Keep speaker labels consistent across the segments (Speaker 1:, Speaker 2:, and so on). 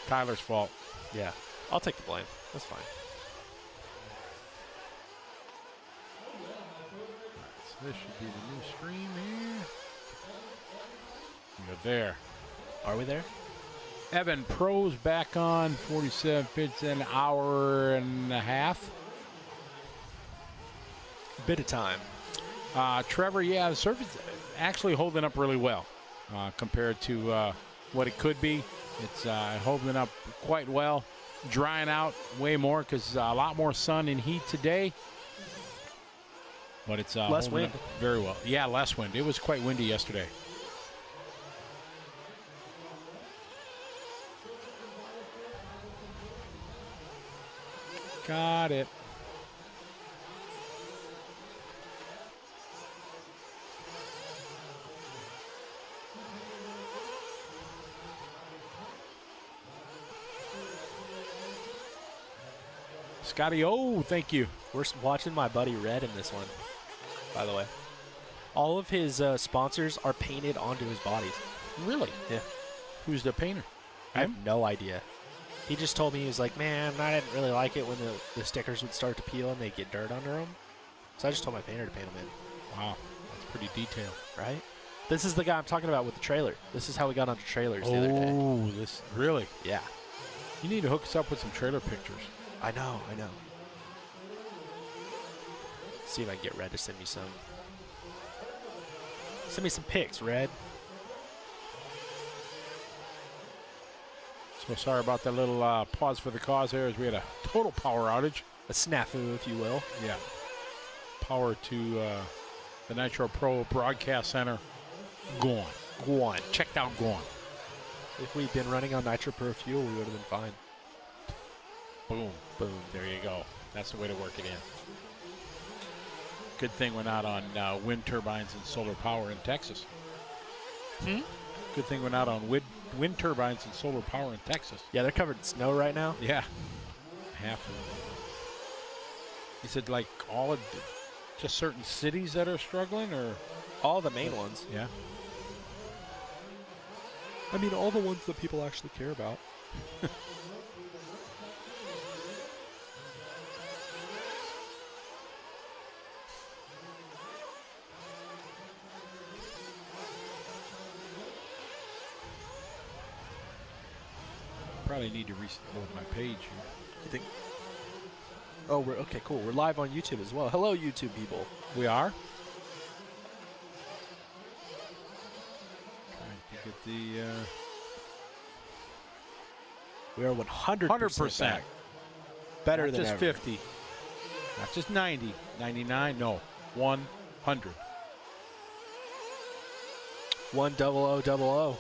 Speaker 1: Tyler's fault.
Speaker 2: Yeah. I'll take the blame. That's fine.
Speaker 1: So this should be the new stream here. You're there.
Speaker 2: Are we there?
Speaker 1: Evan, pros back on 47 fits an hour and a half.
Speaker 2: Bit of time.
Speaker 1: Trevor, yeah, the surface actually holding up really well compared to what it could be. It's holding up quite well. Drying out way more because a lot more sun and heat today. But it's
Speaker 2: less
Speaker 1: holding
Speaker 2: wind.
Speaker 1: up very well. Yeah, less wind. It was quite windy yesterday. Got it. Scotty, oh, thank you.
Speaker 2: We're watching my buddy Red in this one, by the way. All of his sponsors are painted onto his bodies.
Speaker 1: Really?
Speaker 2: Yeah.
Speaker 1: Who's the painter?
Speaker 2: I have no idea. He just told me, he was like, man, I didn't really like it when the stickers would start to peel and they'd get dirt under them. So I just told my painter to paint them in.
Speaker 1: Wow, that's pretty detailed.
Speaker 2: Right? This is the guy I'm talking about with the trailer. This is how we got onto trailers the other day.
Speaker 1: Oh, this, really?
Speaker 2: Yeah.
Speaker 1: You need to hook us up with some trailer pictures.
Speaker 2: I know. See if I can get Red to send me some. Send me some pics, Red.
Speaker 1: So sorry about that little pause for the cause there as we had a total power outage.
Speaker 2: A snafu, if you will.
Speaker 1: Yeah. Power to the Nitro Pro Broadcast Center. Gone. Checked out, gone.
Speaker 2: If we'd been running on Nitro Pro fuel, we would have been fine.
Speaker 1: Boom. There you go. That's the way to work it in. Good thing we're not on wind turbines and solar power in Texas. Good thing we're not on wind turbines and solar power in Texas.
Speaker 2: Yeah, they're covered in snow right now.
Speaker 1: Yeah. Half of them. You said like all of just certain cities that are struggling, or
Speaker 2: All the main ones.
Speaker 1: yeah?
Speaker 2: I mean, all the ones that people actually care about.
Speaker 1: Probably need to reload my page here.
Speaker 2: You think? Oh, we're okay. Cool. We're live on YouTube as well. Hello, YouTube people.
Speaker 1: We are. Trying to get the
Speaker 2: We are 100%
Speaker 1: 100%.
Speaker 2: back. Better
Speaker 1: not
Speaker 2: than
Speaker 1: just
Speaker 2: ever.
Speaker 1: 50, not just 90, 99. No, 100.
Speaker 2: 10000.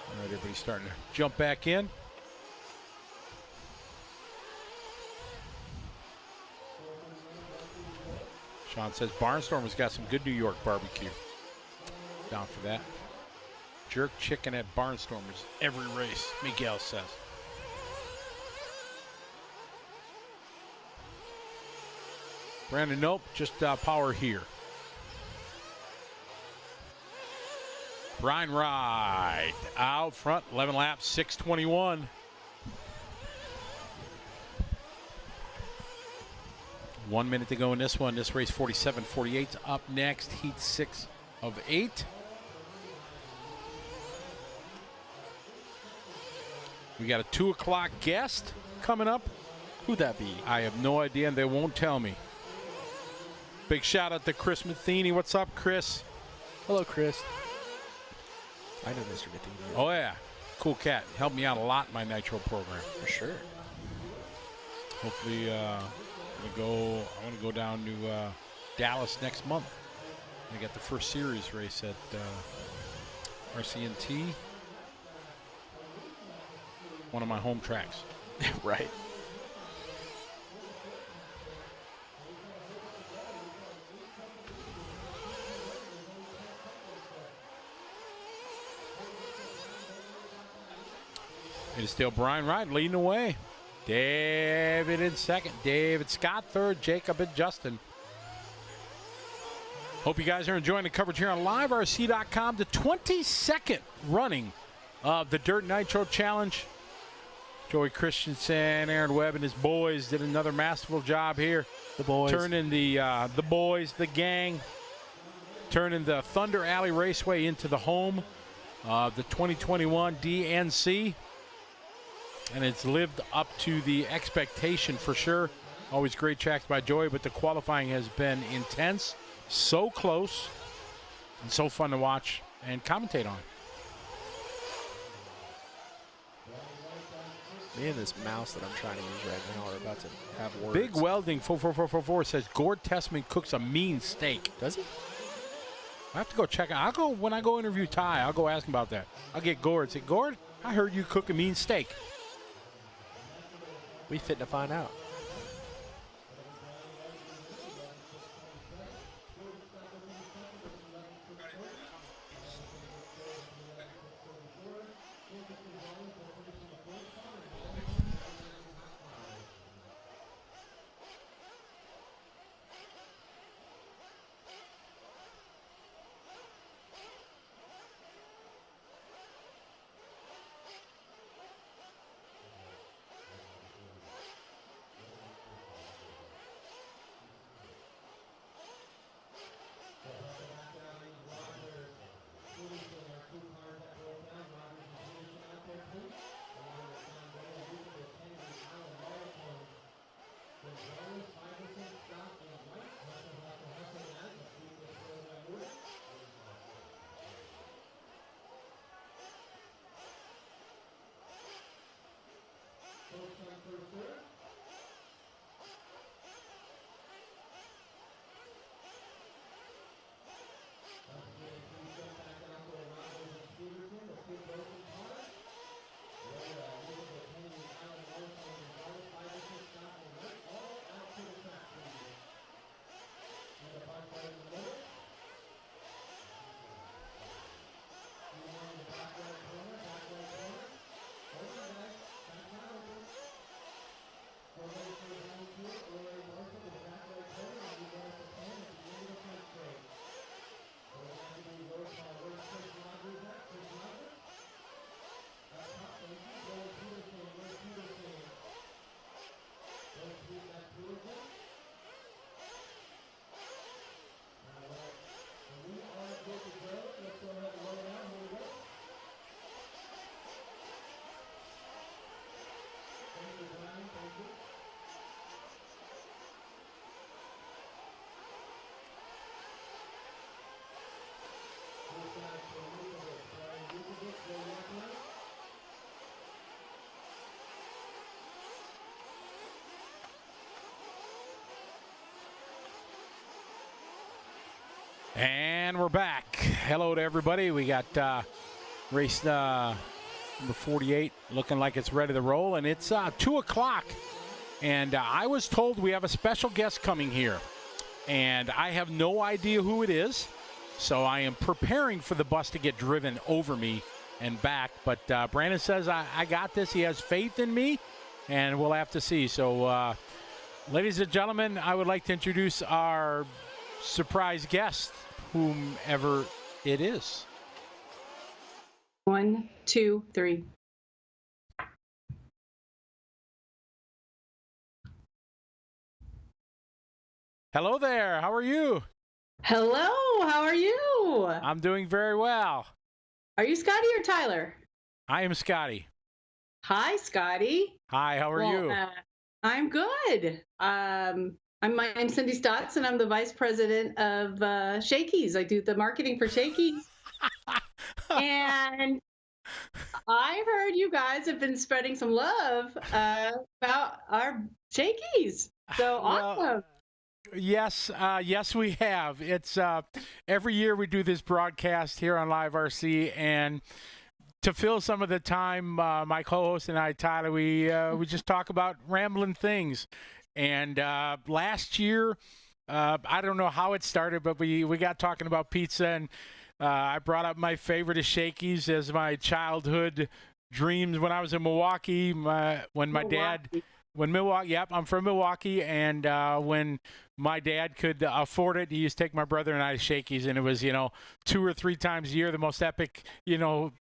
Speaker 1: All right, everybody's starting to jump back in. Sean says Barnstorm has got some good New York barbecue. Down for that. Jerk chicken at Barnstormers every race, Miguel says. Brandon, nope, just power here. Brian Wright out front, 11 laps, 6:21. One minute to go in this one. This race 47-48 up next, heat 6 of 8. We got a 2 o'clock guest coming up.
Speaker 2: Who'd that be?
Speaker 1: I have no idea, and they won't tell me. Big shout out to Chris Matheny. What's up, Chris?
Speaker 2: Hello, Chris. I know Mr. Matheny.
Speaker 1: Oh, yeah. Cool cat. Helped me out a lot in my Nitro program.
Speaker 2: For sure.
Speaker 1: Hopefully, I want to go down to Dallas next month. I got the first series race at RCNT. One of my home tracks.
Speaker 2: Right.
Speaker 1: It is still Brian Wright leading the way. David in second. David Scott third. Jacob and Justin. Hope you guys are enjoying the coverage here on LiveRC.com. The 22nd running of the Dirt Nitro Challenge. Joey Christensen, Aaron Webb, and his boys did another masterful job here.
Speaker 2: The boys.
Speaker 1: Turning the boys, the gang, turning the Thunder Alley Raceway into the home of the 2021 DNC. And it's lived up to the expectation for sure. Always great tracks by Joey, but the qualifying has been intense. So close and so fun to watch and commentate on.
Speaker 2: Me and this mouse that I'm trying to use right now are about to have words.
Speaker 1: Big Welding 44444 says Gord Tessman cooks a mean steak.
Speaker 2: Does he?
Speaker 1: I have to go check out. When I go interview Ty, I'll go ask him about that. I'll get Gord. Say, Gord, I heard you cook a mean steak.
Speaker 2: We fit to find out.
Speaker 1: And we're back. Hello to everybody. We got race number 48 looking like it's ready to roll, and it's 2 o'clock. And I was told we have a special guest coming here, and I have no idea who it is. So I am preparing for the bus to get driven over me and back. But Brandon says I got this. He has faith in me, and we'll have to see. So, ladies and gentlemen, I would like to introduce our surprise guest, whomever it is.
Speaker 3: 1, 2, 3.
Speaker 1: Hello there. How are you?
Speaker 3: Hello, how are you?
Speaker 1: I'm doing very well.
Speaker 3: Are you Scotty or Tyler?
Speaker 1: I am Scotty.
Speaker 3: Hi, Scotty.
Speaker 1: Hi, how are you?
Speaker 3: I'm good. I'm Cindy Stotts, and I'm the Vice President of Shakey's. I do the marketing for Shakey's. And I heard you guys have been spreading some love about our Shakey's. So awesome.
Speaker 1: Yes, yes, we have. It's every year we do this broadcast here on Live RC, and to fill some of the time, my co-host and I, Tyler, we just talk about rambling things. And last year, I don't know how it started, but we got talking about pizza, and I brought up my favorite of Shakey's as my childhood dreams when I was in Milwaukee. When my dad, when Milwaukee, yep, I'm from Milwaukee, and when my dad could afford it, he used to take my brother and I to Shakey's, and it was 2 or 3 times a year the most epic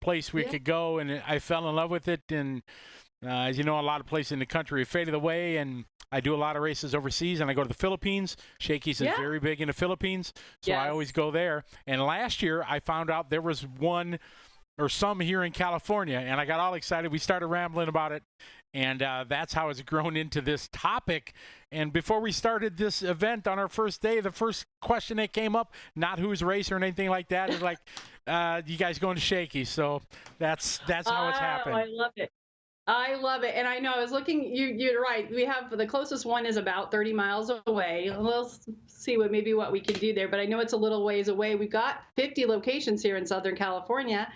Speaker 1: place we could go, and I fell in love with it. And as you know, a lot of places in the country have faded away, and I do a lot of races overseas, and I go to the Philippines. Shakey's is very big in the Philippines, so I always go there. And last year, I found out there was one or some here in California, and I got all excited. We started rambling about it, and that's how it's grown into this topic. And before we started this event on our first day, the first question that came up, not who's race or anything like that, is like, you guys going to Shakey's? So that's how it's happened.
Speaker 3: I love it. I love it. And I know I was looking, you're right. We have the closest one is about 30 miles away. We'll see what we can do there, but I know it's a little ways away. We've got 50 locations here in Southern California.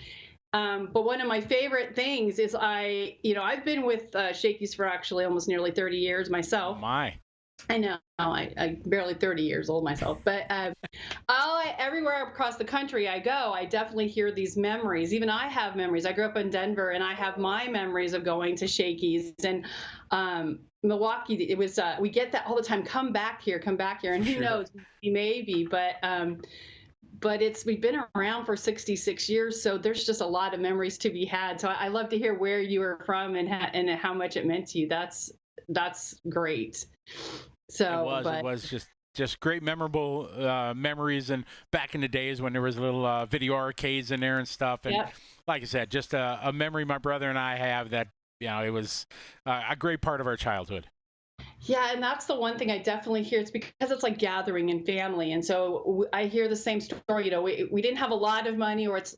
Speaker 3: But one of my favorite things is I've been with Shakey's for actually almost nearly 30 years myself.
Speaker 1: Oh my.
Speaker 3: I know, I barely 30 years old myself, but everywhere across the country I go, I definitely hear these memories. Even I have memories. I grew up in Denver, and I have my memories of going to Shakey's. And Milwaukee, it was we get that all the time. Come back here, and who knows, maybe, but we've been around for 66 years, so there's just a lot of memories to be had. So I love to hear where you were from and how much it meant to you. That's great. So
Speaker 1: it was just great, memorable memories, and back in the days when there was little video arcades in there and stuff. And like I said, just a memory my brother and I have that it was a great part of our childhood.
Speaker 3: Yeah, and that's the one thing I definitely hear. It's because it's like gathering and family. And so I hear the same story. We didn't have a lot of money, or it's,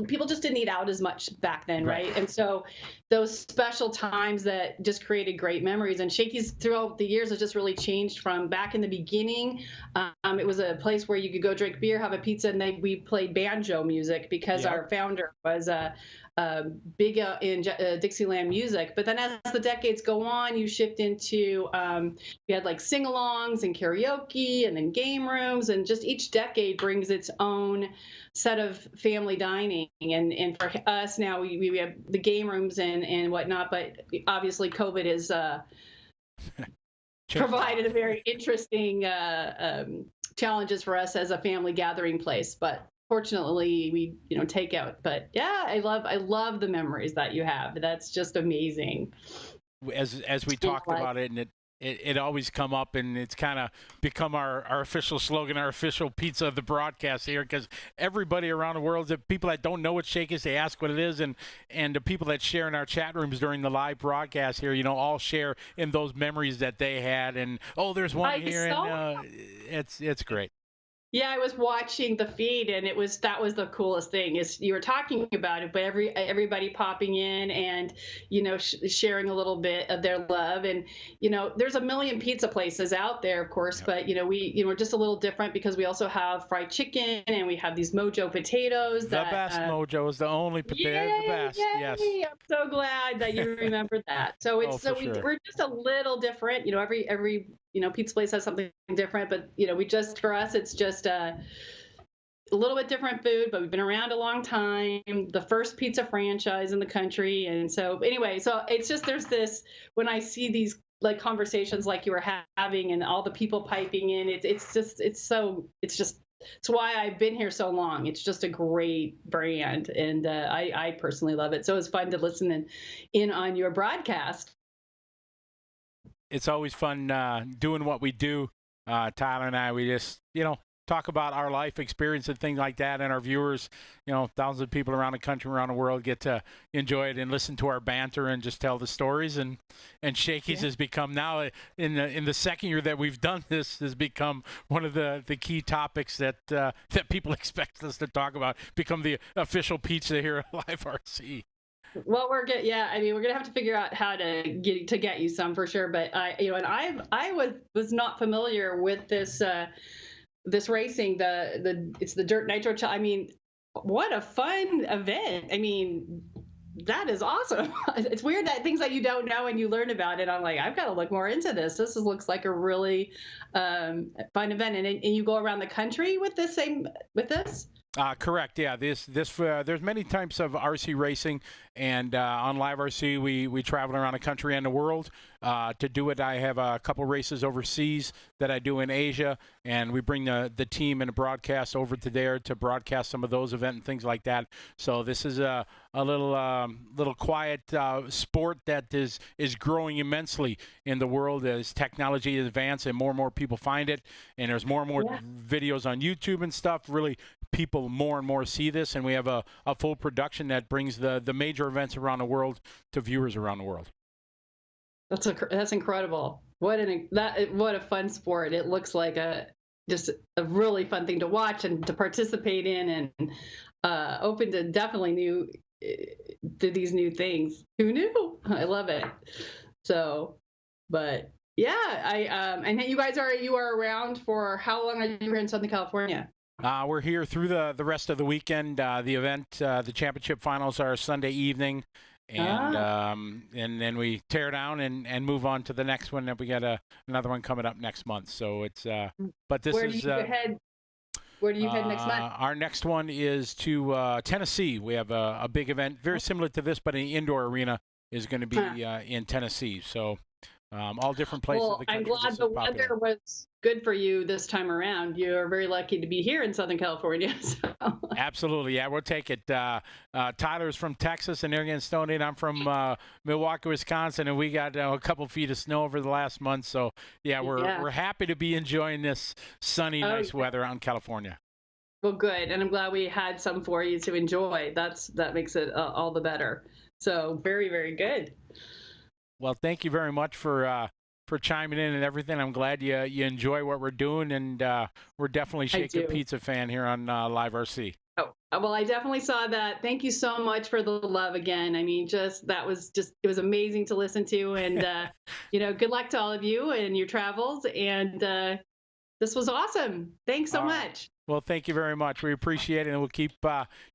Speaker 3: people just didn't eat out as much back then, right? And so those special times that just created great memories. And Shakey's throughout the years has just really changed from back in the beginning. It was a place where you could go drink beer, have a pizza, and we played banjo music because our founder was big in Dixieland music. But then as the decades go on, you shift into we had like sing-alongs and karaoke, and then game rooms, and just each decade brings its own set of family dining. And for us now, we have the game rooms and whatnot. But obviously, COVID has provided a very interesting challenges for us as a family gathering place. But fortunately, we take out. But yeah, I love the memories that you have. That's just amazing.
Speaker 1: As we talked about it, and it always come up, and it's kind of become our official slogan, our official pizza of the broadcast here, because everybody around the world, the people that don't know what Shakey's, they ask what it is, and the people that share in our chat rooms during the live broadcast here, all share in those memories that they had. And there's one here, and it's great.
Speaker 3: Yeah, I was watching the feed, and that was the coolest thing. Is you were talking about it, but everybody popping in and sharing a little bit of their love. And there's a million pizza places out there, of course, but we're just a little different because we also have fried chicken, and we have these Mojo potatoes.
Speaker 1: The best Mojo is the only potato, the best.
Speaker 3: Yay,
Speaker 1: yes.
Speaker 3: I'm so glad that you remembered that. So we're just a little different. Every pizza place has something different, but for us, it's just a little bit different food, but we've been around a long time, the first pizza franchise in the country. And so anyway, so it's just, there's this, when I see these like conversations like you were having and all the people piping in, it's why I've been here so long. It's just a great brand, and I personally love it. So it's fun to listen in on your broadcast.
Speaker 1: It's always fun doing what we do. Tyler and I, we just, talk about our life experience and things like that. And our viewers, thousands of people around the country, around the world get to enjoy it and listen to our banter and just tell the stories. And Shakey's has become now, in the second year that we've done this, has become one of the key topics that people expect us to talk about, become the official pizza here at Live RC.
Speaker 3: Well, we're good. Yeah, I mean, we're gonna have to figure out how to get you some for sure. But I was not familiar with this racing. It's the Dirt Nitro. I mean, what a fun event! I mean, that is awesome. It's weird that things that you don't know and you learn about it. I'm like, I've got to look more into this. This looks like a really fun event. And you go around the country with this?
Speaker 1: Correct. Yeah. There's many types of RC racing, and on Live RC, we travel around the country and the world to do it. I have a couple races overseas that I do in Asia, and we bring the team and the broadcast over to there to broadcast some of those events and things like that. So this is a little quiet sport that is growing immensely in the world as technology advances and more people find it, and there's more and more videos on YouTube and stuff. Really, people more and more see this, and we have a full production that brings the major events around the world to viewers around the world.
Speaker 3: That's incredible. What a fun sport. It looks like just a really fun thing to watch and to participate in, and open to definitely these new things. Who knew? I love it. So, but yeah, and you guys are around for how long are you here in Southern California?
Speaker 1: We're here through the rest of the weekend. The event, the championship finals are Sunday evening, and then we tear down and move on to the next one. And we got another one coming up next month. So it's but this is. Where do you head next month? Our next one is to Tennessee. We have a big event, very similar to this, but an indoor arena is going to be in Tennessee. So all different places.
Speaker 3: Well, I'm glad the weather was good for you this time around. You're very lucky to be here in Southern California. So.
Speaker 1: Absolutely, yeah, we'll take it. Tyler's from Texas, and they're getting stoned in. I'm from Milwaukee, Wisconsin, and we got a couple feet of snow over the last month. So, yeah, we're happy to be enjoying this sunny, nice weather out in California.
Speaker 3: Well, good, and I'm glad we had some for you to enjoy. That makes it all the better. So, very, very good.
Speaker 1: Well, thank you very much for chiming in and everything. I'm glad you enjoy what we're doing, and we're definitely Shake a Pizza fan here on Live RC.
Speaker 3: Oh, well, I definitely saw that. Thank you so much for the love again. I mean, it was amazing to listen to, and good luck to all of you and your travels. And this was awesome. Thanks so much.
Speaker 1: Well, thank you very much. We appreciate it, and we'll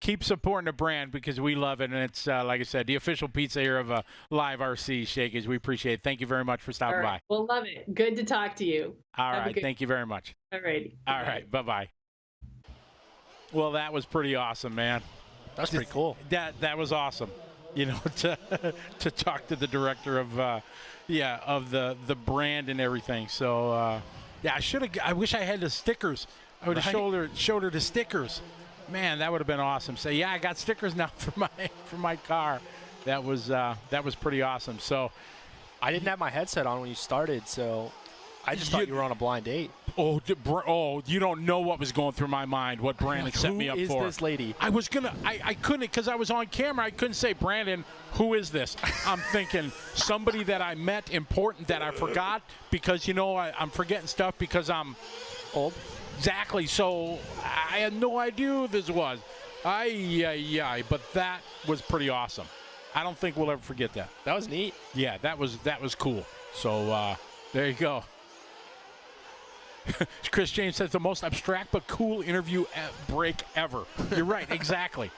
Speaker 1: keep supporting the brand because we love it. And it's, like I said, the official pizza here of Live RC Shakers. We appreciate it. Thank you very much for stopping by.
Speaker 3: We'll love it. Good to talk to you.
Speaker 1: All right. Thank you very much.
Speaker 3: All righty.
Speaker 1: All right. Bye-bye. Well, that was pretty awesome, man.
Speaker 2: That's pretty cool.
Speaker 1: That was awesome. To talk to the director of the brand and everything. So, I wish I had the stickers. I would have showed her the stickers. Man, that would have been awesome. So I got stickers now for my car. That was pretty awesome. So
Speaker 2: I didn't have my headset on when you started, so I just thought you were on a blind date.
Speaker 1: Oh, you don't know what was going through my mind, what Brandon set me up for.
Speaker 2: Who is this lady?
Speaker 1: I couldn't, because I was on camera. I couldn't say, Brandon, who is this? I'm thinking somebody that I met, important, that I forgot, because, I'm forgetting stuff because I'm
Speaker 2: old.
Speaker 1: Exactly. So I had no idea who this was. But that was pretty awesome. I don't think we'll ever forget that.
Speaker 2: That was neat.
Speaker 1: Yeah, that was cool. So there you go. Chris James says the most abstract but cool interview break ever. You're right. Exactly.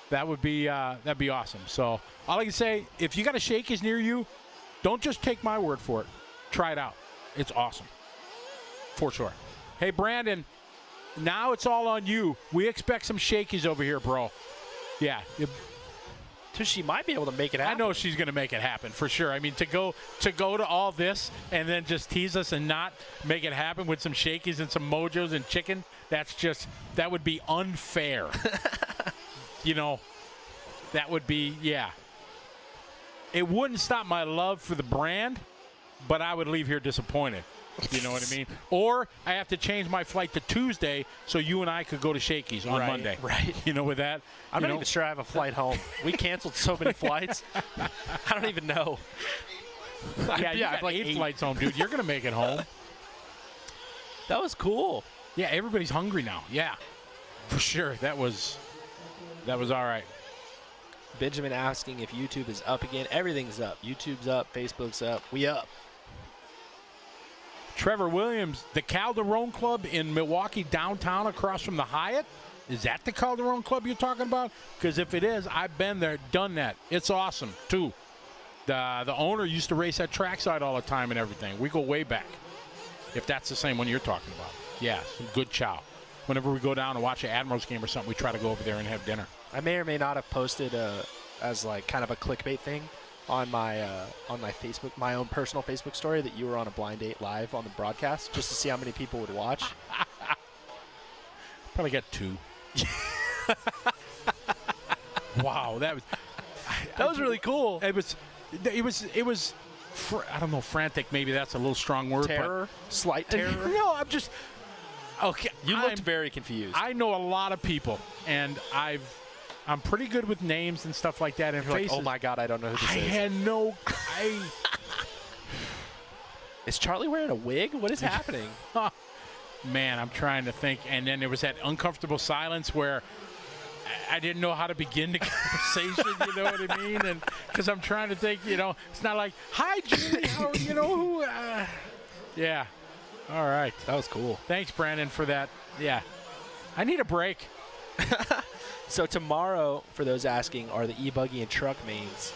Speaker 1: That'd be awesome. So all I can say, if you got a Shakey's near you, don't just take my word for it. Try it out. It's awesome. For sure. Hey, Brandon, now it's all on you. We expect some Shakey's over here, bro. Yeah.
Speaker 2: She might be able to make it happen.
Speaker 1: I know she's going to make it happen for sure. I mean, to go to all this and then just tease us and not make it happen with some Shakey's and some Mojos and chicken, that would be unfair. That would be, yeah. It wouldn't stop my love for the brand, but I would leave here disappointed. You know what I mean? Or I have to change my flight to Tuesday so you and I could go to Shakey's on Monday.
Speaker 2: Right.
Speaker 1: With that?
Speaker 2: I'm not even sure I have a flight home. We canceled so many flights. I don't even know.
Speaker 1: Yeah, you got like 8 flights home, dude. You're going to make it home.
Speaker 2: That was cool.
Speaker 1: Yeah, everybody's hungry now. Yeah, for sure. That was all right.
Speaker 2: Benjamin asking if YouTube is up again. Everything's up. YouTube's up. Facebook's up. We up.
Speaker 1: Trevor Williams, the Calderon Club in Milwaukee downtown across from the Hyatt. Is that the Calderon Club you're talking about? Because if it is, I've been there, done that. It's awesome, too. The owner used to race at trackside all the time and everything. We go way back, if that's the same one you're talking about. Yeah, some good chow. whenever we go down and watch an Admirals game or something, we try to go over there and have dinner.
Speaker 2: I may or may not have posted as like kind of a clickbait thing on my Facebook, my own personal Facebook story, that you were on a blind date live on the broadcast, just to see how many people would watch.
Speaker 1: Probably got 2. Wow, that was really cool. It was I don't know, frantic. Maybe that's a little strong word.
Speaker 2: Terror, slight terror.
Speaker 1: No, I'm just okay.
Speaker 2: You looked very confused.
Speaker 1: I know a lot of people, and I'm pretty good with names and stuff like that. And
Speaker 2: You're
Speaker 1: faces.
Speaker 2: like, oh my God, I don't know who this
Speaker 1: I
Speaker 2: is.
Speaker 1: had no.
Speaker 2: Is Charlie wearing a wig? What is happening?
Speaker 1: Man, I'm trying to think. And then there was that uncomfortable silence where I didn't know how to begin the conversation, you know what I mean? And because I'm trying to think, it's not like, hi, Julie, who? Yeah. All right.
Speaker 2: That was cool.
Speaker 1: Thanks, Brandon, for that. Yeah. I need a break.
Speaker 2: So tomorrow, for those asking, are the e-buggy and truck mains.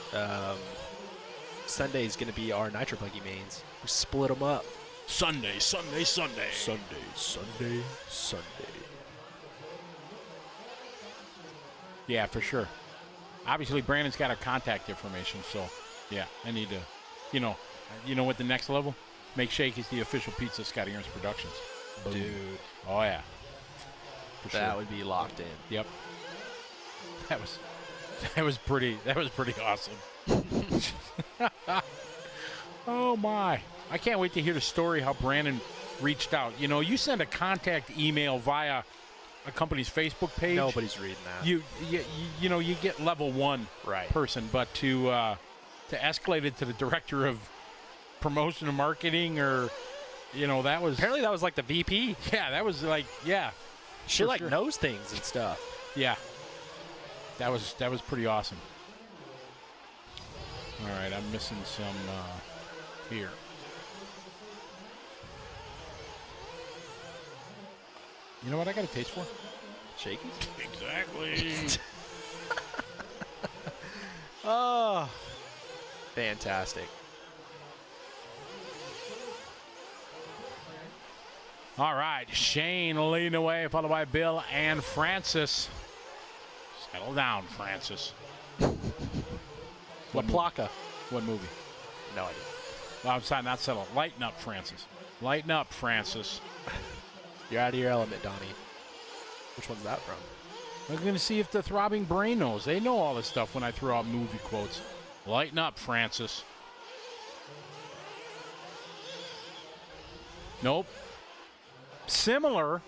Speaker 2: Sunday is going to be our nitro buggy mains. We split them up.
Speaker 1: Sunday. Yeah, for sure. Obviously, Brandon's got our contact information, so yeah, I need to, you know what the next level? Make Shakey's the official pizza of Scotty Ernst Productions. Boom.
Speaker 2: Dude.
Speaker 1: Oh yeah.
Speaker 2: That would be locked in.
Speaker 1: Yep. That was pretty awesome. Oh my. I can't wait to hear the story how Brandon reached out. You send a contact email via a company's Facebook page.
Speaker 2: Nobody's reading that.
Speaker 1: You get level 1 person, but to escalate it to the director of promotion and marketing, or that was
Speaker 2: apparently that was like the VP.
Speaker 1: Yeah, that was like
Speaker 2: she like knows things and stuff.
Speaker 1: Yeah, that was pretty awesome. All right, I'm missing some here. You know what I got a taste for?
Speaker 2: Shaky?
Speaker 1: Exactly.
Speaker 2: Oh, fantastic.
Speaker 1: All right, Shane leading away, followed by Bill and Francis. Settle down, Francis.
Speaker 2: La Placa.
Speaker 1: What movie?
Speaker 2: No idea.
Speaker 1: Well, I'm sorry, not settle. Lighten up, Francis. Lighten up, Francis.
Speaker 2: You're out of your element, Donnie. Which one's that from?
Speaker 1: We're going to see if the throbbing brain knows. They know all this stuff when I throw out movie quotes. Lighten up, Francis. Nope. Similar.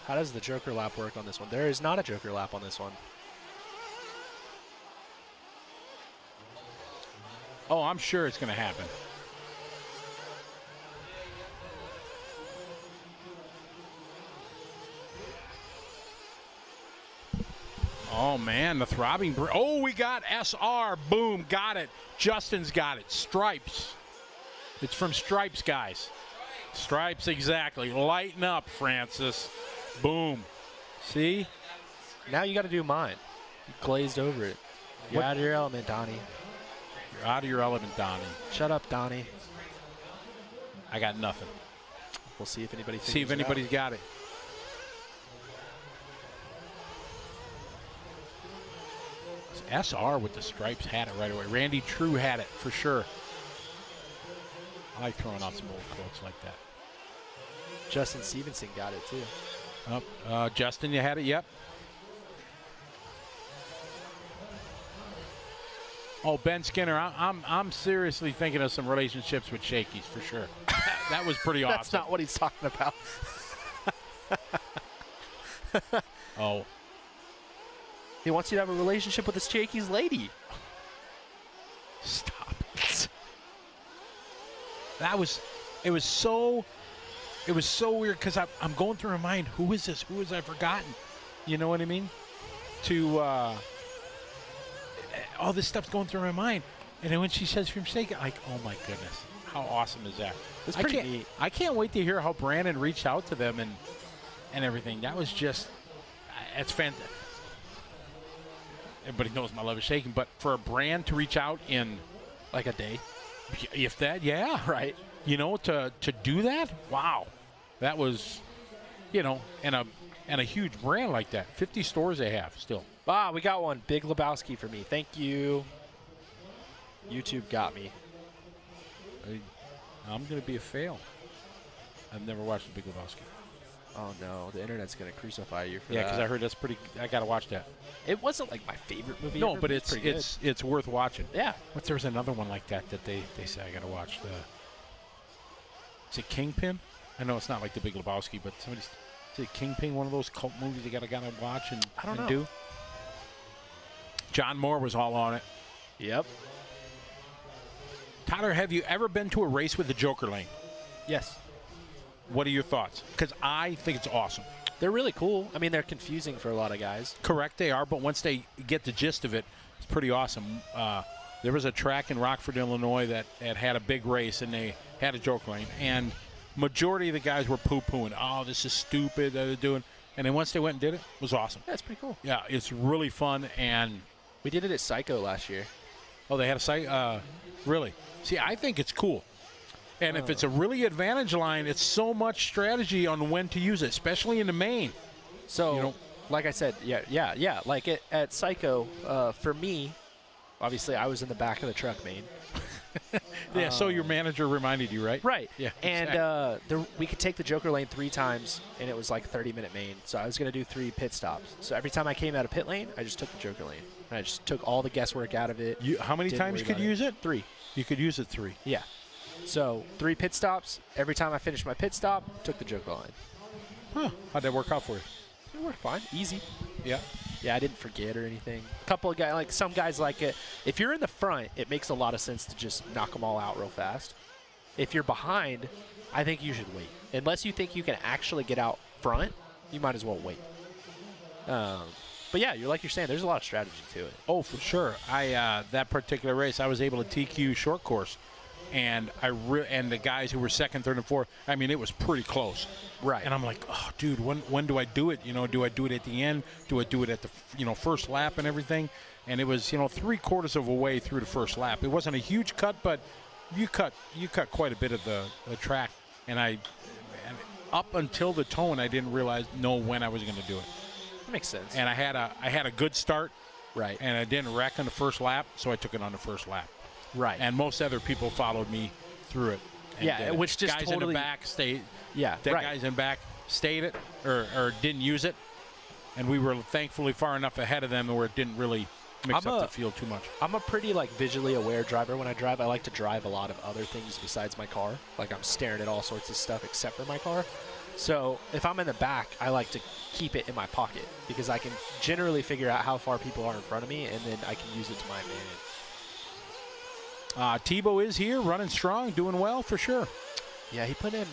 Speaker 2: How does the Joker lap work on this one? There is not a Joker lap on this one.
Speaker 1: Oh, I'm sure it's going to happen. Oh, man, the throbbing. Oh, we got SR. Boom, got it. Justin's got it. Stripes. It's from Stripes, guys. Stripes, exactly. Lighten up, Francis. Boom. See?
Speaker 2: Now you got to do mine. You glazed over it. You're out of your element, Donnie.
Speaker 1: You're out of your element, Donnie.
Speaker 2: Shut up, Donnie.
Speaker 1: I got nothing.
Speaker 2: We'll see if anybody
Speaker 1: See if anybody's got it. SR with the stripes had it right away. Randy True had it for sure. I like throwing out some old quotes like that.
Speaker 2: Justin Stevenson got it too.
Speaker 1: Justin, you had it? Yep. Oh, Ben Skinner, I'm seriously thinking of some relationships with Shakey's for sure. That was pretty awesome.
Speaker 2: That's not what he's talking about.
Speaker 1: Oh.
Speaker 2: He wants you to have a relationship with his Shakey's lady.
Speaker 1: Stop it. It was so weird because I'm going through my mind, who is this? Who has I forgotten? You know what I mean? All this stuff's going through my mind. And then when she says from Shake, like, oh my goodness, how awesome is that?
Speaker 2: It's pretty neat.
Speaker 1: I can't wait to hear how Brandon reached out to them and everything. That was just, it's fantastic. Everybody knows my love is shaking, but for a brand to reach out in
Speaker 2: like a day,
Speaker 1: If that, yeah.
Speaker 2: Right.
Speaker 1: You know, to do that, wow. That was, you know, and a huge brand like that. 50 stores they have still.
Speaker 2: Ah, we got one. Big Lebowski for me. Thank you. YouTube got me.
Speaker 1: I'm going to be a fail. I've never watched The Big Lebowski.
Speaker 2: Oh, no. The internet's going to crucify you for
Speaker 1: Yeah,
Speaker 2: that.
Speaker 1: because I heard that's pretty. I got to watch that.
Speaker 2: It wasn't like my favorite movie
Speaker 1: No,
Speaker 2: ever,
Speaker 1: but
Speaker 2: pretty good.
Speaker 1: it's worth watching.
Speaker 2: Yeah.
Speaker 1: But there was another one like that they say I got to watch. Is it Kingpin? I know it's not like The Big Lebowski, but is it Kingpin, one of those cult movies you got to watch and,
Speaker 2: I don't
Speaker 1: and
Speaker 2: know.
Speaker 1: do? John Moore was all on it.
Speaker 2: Yep.
Speaker 1: Tyler, have you ever been to a race with the Joker Lane?
Speaker 2: Yes.
Speaker 1: What are your thoughts? Because I think it's awesome.
Speaker 2: They're really cool. I mean, they're confusing for a lot of guys.
Speaker 1: Correct, they are, but once they get the gist of it, it's pretty awesome. There was a track in Rockford, Illinois that had a big race, and they had a Joker Lane, and majority of the guys were poo-pooing. Oh, this is stupid that they're doing. And then once they went and did it, it was awesome.
Speaker 2: That's pretty cool.
Speaker 1: Yeah, it's really fun, and
Speaker 2: We did it at Psycho last year.
Speaker 1: oh, they had a site. Really? See, I think it's cool. And if it's a really advantage line, it's so much strategy on when to use it, especially in the main.
Speaker 2: So,
Speaker 1: You know-
Speaker 2: like I said, yeah. Like at Psycho, for me, obviously I was in the back of the truck main.
Speaker 1: Yeah, so your manager reminded you, right?
Speaker 2: Right.
Speaker 1: Yeah,
Speaker 2: And we could take the Joker lane 3 times, and it was like 30-minute main. So I was going to do 3 pit stops. So every time I came out of pit lane, I just took the Joker lane. And I just took all the guesswork out of it.
Speaker 1: How many
Speaker 2: Didn't
Speaker 1: times
Speaker 2: worry
Speaker 1: could
Speaker 2: about
Speaker 1: you use it?
Speaker 2: 3.
Speaker 1: You could use it 3.
Speaker 2: Yeah. So 3 pit stops. Every time I finished my pit stop, took the Joker line.
Speaker 1: Huh. How'd that work out for you?
Speaker 2: It worked fine. Easy.
Speaker 1: Yeah.
Speaker 2: Yeah, I didn't forget or anything. A couple of guys, like some guys like it. If you're in the front, it makes a lot of sense to just knock them all out real fast. If you're behind, I think you should wait. Unless you think you can actually get out front, you might as well wait. But yeah, you're saying, there's a lot of strategy to it.
Speaker 1: Oh, for sure. That particular race, I was able to TQ short course, and and the guys who were second, third, and fourth. I mean, it was pretty close.
Speaker 2: Right.
Speaker 1: And I'm like, oh, dude, when do I do it? You know, do I do it at the end? Do I do it at the first lap and everything? And it was 3/4 of a way through the first lap. It wasn't a huge cut, but you cut quite a bit of the track. And up until the tone, I didn't know when I was going to do it.
Speaker 2: That makes sense.
Speaker 1: And I had a good start.
Speaker 2: Right.
Speaker 1: And I didn't wreck on the first lap, so I took it on the first lap.
Speaker 2: Right.
Speaker 1: And most other people followed me through it. And
Speaker 2: Yeah, which just
Speaker 1: guys
Speaker 2: totally-
Speaker 1: in the back stayed.
Speaker 2: Yeah,
Speaker 1: That
Speaker 2: right.
Speaker 1: guys in back stayed it or didn't use it, and we were thankfully far enough ahead of them where it didn't really mix up the field too much.
Speaker 2: I'm a pretty visually aware driver when I drive. I like to drive a lot of other things besides my car. Like I'm staring at all sorts of stuff except for my car. So if I'm in the back, I like to keep it in my pocket because I can generally figure out how far people are in front of me, and then I can use it to my advantage.
Speaker 1: Tebow is here, running strong, doing well for sure.
Speaker 2: Yeah, he put in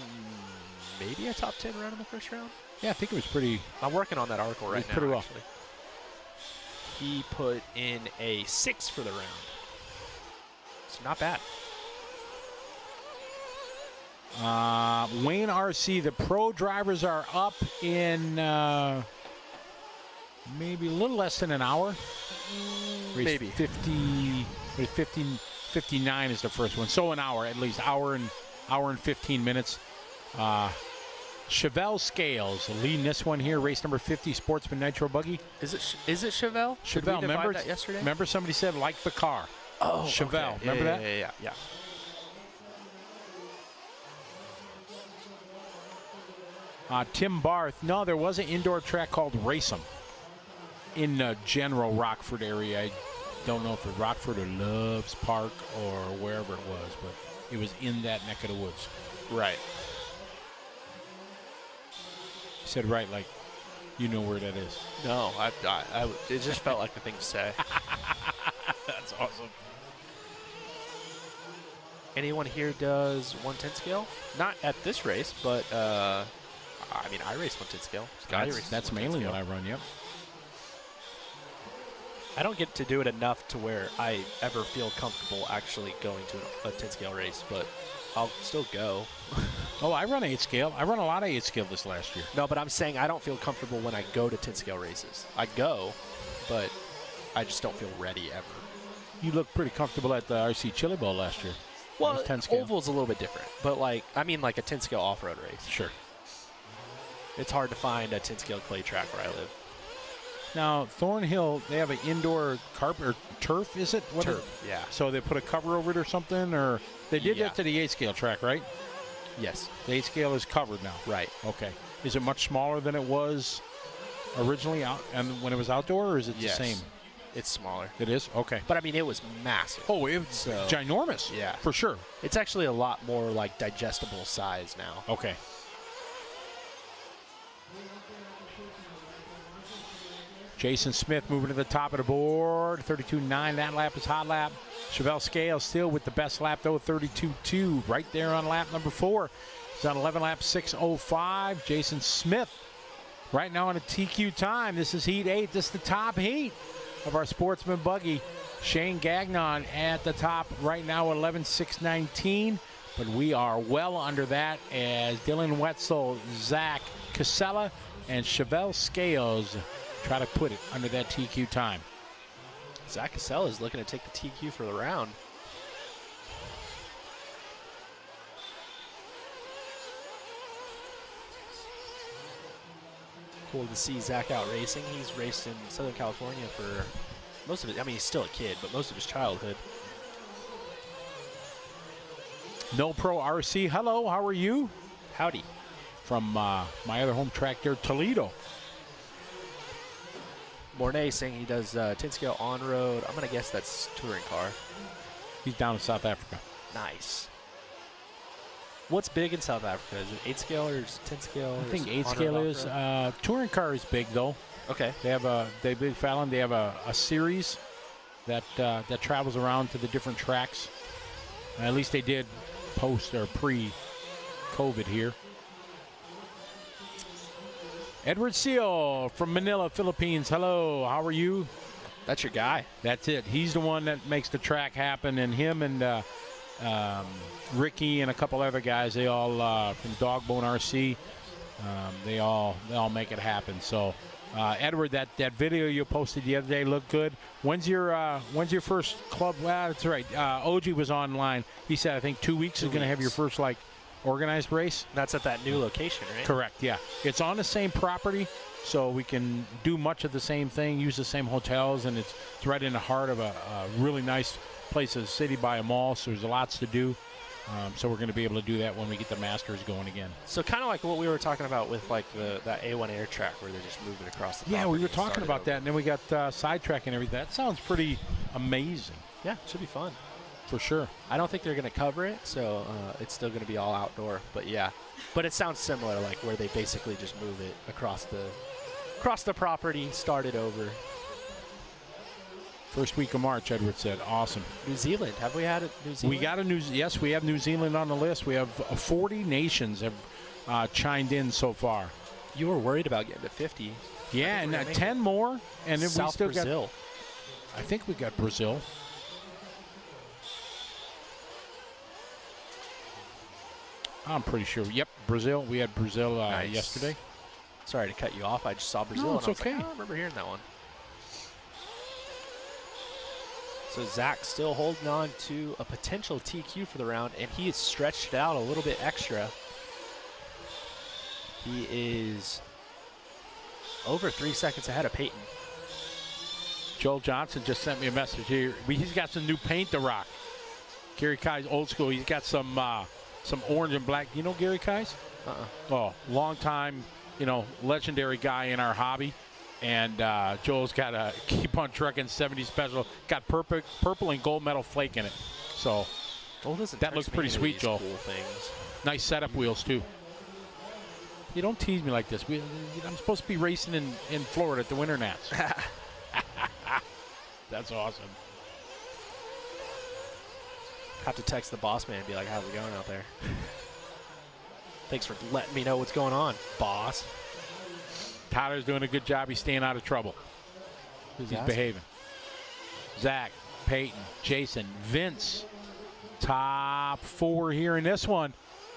Speaker 2: maybe a top 10 run in the first round.
Speaker 1: Yeah, I think it was pretty.
Speaker 2: I'm working on that article right now.
Speaker 1: Pretty well.
Speaker 2: Actually. He put in a 6 for the round. So not bad.
Speaker 1: Wayne RC, the pro drivers are up in maybe a little less than an hour. Race
Speaker 2: Maybe.
Speaker 1: 59 is the first one, so an hour at least, hour and 15 minutes. Chevelle Scales leading this one here, race number 50, Sportsman Nitro Buggy.
Speaker 2: Is it Chevelle? Did we
Speaker 1: Chevelle,
Speaker 2: divide
Speaker 1: remember
Speaker 2: that yesterday?
Speaker 1: Remember somebody said like the car.
Speaker 2: Oh,
Speaker 1: Chevelle,
Speaker 2: okay.
Speaker 1: remember that?
Speaker 2: Yeah.
Speaker 1: Tim Barth. No, there was an indoor track called Racem in the general Rockford area. I don't know if it's Rockford or Loves Park or wherever it was, but it was in that neck of the woods.
Speaker 2: Right.
Speaker 1: You said right, like you know where that is.
Speaker 2: No, it just felt like the thing to say.
Speaker 1: That's awesome.
Speaker 2: Anyone here does 110 scale? Not at this race, but I race 110 scale. Scotty races
Speaker 1: That's
Speaker 2: 110
Speaker 1: mainly
Speaker 2: scale.
Speaker 1: what I run, yep.
Speaker 2: I don't get to do it enough to where I ever feel comfortable actually going to a 10 scale race, but I'll still go.
Speaker 1: Oh, I run 8 scale. I run a lot of 8 scale this last year.
Speaker 2: No, but I'm saying I don't feel comfortable when I go to 10 scale races. I go, but I just don't feel ready ever.
Speaker 1: You looked pretty comfortable at the RC Chili Bowl last year.
Speaker 2: Well,
Speaker 1: 10 scale.
Speaker 2: oval's a little bit different, but like a 10 scale off-road race.
Speaker 1: Sure.
Speaker 2: It's hard to find a 10 scale clay track where I live.
Speaker 1: Now, Thornhill, they have an indoor carpet or turf, is it? What
Speaker 2: Turf, yeah.
Speaker 1: So they put a cover over it or something, or they did that to the 8 scale track, right?
Speaker 2: Yes.
Speaker 1: The 8 scale is covered now.
Speaker 2: Right.
Speaker 1: Okay. Is it much smaller than it was originally out and when it was outdoor, or is it the same?
Speaker 2: It's smaller.
Speaker 1: It is? Okay.
Speaker 2: But I mean, it was massive.
Speaker 1: Oh, it's ginormous.
Speaker 2: Yeah.
Speaker 1: For sure.
Speaker 2: It's actually a lot more like digestible size now.
Speaker 1: Okay. Jason Smith moving to the top of the board. 32.9. That lap is hot lap. Chevelle Scales still with the best lap, though, 32.2. Right there on lap number 4. He's on 11 laps, 6:05. Jason Smith right now on a TQ time. This is Heat 8. This is the top heat of our Sportsman Buggy. Shane Gagnon at the top right now, 11.619. But we are well under that as Dylan Wetzel, Zach Casella, and Chevelle Scales try to put it under that TQ time.
Speaker 2: Zach Cassell is looking to take the TQ for the round. Cool to see Zach out racing. He's raced in Southern California for most of it. I mean, he's still a kid, but most of his childhood.
Speaker 1: No Pro RC, hello, how are you?
Speaker 2: Howdy.
Speaker 1: From my other home track there, Toledo.
Speaker 2: Mornay saying he does 10 scale on road. I'm going to guess that's touring car.
Speaker 1: He's down in South Africa.
Speaker 2: Nice. What's big in South Africa? Is it 8 scale or is it 10 scale?
Speaker 1: I think 8 scale is. Touring car is big, though.
Speaker 2: Okay.
Speaker 1: They big Fallon. They have a series that travels around to the different tracks. At least they did post or pre-COVID here. Edward Seal from Manila, Philippines. Hello, how are you?
Speaker 2: That's your guy.
Speaker 1: That's it. He's the one that makes the track happen, and him and Ricky and a couple other guys, they all from Dogbone RC, they all make it happen. So, Edward, that video you posted the other day looked good. When's your first club? Well, that's right. OG was online. He said I think 2 weeks is going to have your first organized race.
Speaker 2: That's at that new location, right?
Speaker 1: Correct, yeah. It's on the same property, so we can do much of the same thing, use the same hotels, and it's right in the heart of a really nice place of the city by a mall, so there's lots to do. So we're going to be able to do that when we get the Masters going again.
Speaker 2: So kind of like what we were talking about with that A1 air track where they're just moving across the
Speaker 1: Yeah, we were talking about that, and then we got sidetrack and everything. That sounds pretty amazing.
Speaker 2: Yeah, it should be fun.
Speaker 1: For sure.
Speaker 2: I don't think they're going to cover it, so it's still going to be all outdoor. But yeah, but it sounds similar, like where they basically just move it across the property, start it over.
Speaker 1: First week of March, Edward said. Awesome.
Speaker 2: New Zealand. Have we had New Zealand?
Speaker 1: Yes, we have New Zealand on the list. We have 40 nations have chimed in so far.
Speaker 2: You were worried about getting to 50.
Speaker 1: Yeah, and 10 more, and then
Speaker 2: South
Speaker 1: we still
Speaker 2: Brazil.
Speaker 1: got. I think we got Brazil. I'm pretty sure. Yep, Brazil. We had Brazil
Speaker 2: Nice.
Speaker 1: yesterday.
Speaker 2: Sorry to cut you off. I just saw Brazil.
Speaker 1: No,
Speaker 2: and
Speaker 1: it's
Speaker 2: I was
Speaker 1: okay.
Speaker 2: Like, I remember hearing that one. So Zach still holding on to a potential TQ for the round, and he has stretched it out a little bit extra. He is over 3 seconds ahead of Peyton.
Speaker 1: Joel Johnson just sent me a message here. He's got some new paint to rock. Gary Kai's old school. He's got some orange and black. You know Gary Kai's? Oh, long time, legendary guy in our hobby. And Joel's got a Keep on Trucking 70 special. Got purple and gold metal flake in it. So that looks pretty sweet, Joel.
Speaker 2: Cool things.
Speaker 1: Nice setup wheels, too. You don't tease me like this. I'm supposed to be racing in Florida at the Winter Nats. That's awesome.
Speaker 2: Have to text the boss man and be like, how's it going out there? Thanks for letting me know what's going on, boss.
Speaker 1: Tyler's doing a good job. He's staying out of trouble. He's behaving. Zach, Peyton, Jason, Vince. Top 4 here in this one.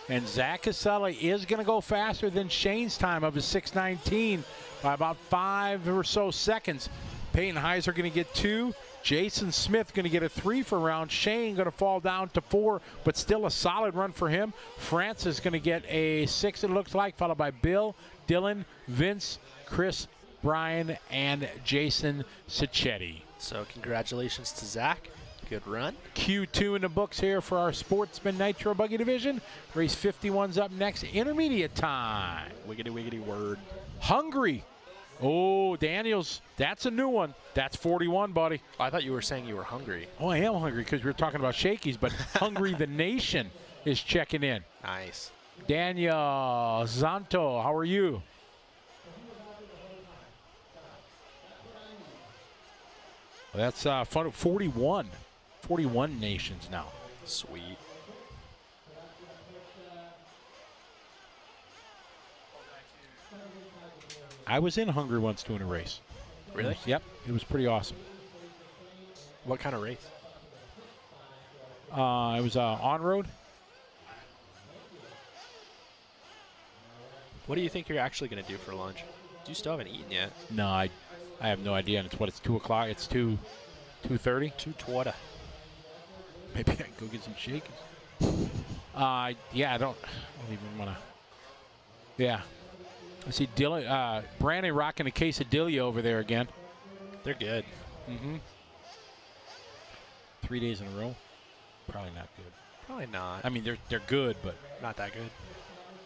Speaker 1: And Zach Casella is going to go faster than Shane's time of his 6:19 by about 5 or so seconds. Peyton Heiser going to get 2. Jason Smith going to get a 3 for round. Shane going to fall down to 4, but still a solid run for him. Francis going to get a 6, it looks like, followed by Bill, Dylan, Vince, Chris, Brian, and Jason Sacchetti.
Speaker 2: So congratulations to Zach. Good run.
Speaker 1: Q2 in the books here for our Sportsman Nitro Buggy Division. Race 51's up next. Intermediate time.
Speaker 2: Wiggity, wiggity word.
Speaker 1: Hungry. Oh, Daniels, that's a new one. That's 41, buddy.
Speaker 2: I thought you were saying you were hungry.
Speaker 1: Oh, I am hungry because we were talking about Shakey's, but Hungry the Nation is checking in.
Speaker 2: Nice.
Speaker 1: Daniel Zanto, how are you? Well, that's fun. 41. 41 nations now.
Speaker 2: Sweet.
Speaker 1: I was in Hungary once doing a race.
Speaker 2: Really?
Speaker 1: Yep. It was pretty awesome.
Speaker 2: What kind of race?
Speaker 1: It was on-road.
Speaker 2: What do you think you're actually going to do for lunch? You still haven't eaten yet.
Speaker 1: No, I have no idea. And it's 2 o'clock. It's 2:30.
Speaker 2: 2:20.
Speaker 1: Maybe I can go get some Shakey's. Yeah, I don't even want to. Yeah. I see Dylan, Brandon rocking a quesadilla over there again.
Speaker 2: They're good.
Speaker 1: Mm-hmm. 3 days in a row. Probably not good.
Speaker 2: Probably not.
Speaker 1: I mean, they're good, but
Speaker 2: Not that good.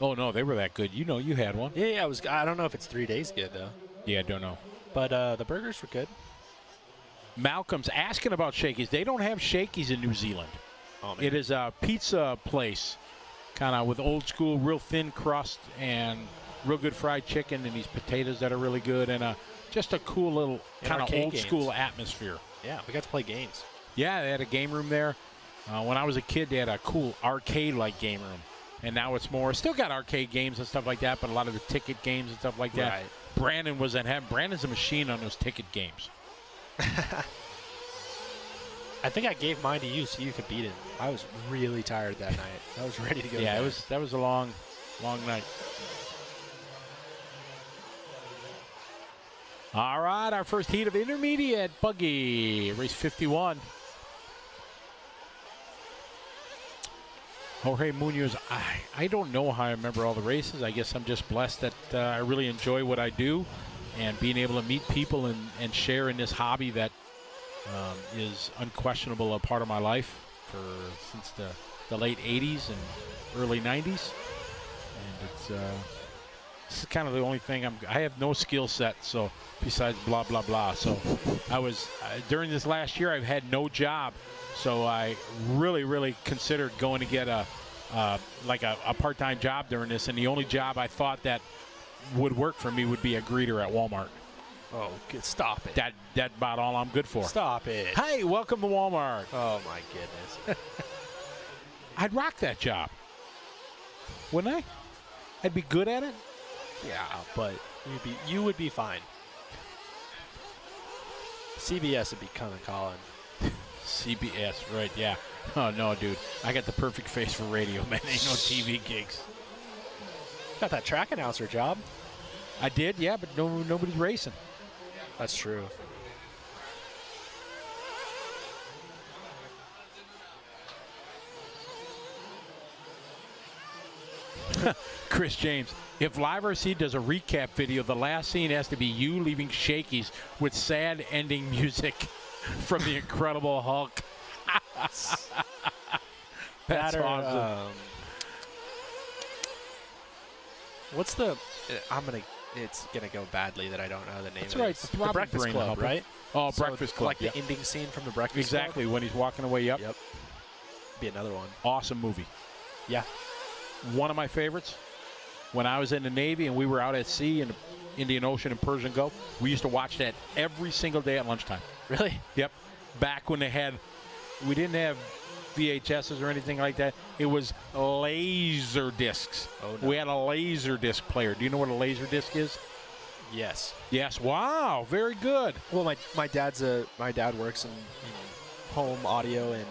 Speaker 1: oh no, they were that good. You know, you had one.
Speaker 2: Yeah, I don't know if it's 3 days good though.
Speaker 1: Yeah, I don't know.
Speaker 2: But the burgers were good.
Speaker 1: Malcolm's asking about Shakey's. They don't have Shakey's in New Zealand.
Speaker 2: Oh, man.
Speaker 1: It is a pizza place, kind of with old school, real thin crust and real good fried chicken and these potatoes that are really good and just a cool little kind of old school atmosphere.
Speaker 2: Yeah, we got to play games.
Speaker 1: Yeah, they had a game room there. When I was a kid, they had a cool arcade-like game room. And now it's more, still got arcade games and stuff like that, but a lot of the ticket games and stuff like that.
Speaker 2: Right.
Speaker 1: Brandon was at heaven. Brandon's a machine on those ticket games.
Speaker 2: I think I gave mine to you so you could beat it. I was really tired that night. I was ready to go.
Speaker 1: Yeah, that was a long night. All right, our first heat of intermediate buggy, race 51. Jorge Munoz, I don't know how I remember all the races. I guess I'm just blessed that I really enjoy what I do and being able to meet people and share in this hobby that is unquestionable a part of my life since the late 80s and early 90s. And this is kind of the only thing I have no skill set, so besides blah, blah, blah. So I was, during this last year, I've had no job. So I really, really considered going to get a part-time job during this. And the only job I thought that would work for me would be a greeter at Walmart.
Speaker 2: Oh, stop it.
Speaker 1: That about all I'm good for.
Speaker 2: Stop it.
Speaker 1: Hey, welcome to Walmart.
Speaker 2: Oh, my goodness.
Speaker 1: I'd rock that job. Wouldn't I? I'd be good at it.
Speaker 2: Yeah, but you would be fine. CBS would be coming calling.
Speaker 1: CBS, right, yeah. Oh, no, dude. I got the perfect face for radio, man. Ain't no TV gigs.
Speaker 2: Got that track announcer job.
Speaker 1: I did, yeah, but nobody's racing.
Speaker 2: That's true.
Speaker 1: Chris James, if Live RC does a recap video, the last scene has to be you leaving Shakey's with sad ending music from the Incredible Hulk. That's awesome.
Speaker 2: What's it's gonna go badly that I don't know the name.
Speaker 1: That's
Speaker 2: of
Speaker 1: right.
Speaker 2: It's
Speaker 1: The
Speaker 2: the Breakfast
Speaker 1: Brain
Speaker 2: Club,
Speaker 1: Helper.
Speaker 2: right?
Speaker 1: Oh,
Speaker 2: So
Speaker 1: Breakfast Club.
Speaker 2: like
Speaker 1: yeah.
Speaker 2: the ending scene from the Breakfast Club.
Speaker 1: Exactly, when he's walking away, yep.
Speaker 2: Yep. Be another one.
Speaker 1: Awesome movie.
Speaker 2: Yeah.
Speaker 1: One of my favorites. When I was in the Navy and we were out at sea in the Indian Ocean and Persian Gulf, we used to watch that every single day at lunchtime.
Speaker 2: Really?
Speaker 1: Yep. Back when we didn't have VHSs or anything like that. It was laser discs.
Speaker 2: Oh, no.
Speaker 1: We had a laser disc player. Do you know what a laser disc is?
Speaker 2: Yes.
Speaker 1: Yes. Wow. Very good.
Speaker 2: Well, my dad works in home audio and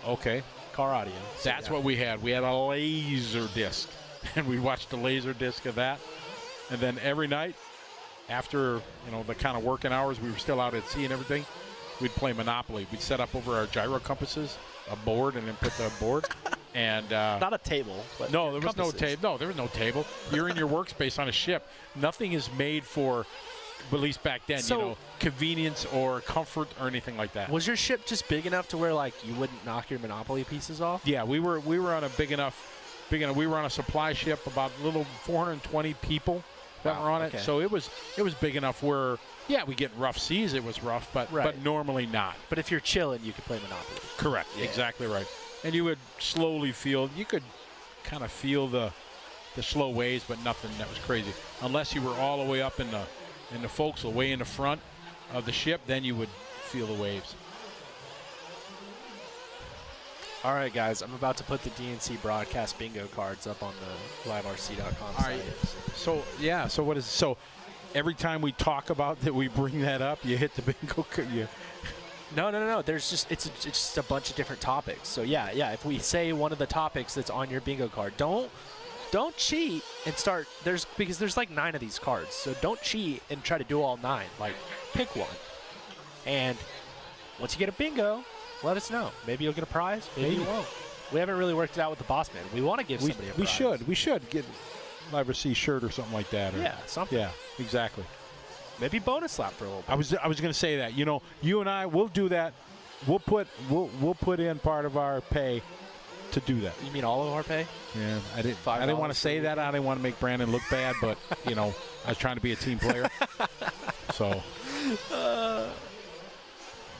Speaker 1: Okay.
Speaker 2: car audio. So
Speaker 1: That's
Speaker 2: yeah.
Speaker 1: what we had. We had a laser disc, and we watched the laser disc of that. And then every night, after the kind of working hours, we were still out at sea and everything. we'd play Monopoly. We'd set up over our gyro compasses a board and then put the board. And
Speaker 2: not a table. But
Speaker 1: no, there was
Speaker 2: compasses.
Speaker 1: no table. No, there was no table. You're in your workspace on a ship. Nothing is made for, at least back then,
Speaker 2: So-
Speaker 1: convenience or comfort or anything like that.
Speaker 2: Was your ship just big enough to where like you wouldn't knock your Monopoly pieces off?
Speaker 1: Yeah, we were on a big enough. We were on a supply ship, about a little 420 people that
Speaker 2: Wow,
Speaker 1: were on it.
Speaker 2: okay.
Speaker 1: So it was big enough where, yeah, we get rough seas. It was rough, but normally not.
Speaker 2: But if you're chilling, you could play Monopoly.
Speaker 1: Correct.
Speaker 2: Yeah.
Speaker 1: Exactly right. And you would slowly feel. You could kind of feel the slow waves, but nothing that was crazy. Unless you were all the way up in the forecastle, way in the front of the ship, then you would feel the waves.
Speaker 2: All right, guys, I'm about to put the DNC broadcast bingo cards up on the liverc.com
Speaker 1: All right.
Speaker 2: site.
Speaker 1: So every time we talk about that, we bring that up. You hit the bingo.
Speaker 2: No. There's just it's just a bunch of different topics. So yeah. If we say one of the topics that's on your bingo card, don't cheat and start. Because there's like 9 of these cards. So don't cheat and try to do all 9. Like pick one. And once you get a bingo, let us know. Maybe you'll get a prize. Maybe you won't. We haven't really worked it out with the boss man. We want to give somebody a prize.
Speaker 1: We should get Liver C shirt or something like that. Or,
Speaker 2: Yeah, something.
Speaker 1: Yeah, exactly.
Speaker 2: Maybe bonus slap for a little bit.
Speaker 1: I was going to say that. You and I will do that. We'll put in part of our pay to do that.
Speaker 2: You mean all of our pay?
Speaker 1: Yeah, I didn't want to say that. I didn't want to make Brandon look bad, but I was trying to be a team player. So.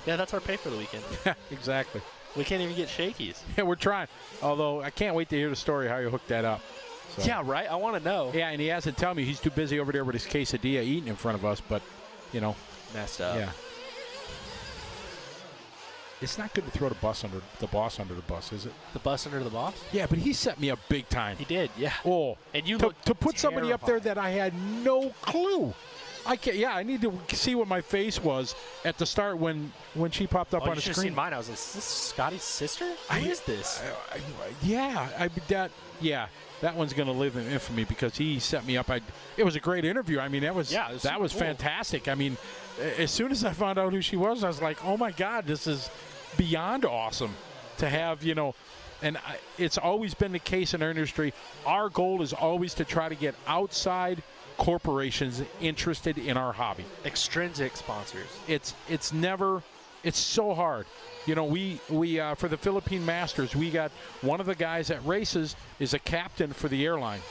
Speaker 2: Yeah, that's our pay for the weekend.
Speaker 1: Exactly.
Speaker 2: We can't even get shakies.
Speaker 1: Yeah, we're trying. Although I can't wait to hear the story how you hooked that up. So.
Speaker 2: Yeah, right? I want to know.
Speaker 1: Yeah, and he hasn't told me. He's too busy over there with his quesadilla eating in front of us, but,
Speaker 2: Messed up.
Speaker 1: Yeah. It's not good to throw the boss under the bus, is it?
Speaker 2: The bus under the boss?
Speaker 1: Yeah, but he set me up big time.
Speaker 2: He did, yeah.
Speaker 1: Oh,
Speaker 2: And you
Speaker 1: to put somebody up there
Speaker 2: terrified.
Speaker 1: that I had no clue. I can't. Yeah, I need to see what my face was at the start when she popped up on
Speaker 2: you
Speaker 1: the
Speaker 2: should have
Speaker 1: screen.
Speaker 2: seen mine. I was like, is this Scotty's sister? Who is this?
Speaker 1: That one's going to live in infamy because he set me up. It was a great interview. I mean, that was
Speaker 2: cool.
Speaker 1: fantastic. I mean, as soon as I found out who she was, I was like, oh my God, this is beyond awesome to have, and it's always been the case in our industry. Our goal is always to try to get outside corporations interested in our hobby.
Speaker 2: Extrinsic sponsors.
Speaker 1: It's so hard. We for the Philippine Masters, we got one of the guys that races is a captain for the airline,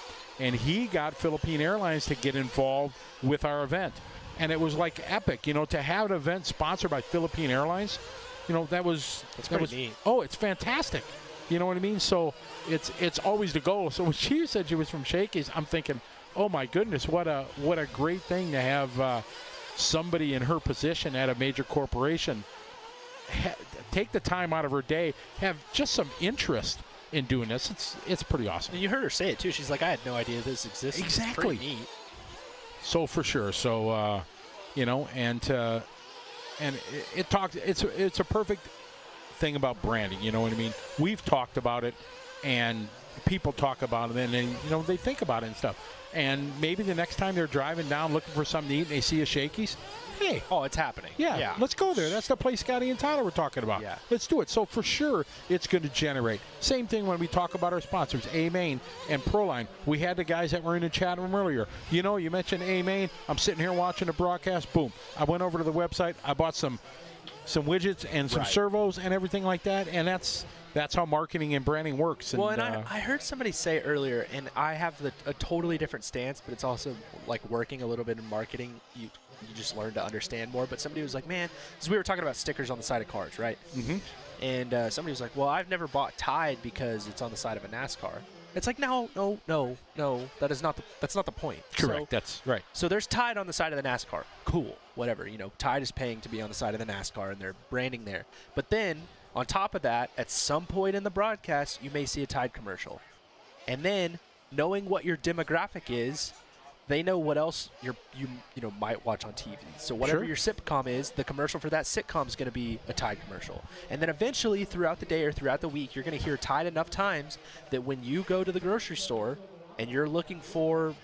Speaker 1: and he got Philippine Airlines to get involved with our event, and it was like epic. To have an event sponsored by Philippine Airlines, that was
Speaker 2: neat.
Speaker 1: Oh, it's fantastic. You know what I mean? So it's always the goal. So when she said she was from Shakey's, I'm thinking, oh my goodness, what a great thing to have somebody in her position at a major corporation take the time out of her day, have just some interest in doing this. It's pretty awesome.
Speaker 2: And you heard her say it too. She's like, I had no idea this existed.
Speaker 1: Exactly.
Speaker 2: It's pretty neat.
Speaker 1: So for sure. So and it talked. It's a perfect thing about branding. You know what I mean? We've talked about it, and people talk about it, and then they think about it and stuff. And maybe the next time they're driving down looking for something to eat and they see a Shakey's, hey.
Speaker 2: Oh, it's happening.
Speaker 1: Yeah, let's go there. That's the place Scotty and Tyler were talking about.
Speaker 2: Yeah.
Speaker 1: Let's do it. So for sure, it's going to generate. Same thing when we talk about our sponsors, A-Main and Proline. We had the guys that were in the chat room earlier. You mentioned A-Main. I'm sitting here watching the broadcast. Boom. I went over to the website. I bought some widgets and some servos and everything like that. And that's how marketing and branding works.
Speaker 2: Well, and I heard somebody say earlier, and I have a totally different stance, but it's also like working a little bit in marketing. You just learn to understand more. But somebody was like, man, because we were talking about stickers on the side of cars, right?
Speaker 1: Mm-hmm.
Speaker 2: And somebody was like, well, I've never bought Tide because it's on the side of a NASCAR. It's like, no, that's not the point.
Speaker 1: Correct.
Speaker 2: So,
Speaker 1: that's right.
Speaker 2: So there's Tide on the side of the NASCAR. Cool, whatever. Tide is paying to be on the side of the NASCAR, and they're branding there. But then on top of that, at some point in the broadcast, you may see a Tide commercial. And then, knowing what your demographic is, they know what else you might watch on TV. So whatever your sitcom is, the commercial for that sitcom is going to be a Tide commercial. And then eventually, throughout the day or throughout the week, you're going to hear Tide enough times that when you go to the grocery store and you're looking for,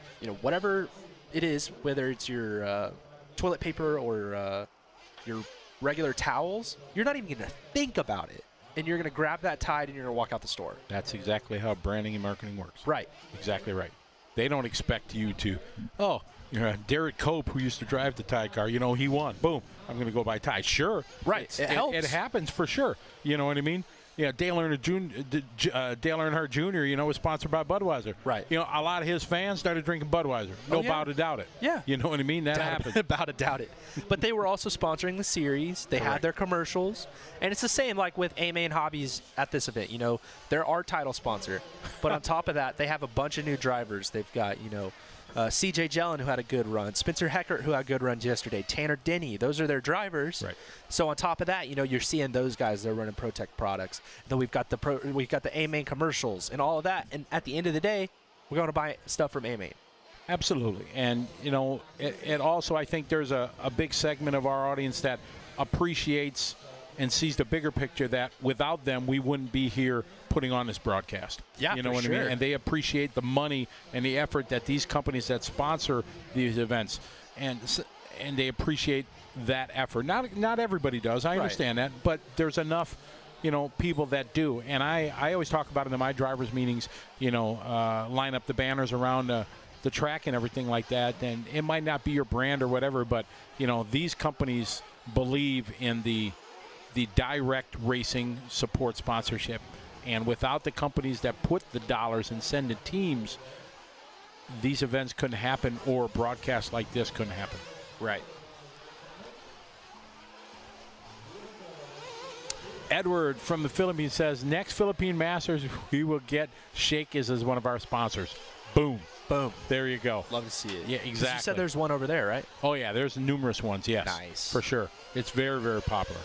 Speaker 2: whatever it is, whether it's your toilet paper or your regular towels, you're not even going to think about it. And you're going to grab that Tide and you're going to walk out the store.
Speaker 1: That's exactly how branding and marketing works.
Speaker 2: Right.
Speaker 1: Exactly right. They don't expect you to, oh, Derek Cope, who used to drive the Tide car, he won. Boom. I'm going to go buy Tide. Sure.
Speaker 2: Right. It helps.
Speaker 1: It happens for sure. You know what I mean? Yeah, Dale Earnhardt Jr., was sponsored by Budweiser.
Speaker 2: Right.
Speaker 1: A lot of his fans started drinking Budweiser. No doubt about it.
Speaker 2: Yeah.
Speaker 1: You know what I mean? That happens.
Speaker 2: Doubt it. But they were also sponsoring the series. They had their commercials. And it's the same like with A-Main Hobbies at this event. They're our title sponsor. But on top of that, they have a bunch of new drivers. They've got, CJ Jellin, who had a good run. Spencer Heckert, who had good runs yesterday. Tanner Denny. Those are their drivers.
Speaker 1: Right.
Speaker 2: So on top of that, you're seeing those guys. They're running ProTech products. Then we've got the A-Main commercials and all of that. And at the end of the day, we're going to buy stuff from A-Main.
Speaker 1: Absolutely. And, it also, I think there's a big segment of our audience that appreciates and sees the bigger picture that without them, we wouldn't be here putting on this broadcast.
Speaker 2: Yeah,
Speaker 1: you know
Speaker 2: for
Speaker 1: what
Speaker 2: sure.
Speaker 1: I mean? And they appreciate the money and the effort that these companies that sponsor these events, and they appreciate that effort. Not everybody does. I understand that, but there's enough, people that do. And I always talk about it in my drivers' meetings. Line up the banners around the track and everything like that. And it might not be your brand or whatever, but these companies believe in the direct racing support sponsorship. And without the companies that put the dollars and send the teams, these events couldn't happen, or broadcasts like this couldn't happen.
Speaker 2: Right.
Speaker 1: Edward from the Philippines says, next Philippine Masters, we will get Shakey's as one of our sponsors. Boom.
Speaker 2: Boom.
Speaker 1: There you go.
Speaker 2: Love to see it.
Speaker 1: Yeah, exactly.
Speaker 2: You said there's one over there, right?
Speaker 1: Oh, yeah, there's numerous ones, yes.
Speaker 2: Nice.
Speaker 1: For sure. It's very, very popular.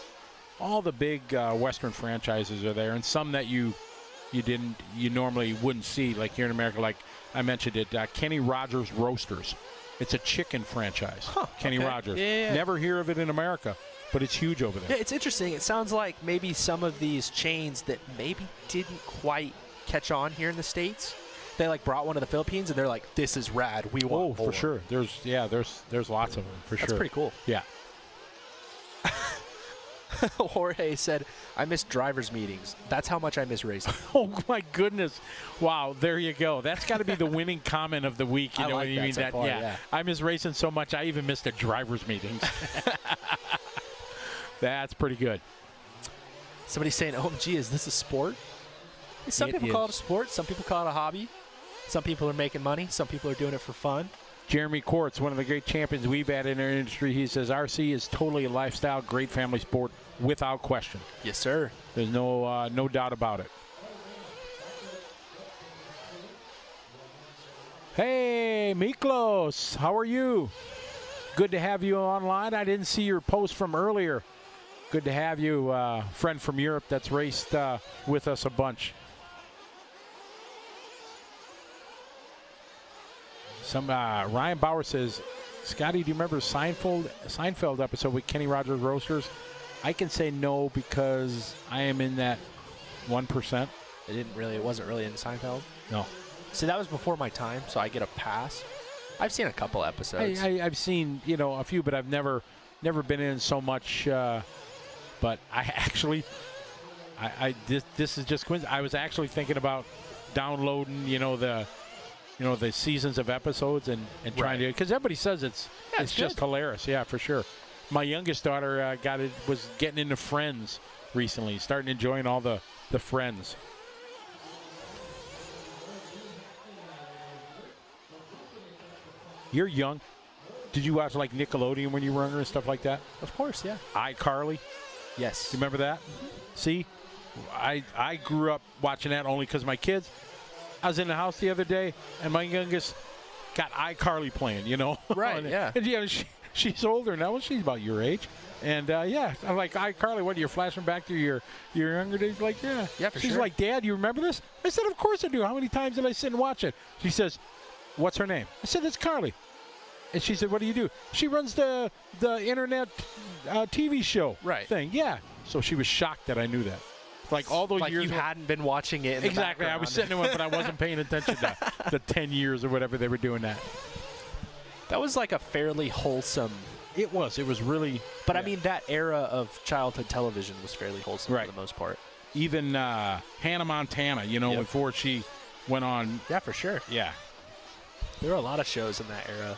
Speaker 1: All the big Western franchises are there, and some that you normally wouldn't see, like here in America, like I mentioned it, Kenny Rogers Roasters. It's a chicken franchise. Kenny Rogers.
Speaker 2: Yeah.
Speaker 1: Never hear of it in America, but it's huge over there.
Speaker 2: Yeah, it's interesting. It sounds like maybe some of these chains that maybe didn't quite catch on here in the States, they brought one to the Philippines and they're like, this is rad. We want more.
Speaker 1: For sure. There's lots of them for sure.
Speaker 2: That's pretty cool.
Speaker 1: Yeah.
Speaker 2: Jorge said, I miss drivers' meetings. That's how much I miss racing.
Speaker 1: Oh, my goodness. Wow, there you go. That's got to be the winning comment of the week. You know what I mean?
Speaker 2: So far, yeah.
Speaker 1: I miss racing so much, I even miss the drivers' meetings. That's pretty good.
Speaker 2: Somebody's saying, OMG, is this a sport? Some people call it a sport. Some people call it a hobby. Some people are making money. Some people are doing it for fun.
Speaker 1: Jeremy Quartz, one of the great champions we've had in our industry, he says, RC is totally a lifestyle, great family sport, without question.
Speaker 2: Yes, sir.
Speaker 1: There's no doubt about it. Hey, Miklos, how are you? Good to have you online. I didn't see your post from earlier. Good to have you, friend from Europe that's raced with us a bunch. Ryan Bauer says, Scotty, do you remember Seinfeld episode with Kenny Rogers Roasters? I can say no because I am in that 1%.
Speaker 2: It wasn't really in Seinfeld.
Speaker 1: No.
Speaker 2: See, that was before my time, so I get a pass. I've seen a couple episodes.
Speaker 1: I've seen a few, but I've never been in so much. But I actually, this is just coincidence. I was actually thinking about downloading, the seasons of episodes and trying to, because everybody says it's just hilarious. Yeah, for sure. My youngest daughter was getting into Friends recently, starting enjoying all the Friends. You're young. Did you watch Nickelodeon when you were younger and stuff like that?
Speaker 2: Of course, yeah.
Speaker 1: iCarly?
Speaker 2: Yes.
Speaker 1: You remember that? See, I grew up watching that only because my kids. I was in the house the other day, and my youngest got iCarly playing,
Speaker 2: Right,
Speaker 1: and,
Speaker 2: yeah.
Speaker 1: And, she's older now. Well, she's about your age. And, I'm like, iCarly, what, you're flashing back to your younger days? Like, yeah.
Speaker 2: Yeah, for
Speaker 1: She's
Speaker 2: sure.
Speaker 1: like, Dad, you remember this? I said, of course I do. How many times did I sit and watch it? She says, what's her name? I said, it's Carly. And she said, what do you do? She runs the internet TV show thing. Yeah. So she was shocked that I knew that. All those years.
Speaker 2: You hadn't been watching it in
Speaker 1: exactly.
Speaker 2: the
Speaker 1: I was sitting in it, but I wasn't paying attention to the 10 years or whatever they were doing that.
Speaker 2: That was a fairly wholesome
Speaker 1: It was really.
Speaker 2: But I mean, that era of childhood television was fairly wholesome
Speaker 1: Right.
Speaker 2: for the most part.
Speaker 1: Even Hannah Montana, before she went on.
Speaker 2: Yeah, for sure.
Speaker 1: Yeah.
Speaker 2: There were a lot of shows in that era.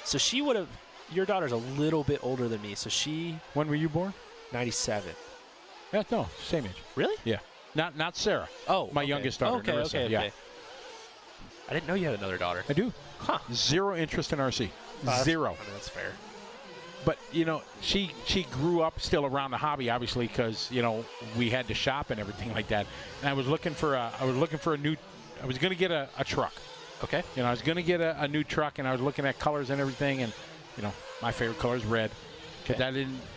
Speaker 2: So she would have. Your daughter's a little bit older than me, so she.
Speaker 1: When were you born?
Speaker 2: 97.
Speaker 1: Yeah, no, same age.
Speaker 2: Really?
Speaker 1: Yeah. Not Sarah.
Speaker 2: Oh,
Speaker 1: my
Speaker 2: okay.
Speaker 1: youngest daughter.
Speaker 2: Okay,
Speaker 1: Narissa.
Speaker 2: okay,
Speaker 1: Yeah.
Speaker 2: okay. I didn't know you had another daughter.
Speaker 1: I do.
Speaker 2: Huh.
Speaker 1: Zero interest in RC. Zero.
Speaker 2: I mean, that's fair.
Speaker 1: But she grew up still around the hobby, obviously, because we had to shop and everything like that. And I was looking for a new. I was going to get a truck.
Speaker 2: Okay.
Speaker 1: I was going to get a new truck, and I was looking at colors and everything, and my favorite color is red, because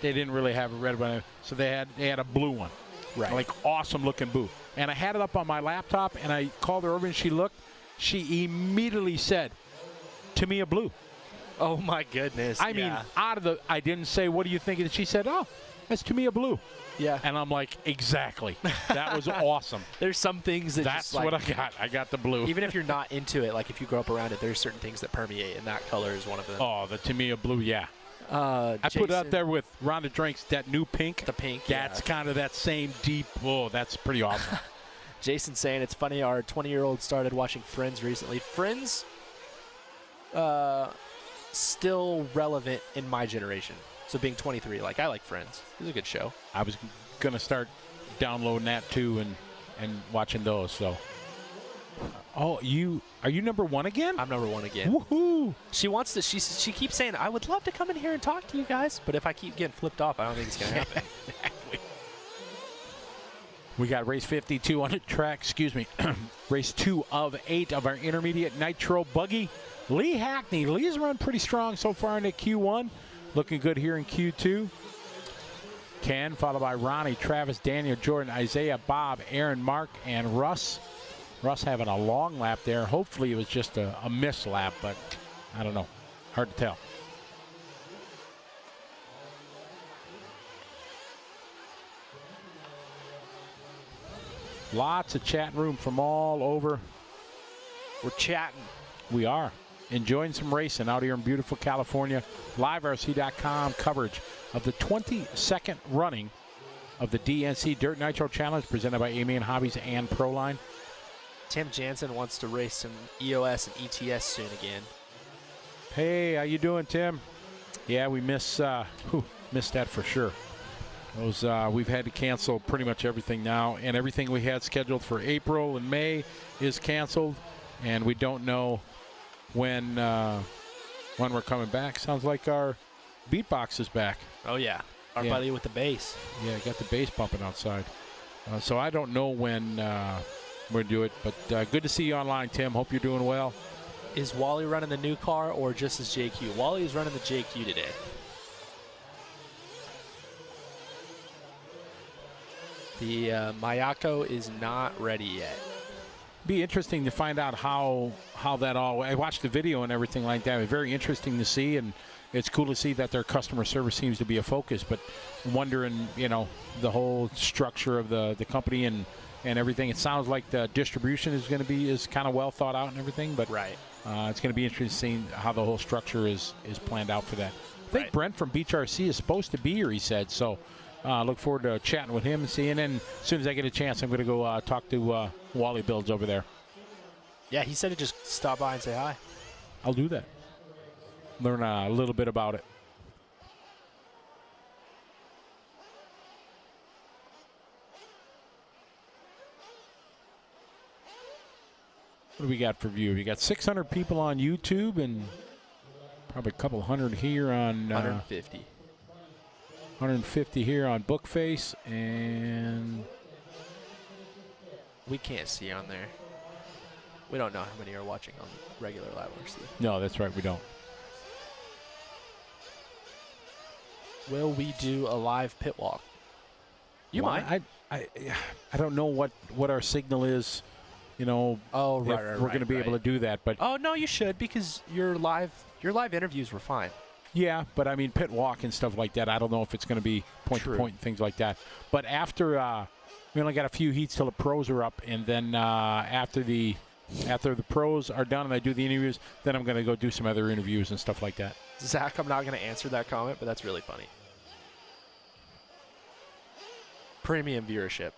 Speaker 1: they didn't really have a red one, so they had a blue one,
Speaker 2: Right.
Speaker 1: like awesome looking blue. And I had it up on my laptop, and I called her over, and she looked. She immediately said, "Tamiya blue."
Speaker 2: Oh my goodness.
Speaker 1: I mean, I didn't say, "What do you think?" And she said, "Oh, that's Tamiya blue."
Speaker 2: Yeah.
Speaker 1: And I'm like, exactly. That was awesome.
Speaker 2: There's some things that
Speaker 1: That's
Speaker 2: just, like,
Speaker 1: what I got. I got the blue.
Speaker 2: even if you're not into it, like if you grow up around it, there's certain things that permeate, and that color is one of them.
Speaker 1: Oh, the Tamiya blue, yeah. I put it up
Speaker 2: Jason,
Speaker 1: there with Rhonda Drinks, that new pink.
Speaker 2: The pink.
Speaker 1: That's
Speaker 2: yeah.
Speaker 1: kind of that same deep. Oh, that's pretty awesome.
Speaker 2: Jason saying it's funny. Our 20-year-old started watching Friends recently. Friends, still relevant in my generation. So being 23, like I like Friends. It's a good show.
Speaker 1: I was gonna start downloading that too and watching those. So, are you number one again?
Speaker 2: I'm number one again.
Speaker 1: Woohoo!
Speaker 2: She wants to. She keeps saying, "I would love to come in here and talk to you guys," but if I keep getting flipped off, I don't think it's gonna happen.
Speaker 1: We got race 52 on the track. Excuse me. Race 2 of 8 of our intermediate nitro buggy. Lee Hackney. Lee's run pretty strong so far into Q1. Looking good here in Q2. Ken, followed by Ronnie, Travis, Daniel, Jordan, Isaiah, Bob, Aaron, Mark, and Russ. Russ having a long lap there. Hopefully it was just a miss lap, but I don't know. Hard to tell. Lots of chat room from all over.
Speaker 2: We're chatting.
Speaker 1: We are enjoying some racing out here in beautiful California. LiveRC.com coverage of the 22nd running of the DNC Dirt Nitro Challenge presented by Amian Hobbies and Proline.
Speaker 2: Tim Jansen wants to race some EOS and ETS soon again.
Speaker 1: Hey, how you doing, Tim? Yeah, we missed that for sure. Those we've had to cancel pretty much everything now, and everything we had scheduled for April and May is canceled, and we don't know when we're coming back. Sounds like our beatbox is back.
Speaker 2: Oh yeah, our buddy with the bass.
Speaker 1: Yeah, got the bass pumping outside. So I don't know when we're going to do it, but good to see you online, Tim. Hope you're doing well.
Speaker 2: Is Wally running the new car or just his JQ? Wally is running the JQ today. The Mayako is not ready yet.
Speaker 1: Be interesting to find out how that all. I watched the video and everything like that. It's very interesting to see, and it's cool to see that their customer service seems to be a focus. But wondering, the whole structure of the company and everything. It sounds like the distribution is kind of well thought out and everything. But
Speaker 2: right,
Speaker 1: it's going to be interesting how the whole structure is planned out for that. I think Brent from Beach RC is supposed to be here. He said so. Look forward to chatting with him and seeing. And as soon as I get a chance, I'm going to go talk to Wally Builds over there.
Speaker 2: Yeah, he said to just stop by and say hi.
Speaker 1: I'll do that. Learn a little bit about it. What do we got for view? We got 600 people on YouTube and probably a couple hundred here on
Speaker 2: 150.
Speaker 1: 150 here on Bookface, and
Speaker 2: we can't see on there. We don't know how many are watching on regular Live RC.
Speaker 1: No, that's right, we don't.
Speaker 2: Will we do a live pit walk? You might.
Speaker 1: I don't know what our signal is.
Speaker 2: Oh, right,
Speaker 1: if we're going to be able to do that, but
Speaker 2: oh no, you should, because your live interviews were fine.
Speaker 1: Yeah, but I mean pit walk and stuff like that. I don't know if it's going to be point to point and things like that. But after we only got a few heats till the pros are up, and then after the After the pros are done and I do the interviews, then I'm going to go do some other interviews and stuff like that.
Speaker 2: Zach, I'm not going to answer that comment, but that's really funny. Premium viewership.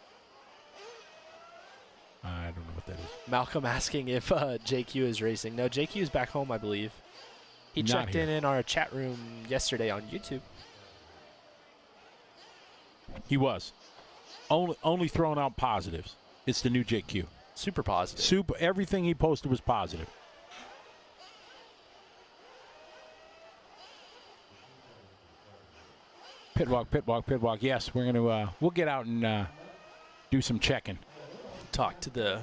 Speaker 1: I don't know what that is.
Speaker 2: Malcolm asking if JQ is racing. No, JQ is back home, I believe. He
Speaker 1: Not
Speaker 2: checked
Speaker 1: here.
Speaker 2: in our chat room yesterday on YouTube.
Speaker 1: He was. Only throwing out positives. It's the new JQ.
Speaker 2: Super positive.
Speaker 1: Super. Everything he posted was positive. Pit walk, pit walk, pit walk. Yes, we're gonna. We'll get out and do some checking.
Speaker 2: Talk to the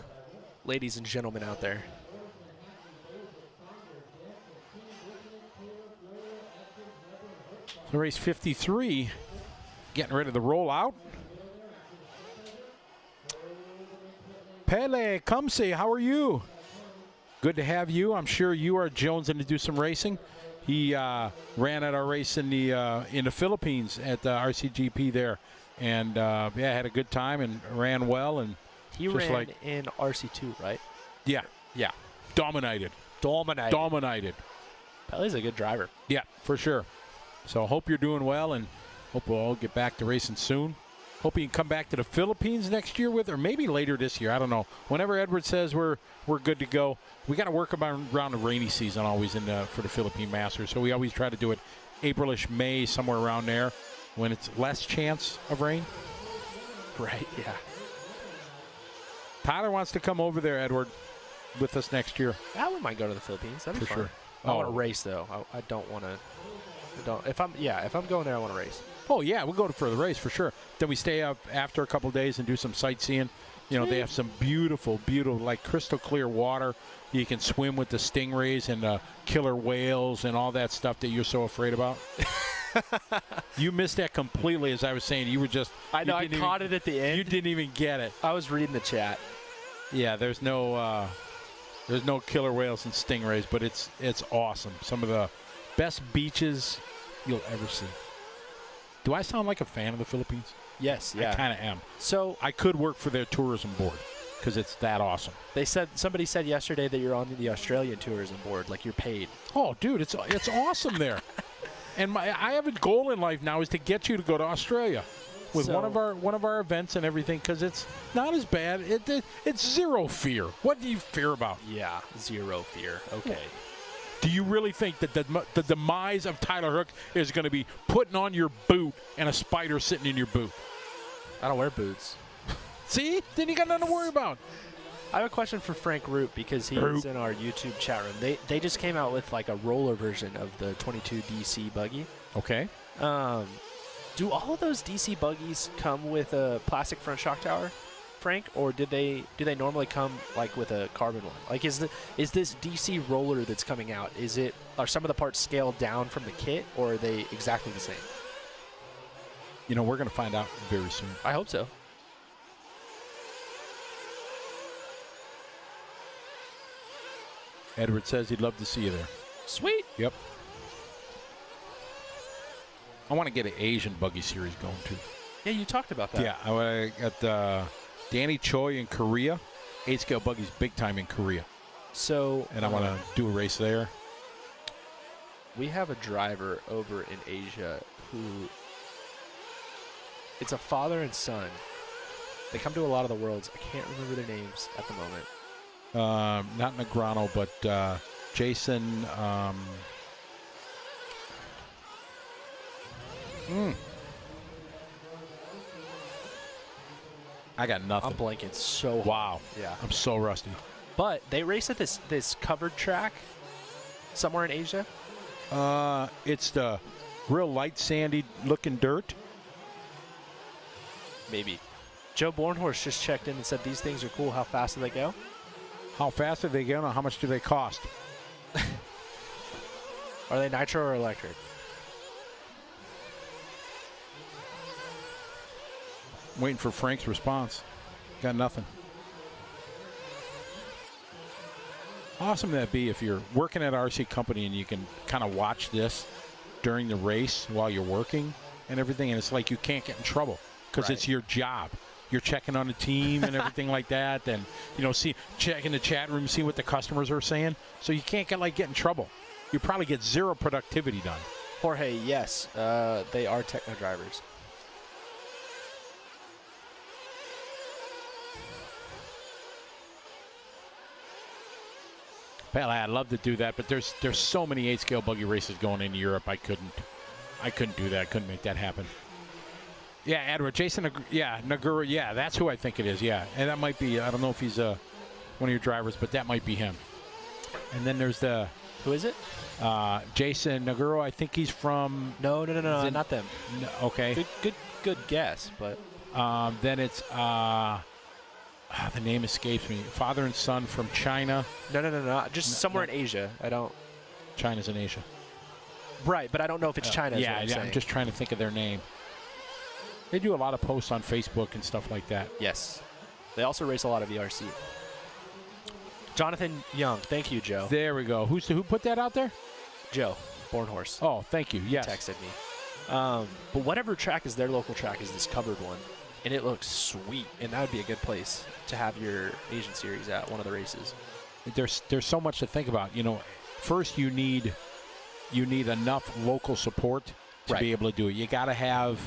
Speaker 2: ladies and gentlemen out there.
Speaker 1: So race 53, getting rid of the rollout. Pele, come say, how are you? Good to have you. I'm sure you are jonesing to do some racing. He ran at our race in the Philippines at the RCGP there, and yeah, had a good time and ran well. And
Speaker 2: he ran in RC2, right?
Speaker 1: Yeah,
Speaker 2: Yeah.
Speaker 1: dominated.
Speaker 2: Pele's a good driver.
Speaker 1: Yeah, for sure. So hope you're doing well, and hope we'll all get back to racing soon. Hope you can come back to the Philippines next year with, or maybe later this year. I don't know. Whenever Edward says we're good to go, we got to work around the rainy season always for the Philippine Masters. So we always try to do it Aprilish, May, somewhere around there, when it's less chance of rain.
Speaker 2: Right, yeah.
Speaker 1: Tyler wants to come over there, Edward, with us next year.
Speaker 2: I wouldn't mind going to the Philippines. That'd be
Speaker 1: For
Speaker 2: fun.
Speaker 1: sure.
Speaker 2: I want to race though. I don't want to. If I'm going there, I want to race.
Speaker 1: Oh yeah, we'll go for the race for sure. Then we stay up after a couple of days and do some sightseeing. You know, they have some beautiful, like crystal clear water. You can swim with the stingrays and the killer whales and all that stuff that you're so afraid about. You missed that completely, as I was saying. You were just.
Speaker 2: I know. I caught it at the end.
Speaker 1: You didn't even get it.
Speaker 2: I was reading the chat.
Speaker 1: Yeah, there's no killer whales and stingrays, but it's awesome. Some of the best beaches you'll ever see. Do I sound like a fan of the Philippines?
Speaker 2: Yes, yeah.
Speaker 1: I kind of am.
Speaker 2: So
Speaker 1: I could work for their tourism board because it's that awesome.
Speaker 2: Somebody said yesterday that you're on the Australian tourism board, like you're paid.
Speaker 1: Oh, dude, it's awesome there. And I have a goal in life now is to get you to go to Australia with one of our events and everything, because it's not as bad. It's zero fear. What do you fear about?
Speaker 2: Yeah, zero fear. Okay.
Speaker 1: Do you really think that the demise of Tyler Hook is going to be putting on your boot and a spider sitting in your boot?
Speaker 2: I don't wear boots.
Speaker 1: See? Then you got nothing to worry about.
Speaker 2: I have a question for Frank Root, because he's in our YouTube chat room. They just came out with like a roller version of the 22 DC buggy.
Speaker 1: Okay.
Speaker 2: Do all of those DC buggies come with a plastic front shock tower, Frank, or do they normally come like with a carbon one? Like, is this DC roller that's coming out, are some of the parts scaled down from the kit, or are they exactly the same?
Speaker 1: You know, we're going to find out very soon.
Speaker 2: I hope so.
Speaker 1: Edward says he'd love to see you there.
Speaker 2: Sweet.
Speaker 1: Yep. I want to get an Asian buggy series going too.
Speaker 2: Yeah, you talked about that.
Speaker 1: Yeah, I got Danny Choi in Korea. 8-scale buggies big time in Korea.
Speaker 2: So,
Speaker 1: and I want to do a race there.
Speaker 2: We have a driver over in Asia who, it's a father and son. They come to a lot of the worlds. I can't remember their names at the moment.
Speaker 1: Not Negrano, but Jason. I got nothing.
Speaker 2: I'm blanking so hard.
Speaker 1: Wow.
Speaker 2: Yeah.
Speaker 1: I'm so rusty.
Speaker 2: But they race at this covered track somewhere in Asia.
Speaker 1: It's the real light sandy looking dirt.
Speaker 2: Maybe. Joe Bornhorst just checked in and said these things are cool. How fast do they go?
Speaker 1: How fast are they going, or how much do they cost?
Speaker 2: Are they nitro or electric?
Speaker 1: Waiting for Frank's response. Got nothing. Awesome that'd be if you're working at an RC company and you can kind of watch this during the race while you're working and everything, and it's like you can't get in trouble because it's your job. you're checking on the team and everything like that, and checking the chat room, see what the customers are saying. So you can't get in trouble. You probably get zero productivity done.
Speaker 2: Jorge, yes, they are techno drivers.
Speaker 1: Well, I'd love to do that, but there's so many 8-scale buggy races going into Europe. I couldn't do that. I couldn't make that happen. Yeah, Edward, Jason, Nagura, yeah, that's who I think it is, yeah. And that might be, I don't know if he's one of your drivers, but that might be him. And then there's the...
Speaker 2: Who is it?
Speaker 1: Jason Naguro, I think he's from...
Speaker 2: No, not them.
Speaker 1: No, okay.
Speaker 2: Good guess, but...
Speaker 1: Then it's... the name escapes me. Father and son from China.
Speaker 2: No. Just somewhere in Asia. I don't...
Speaker 1: China's in Asia.
Speaker 2: Right, but I don't know if it's China.
Speaker 1: Yeah, I'm just trying to think of their name. They do a lot of posts on Facebook and stuff like that.
Speaker 2: Yes. They also race a lot of ERC. Jonathan Young. Thank you, Joe.
Speaker 1: There we go. Who put that out there?
Speaker 2: Joe, Born Horse.
Speaker 1: Oh, thank you. Yes.
Speaker 2: Texted me. But whatever track is their local track is this covered one. And it looks sweet. And that would be a good place to have your Asian series at one of the races.
Speaker 1: There's so much to think about. First you need enough local support to be able to do it. You got to have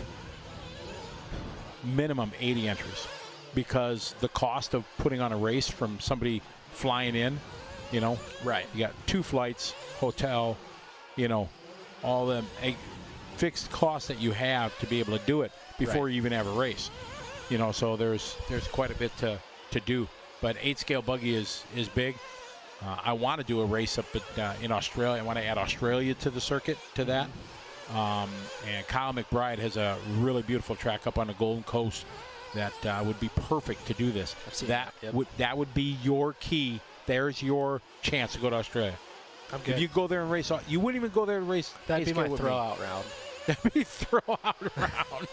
Speaker 1: minimum 80 entries, because the cost of putting on a race from somebody flying in,
Speaker 2: Right.
Speaker 1: You got 2 flights, hotel, all the fixed costs that you have to be able to do it before you even have a race. So there's quite a bit to do. But 8-scale buggy is big. I want to do a race up in Australia. I want to add Australia to the circuit, to that. And Kyle McBride has a really beautiful track up on the Golden Coast that would be perfect to do this. That would be your key. There's your chance to go to Australia.
Speaker 2: I'm good.
Speaker 1: If you go there and race, you wouldn't even go there and race.
Speaker 2: That'd be my throw-out round.
Speaker 1: That'd be throw-out round.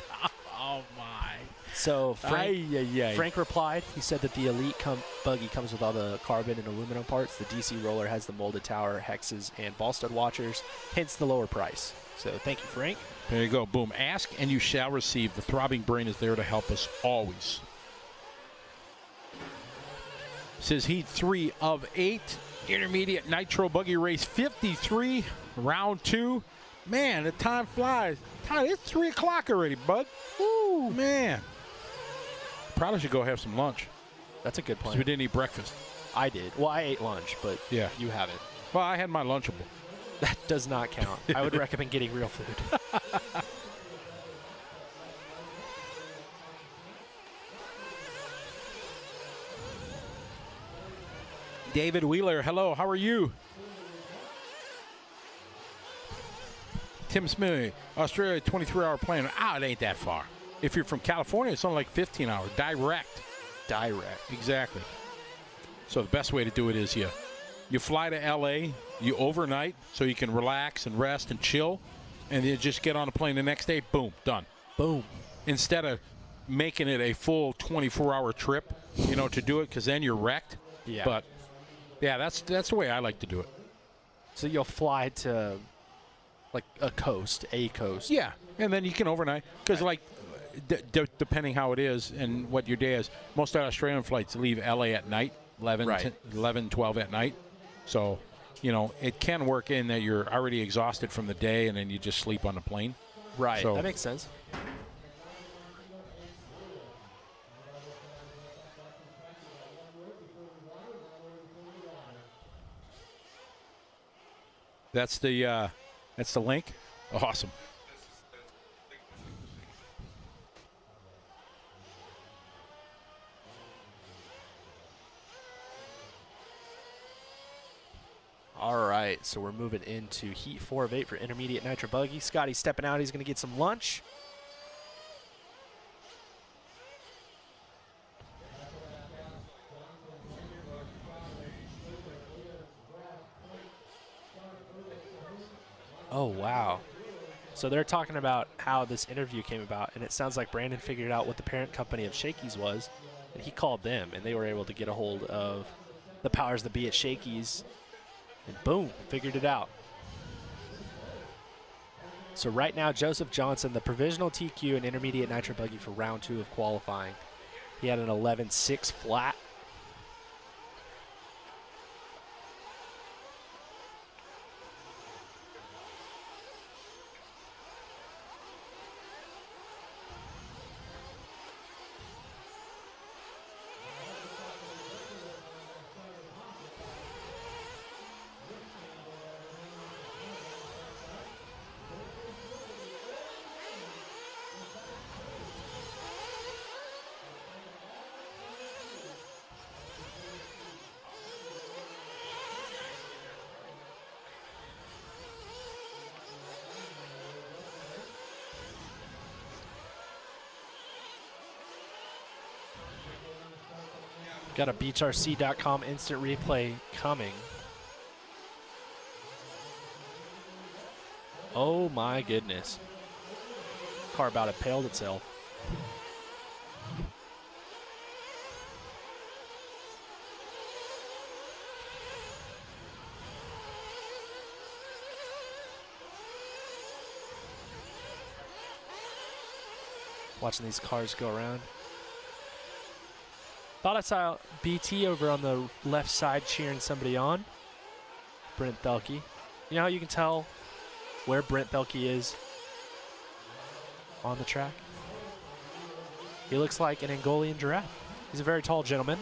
Speaker 1: Oh, my.
Speaker 2: So Frank replied. He said that the Elite buggy comes with all the carbon and aluminum parts. The DC roller has the molded tower, hexes, and ball stud watchers, hence the lower price. So thank you, Frank.
Speaker 1: There you go. Boom. Ask and you shall receive. The throbbing brain is there to help us always. Says Heat 3 of 8. Intermediate Nitro Buggy Race 53. Round 2. Man, the time flies. It's 3 o'clock already, bud. Woo, man. Probably should go have some lunch.
Speaker 2: That's a good plan.
Speaker 1: We didn't eat breakfast.
Speaker 2: I did. Well, I ate lunch, but
Speaker 1: yeah,
Speaker 2: you haven't.
Speaker 1: Well, I had my Lunchable.
Speaker 2: That does not count. I would recommend getting real food.
Speaker 1: David Wheeler, hello, how are you? Tim Smith, Australia, 23-hour plane. It ain't that far. If you're from California, it's only like 15 hours. Direct. Exactly. So the best way to do it is you fly to L.A., you overnight so you can relax and rest and chill, and you just get on a plane the next day, boom, done.
Speaker 2: Boom.
Speaker 1: Instead of making it a full 24-hour trip, to do it, because then you're wrecked.
Speaker 2: Yeah.
Speaker 1: But, yeah, that's the way I like to do it.
Speaker 2: So you'll fly to, like, a coast.
Speaker 1: Yeah, and then you can overnight, because, depending how it is and what your day is, most Australian flights leave L.A. at night, 11, 12 at night. So, it can work in that you're already exhausted from the day, and then you just sleep on the plane.
Speaker 2: Right,
Speaker 1: so,
Speaker 2: that makes sense.
Speaker 1: That's the link. Awesome.
Speaker 2: All right, so we're moving into Heat 4 of 8 for Intermediate Nitro Buggy. Scotty's stepping out. He's going to get some lunch. Oh, wow. So they're talking about how this interview came about, and it sounds like Brandon figured out what the parent company of Shakey's was, and he called them, and they were able to get a hold of the powers that be at Shakey's, and boom, figured it out. So right now, Joseph Johnson, the provisional TQ and intermediate Nitro Buggy for round 2 of qualifying. He had an 11.6 flat. Got a beachRC.com instant replay coming. Oh my goodness. Car about impaled itself. Watching these cars go around. Thought I saw BT over on the left side cheering somebody on. Brent Thelke. You know how you can tell where Brent Thelke is on the track? He looks like an Angolian giraffe. He's a very tall gentleman.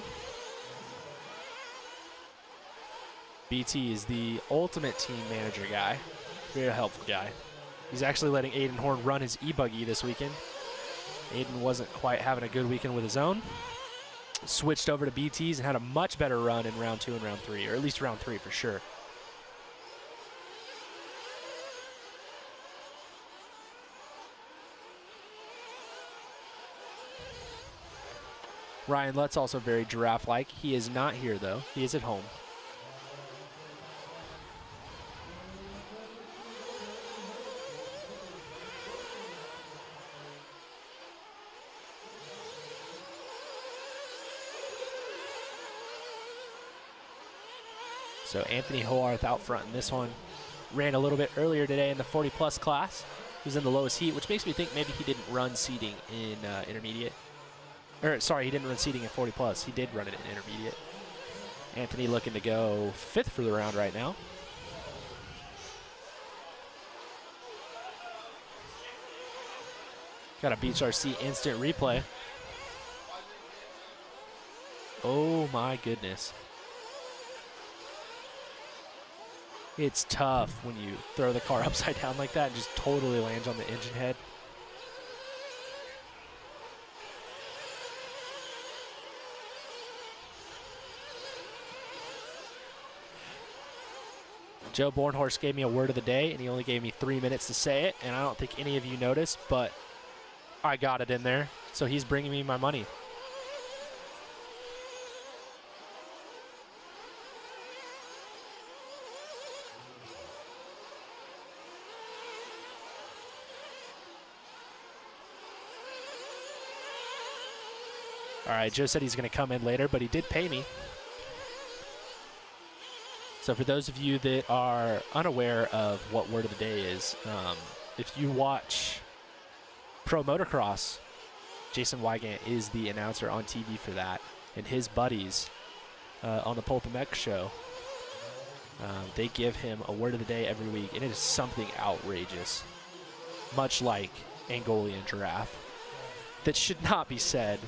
Speaker 2: BT is the ultimate team manager guy. Very helpful guy. He's actually letting Aiden Horn run his e-buggy this weekend. Aiden wasn't quite having a good weekend with his own. Switched over to BT's and had a much better run in round 2 and round 3, or at least round 3 for sure. Ryan Lutt's also very giraffe-like. He is not here, though. He is at home. So Anthony Hoarth out front in this one. Ran a little bit earlier today in the 40-plus class. He was in the lowest heat, which makes me think maybe he didn't run seating in intermediate. Or, sorry, he didn't run seating in 40-plus. He did run it in intermediate. Anthony looking to go 5th for the round right now. Got a Beach RC instant replay. Oh, my goodness. It's tough when you throw the car upside down like that and just totally lands on the engine head. Joe Bornhorst gave me a word of the day, and he only gave me 3 minutes to say it, and I don't think any of you noticed, but I got it in there, so he's bringing me my money. All right, Joe said he's going to come in later, but he did pay me. So for those of you that are unaware of what word of the day is, if you watch Pro Motocross, Jason Wygant is the announcer on TV for that, and his buddies on the Pulp MX show, they give him a word of the day every week, and it is something outrageous, much like Angolian giraffe, that should not be said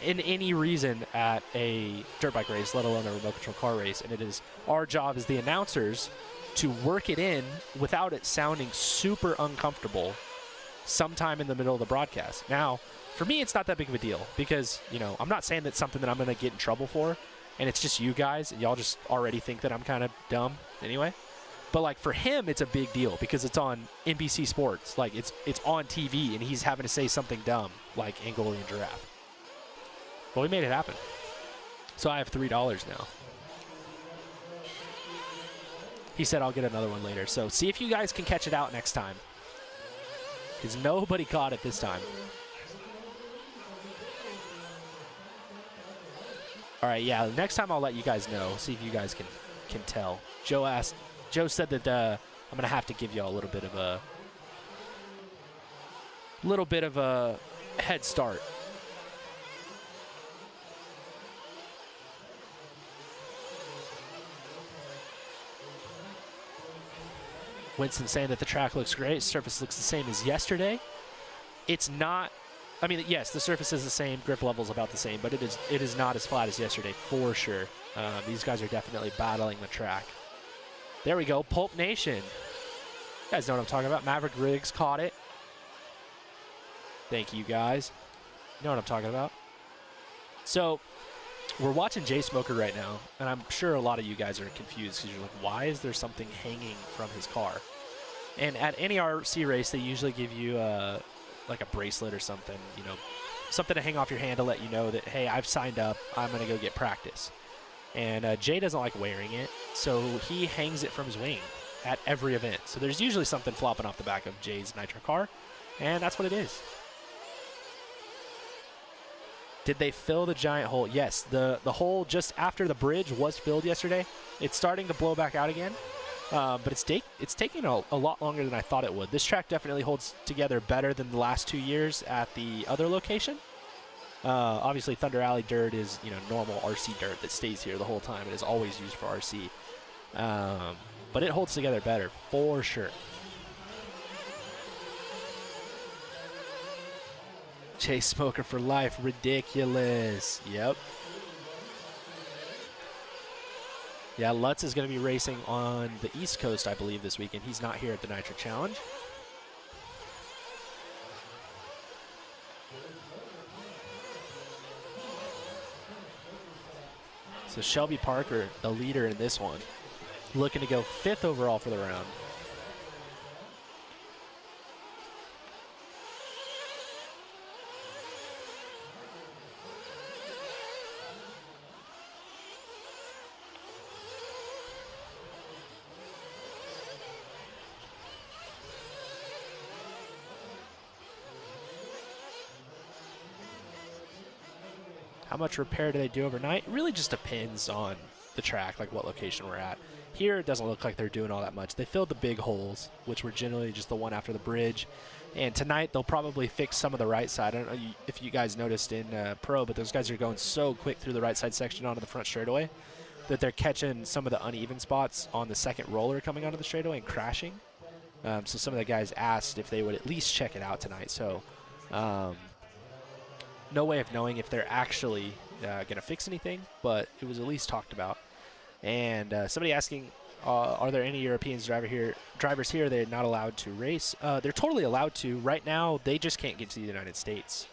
Speaker 2: in any reason at a dirt bike race, let alone a remote control car race. And it is our job as the announcers to work it in without it sounding super uncomfortable sometime in the middle of the broadcast. Now, for me, it's not that big of a deal because, you know, I'm not saying that's something that I'm going to get in trouble for, and it's just you guys, and y'all just already think that I'm kind of dumb anyway. But, like, for him, it's a big deal because it's on NBC Sports. Like, it's on TV, and he's having to say something dumb like Angolian giraffe. Well, we made it happen. So I have $3 now. He said I'll get another one later. So see if you guys can catch it out next time, because nobody caught it this time. All right, yeah, next time I'll let you guys know. See if you guys can tell. Joe said that I'm going to have to give y'all a little bit of a head start. Winston saying that the track looks great. Surface looks the same as yesterday. It's not. I mean, yes, the surface is the same. Grip level's about the same, but it is not as flat as yesterday for sure. These guys are definitely battling the track. There we go. Pulp Nation. You guys know what I'm talking about. Maverick Riggs caught it. Thank you, guys. You know what I'm talking about. So we're watching Jay Smoker right now, and I'm sure a lot of you guys are confused because you're like, why is there something hanging from his car? And at any RC race, they usually give you like a bracelet or something, you know, something to hang off your hand to let you know that, hey, I've signed up. I'm going to go get practice. And Jay doesn't like wearing it, so he hangs it from his wing at every event. So there's usually something flopping off the back of Jay's Nitro car, and that's what it is. Did they fill the giant hole? Yes, the hole just after the bridge was filled yesterday. It's starting to blow back out again, but it's taking a lot longer than I thought it would. This track definitely holds together better than the last 2 years at the other location. Obviously, Thunder Alley dirt is, you know, normal RC dirt that stays here the whole time. It is always used for RC, but it holds together better for sure. Chase Smoker for life, ridiculous. Yep. Yeah, Lutz is going to be racing on the East Coast, I believe, this weekend. He's not here at the Nitro Challenge. So Shelby Parker, the leader in this one, looking to go 5th overall for the round. How much repair do they do overnight? It really just depends on the track, like what location we're at. Here, it doesn't look like they're doing all that much. They filled the big holes, which were generally just the one after the bridge. And tonight, they'll probably fix some of the right side. I don't know if you guys noticed in Pro, but those guys are going so quick through the right side section onto the front straightaway that they're catching some of the uneven spots on the second roller coming onto the straightaway and crashing. So some of the guys asked if they would at least check it out tonight. So no way of knowing if they're actually going to fix anything, but it was at least talked about. And somebody asking, are there any Europeans drivers here that are not allowed to race? They're totally allowed to. Right now, they just can't get to the United States.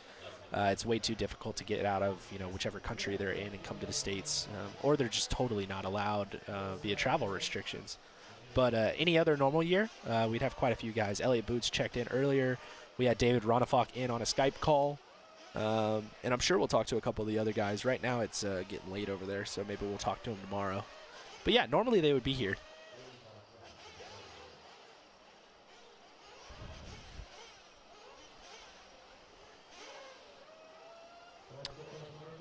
Speaker 2: It's way too difficult to get out of, you know, whichever country they're in and come to the States, or they're just totally not allowed via travel restrictions. But any other normal year, we'd have quite a few guys. Elliot Boots checked in earlier. We had David Ronafok in on a Skype call. And I'm sure we'll talk to a couple of the other guys. Right now it's getting late over there, so maybe we'll talk to them tomorrow. But yeah, normally they would be here.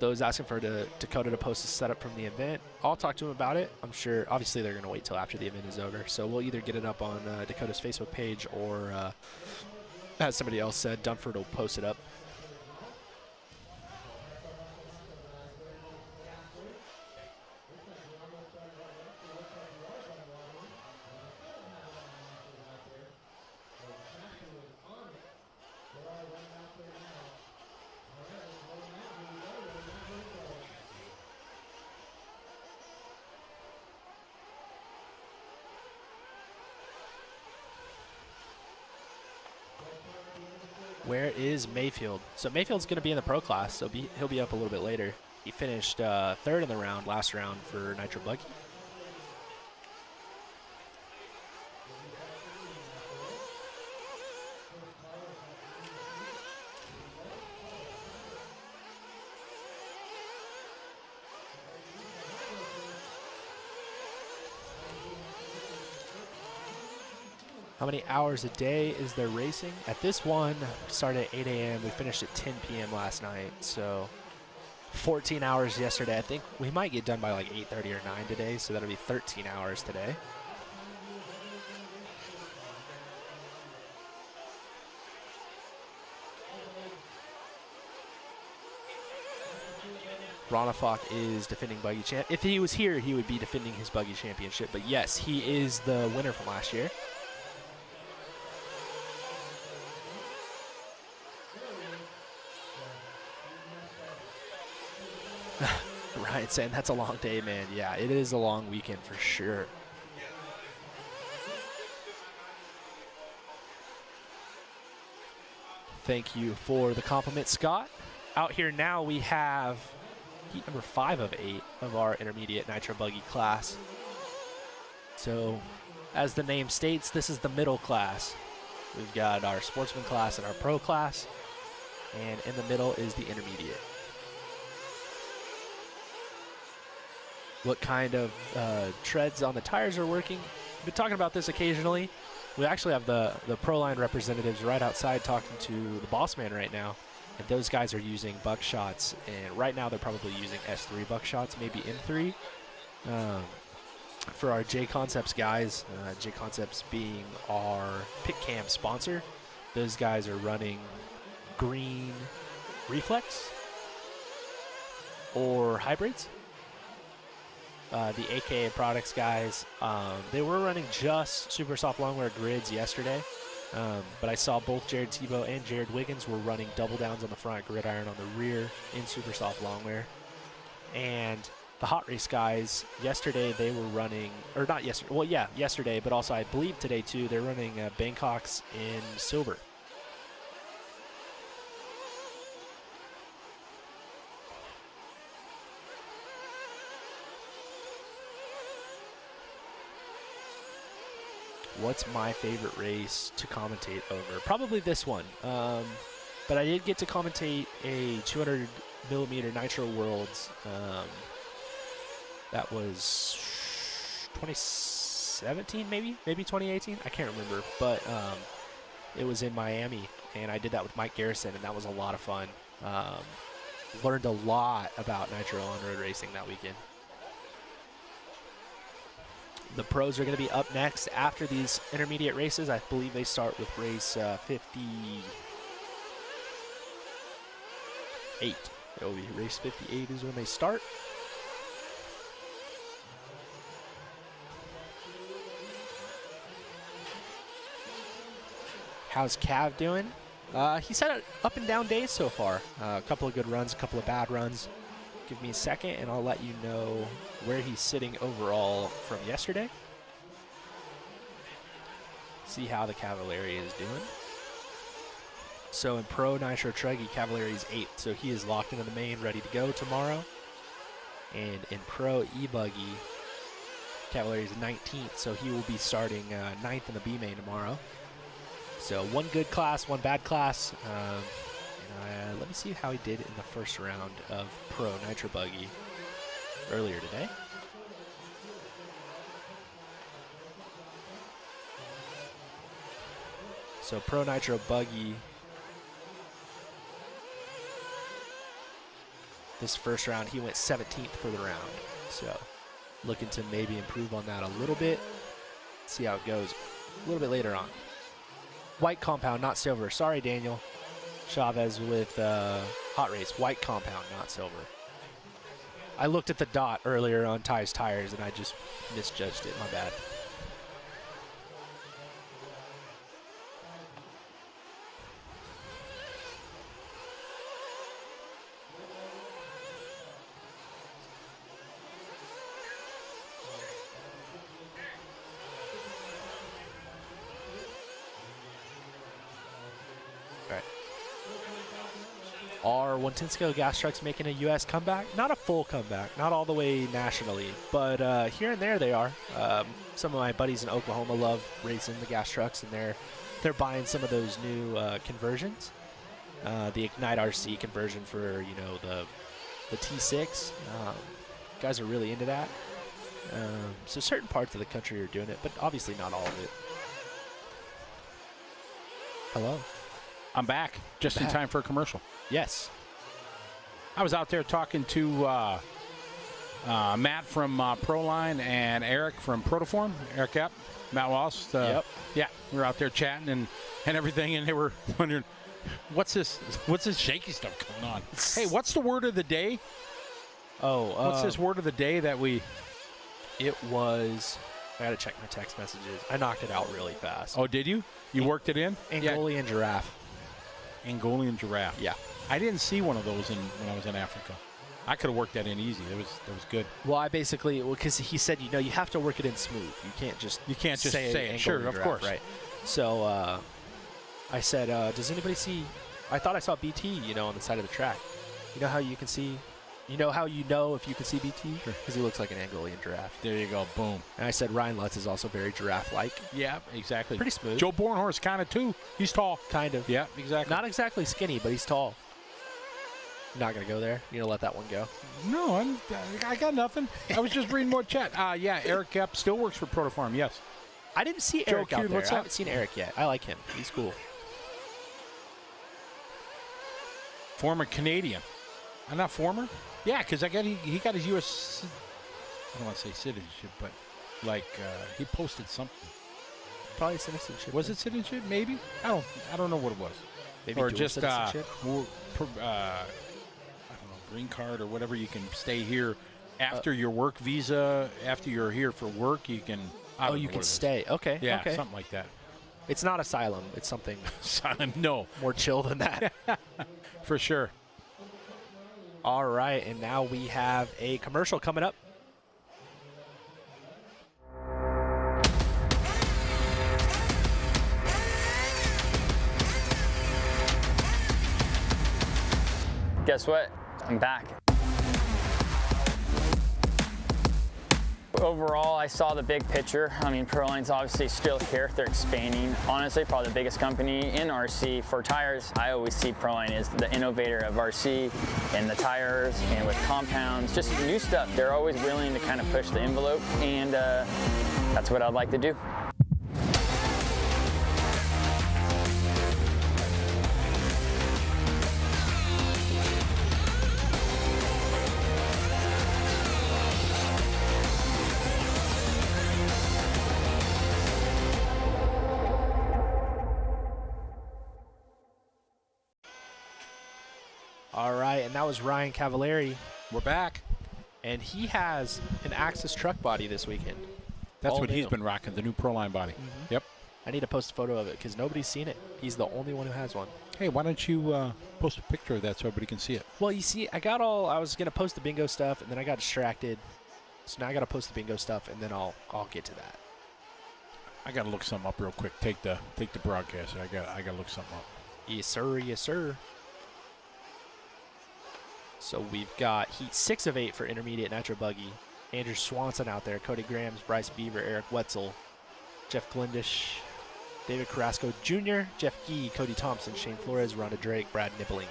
Speaker 2: Those asking for Dakota to post a setup from the event, I'll talk to them about it. I'm sure, obviously they're going to wait till after the event is over. So we'll either get it up on Dakota's Facebook page or, as somebody else said, Dunford will post it up. Where is Mayfield? So Mayfield's going to be in the pro class, so he'll be up a little bit later. He finished 3rd in the round, last round for Nitro Buggy. How many hours a day is there racing? At this one, started at 8 a.m. We finished at 10 p.m. last night, so 14 hours yesterday. I think we might get done by like 8:30 or 9 today, so that'll be 13 hours today. Ronafok is defending Buggy Champ. If he was here, he would be defending his Buggy Championship, but yes, he is the winner from last year. Ryan saying that's a long day, man. Yeah, it is a long weekend for sure. Thank you for the compliment, Scott. Out here now we have heat number 5 of 8 of our intermediate Nitro Buggy class. So, as the name states, this is the middle class. We've got our sportsman class and our pro class, and in the middle is the intermediate. What kind of treads on the tires are working? We've been talking about this occasionally. We actually have the Pro Line representatives right outside talking to the boss man right now. And those guys are using buckshots. And right now they're probably using S3 buckshots, maybe M3. For our J Concepts guys, J Concepts being our pit cam sponsor, those guys are running green reflex or hybrids. The AKA Products guys, they were running just super soft longwear grids yesterday, but I saw both Jared Tebow and Jared Wiggins were running double downs on the front, gridiron on the rear in super soft longwear. And the hot race guys, yesterday they were running, or not yesterday, well yeah, yesterday, but also I believe today too, they're running Bangkoks in silver. What's my favorite race to commentate over? Probably this one. But I did get to commentate a 200 millimeter Nitro Worlds. That was 2017, maybe 2018. I can't remember, but it was in Miami, and I did that with Mike Garrison, and that was a lot of fun. Learned a lot about Nitro on-road racing that weekend. The pros are going to be up next after these intermediate races. I believe they start with race 58. It will be race 58 is when they start. How's Cav doing? He's had up and down days so far. A couple of good runs, a couple of bad runs. Give me a second and I'll let you know where he's sitting overall from yesterday. See how the Cavalieri is doing. So in Pro Nitro Truggy, Cavalieri is 8th, so he is locked into the main, ready to go tomorrow. And in Pro E-Buggy, Cavalieri is 19th, so he will be starting 9th in the B main tomorrow. So one good class, one bad class. Let me see how he did in the first round of Pro Nitro Buggy earlier today. So Pro Nitro Buggy, this first round, he went 17th for the round. So looking to maybe improve on that a little bit. See how it goes a little bit later on. White compound, not silver. Sorry, Daniel. Chavez with hot race. White compound, not silver. I looked at the dot earlier on Ty's tires and I just misjudged it. My bad. Are Wantinsko gas trucks making a U.S. comeback? Not a full comeback, not all the way nationally, but here and there they are. Some of my buddies in Oklahoma love racing the gas trucks, and they're buying some of those new conversions. The Ignite RC conversion for the T6. Guys are really into that. So certain parts of the country are doing it, but obviously not all of it. Hello.
Speaker 1: I'm back, just in time for a commercial.
Speaker 2: Yes.
Speaker 1: I was out there talking to Matt from Proline and Eric from Protoform. Eric Epp, Matt Wallace.
Speaker 2: Yep.
Speaker 1: Yeah, we were out there chatting and everything, and they were wondering, what's this shaky stuff going on? Hey, what's the word of the day?
Speaker 2: Oh.
Speaker 1: What's this word of the day that we...
Speaker 2: It was... I got to check my text messages. I knocked it out really fast.
Speaker 1: Oh, did you? You worked it in?
Speaker 2: Angolian giraffe.
Speaker 1: Angolian giraffe.
Speaker 2: Yeah.
Speaker 1: I didn't see one of those when I was in Africa. I could have worked that in easy. That was good.
Speaker 2: Well, I basically, because he said, you have to work it in smooth. You can't just
Speaker 1: say it.
Speaker 2: angle
Speaker 1: Sure,
Speaker 2: your
Speaker 1: of
Speaker 2: draft,
Speaker 1: course.
Speaker 2: right? So I said, does anybody see? I thought I saw BT, on the side of the track. You know how you can see? You know how you know if you can see BT?
Speaker 1: Sure.
Speaker 2: Because he looks like an Angolan giraffe.
Speaker 1: There you go. Boom.
Speaker 2: And I said Ryan Lutz is also very giraffe-like.
Speaker 1: Yeah, exactly.
Speaker 2: Pretty smooth.
Speaker 1: Joe Bornhorst kind of too. He's tall.
Speaker 2: Kind of.
Speaker 1: Yeah, exactly.
Speaker 2: Not exactly skinny, but he's tall. You're not going to go there? You're going to let that one go?
Speaker 1: No, I got nothing. I was just reading more chat. Yeah, Eric Epp still works for Protofarm, yes.
Speaker 2: I didn't see
Speaker 1: Joe
Speaker 2: Eric out
Speaker 1: Cute,
Speaker 2: there.
Speaker 1: what's
Speaker 2: I
Speaker 1: up?
Speaker 2: haven't seen Eric yet. I like him. He's cool.
Speaker 1: Former Canadian. Not former? Yeah, because he got his U.S. I don't want to say citizenship, but he posted something.
Speaker 2: Probably citizenship.
Speaker 1: Was it citizenship? Maybe. I don't know what it was.
Speaker 2: Maybe
Speaker 1: or
Speaker 2: dual
Speaker 1: just
Speaker 2: citizenship?
Speaker 1: I don't know, green card or whatever. You can stay here after your work visa. After you're here for work, you can.
Speaker 2: Oh, you can stay. Okay.
Speaker 1: Yeah,
Speaker 2: okay.
Speaker 1: something like that.
Speaker 2: It's not asylum. It's something
Speaker 1: Silent. No,
Speaker 2: more chill than that.
Speaker 1: for sure.
Speaker 2: All right, and now we have a commercial coming up.
Speaker 4: Guess what? I'm back. Overall, I saw the big picture. I mean, Proline's obviously still here. They're expanding. Honestly, probably the biggest company in RC for tires. I always see Proline as the innovator of RC and the tires and with compounds, just new stuff. They're always willing to kind of push the envelope, and that's what I'd like to do.
Speaker 2: All right, and that was Ryan Cavallari,
Speaker 1: We're back.
Speaker 2: and he has an Axis truck body this weekend.
Speaker 1: That's
Speaker 2: All
Speaker 1: what he's
Speaker 2: new.
Speaker 1: been rocking, the new Proline body. Yep.
Speaker 2: I need to post a photo of it because nobody's seen it. He's the only one who has one.
Speaker 1: Hey, why don't you post a picture of that so everybody can see it?
Speaker 2: Well, you see, I was going to post the bingo stuff, and then I got distracted. So now I got to post the bingo stuff, and then I'll get to that.
Speaker 1: I gotta look something up real quick. Take the broadcaster. I gotta look something up.
Speaker 2: Yes, sir. Yes, sir. So we've got Heat 6 of 8 for Intermediate Nitro Buggy. Andrew Swanson out there. Cody Grahams, Bryce Beaver, Eric Wetzel, Jeff Glindish, David Carrasco Jr., Jeff Gee, Cody Thompson, Shane Flores, Rhonda Drake, Brad Nibelink.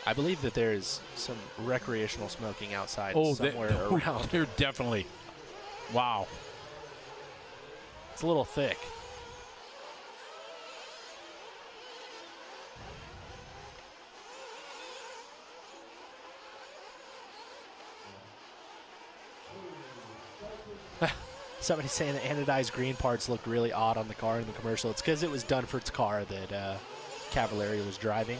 Speaker 2: I believe that there is some recreational smoking outside somewhere around.
Speaker 1: They're definitely. Wow.
Speaker 2: It's a little thick. Somebody's saying the anodized green parts looked really odd on the car in the commercial. It's because it was done for its car that Cavallari was driving.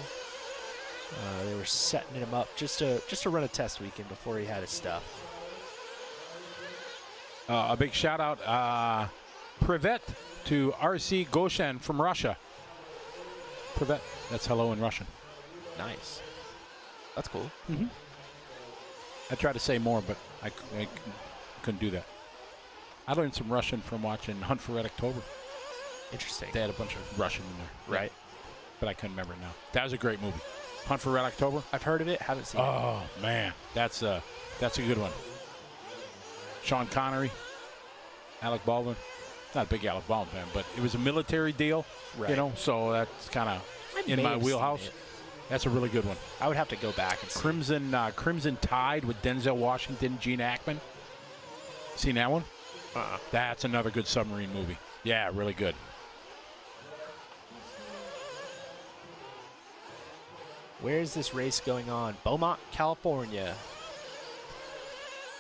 Speaker 2: They were setting him up just to run a test weekend before he had his stuff.
Speaker 1: A big shout out, Privet, to RC Goshen from Russia. Privet, that's hello in Russian.
Speaker 2: Nice. That's cool.
Speaker 1: I tried to say more, but I couldn't do that. I learned some Russian from watching Hunt for Red October.
Speaker 2: Interesting.
Speaker 1: They had a bunch of Russian in there.
Speaker 2: Right.
Speaker 1: But I couldn't remember it now. That was a great movie. Hunt for Red October.
Speaker 2: I've heard of it, haven't seen it.
Speaker 1: Oh, man. That's a good one. Sean Connery, Alec Baldwin. Not a big Alec Baldwin fan, but it was a military deal,
Speaker 2: Right.
Speaker 1: so that's kind of in
Speaker 2: may
Speaker 1: my
Speaker 2: have seen
Speaker 1: wheelhouse.
Speaker 2: it.
Speaker 1: That's a really good one.
Speaker 2: I would have to go back and see.
Speaker 1: Crimson Tide with Denzel Washington, Gene Hackman. Seen that one? That's another good submarine movie. Yeah, really good.
Speaker 2: Where is this race going on? Beaumont, California.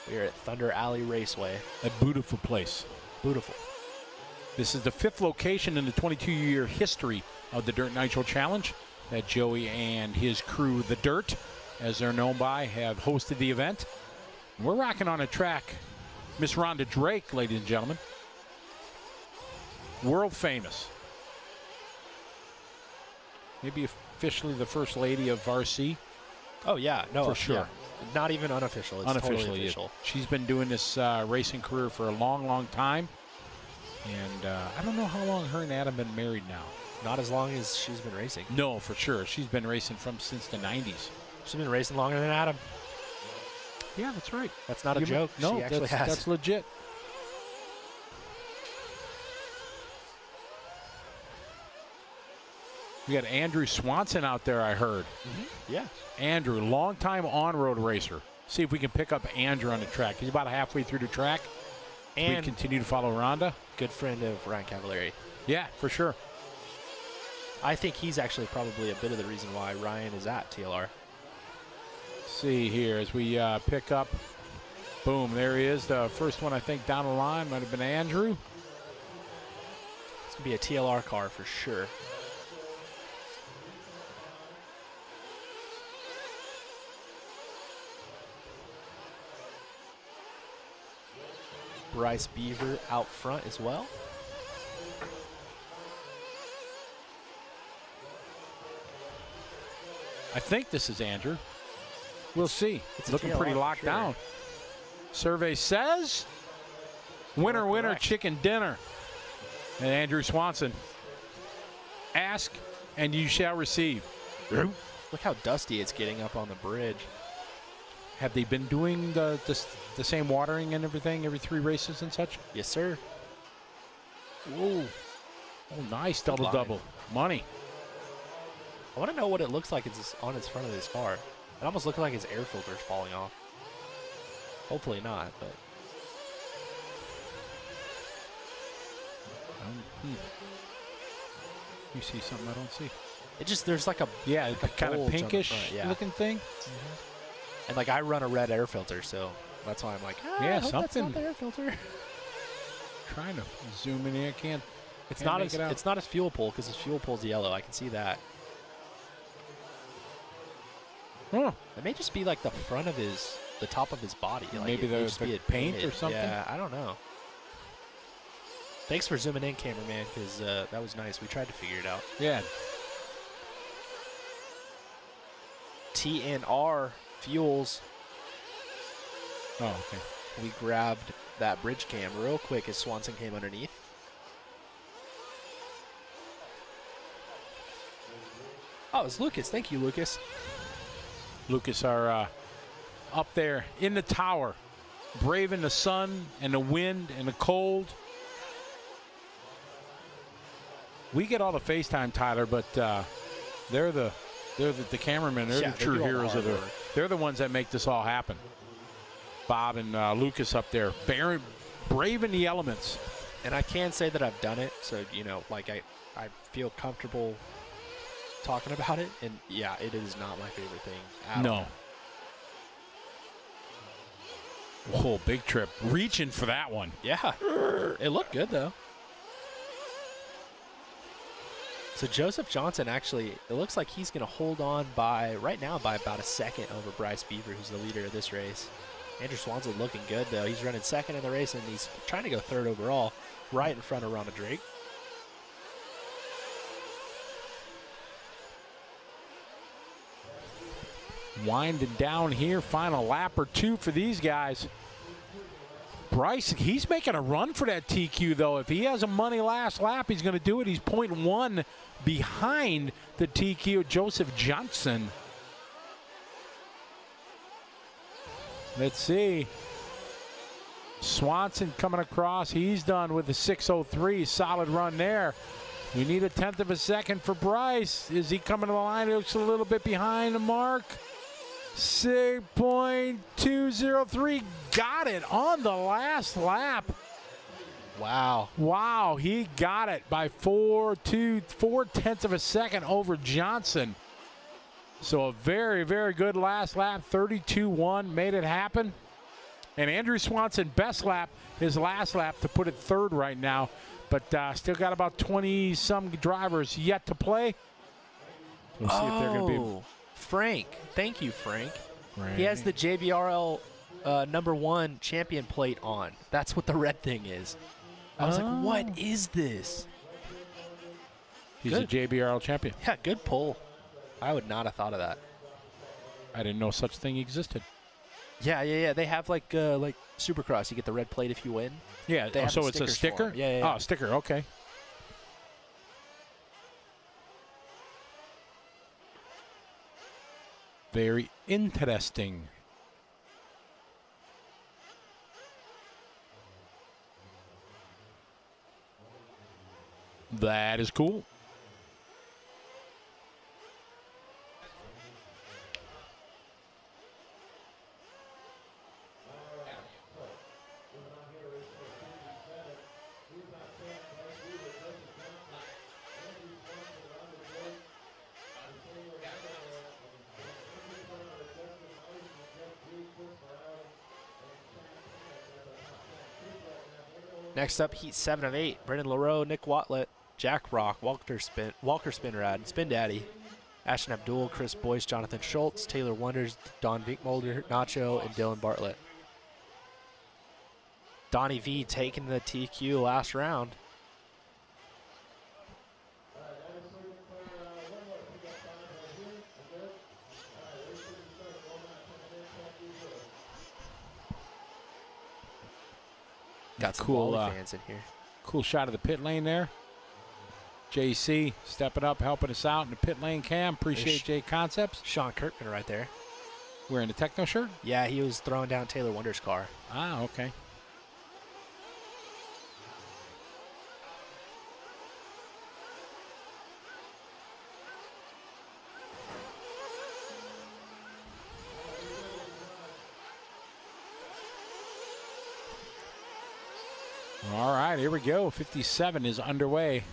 Speaker 2: We are at Thunder Alley Raceway.
Speaker 1: A beautiful place.
Speaker 2: Beautiful.
Speaker 1: This is the 5th location in the 22-year history of the Dirt Nitro Challenge that Joey and his crew, the Dirt, as they're known by, have hosted the event. We're rocking on a track. Miss Rhonda Drake, ladies and gentlemen. world famous. Maybe officially the first lady of RC.
Speaker 2: Oh, yeah. No,
Speaker 1: for sure.
Speaker 2: Yeah. Not even unofficial. It's
Speaker 1: Unofficially,
Speaker 2: totally official.
Speaker 1: She's been doing this racing career for a long, long time. And I don't know how long her and Adam been married now.
Speaker 2: Not as long as she's been racing.
Speaker 1: No, for sure. She's been racing since the 90s.
Speaker 2: She's been racing longer than Adam.
Speaker 1: Yeah, that's right.
Speaker 2: That's not a joke.
Speaker 1: No,
Speaker 2: she actually has.
Speaker 1: That's legit. We got Andrew Swanson out there, I heard.
Speaker 2: Yeah.
Speaker 1: Andrew, longtime on-road racer. See if we can pick up Andrew on the track. He's about halfway through the track.
Speaker 2: And
Speaker 1: we continue to follow Rhonda.
Speaker 2: Good friend of Ryan Cavallari.
Speaker 1: Yeah, for sure.
Speaker 2: I think he's actually probably a bit of the reason why Ryan is at TLR.
Speaker 1: See here as we pick up. Boom, there he is. The first one, I think, down the line might have been Andrew.
Speaker 2: It's going to be a TLR car for sure. Bryce Beaver out front as well.
Speaker 1: I think this is Andrew. We'll see.
Speaker 2: It's
Speaker 1: looking pretty locked down. Survey says winner, winner,
Speaker 2: correct.
Speaker 1: chicken dinner. And Andrew Swanson. Ask and you shall receive.
Speaker 2: Look how dusty it's getting up on the bridge.
Speaker 1: Have they been doing the same watering and everything every 3 races and such?
Speaker 2: Yes, sir.
Speaker 1: Whoa. Oh, nice double. Money.
Speaker 2: I want to know what it looks like it's on its front of this car. It almost looks like its air filter's falling off. Hopefully not, but.
Speaker 1: You see something I don't see?
Speaker 2: It just, there's like a.
Speaker 1: Yeah,
Speaker 2: like a
Speaker 1: kind of
Speaker 2: bulge on the
Speaker 1: pinkish
Speaker 2: front, yeah.
Speaker 1: looking thing.
Speaker 2: And like I run a red air filter, so that's why I'm like,
Speaker 1: Yeah,
Speaker 2: I hope that's
Speaker 1: something.
Speaker 2: not the air filter.
Speaker 1: Trying to zoom in here. I can't.
Speaker 2: It's
Speaker 1: Can't
Speaker 2: not
Speaker 1: make
Speaker 2: as
Speaker 1: it out.
Speaker 2: it's not as fuel pull because his fuel pull's yellow. I can see that.
Speaker 1: Huh.
Speaker 2: It may just be like the front of the top of his body. Like
Speaker 1: Maybe
Speaker 2: it may
Speaker 1: the
Speaker 2: just be it
Speaker 1: paint
Speaker 2: painted.
Speaker 1: or something?
Speaker 2: Yeah, I don't know. Thanks for zooming in, cameraman, because that was nice. We tried to figure it out.
Speaker 1: Yeah.
Speaker 2: TNR fuels.
Speaker 1: Oh, okay.
Speaker 2: We grabbed that bridge cam real quick as Swanson came underneath. Oh, it's Lucas. Thank you, Lucas.
Speaker 1: Lucas are up there in the tower, braving the sun and the wind and the cold. We get all the FaceTime, Tyler, but they're the cameramen. They're the true heroes of it. They're the ones that make this all happen. Bob and Lucas up there, braving the elements.
Speaker 2: And I can say that I've done it, so you know, like I feel comfortable talking about it. And yeah, it is not my favorite thing at all.
Speaker 1: Whoa, big trip. Reaching for that one.
Speaker 2: Yeah, it looked good though. So Joseph Johnson actually, it looks like he's going to hold on right now by about a second over Bryce Beaver, who's the leader of this race. Andrew Swanson looking good though. He's running second in the race and he's trying to go third overall, right in front of Rhonda Drake.
Speaker 1: Winding down here, final lap or two for these guys. Bryce, he's making a run for that TQ, though. If he has a money last lap, he's going to do it. He's 0.1 behind the TQ, Joseph Johnson. Let's see. Swanson coming across. He's done with the 6:03. Solid run there. We need a 1/10 of a second for Bryce. Is he coming to the line? He looks a little bit behind the mark. 6.203. Got it on the last lap.
Speaker 2: Wow.
Speaker 1: Wow, he got it by 4/10 of a second over Johnson. So a very, very good last lap. 32.1 made it happen. And Andrew Swanson, best lap, his last lap to put it third right now. But still got about 20-some drivers yet to play. We'll see if they're going to be.
Speaker 2: Frank. Thank you, Frank.
Speaker 1: Right.
Speaker 2: He has the JBRL #1 champion plate on. That's what the red thing is. I was like, what is this?
Speaker 1: He's a JBRL champion.
Speaker 2: Yeah, good pull. I would not have thought of that.
Speaker 1: I didn't know such thing existed.
Speaker 2: Yeah. They have like Supercross. You get the red plate if you win.
Speaker 1: Yeah,
Speaker 2: They have
Speaker 1: so
Speaker 2: the
Speaker 1: it's a
Speaker 2: stickers for
Speaker 1: sticker?
Speaker 2: 'em. Yeah.
Speaker 1: Oh, sticker, okay. Very interesting. That is cool.
Speaker 2: Next up, Heat 7 of 8. Brendan LaRoe, Nick Watlett, Jack Rock, Walker Spinrad, Spin Daddy, Ashton Abdul, Chris Boyce, Jonathan Schultz, Taylor Wonders, Don Vinkmolder, Nacho, and Dylan Bartlett. Donnie V taking the TQ last round. Got some
Speaker 1: Cool,
Speaker 2: Wally fans in here.
Speaker 1: Cool shot of the pit lane there. JC stepping up, helping us out in the pit lane cam. Appreciate J Concepts.
Speaker 2: Sean Kirkman right there.
Speaker 1: Wearing a techno shirt?
Speaker 2: Yeah, he was throwing down Taylor Wonder's car.
Speaker 1: Ah, okay. All right, here we go. 57 is underway.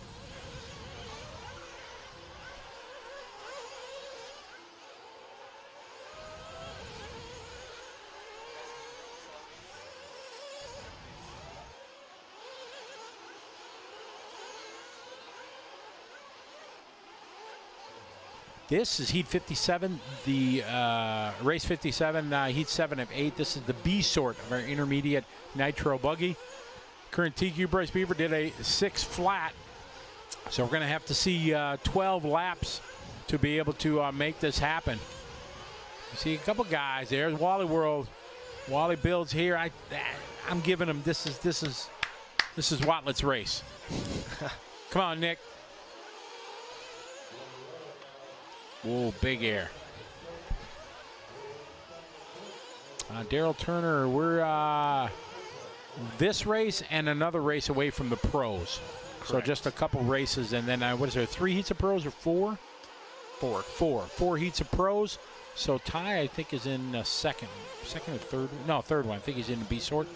Speaker 1: This is Heat 57, the race 57, Heat 7 of 8. This is the B sort of our intermediate nitro buggy. Current TQ Bryce Beaver did a 6 flat, so we're going to have to see 12 laps to be able to make this happen. You see a couple guys there. Wally World, Wally builds here. I'm giving him this is Watlett's race. Come on, Nick. Whoa, big air. Daryl Turner, we're this race and another race away from the pros.
Speaker 2: Correct.
Speaker 1: So just a couple races, and then what is there, 3 heats of pros or 4? 4 heats of pros. So Ty, I think, is in second or third. No, third one. I think he's in the B sort.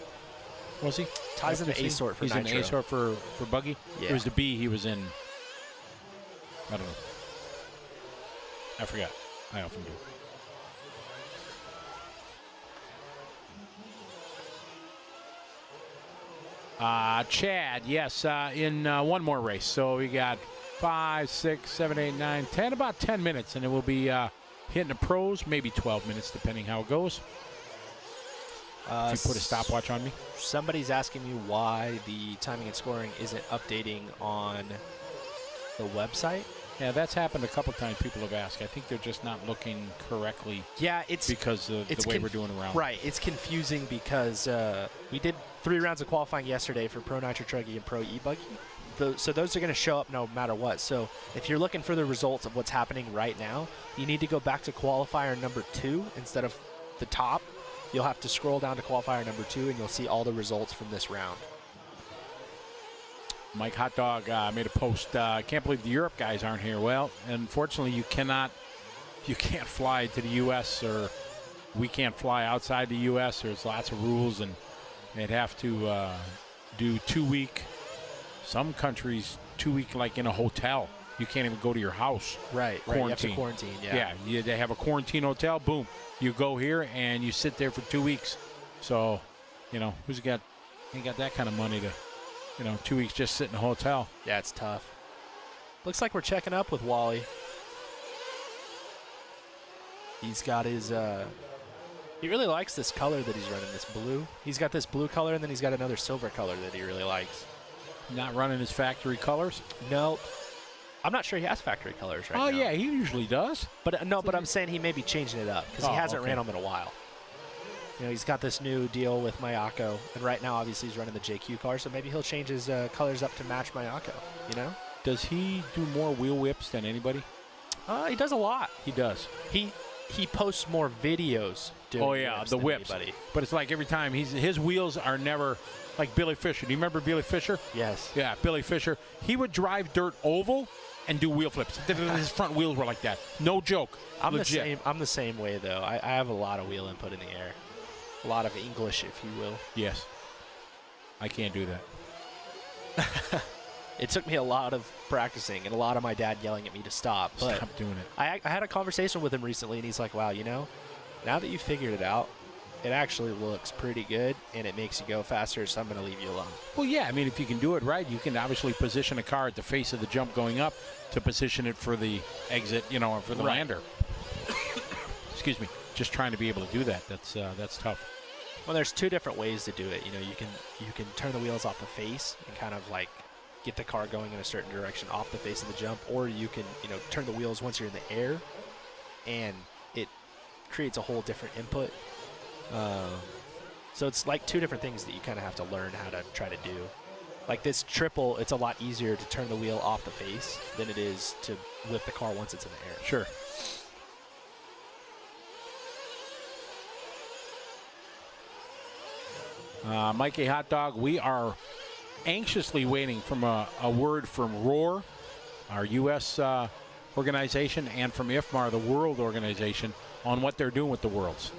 Speaker 1: Was he?
Speaker 2: Ty's in the A sort for
Speaker 1: He's
Speaker 2: Nitro.
Speaker 1: in the A sort for buggy.
Speaker 2: Yeah.
Speaker 1: It was the B. He was in. I don't know. I forgot. I often do. Chad, yes, in one more race. So we got 5, 6, 7, 8, 9, 10, about 10 minutes, and it will be hitting the pros, maybe 12 minutes, depending how it goes. If you put a stopwatch on me.
Speaker 2: Somebody's asking me why the timing and scoring isn't updating on the website.
Speaker 1: Yeah, that's happened a couple times. People have asked. I think they're just not looking correctly.
Speaker 2: Yeah, it's
Speaker 1: because of the way we're doing around.
Speaker 2: Right, it's confusing because we did 3 rounds of qualifying yesterday for Pro Nitro Truggy and Pro E-Buggy. So those are going to show up no matter what. So if you're looking for the results of what's happening right now, you need to go back to qualifier number 2 instead of the top. You'll have to scroll down to qualifier number 2, and you'll see all the results from this round.
Speaker 1: Mike Hot Dog made a post. I can't believe the Europe guys aren't here. Well, unfortunately, you can't fly to the U.S. or we can't fly outside the U.S. There's lots of rules, and they'd have to do 2-week. Some countries 2-week like in a hotel. You can't even go to your house.
Speaker 2: Right. You have to quarantine. Yeah.
Speaker 1: They have a quarantine hotel. Boom, you go here and you sit there for 2 weeks. So, who's got that kind of money to? 2 weeks just sit in a hotel.
Speaker 2: Yeah, it's tough. Looks like we're checking up with Wally. He's got his, he really likes this color that he's running, this blue. He's got this blue color, and then he's got another silver color that he really likes.
Speaker 1: Not running his factory colors?
Speaker 2: Nope. I'm not sure he has factory colors right
Speaker 1: Oh,
Speaker 2: now.
Speaker 1: yeah, he usually does.
Speaker 2: But no, but I'm saying he may be changing it up because he hasn't ran them in a while. You know, he's got this new deal with Mayako, and right now, obviously, he's running the JQ car, so maybe he'll change his colors up to match Mayako, you know?
Speaker 1: Does he do more wheel whips than anybody?
Speaker 2: He does a lot.
Speaker 1: He does.
Speaker 2: He posts more videos doing
Speaker 1: the whips.
Speaker 2: anybody.
Speaker 1: But it's like every time, his wheels are never like Billy Fisher. Do you remember Billy Fisher?
Speaker 2: Yes.
Speaker 1: Yeah, Billy Fisher. He would drive dirt oval and do wheel flips. His front wheels were like that. No joke.
Speaker 2: I'm
Speaker 1: Legit.
Speaker 2: the same way, though. I have a lot of wheel input in the air. A lot of English, if you will.
Speaker 1: Yes. I can't do that.
Speaker 2: It took me a lot of practicing and a lot of my dad yelling at me to stop. But
Speaker 1: Stop doing it.
Speaker 2: I had a conversation with him recently, and he's like, wow, you know, now that you figured it out, it actually looks pretty good, and it makes you go faster, so I'm going to leave you alone.
Speaker 1: Well, yeah. I mean, if you can do it right, you can obviously position a car at the face of the jump going up to position it for the exit, you know, or for the lander. Excuse me. Just trying to be able to do that. That's tough.
Speaker 2: Well, there's two different ways to do it. You know, you can turn the wheels off the face and kind of like get the car going in a certain direction off the face of the jump, or you can, you know, turn the wheels once you're in the air, and it creates a whole different input. So it's like two different things that you kind of have to learn how to try to do. Like this triple, it's a lot easier to turn the wheel off the face than it is to whip the car once it's in the air.
Speaker 1: Sure. Mikey Hot Dog, we are anxiously waiting from a word from ROAR, our U.S. Organization, and from IFMAR, the World Organization, on what they're doing with the Worlds.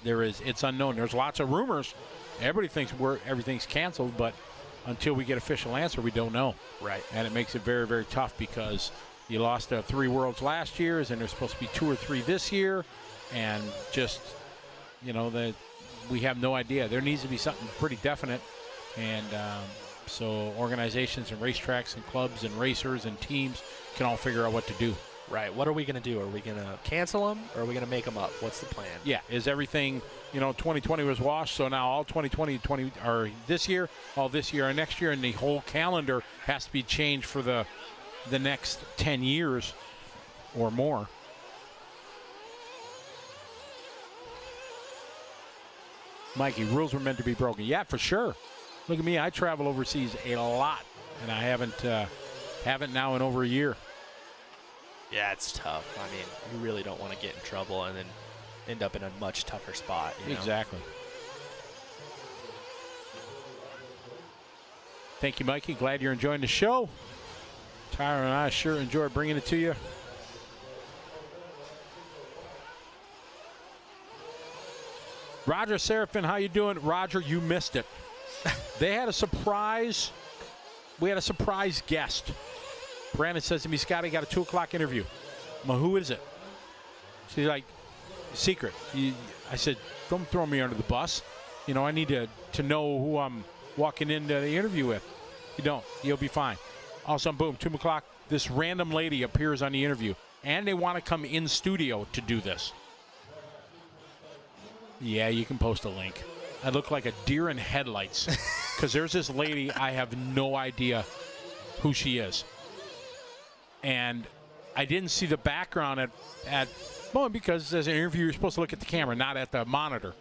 Speaker 1: It's unknown. There's lots of rumors. Everybody thinks everything's canceled, but until we get official answer, we don't know.
Speaker 2: Right.
Speaker 1: And it makes it very, very tough because you lost 3 Worlds last year, and there's supposed to be 2 or 3 this year, and just, you know, we have no idea. There needs to be something pretty definite, and so organizations and racetracks and clubs and racers and teams can all figure out what to do.
Speaker 2: Right. What are we going to do? Are we going to cancel them, or are we going to make them up? What's the plan?
Speaker 1: Yeah. Is everything, 2020 was washed, so now all 2020 are this year, all this year and next year, and the whole calendar has to be changed for the next 10 years or more. Mikey, rules were meant to be broken. Yeah, for sure. Look at me. I travel overseas a lot, and I haven't now in over a year.
Speaker 2: Yeah, it's tough. I mean, you really don't want to get in trouble and then end up in a much tougher spot. You know?
Speaker 1: Exactly. Thank you, Mikey. Glad you're enjoying the show. Tyler and I sure enjoy bringing it to you. Roger Seraphin, how you doing? Roger, you missed it. They had a surprise. We had a surprise guest. Brandon says to me, Scotty, got a 2 o'clock interview. Well, who is it? She's like, secret. I said, don't throw me under the bus. I need to know who I'm walking into the interview with. You don't. You'll be fine. All of a sudden, boom, 2 o'clock, this random lady appears on the interview, and they want to come in studio to do this. Yeah, you can post a link. I look like a deer in headlights because there's this lady, I have no idea who she is. And I didn't see the background because as an interview, you're supposed to look at the camera, not at the monitor.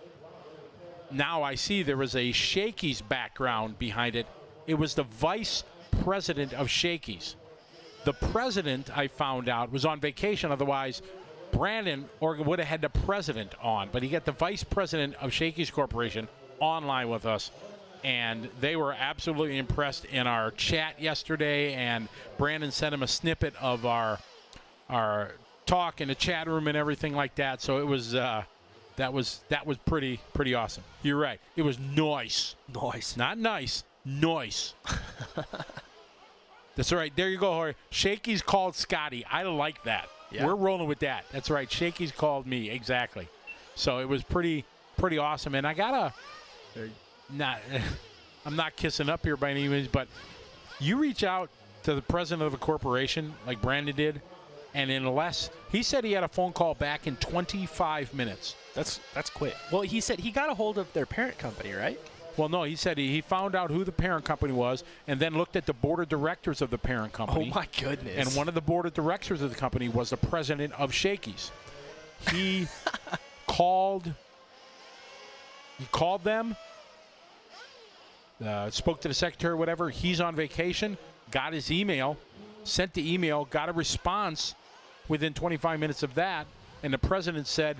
Speaker 1: Now I see there was a Shakey's background behind it. It was the vice president of Shakey's. The president, I found out, was on vacation. Otherwise, Brandon would have had the president on. But he got the vice president of Shakey's Corporation online with us. And they were absolutely impressed in our chat yesterday. And Brandon sent him a snippet of our talk in the chat room and everything like that. So it was that was pretty awesome. You're right. It was nice.
Speaker 2: Nice.
Speaker 1: Not nice. Nice. That's all right. There you go, Jorge. Shakey's called Scotty. I like that. Yeah. We're rolling with that. That's right. Shakey's called me. Exactly. So it was pretty awesome. And I got I'm not kissing up here by any means, but you reach out to the president of a corporation like Brandon did, and he said he had a phone call back in 25 minutes.
Speaker 2: That's quick. Well, he said he got a hold of their parent company, right?
Speaker 1: Well, no, he said he found out who the parent company was and then looked at the board of directors of the parent company.
Speaker 2: Oh, my goodness.
Speaker 1: And one of the board of directors of the company was the president of Shakey's. He called them, spoke to the secretary or whatever. He's on vacation, got his email, sent the email, got a response within 25 minutes of that, and the president said,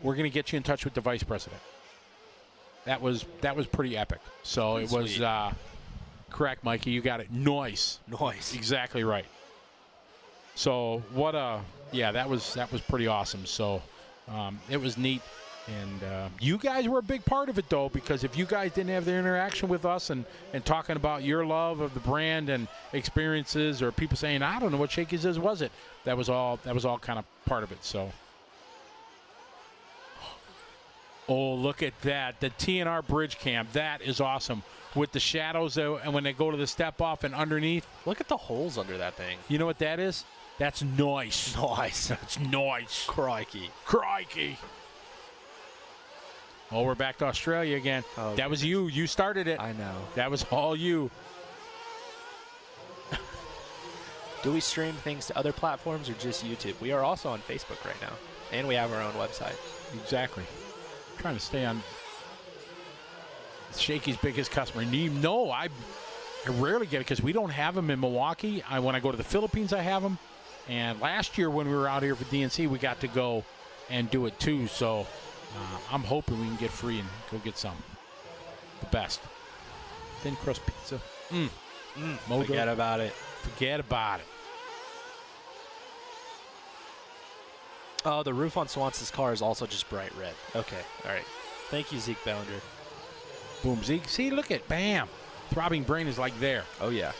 Speaker 1: we're going to get you in touch with the vice president. That was pretty epic. So it was correct, Mikey. You got it. Nice. Exactly right. So that was pretty awesome. So it was neat. And you guys were a big part of it, though, because if you guys didn't have the interaction with us and talking about your love of the brand and experiences, or people saying, I don't know what Shakey's is, was it? That was all kind of part of it. So. Oh, look at that. The TNR bridge cam. That is awesome. With the shadows, and when they go to the step off and underneath.
Speaker 2: Look at the holes under that thing.
Speaker 1: You know what that is? That's nice. That's nice.
Speaker 2: Crikey.
Speaker 1: Oh, we're back to Australia again.
Speaker 2: Oh,
Speaker 1: that was you. You started it.
Speaker 2: I know.
Speaker 1: That was all you.
Speaker 2: Do we stream things to other platforms or just YouTube? We are also on Facebook right now. And we have our own website.
Speaker 1: Exactly. Trying to stay on Shakey's biggest customer. No, I rarely get it because we don't have them in Milwaukee. When I go to the Philippines, I have them. And last year when we were out here for DNC, we got to go and do it too. So I'm hoping we can get free and go get some. The best. Thin crust pizza.
Speaker 2: Forget about it.
Speaker 1: Forget about it.
Speaker 2: Oh, the roof on Swanson's car is also just bright red. Okay, all right. Thank you, Zeke Bellinger.
Speaker 1: Boom, Zeke. See, look at, bam. Throbbing Brain is like there.
Speaker 2: Oh, yeah.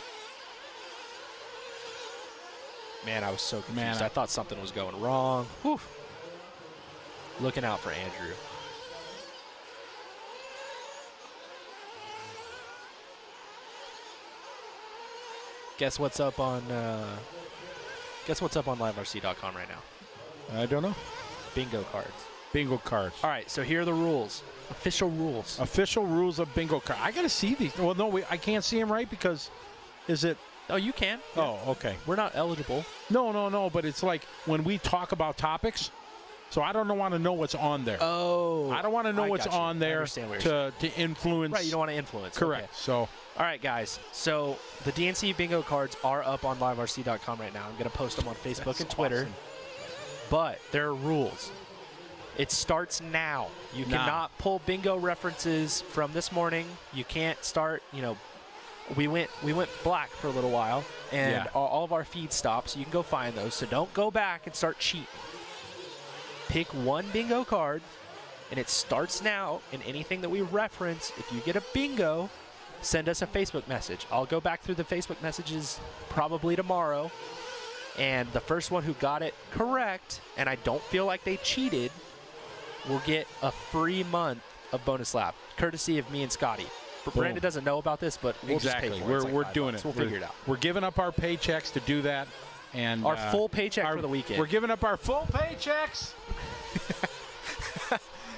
Speaker 2: Man, I was so confused. I thought something was going wrong. Whew. Looking out for Andrew. Guess what's up on liverc.com right now?
Speaker 1: I don't know.
Speaker 2: Bingo cards.
Speaker 1: Bingo cards.
Speaker 2: All right, so here are the rules. Official rules.
Speaker 1: Official rules of bingo card. I got to see these. Well, no, I can't see them right because is it?
Speaker 2: Oh, you can.
Speaker 1: Oh, okay.
Speaker 2: We're not eligible.
Speaker 1: No, but it's like when we talk about topics, so I don't want to know what's on there.
Speaker 2: Oh.
Speaker 1: I don't want to know what's on there to influence.
Speaker 2: Right, you don't want to influence.
Speaker 1: Correct.
Speaker 2: Okay.
Speaker 1: So.
Speaker 2: All right, guys. So the DNC bingo cards are up on liverc.com right now. I'm going to post them on Facebook and Twitter.
Speaker 1: Awesome.
Speaker 2: But there are rules. It starts now. You cannot pull bingo references from this morning. You can't start, we went black for a little while, and all of our feeds stopped, so you can go find those. So don't go back and start cheating. Pick one bingo card, and it starts now, and anything that we reference, if you get a bingo, send us a Facebook message. I'll go back through the Facebook messages probably tomorrow. And the first one who got it correct, and I don't feel like they cheated, will get a free month of Bonus Lab, courtesy of me and Scotty. Brandon doesn't know about this, but we'll just pay for it.
Speaker 1: We're doing it.
Speaker 2: We'll figure it out.
Speaker 1: We're giving up our paychecks to do that, and
Speaker 2: our full paycheck for the weekend.
Speaker 1: We're giving up our full paychecks.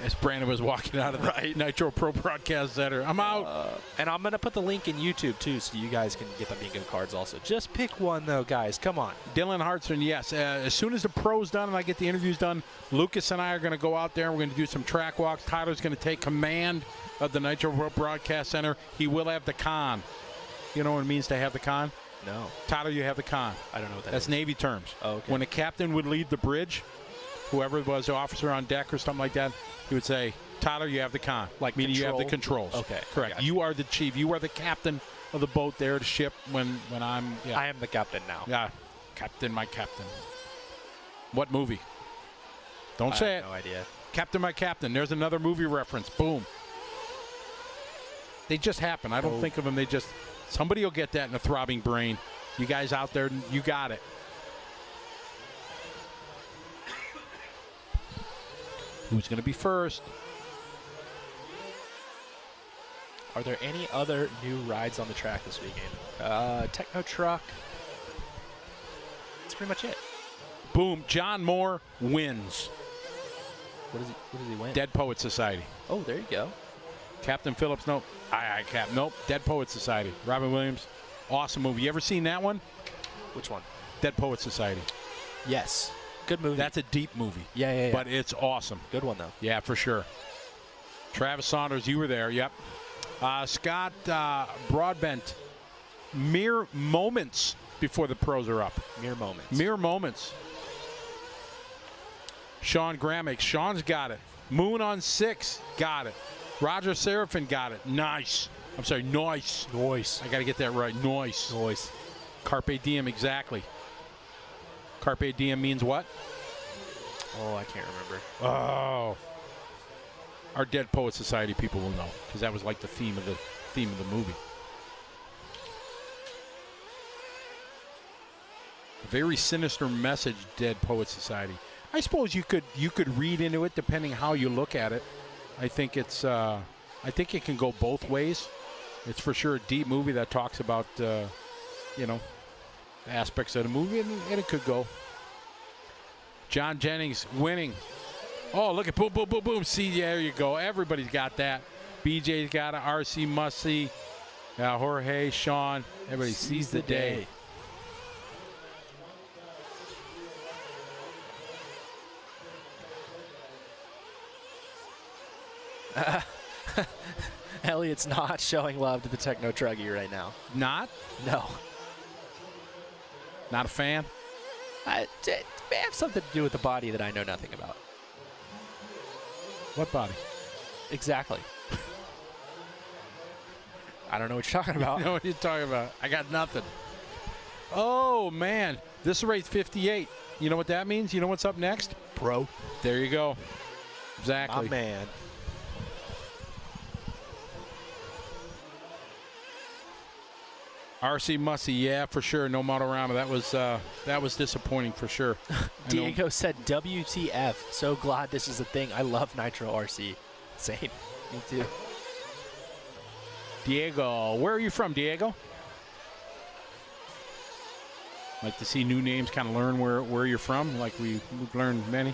Speaker 1: As Brandon was walking out of the Nitro Pro Broadcast Center. I'm out.
Speaker 2: And I'm going to put the link in YouTube, too, so you guys can get the bingo cards also. Just pick one, though, guys. Come on.
Speaker 1: Dylan Hartson, yes. As soon as the pro's done and I get the interviews done, Lucas and I are going to go out there and we're going to do some track walks. Tyler's going to take command of the Nitro Pro Broadcast Center. He will have the con. You know what it means to have the con?
Speaker 2: No.
Speaker 1: Tyler, you have the con.
Speaker 2: I don't know what that
Speaker 1: That's
Speaker 2: is.
Speaker 1: Navy terms.
Speaker 2: Oh, okay.
Speaker 1: When a captain would leave the bridge, whoever was the officer on deck or something like that, he would say, Tyler, you have the con.
Speaker 2: Like
Speaker 1: meaning
Speaker 2: control?
Speaker 1: You have the controls.
Speaker 2: Okay.
Speaker 1: Correct. You are the chief. You are the captain of the boat there, the ship, when I'm... Yeah.
Speaker 2: I am the captain now.
Speaker 1: Yeah. Captain, my captain. What movie? Don't say it.
Speaker 2: No idea.
Speaker 1: Captain, my captain. There's another movie reference. Boom. They just happen. I don't think of them. They just... Somebody will get that in a throbbing brain. You guys out there, you got it. Who's going to be first?
Speaker 2: Are there any other new rides on the track this weekend? Techno Truck. That's pretty much it.
Speaker 1: Boom. John Moore wins.
Speaker 2: What does he win?
Speaker 1: Dead Poet Society.
Speaker 2: Oh, there you go.
Speaker 1: Captain Phillips, nope. Aye, Cap, nope. Dead Poets Society. Robin Williams, awesome movie. You ever seen that one?
Speaker 2: Which one?
Speaker 1: Dead Poets Society.
Speaker 2: Yes. Good movie.
Speaker 1: That's a deep movie.
Speaker 2: Yeah.
Speaker 1: But it's awesome.
Speaker 2: Good one, though.
Speaker 1: Yeah, for sure. Travis Saunders, you were there. Yep. Scott Broadbent. Mere moments before the pros are up.
Speaker 2: Mere moments.
Speaker 1: Mere moments. Sean Gramick. Sean's got it. Moon on 6. Got it. Roger Seraphin got it. Nice. I'm sorry, nice.
Speaker 2: Noise.
Speaker 1: I got to get that right. Nice.
Speaker 2: Noise.
Speaker 1: Carpe diem, exactly. Carpe diem means what?
Speaker 2: Oh, I can't remember.
Speaker 1: Oh. Our Dead Poet Society people will know, because that was like the theme of the movie. A very sinister message, Dead Poet Society. I suppose you could read into it depending how you look at it. I think it's I think it can go both ways. It's for sure a deep movie that talks about aspects of the movie, and it could go. John Jennings winning. Oh, look at boom, boom, boom, boom. See, there you go. Everybody's got that. BJ's got it. RC must see. Jorge, Sean. Everybody sees the day.
Speaker 2: Elliot's not showing love to the Techno Truggy right now.
Speaker 1: Not?
Speaker 2: No.
Speaker 1: Not a fan?
Speaker 2: It may have something to do with the body that I know nothing about.
Speaker 1: What body?
Speaker 2: Exactly. I don't know what you're talking about.
Speaker 1: I know what you're talking about. I got nothing. Oh, man. This race 58. You know what that means? You know what's up next?
Speaker 2: Bro.
Speaker 1: There you go. Exactly.
Speaker 2: My man.
Speaker 1: RC Mussy, yeah, for sure. No Motorama. That was disappointing for sure.
Speaker 2: Diego said WTF. So glad this is a thing. I love Nitro RC. Same. Me too.
Speaker 1: Diego, where are you from, Diego? Like to see new names, kind of learn where you're from, like we've learned many.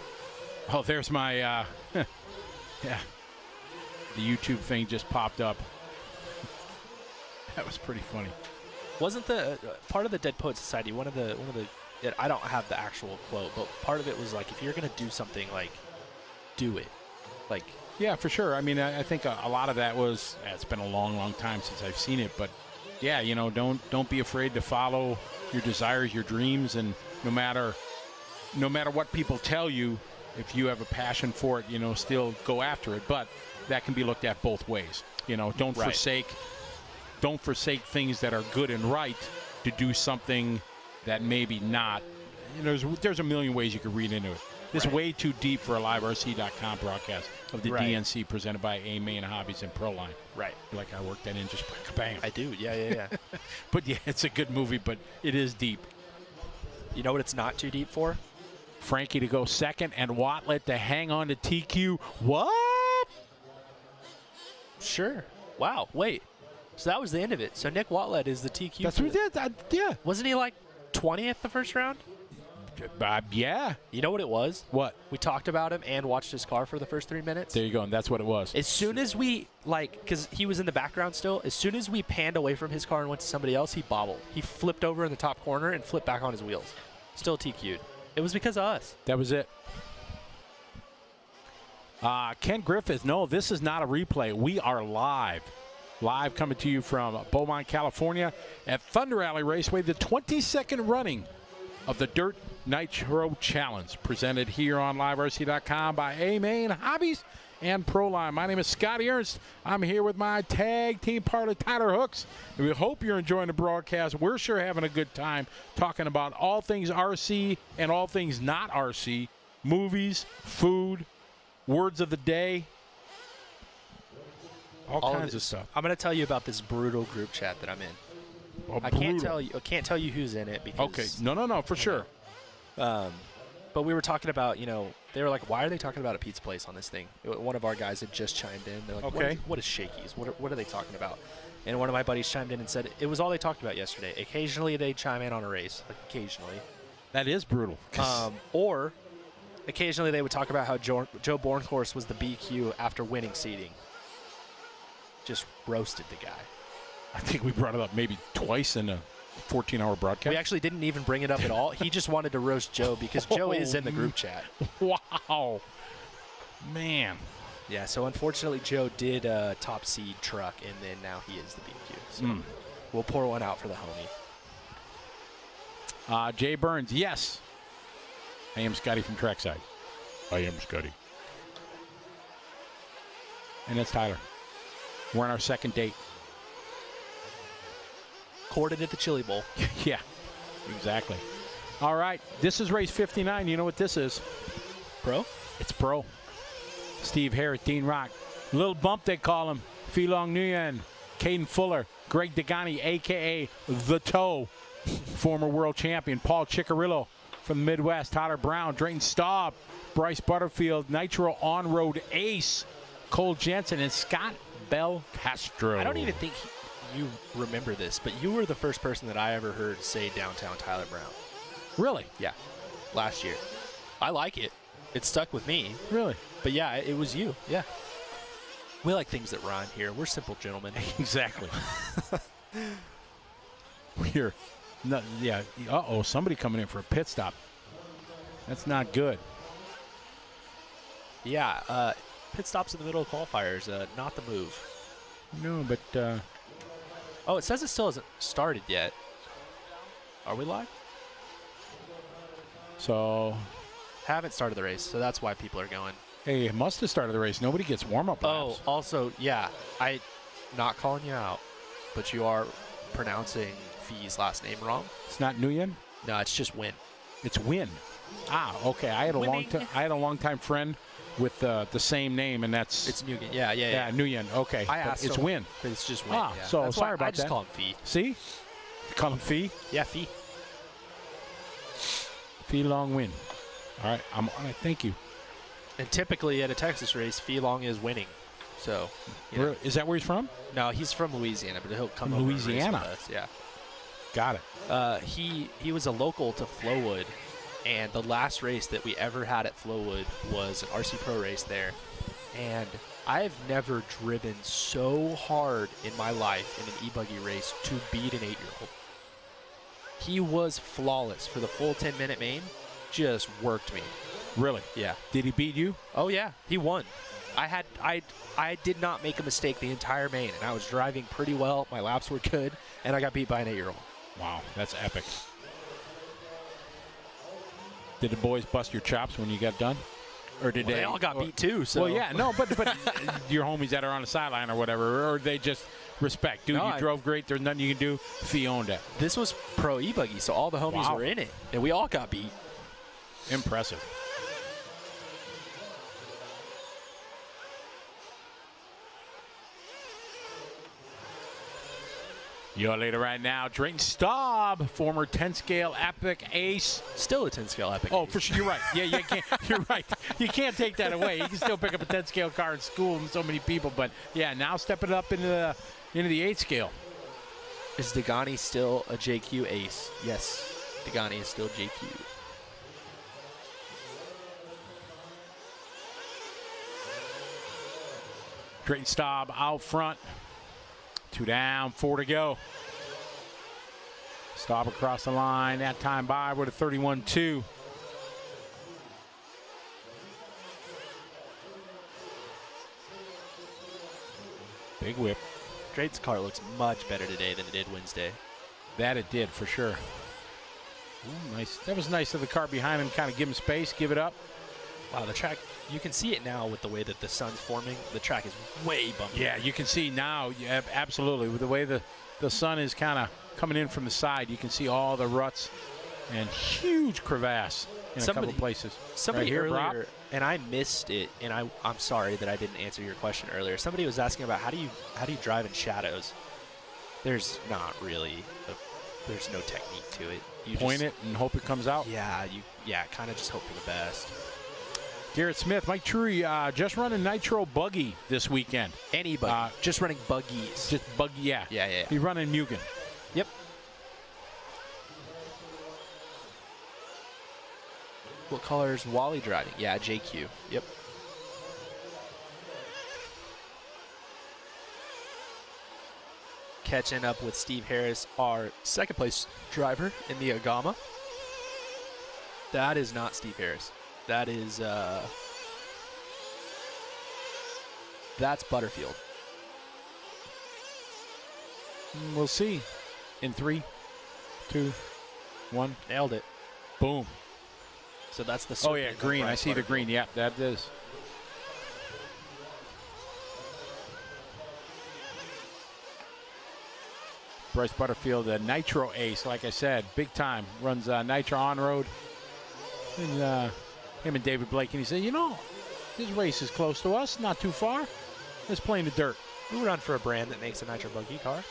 Speaker 1: Oh, there's my, yeah. The YouTube thing just popped up. That was pretty funny.
Speaker 2: Wasn't the part of the Dead Poet Society one of the I don't have the actual quote, but part of it was like, if you're gonna do something, like, do it. Like,
Speaker 1: yeah, for sure. I mean, I think a lot of that was, it's been a long time since I've seen it, but yeah, don't be afraid to follow your desires, your dreams, and no matter what people tell you, if you have a passion for it, still go after it. But that can be looked at both ways. Don't forsake things that are good and right to do something that maybe not. There's a million ways you could read into it. This is way too deep for a liverc.com broadcast of the DNC presented by A Main Hobbies and Proline.
Speaker 2: Right.
Speaker 1: Like I worked that in just bam.
Speaker 2: I do. Yeah.
Speaker 1: But yeah, it's a good movie, but it is deep.
Speaker 2: You know what it's not too deep for?
Speaker 1: Frankie to go second and Watlet to hang on to TQ. What?
Speaker 2: Sure. Wow. Wait. So that was the end of it. So Nick Watlet is the TQ.
Speaker 1: That's what we did. Yeah.
Speaker 2: Wasn't he like 20th the first round?
Speaker 1: Yeah.
Speaker 2: You know what it was?
Speaker 1: What?
Speaker 2: We talked about him and watched his car for the first 3 minutes.
Speaker 1: There you go. And that's what it was.
Speaker 2: As soon as we, because he was in the background still, as soon as we panned away from his car and went to somebody else, he bobbled. He flipped over in the top corner and flipped back on his wheels. Still TQ'd. It was because of us.
Speaker 1: That was it. Ken Griffith, no, this is not a replay. We are live. Live coming to you from Beaumont, California at Thunder Alley Raceway, the 22nd running of the Dirt Nitro Challenge, presented here on liverc.com by A Main Hobbies and Proline. My name is Scotty Ernst. I'm here with my tag team partner, Tyler Hooks. And we hope you're enjoying the broadcast. We're sure having a good time talking about all things RC and all things not RC, movies, food, words of the day, all kinds of stuff.
Speaker 2: I'm going to tell you about this brutal group chat that I'm in.
Speaker 1: Oh,
Speaker 2: I can't tell you who's in it because
Speaker 1: okay. No, for sure.
Speaker 2: But we were talking about, they were like, why are they talking about a pizza place on this thing? One of our guys had just chimed in. They're like,
Speaker 1: okay.
Speaker 2: What is Shakey's? What are they talking about? And one of my buddies chimed in and said it was all they talked about yesterday. Occasionally they chime in on a race, like occasionally.
Speaker 1: That is brutal.
Speaker 2: Or occasionally they would talk about how Joe Bornhorst was the BQ after winning seeding. just roasted the guy.
Speaker 1: I think we brought it up maybe twice in a 14-hour broadcast.
Speaker 2: We actually didn't even bring it up at all. He just wanted to roast Joe because Joe is in the group chat.
Speaker 1: Wow. Man.
Speaker 2: Yeah, so unfortunately Joe did a top seed truck, and then now he is the BQ. So we'll pour one out for the homie.
Speaker 1: Jay Burns, yes. I am Scotty from Trackside. I am Scotty. And that's Tyler. We're on our second date.
Speaker 2: Courted at the Chili Bowl.
Speaker 1: Yeah, exactly. All right, this is race 59. You know what this is?
Speaker 2: Pro?
Speaker 1: It's pro. Steve Harris, Dean Rock. Little bump, they call him. Pheelong Nguyen, Caden Fuller, Greg Degani, a.k.a. The Toe, former world champion. Paul Ciccarillo from the Midwest. Tyler Brown, Drayton Staub, Bryce Butterfield, Nitro on-road ace, Cole Jensen, and Scott Bell Castro.
Speaker 2: I don't even think you remember this, but you were the first person that I ever heard say downtown Tyler Brown.
Speaker 1: Really?
Speaker 2: Yeah, last year. I like it. It stuck with me.
Speaker 1: Really?
Speaker 2: But yeah, it was you. Yeah. We like things that rhyme here. We're simple gentlemen.
Speaker 1: Exactly. We're not, yeah. Uh-oh, somebody coming in for a pit stop. That's not good.
Speaker 2: Yeah, pit stops in the middle of qualifiers, not the move.
Speaker 1: No, but
Speaker 2: Oh, it says it still hasn't started yet. Are we live?
Speaker 1: so
Speaker 2: Haven't started the race, so that's why people are going.
Speaker 1: hey, it must have started the race. Nobody gets warm-up
Speaker 2: Oh,
Speaker 1: laps.
Speaker 2: also, yeah, I not calling you out, but you are pronouncing Fee's last name wrong.
Speaker 1: It's not Nguyen.
Speaker 2: No, it's just Win.
Speaker 1: It's Win. Ah, okay. I had a long-time friend with the same name, and that's
Speaker 2: It's Nguyen. Yeah.
Speaker 1: Nguyen. Okay,
Speaker 2: I
Speaker 1: but
Speaker 2: asked
Speaker 1: it's
Speaker 2: him,
Speaker 1: Win.
Speaker 2: but it's just Win.
Speaker 1: Ah,
Speaker 2: yeah.
Speaker 1: so
Speaker 2: That's
Speaker 1: sorry
Speaker 2: why
Speaker 1: about
Speaker 2: I just
Speaker 1: that.
Speaker 2: call him Fee.
Speaker 1: See, call him Fee.
Speaker 2: Yeah, Fee.
Speaker 1: Fee Long Win. All right, I'm on it. Thank you.
Speaker 2: And typically at a Texas race, Fee Long is winning. So, you know.
Speaker 1: Really? Is that where he's from?
Speaker 2: No, he's from Louisiana, but he'll come
Speaker 1: From
Speaker 2: over and race
Speaker 1: Louisiana?
Speaker 2: with us, yeah.
Speaker 1: Got it.
Speaker 2: He was a local to Flowwood, and the last race that we ever had at Flowwood was an RC Pro race there. And I've never driven so hard in my life in an e-buggy race to beat an 8-year-old. He was flawless for the full 10-minute main. Just worked me.
Speaker 1: Really?
Speaker 2: Yeah.
Speaker 1: Did he beat you?
Speaker 2: Oh yeah, he won. I did not make a mistake the entire main, and I was driving pretty well. My laps were good, and I got beat by an 8-year-old.
Speaker 1: Wow, that's epic. Did the boys bust your chops when you got done? Or did
Speaker 2: They all got beat too. So
Speaker 1: Well, yeah, no, but your homies that are on the sideline or whatever, or they just respect. Dude,
Speaker 2: No,
Speaker 1: you drove great. There's nothing you can do. Fee owned it.
Speaker 2: This was pro e-buggy, so all the homies
Speaker 1: Wow.
Speaker 2: were in it, and we all got beat.
Speaker 1: Impressive. Your leader right now, Drayton Staub, former 10-scale epic ace.
Speaker 2: Still a 10-scale epic.
Speaker 1: Oh,
Speaker 2: ace.
Speaker 1: for sure. You're right. Yeah, you can't. You're right. You can't take that away. You can still pick up a 10-scale car in school and so many people. But yeah, now stepping up into the 8-scale.
Speaker 2: Is Degani still a JQ ace? Yes, Degani is still JQ.
Speaker 1: Drayton Staub out front. 2 down, 4 to go. Staub across the line. That time by with a 31-2. Big whip.
Speaker 2: Drayton's car looks much better today than it did Wednesday.
Speaker 1: That it did, for sure. Ooh, nice. That was nice of the car behind him. Kind of give him space, give it up.
Speaker 2: Wow, the track, you can see it now with the way that the sun's forming. The track is way bumpy.
Speaker 1: Yeah, you can see now, yeah, absolutely. With the way the sun is kind of coming in from the side, you can see all the ruts and huge crevasse in a couple places.
Speaker 2: Somebody
Speaker 1: right here,
Speaker 2: earlier,
Speaker 1: Rob?
Speaker 2: and I missed it, and I'm sorry that I didn't answer your question earlier. Somebody was asking about how do you drive in shadows. There's not really, there's no technique to it. You
Speaker 1: Point it and hope it comes out.
Speaker 2: Yeah, kind of just hope for the best.
Speaker 1: Garrett Smith, Mike Trury, just running Nitro Buggy this weekend.
Speaker 2: Any buggy, just running buggies.
Speaker 1: Just Buggy, yeah.
Speaker 2: Yeah.
Speaker 1: He's running Mugen.
Speaker 2: Yep. What color is Wally driving? Yeah, JQ. Yep. catching up with Steve Harris, our second place driver in the Agama. That is not Steve Harris. That is, that's Butterfield.
Speaker 1: We'll see. In 3, 2, 1.
Speaker 2: Nailed it.
Speaker 1: Boom.
Speaker 2: So that's the
Speaker 1: Oh, yeah, green. I see the green. Yep, that is. Bryce Butterfield, a Nitro ace, like I said, big time. Runs Nitro on-road. And him and David Blake, and he said, you know, this race is close to us, not too far. Let's play in the dirt.
Speaker 2: We run for a brand that makes a Nitro buggy car.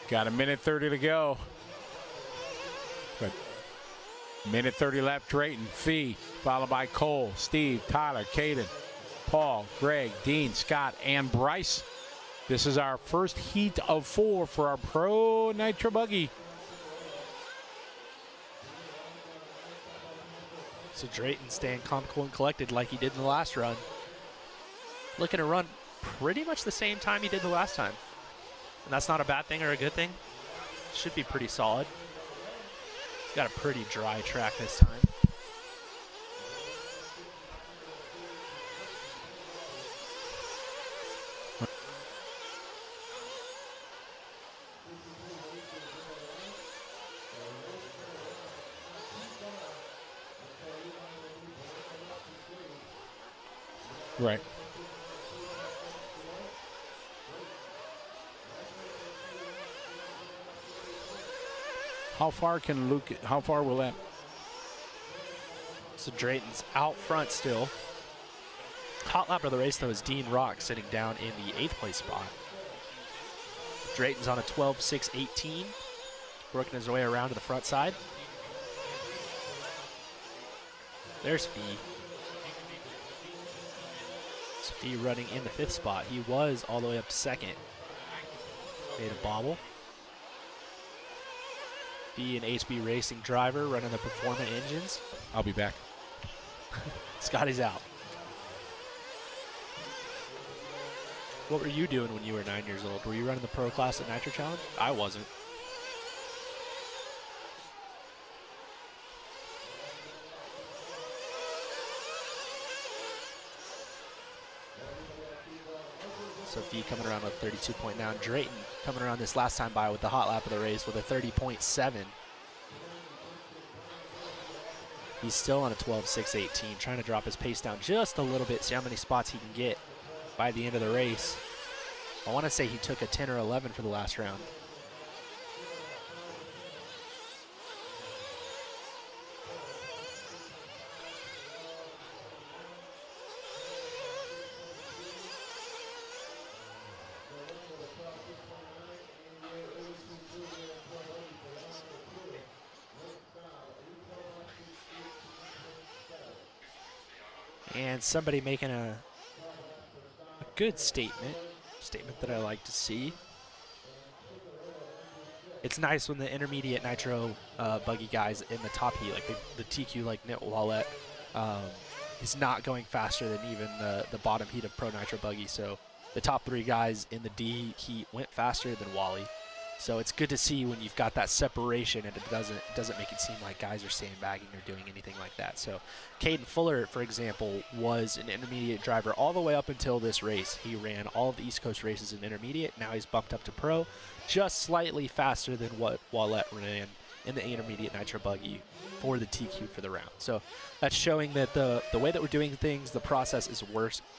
Speaker 1: Got a minute 30 to go. But minute 30 left, Drayton, Fee, followed by Cole, Steve, Tyler, Caden, Paul, Greg, Dean, Scott, and Bryce. This is our first heat of 4 for our Pro Nitro Buggy.
Speaker 2: So Drayton staying calm, cool, and collected like he did in the last run. Looking to run pretty much the same time he did the last time. And that's not a bad thing or a good thing. Should be pretty solid. He's got a pretty dry track this time.
Speaker 1: Right. How far can Luke, how far will that?
Speaker 2: So Drayton's out front still. Hot lap of the race, though, is Dean Rock sitting down in the 8th place spot. Drayton's on a 12.6.18, working his way around to the front side. There's Fee. So Fee running in the 5th spot. He was all the way up to 2nd. Made a bobble. Fee, an HB Racing driver, running the Performa engines.
Speaker 1: I'll be back.
Speaker 2: Scotty's out. What were you doing when you were 9 years old? Were you running the Pro Class at Nitro Challenge? I wasn't. So Fee coming around with 32.9. Drayton coming around this last time by with the hot lap of the race with a 30.7. He's still on a 12.6.18, trying to drop his pace down just a little bit, see how many spots he can get by the end of the race. I want to say he took a 10 or 11 for the last round. And somebody making a good statement that I like to see. It's nice when the intermediate Nitro buggy guys in the top heat, like the TQ, like Nit Wallet, is not going faster than even the bottom heat of Pro Nitro buggy. So the top 3 guys in the D heat went faster than Wally. So it's good to see when you've got that separation and it doesn't make it seem like guys are sandbagging or doing anything like that. So Caden Fuller, for example, was an intermediate driver all the way up until this race. He ran all of the East Coast races in intermediate. Now he's bumped up to pro, just slightly faster than what Wallette ran in the intermediate Nitro buggy for the TQ for the round. So that's showing that the way that we're doing things, the process is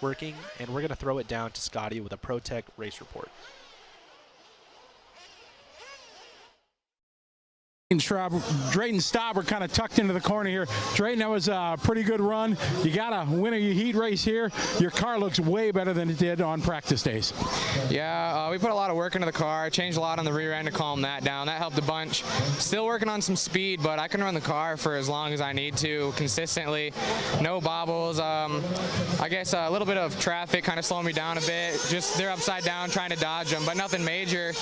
Speaker 2: working, and we're going to throw it down to Scotty with a Pro Tech race report.
Speaker 1: Drayton Staub are kind of tucked into the corner here. Drayton, that was a pretty good run. You got to win a heat race here. Your car looks way better than it did on practice days.
Speaker 5: Yeah, we put a lot of work into the car. Changed a lot on the rear end to calm that down. That helped a bunch. Still working on some speed, but I can run the car for as long as I need to consistently. No bobbles. I guess a little bit of traffic kind of slowing me down a bit. Just they're upside down trying to dodge them, but nothing major.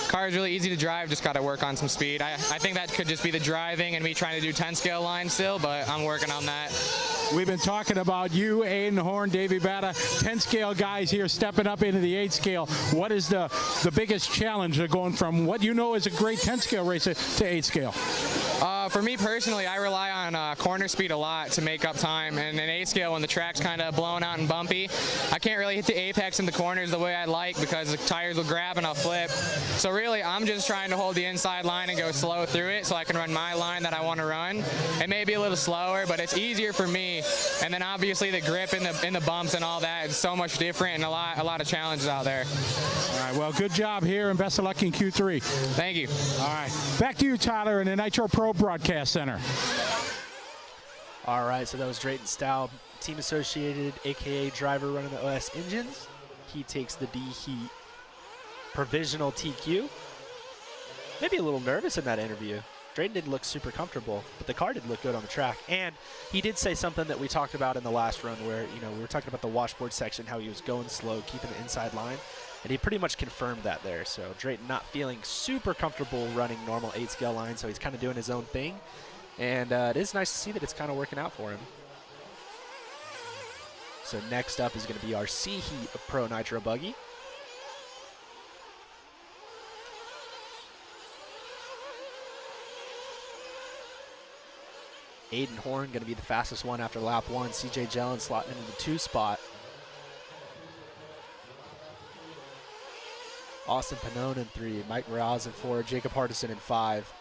Speaker 5: Car is really easy to drive. Just got to work on some speed. I think that could just be the driving and me trying to do 10 scale line still, but I'm working on that.
Speaker 1: We've been talking about you, Aiden Horn, Davey Bata, 10 scale guys here stepping up into the 8 scale. What is the biggest challenge of going from what you know is a great 10 scale racer to 8 scale?
Speaker 5: For me personally, I rely on corner speed a lot to make up time, and in 8 scale when the track's kind of blown out and bumpy, I can't really hit the apex in the corners the way I like because the tires will grab and I'll flip. So really I'm just trying to hold the inside line and go slow through it so I can run my line that I want to run. It may be a little slower, but it's easier for me. And then obviously the grip in the bumps and all that is so much different and a lot of challenges out there.
Speaker 1: All right, well, good job here and best of luck in Q3.
Speaker 5: Thank you.
Speaker 1: All right, back to you, Tyler, in the Nitro Pro Broadcast Center.
Speaker 2: All right, so that was Drayton Staub, team associated, aka driver running the OS engines. He takes the D Heat provisional TQ. Maybe a little nervous in that interview. Drayton didn't look super comfortable, but the car did look good on the track. And he did say something that we talked about in the last run where, you know, we were talking about the washboard section, how he was going slow, keeping the inside line. And he pretty much confirmed that there. So Drayton not feeling super comfortable running normal 8 scale lines, so he's kind of doing his own thing. And it is nice to see that it's kind of working out for him. So next up is going to be our C Heat of Pro Nitro Buggy. Aiden Horn going to be the fastest one after lap 1. CJ Jellin slotting into the 2 spot. Austin Pannone in 3. Mike Morales in 4. Jacob Hardison in 5.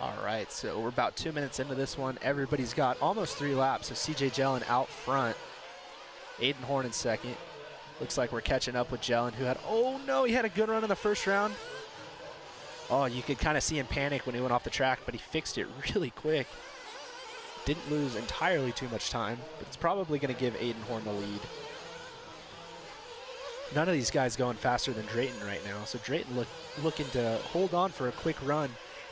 Speaker 2: All right, so we're about 2 minutes into this one. Everybody's got almost 3 laps, so CJ Jellin out front. Aiden Horn in second. Looks like we're catching up with Jellin, who had, oh no, he had a good run in the first round. Oh, you could kind of see him panic when he went off the track, but he fixed it really quick. Didn't lose entirely too much time, but it's probably going to give Aiden Horn the lead. None of these guys going faster than Drayton right now, so Drayton looking to hold on for a quick run.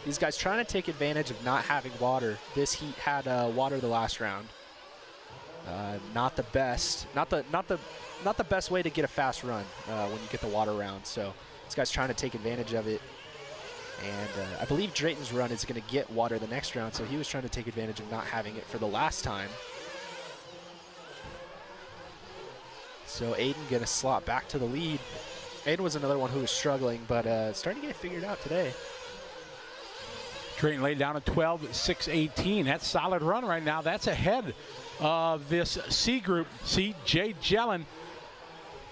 Speaker 2: These guys trying to take advantage of not having water. This heat had water the last round. Not the best. Not the best way to get a fast run when you get the water round. So this guy's trying to take advantage of it. And I believe Drayton's run is going to get water the next round, so he was trying to take advantage of not having it for the last time. So Aiden going to slot back to the lead. Aiden was another one who was struggling, but starting to get it figured out today.
Speaker 1: Drayton laid down a 12.618. That's a solid run right now. That's ahead of this C group. CJ Jellin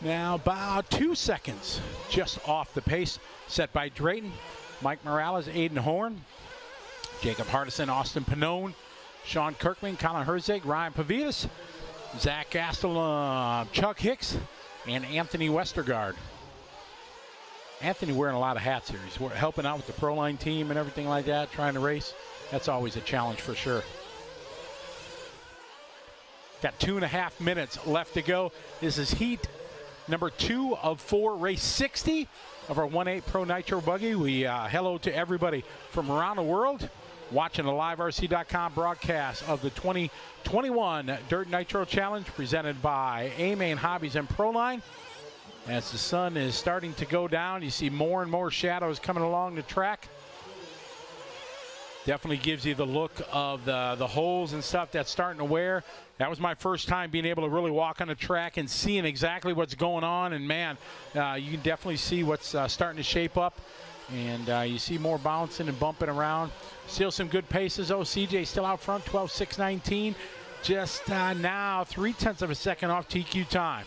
Speaker 1: now about 2 seconds just off the pace set by Drayton. Mike Morales, Aiden Horn, Jacob Hardison, Austin Pannone, Sean Kirkman, Colin Herzig, Ryan Pavitas, Zach Gastel, Chuck Hicks, and Anthony Westergaard. Anthony wearing a lot of hats here. He's helping out with the Proline team and everything like that, trying to race. That's always a challenge for sure. Got 2.5 minutes left to go. This is heat number 2 of 4, race 60 of our 1.8 Pro Nitro Buggy. We hello to everybody from around the world watching the liverc.com broadcast of the 2021 Dirt Nitro Challenge presented by A-Main Hobbies and Proline. As the sun is starting to go down, you see more and more shadows coming along the track. Definitely gives you the look of the holes and stuff that's starting to wear. That was my first time being able to really walk on the track and seeing exactly what's going on. And man, you can definitely see what's starting to shape up. And you see more bouncing and bumping around. Still some good paces though. CJ still out front, 12.619. just now 0.3 of a second off TQ time.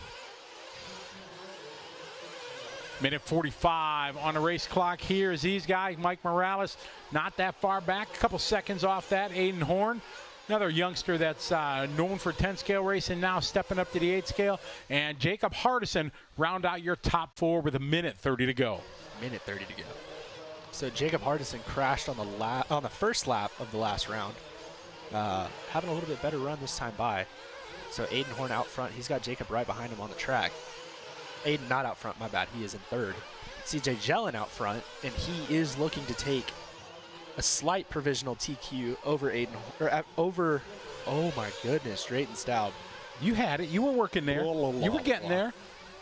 Speaker 1: Minute 45 on the race clock here as these guys, Mike Morales, not that far back, a couple seconds off that. Aiden Horn, another youngster that's known for 10 scale racing, now stepping up to the 8 scale. And Jacob Hardison round out your top 4 with 1:30 to go.
Speaker 2: Minute 30 to go. So Jacob Hardison crashed on the first lap of the last round. Having a little bit better run this time by. So Aiden Horn out front. He's got Jacob right behind him on the track. Aiden not out front, my bad. He is in third. CJ Jellin out front, and he is looking to take a slight provisional TQ over Aiden, or over, oh my goodness, Drayton Staub.
Speaker 1: You had it. You were working there. You were getting there.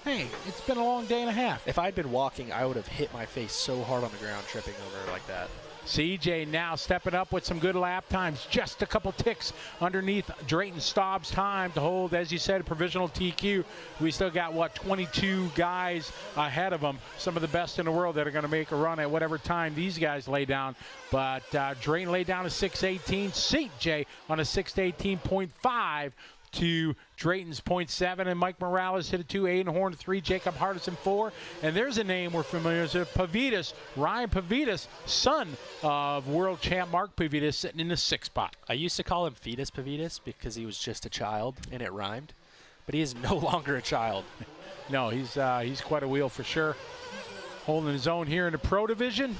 Speaker 1: Hey, it's been a long day and a half.
Speaker 2: If I'd been walking, I would have hit my face so hard on the ground tripping over like that.
Speaker 1: CJ now stepping up with some good lap times. Just a couple ticks underneath Drayton Staub's time to hold, as you said, a provisional TQ. We still got, what, 22 guys ahead of them. Some of the best in the world that are going to make a run at whatever time these guys lay down. But Drayton laid down a 6:18. CJ on a 6:18.5 to Drayton's 0.7, and Mike Morales hit a 2, Aiden Horn 3, Jacob Hardison 4, and there's a name we're familiar with, Pavitas, Ryan Pavitas, son of world champ Mark Pavitas, sitting in the 6th spot.
Speaker 2: I used to call him Fetus Pavitas because he was just a child and it rhymed, but he is no longer a child.
Speaker 1: No, he's quite a wheel for sure. Holding his own here in the Pro Division.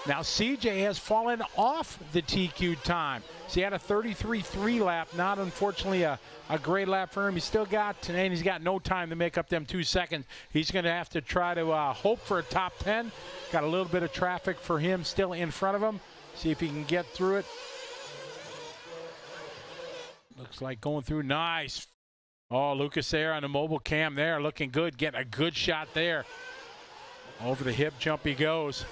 Speaker 1: Now CJ has fallen off the TQ time. So he had a 33.3 lap, not unfortunately a great lap for him. He's still got, and he's got no time to make up them 2 seconds. He's going to have to try to hope for a top 10. Got a little bit of traffic for him still in front of him. See if he can get through it. Looks like going through nice. Oh, Lucas there on the mobile cam there, looking good, getting a good shot there. Over the hip jump he goes.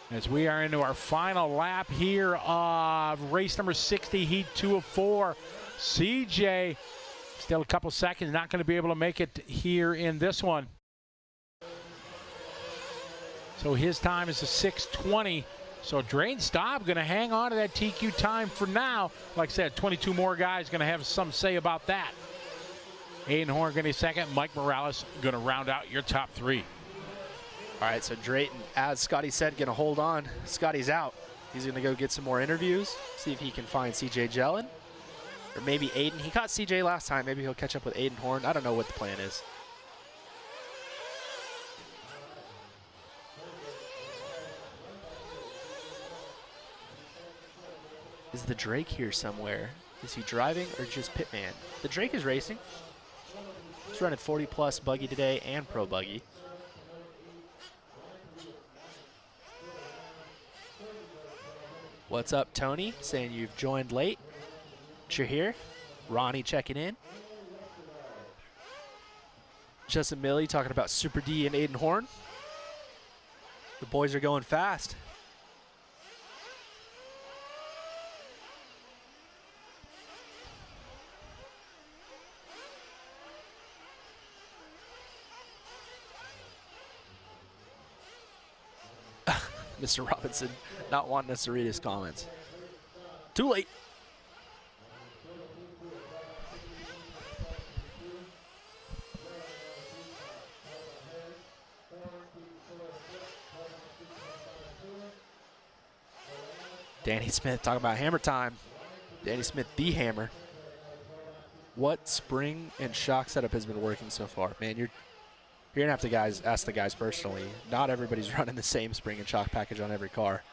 Speaker 1: As we are into our final lap here of race number 60, heat 2 of 4. CJ, still a couple seconds, not going to be able to make it here in this one. So his time is a 6:20. So Drayton Staub going to hang on to that TQ time for now. Like I said, 22 more guys going to have some say about that. Aiden Horn going to be second. Mike Morales going to round out your top 3.
Speaker 2: All right, so Drayton, as Scotty said, going to hold on. Scotty's out. He's going to go get some more interviews, see if he can find CJ Jellin. Or maybe Aiden. He caught CJ last time. Maybe he'll catch up with Aiden Horn. I don't know what the plan is. Is the Drake here somewhere? Is he driving or just pitman? The Drake is racing. He's running 40-plus buggy today and pro buggy. What's up, Tony? Saying you've joined late. But you're here. Ronnie checking in. Justin Millie talking about Super D and Aiden Horn. The boys are going fast. Mr. Robinson not wanting us to read his comments. Too late. Danny Smith talking about hammer time. Danny Smith, the hammer. What spring and shock setup has been working so far? Man, you're going to have to ask the guys personally. Not everybody's running the same spring and shock package on every car.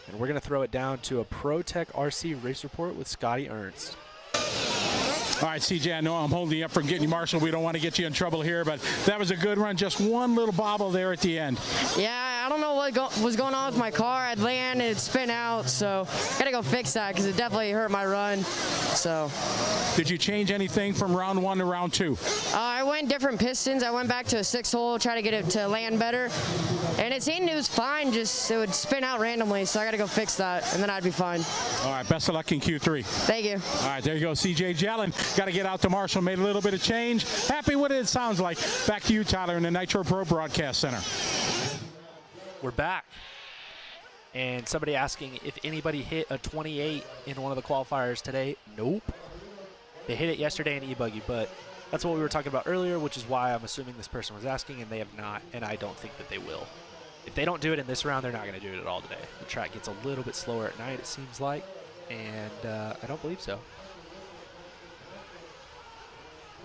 Speaker 2: And we're going to throw it down to a Pro Tech RC race report with Scotty Ernst.
Speaker 1: All right, CJ, I know I'm holding you up from getting you marshal. We don't want to get you in trouble here, but that was a good run. Just one little bobble there at the end.
Speaker 6: Yeah, I don't know what was going on with my car. I'd land and it spin out, so I got to go fix that because it definitely hurt my run. So.
Speaker 1: Did you change anything from round 1 to round 2?
Speaker 6: I went different pistons. I went back to a 6-hole, try to get it to land better. And it seemed it was fine, just it would spin out randomly, so I got to go fix that, and then I'd be fine.
Speaker 1: All right, best of luck in Q3.
Speaker 6: Thank you.
Speaker 1: All right, there you go, CJ Jellin. Got to get out to Marshall, made a little bit of change. Happy with it sounds like. Back to you, Tyler, in the Nitro Pro Broadcast Center.
Speaker 2: We're back. And somebody asking if anybody hit a 28 in one of the qualifiers today. Nope. They hit it yesterday in e-buggy, but that's what we were talking about earlier, which is why I'm assuming this person was asking, and they have not, and I don't think that they will. If they don't do it in this round, they're not going to do it at all today. The track gets a little bit slower at night, it seems like, and I don't believe so.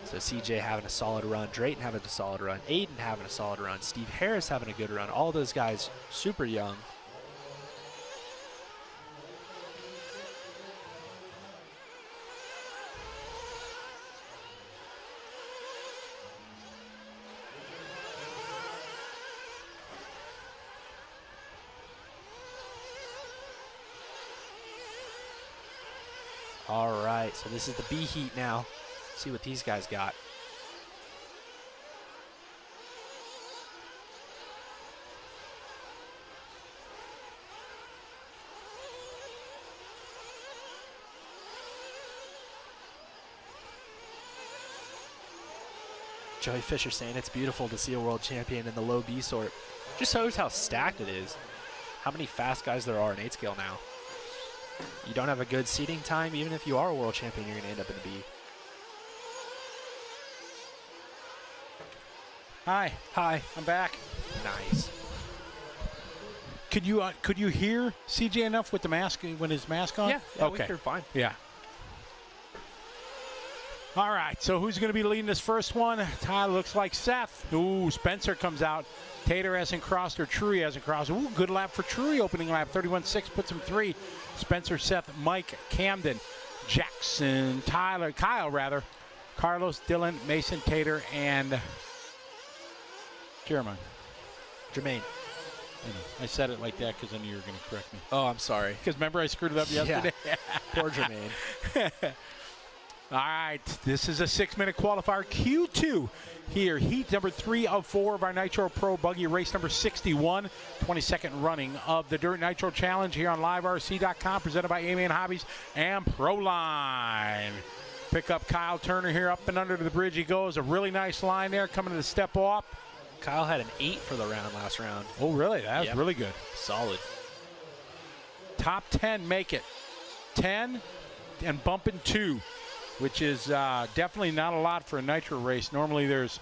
Speaker 2: So CJ having a solid run, Drayton having a solid run, Aiden having a solid run, Steve Harris having a good run. All those guys super young. All right, so this is the B heat now. See what these guys got. Joey Fisher saying it's beautiful to see a world champion in the low B sort. Just shows how stacked it is. How many fast guys there are in 8 scale now. You don't have a good seating time, even if you are a world champion, you're going to end up in the B.
Speaker 1: Hi.
Speaker 2: Hi.
Speaker 1: I'm back.
Speaker 2: Nice.
Speaker 1: Could you hear CJ enough with the mask when his mask on?
Speaker 2: Yeah,
Speaker 1: okay.
Speaker 2: we heard fine.
Speaker 1: Yeah. All right, so who's going to be leading this first one? Tyler looks like Seth. Ooh, Spencer comes out. Tater hasn't crossed, or Trury hasn't crossed. Ooh, good lap for Trury, opening lap. 31.6 puts him 3. Spencer, Seth, Mike, Camden, Jackson, Kyle, Carlos, Dylan, Mason, Tater, and Jeremiah.
Speaker 2: Jermaine.
Speaker 1: I said it like that because I knew you were going to correct me.
Speaker 2: Oh, I'm sorry.
Speaker 1: Because remember I screwed it up yesterday?
Speaker 2: Yeah. Poor Jermaine.
Speaker 1: All right, this is a 6-minute qualifier, Q2 here. Heat number 3 of 4 of our Nitro Pro Buggy race number 61, 22nd running of the Dirt Nitro Challenge here on liverc.com, presented by A-Man Hobbies and Proline. Pick up Kyle Turner here, up and under the bridge he goes. A really nice line there, coming to the step off.
Speaker 2: Kyle had an 8 for the round last round.
Speaker 1: Oh, really? That was really good.
Speaker 2: Solid.
Speaker 1: Top 10 make it. 10 and bumping 2. Which is definitely not a lot for a Nitro race. Normally there's,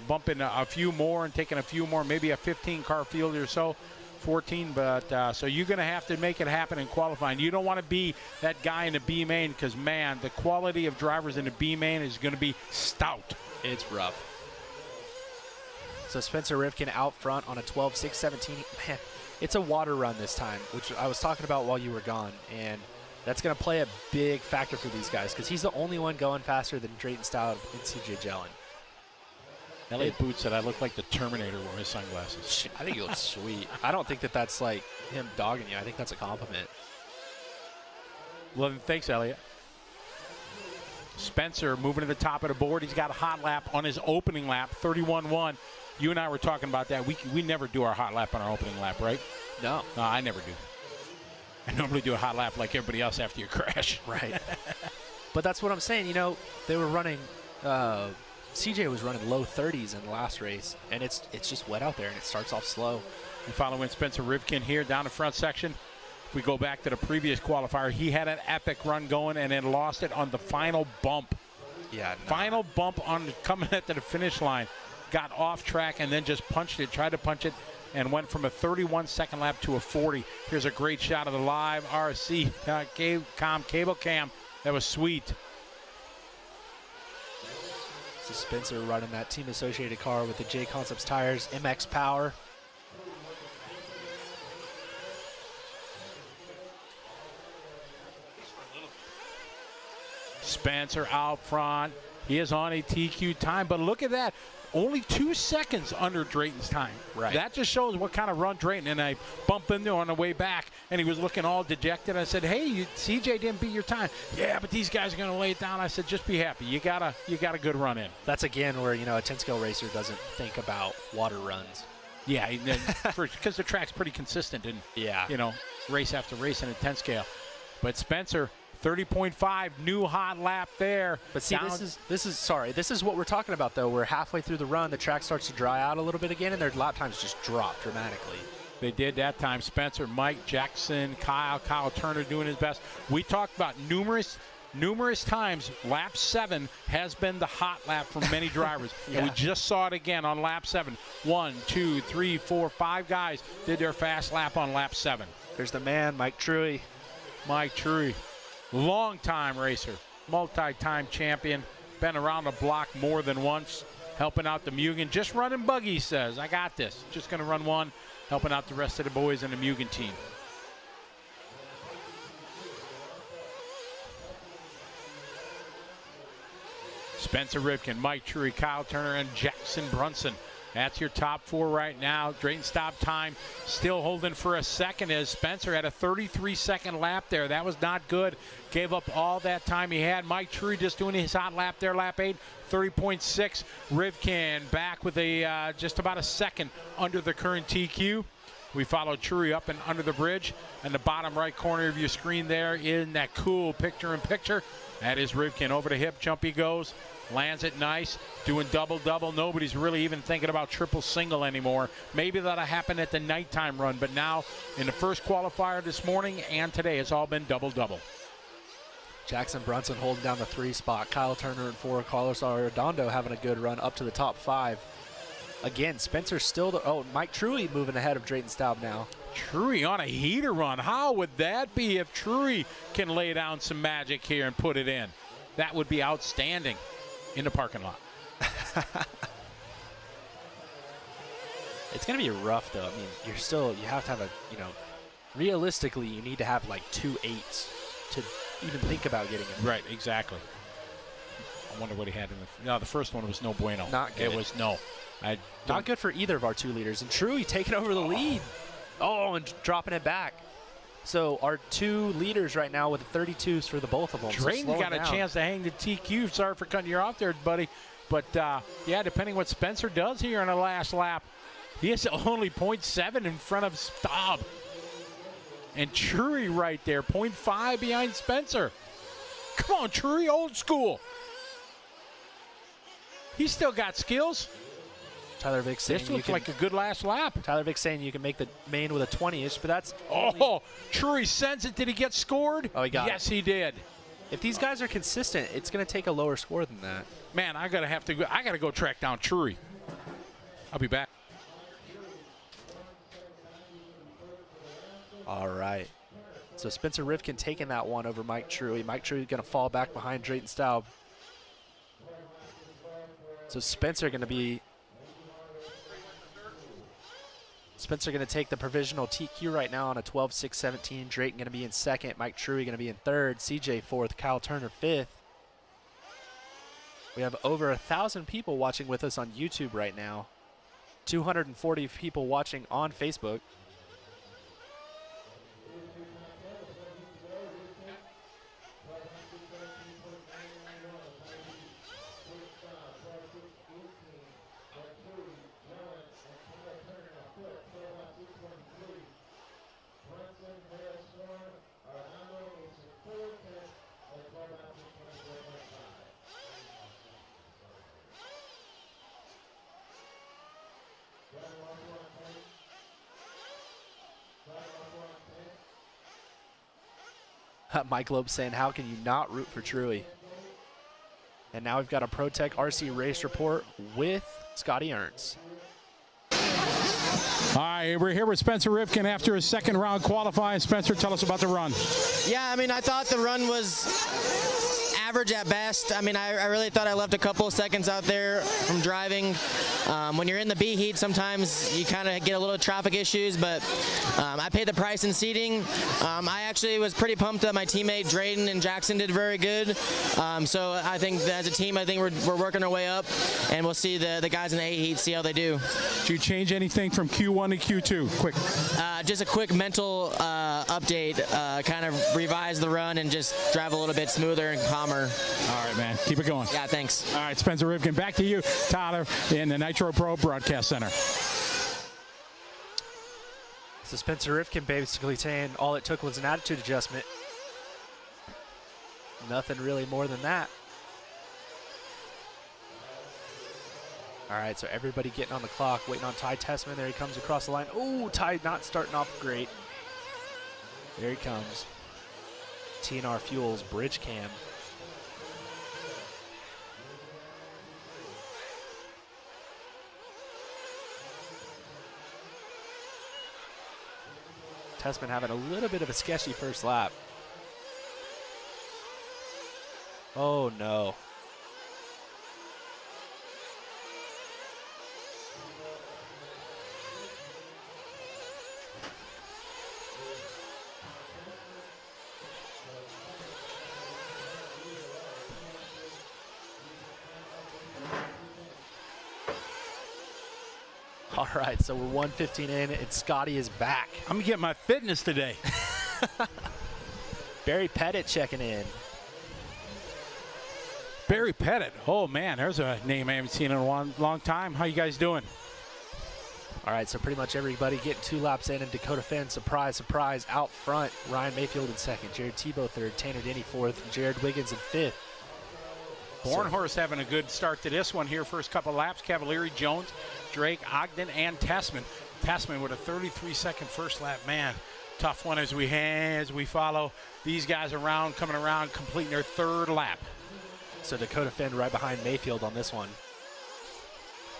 Speaker 1: bumping a few more and taking a few more, maybe a 15-car field or so, 14. But so you're going to have to make it happen in qualifying. You don't want to be that guy in the B main because, man, the quality of drivers in the B main is going to be stout.
Speaker 2: It's rough. So Spencer Rivkin out front on a 12.617. Man, it's a water run this time, which I was talking about while you were gone. And that's going to play a big factor for these guys because he's the only one going faster than Drayton Stout and CJ Jellin.
Speaker 1: Elliot Boots said I look like the Terminator wearing his sunglasses.
Speaker 2: I think he looks sweet. I don't think that that's like him dogging you. I think that's a compliment.
Speaker 1: Well, then, thanks, Elliot. Spencer moving to the top of the board. He's got a hot lap on his opening lap, 31.1. You and I were talking about that. We never do our hot lap on our opening lap, right?
Speaker 2: No.
Speaker 1: No, I never do. I normally do a hot lap like everybody else after you crash.
Speaker 2: Right. But that's what I'm saying. They were running, CJ was running low 30s in the last race, and it's just wet out there, and it starts off slow.
Speaker 1: And following Spencer Rivkin here down the front section. If we go back to the previous qualifier, he had an epic run going and then lost it on the final bump.
Speaker 2: Yeah. No.
Speaker 1: Final bump on coming at the finish line. Got off track and then just punched it, tried to punch it, and went from a 31-second lap to a 40. Here's a great shot of the live RC cable cam. That was sweet.
Speaker 2: So Spencer running that team associated car with the J Concepts tires, MX Power.
Speaker 1: Spencer out front. He is on a TQ time, but look at that. Only 2 seconds under Drayton's time.
Speaker 2: Right.
Speaker 1: That just shows what kind of run Drayton. And I bumped into on the way back, and he was looking all dejected. I said, "Hey, CJ didn't beat your time." "Yeah, but these guys are going to lay it down." I said, "Just be happy. You got a good run in."
Speaker 2: That's again where a 10-scale racer doesn't think about water runs.
Speaker 1: Yeah, because the track's pretty consistent and race after race in a 10 scale. But Spencer, 30.5, new hot lap there.
Speaker 2: But see, this is what we're talking about though. We're halfway through the run, the track starts to dry out a little bit again, and their lap times just drop dramatically.
Speaker 1: They did that time. Spencer, Mike, Jackson, Kyle Turner doing his best. We talked about numerous times lap 7 has been the hot lap for many drivers.
Speaker 2: Yeah.
Speaker 1: And we just saw it again on lap 7. 1, 2, 3, 4, 5 guys did their fast lap on lap 7.
Speaker 2: There's the man, Mike Truey.
Speaker 1: Mike Truey, long-time racer, multi-time champion, been around the block more than once, helping out the Mugen. Just running buggy, he says. I got this. Just going to run one, helping out the rest of the boys in the Mugen team. Spencer Rivkin, Mike Truey, Kyle Turner, and Jackson Brunson. That's your top 4 right now. Drayton stop time still holding for a second as Spencer had a 33-second lap there. That was not good. Gave up all that time he had. Mike Truey just doing his hot lap there, lap 8, 30.6. Rivkin back with a just about a second under the current TQ. We follow Truey up and under the bridge. And the bottom right corner of your screen there in that cool picture-in-picture. That is Rivkin. Over the hip jump he goes. Lands it nice, doing double-double. Nobody's really even thinking about triple-single anymore. Maybe that'll happen at the nighttime run, but now in the first qualifier this morning and today, it's all been double-double.
Speaker 2: Jackson Brunson holding down the 3 spot. Kyle Turner and 4. Carlos Arredondo having a good run up to the top 5. Again, Spencer still, Mike Truey moving ahead of Drayton Staub now.
Speaker 1: Truey on a heater run. How would that be if Truey can lay down some magic here and put it in? That would be outstanding. In the parking lot.
Speaker 2: It's going to be rough, though. I mean, you have to have realistically, you need to have like 2 8s to even think about getting it.
Speaker 1: Right, exactly. I wonder what he had in the first one was no bueno.
Speaker 2: Not good.
Speaker 1: It was no.
Speaker 2: Not good for either of our 2 leaders. And Truey taking over the lead. Oh, and dropping it back. So our 2 leaders right now with 32s for the both of them.
Speaker 1: Drayton got a chance to hang the TQ. Sorry for cutting you off there, buddy. But, yeah, depending what Spencer does here in the last lap, he is only 0.7 in front of Staub. And Truey right there, 0.5 behind Spencer. Come on, Truey, old school. He's still got skills.
Speaker 2: Tyler Vick saying
Speaker 1: this looks like a good last lap.
Speaker 2: Tyler Vick saying you can make the main with a 20-ish, but that's...
Speaker 1: Truey sends it. Did he get scored?
Speaker 2: Oh, he got it.
Speaker 1: Yes, he did.
Speaker 2: If these guys are consistent, it's going to take a lower score than that.
Speaker 1: Man, I got to go track down Truey. I'll be back.
Speaker 2: All right. So Spencer Rivkin taking that one over Mike Truey. Mike Truey going to fall back behind Drayton Staub. So Spencer going to take the provisional TQ right now on a 12-6-17. Drayton going to be in second. Mike Truey going to be in third. CJ fourth. Kyle Turner fifth. We have over 1,000 people watching with us on YouTube right now. 240 people watching on Facebook. Mike Loeb saying, how can you not root for Truey? And now we've got a ProTech RC race report with Scotty Ernst.
Speaker 1: All right, we're here with Spencer Rivkin after his second round qualifying. Spencer, tell us about the run.
Speaker 7: Yeah, I mean, I thought the run was average at best. I mean, I really thought I left a couple of seconds out there from driving. When you're in the B heat, sometimes you kind of get a little traffic issues, but I paid the price in seating. I actually was pretty pumped that my teammate Drayton and Jackson did very good. So I think that as a team, I think we're working our way up, and we'll see the guys in the A heat, see how they do.
Speaker 1: Did you change anything from Q1 to Q2? Quick.
Speaker 7: Just a quick mental update, kind of revise the run and just drive a little bit smoother and calmer.
Speaker 1: All right, man. Keep it going.
Speaker 7: Yeah, thanks.
Speaker 1: All right, Spencer Rivkin, back to you, Tyler, in the Nitro Pro Broadcast Center.
Speaker 2: So Spencer Rivkin basically saying all it took was an attitude adjustment. Nothing really more than that. All right, so everybody getting on the clock, waiting on Ty Tessman. There he comes across the line. Oh, Ty not starting off great. There he comes. TNR Fuels bridge cam. Tessman having a little bit of a sketchy first lap. Oh, no. All right, so we're 1:15 in, and Scotty is back.
Speaker 1: I'm getting my fitness today.
Speaker 2: Barry Pettit checking in.
Speaker 1: Barry Pettit. Oh, man, there's a name I haven't seen in a long time. How you guys doing?
Speaker 2: All right, so pretty much everybody getting 2 laps in, and Dakota Finn, surprise, surprise, out front. Ryan Mayfield in second, Jared Tebow third, Tanner Denny fourth, and Jared Wiggins in fifth.
Speaker 1: Bornhorst having a good start to this one here. First couple laps, Cavalieri, Jones, Drake, Ogden, and Tessman. Tessman with a 33-second first lap. Man, tough one as we follow these guys around, coming around, completing their 3rd lap.
Speaker 2: So Dakota Finn right behind Mayfield on this one.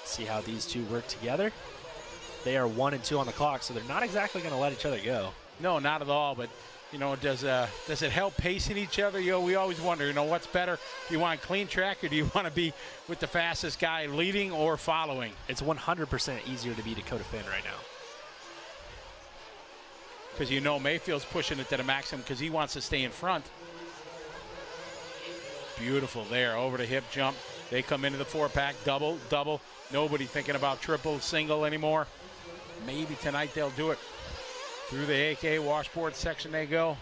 Speaker 2: See how these two work together. They are 1 and 2 on the clock, so they're not exactly going to let each other go.
Speaker 1: No, not at all, but you know, does it help pacing each other? You know, we always wonder, you know, what's better? Do you want a clean track, or do you want to be with the fastest guy leading or following?
Speaker 2: It's 100% easier to be Dakota Finn right now.
Speaker 1: Because you know Mayfield's pushing it to the maximum because he wants to stay in front. Beautiful there, over the hip jump. They come into the 4-pack, double, double. Nobody thinking about triple, single anymore. Maybe tonight they'll do it. Through the AK washboard section they go.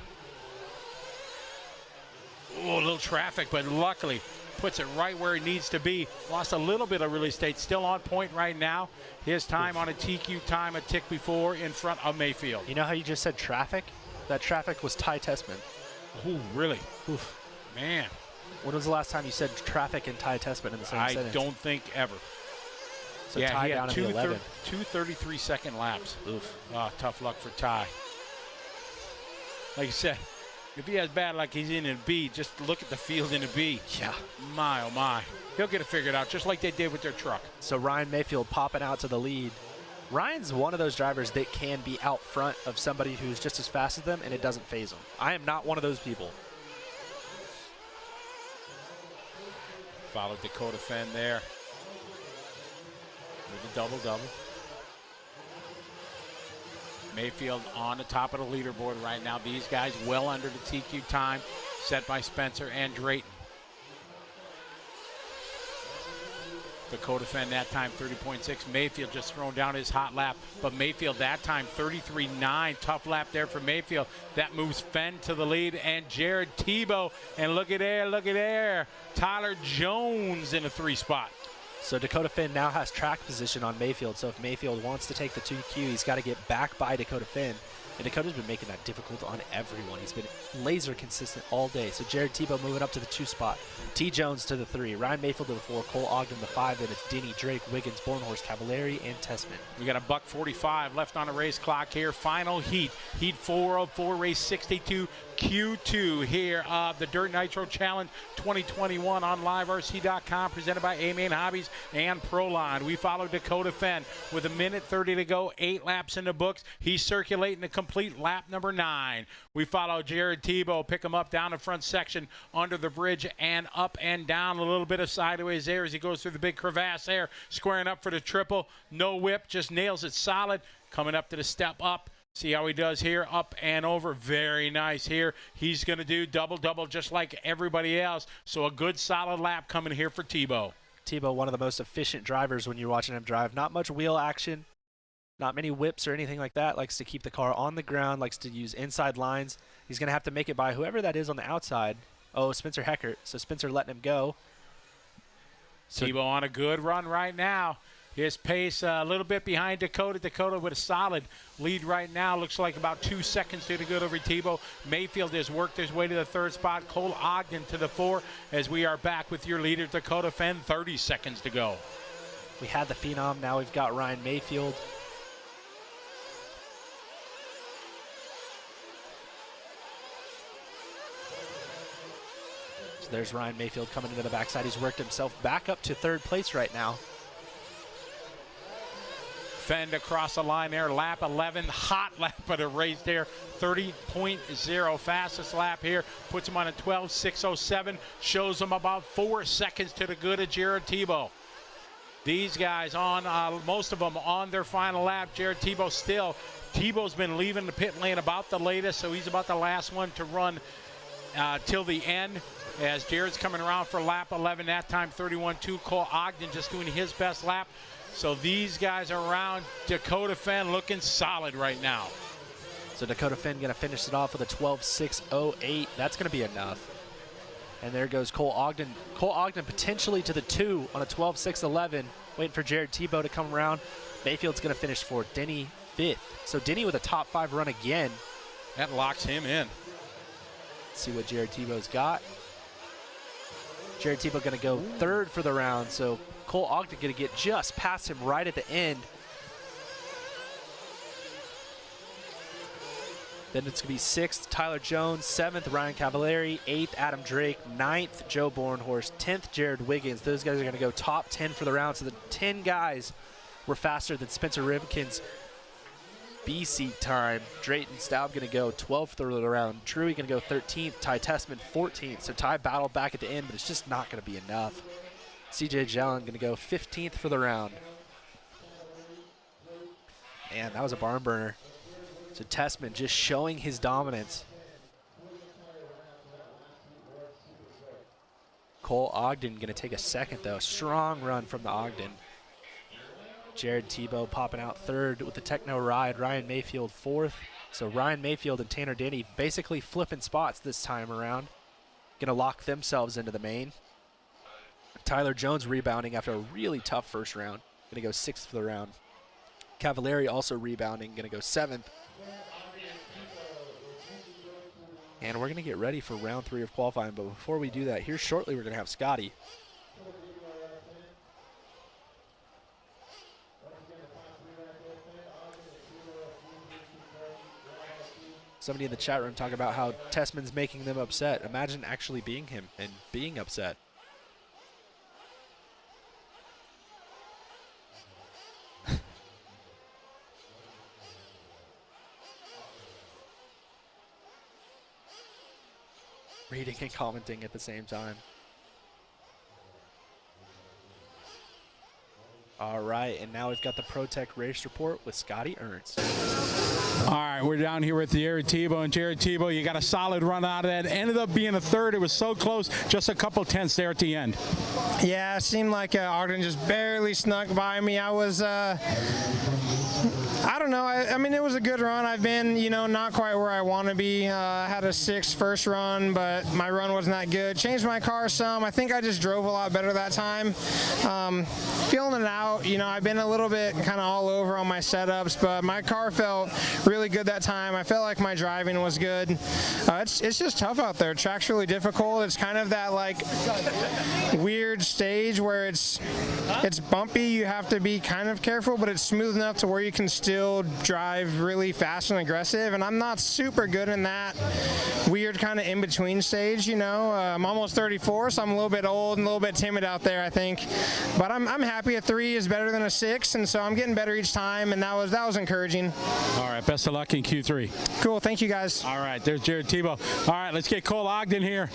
Speaker 1: Oh, a little traffic, but luckily puts it right where it needs to be. Lost a little bit of real estate, still on point right now. His time on a TQ time a tick before in front of Mayfield.
Speaker 2: You know how you just said traffic? That traffic was Ty Tessman.
Speaker 1: Ooh, really? Oof. Man.
Speaker 2: When was the last time you said traffic and Ty Tessman in the same sentence?
Speaker 1: I don't think ever.
Speaker 2: So
Speaker 1: yeah,
Speaker 2: Ty
Speaker 1: he
Speaker 2: down
Speaker 1: had
Speaker 2: in the 11.
Speaker 1: 2:33-second laps.
Speaker 2: Oof.
Speaker 1: Oh, tough luck for Ty. Like you said, if he has bad luck, he's in a B. Just look at the field in a B.
Speaker 2: Yeah.
Speaker 1: My, oh my. He'll get it figured out, just like they did with their truck.
Speaker 2: So Ryan Mayfield popping out to the lead. Ryan's one of those drivers that can be out front of somebody who's just as fast as them, and it doesn't faze them. I am not one of those people.
Speaker 1: Followed Dakota Finn there with a double-double. Mayfield on the top of the leaderboard right now. These guys well under the TQ time set by Spencer and Drayton. Dakota Finn that time 30.6. Mayfield just thrown down his hot lap, but Mayfield that time 33.9. Tough lap there for Mayfield. That moves Fenn to the lead, and Jared Tebow, and look at there, Tyler Jones in a 3 spot.
Speaker 2: So Dakota Finn now has track position on Mayfield, so if Mayfield wants to take the 2Q, he's got to get back by Dakota Finn. And Dakota's been making that difficult on everyone. He's been laser consistent all day. So Jared Tebow moving up to the 2 spot. T. Jones to the 3. Ryan Mayfield to the 4. Cole Ogden the 5. Then it's Denny, Drake, Wiggins, Bornhorst, Cavalieri, and Tessman.
Speaker 1: We got a $1:45 left on the race clock here. Final heat. Heat 4 of 4, race 62. Q2 here of the Dirt Nitro Challenge 2021 on liverc.com, presented by A-Main Hobbies and Proline. We follow Dakota Fenn with 1:30 to go, 8 laps in the books. He's circulating to complete lap number 9. We follow Jared Tebow, pick him up down the front section under the bridge and up and down, a little bit of sideways there as he goes through the big crevasse there, squaring up for the triple. No whip, just nails it solid. Coming up to the step up. See how he does here, up and over. Very nice here. He's going to do double-double just like everybody else. So a good solid lap coming here for Tebow.
Speaker 2: Tebow, one of the most efficient drivers when you're watching him drive. Not much wheel action, not many whips or anything like that. Likes to keep the car on the ground, likes to use inside lines. He's going to have to make it by whoever that is on the outside. Oh, Spencer Heckert. So Spencer letting him go.
Speaker 1: So Tebow on a good run right now. His pace a little bit behind Dakota. Dakota with a solid lead right now. Looks like about 2 seconds to the good over Tebow. Mayfield has worked his way to the 3rd spot. Cole Ogden to the 4 as we are back with your leader, Dakota Fenn. 30 seconds to go.
Speaker 2: We had the Phenom, now we've got Ryan Mayfield. So there's Ryan Mayfield coming into the backside. He's worked himself back up to 3rd place right now.
Speaker 1: Fend across the line there, lap 11, hot lap of the race there, 30.0, fastest lap here, puts him on a 12.607, shows him about 4 seconds to the good of Jared Tebow. These guys on, most of them on their final lap. Jared Tebow still. Tebow's been leaving the pit lane about the latest, so he's about the last one to run till the end. As Jared's coming around for lap 11, that time 31.2. Cole Ogden just doing his best lap. So these guys are around. Dakota Fenn looking solid right now.
Speaker 2: So Dakota Fenn going to finish it off with a 12.608. That's going to be enough. And there goes Cole Ogden. Cole Ogden potentially to the 2 on a 12.611. Waiting for Jared Tebow to come around. Mayfield's going to finish 4th. Denny 5th. So Denny with a top 5 run again.
Speaker 1: That locks him in.
Speaker 2: Let's see what Jared Tebow's got. Jared Tebow going to go 3rd for the round. So Cole Ogden going to get just past him right at the end. Then it's going to be 6th, Tyler Jones, 7th, Ryan Cavallari, 8th, Adam Drake, 9th, Joe Bornhorst, 10th, Jared Wiggins. Those guys are going to go top 10 for the round. So the 10 guys were faster than Spencer Rivkin's B-seat time. Drayton Staub going to go 12th for the round. Truey going to go 13th, Ty Tessman 14th. So Ty battled back at the end, but it's just not going to be enough. CJ Jalen going to go 15th for the round. Man, that was a barn burner. So Tessman just showing his dominance. Cole Ogden going to take a 2nd, though. Strong run from the Ogden. Jared Tebow popping out 3rd with the Techno ride. Ryan Mayfield 4th. So Ryan Mayfield and Tanner Denny basically flipping spots this time around. Going to lock themselves into the main. Tyler Jones rebounding after a really tough first round. Going to go 6th for the round. Cavallari also rebounding. Going to go 7th. And we're going to get ready for round 3 of qualifying. But before we do that, here shortly we're going to have Scotty. Somebody in the chat room talking about how Tessman's making them upset. Imagine actually being him and being upset. Reading and commenting at the same time. All right, and now we've got the ProTech Race Report with Scotty Ernst.
Speaker 1: All right, we're down here with Jared Tebow, and Jared Tebow, you got a solid run out of that. Ended up being a 3rd. It was so close, just a couple tenths there at the end.
Speaker 8: Yeah, it seemed like Ogden just barely snuck by me. I was, I don't know. I mean, it was a good run. I've been, not quite where I want to be. I had a 6th first run, but my run wasn't that good. Changed my car some. I think I just drove a lot better that time. Feeling it out. I've been a little bit kind of all over on my setups, but my car felt really good that time. I felt like my driving was good. It's just tough out there. Track's really difficult. It's kind of that weird stage where it's bumpy. You have to be kind of careful, but it's smooth enough to where you can still drive really fast and aggressive. And I'm not super good in that weird kind of in-between stage. I'm almost 34, so I'm a little bit old and a little bit timid out there, I think. But I'm happy. A 3 is better than a 6, and so I'm getting better each time, and that was encouraging.
Speaker 1: All right, best of luck in Q3.
Speaker 8: Cool, thank you guys.
Speaker 1: All right, there's Jared Tebow. All right, let's get Cole Ogden here.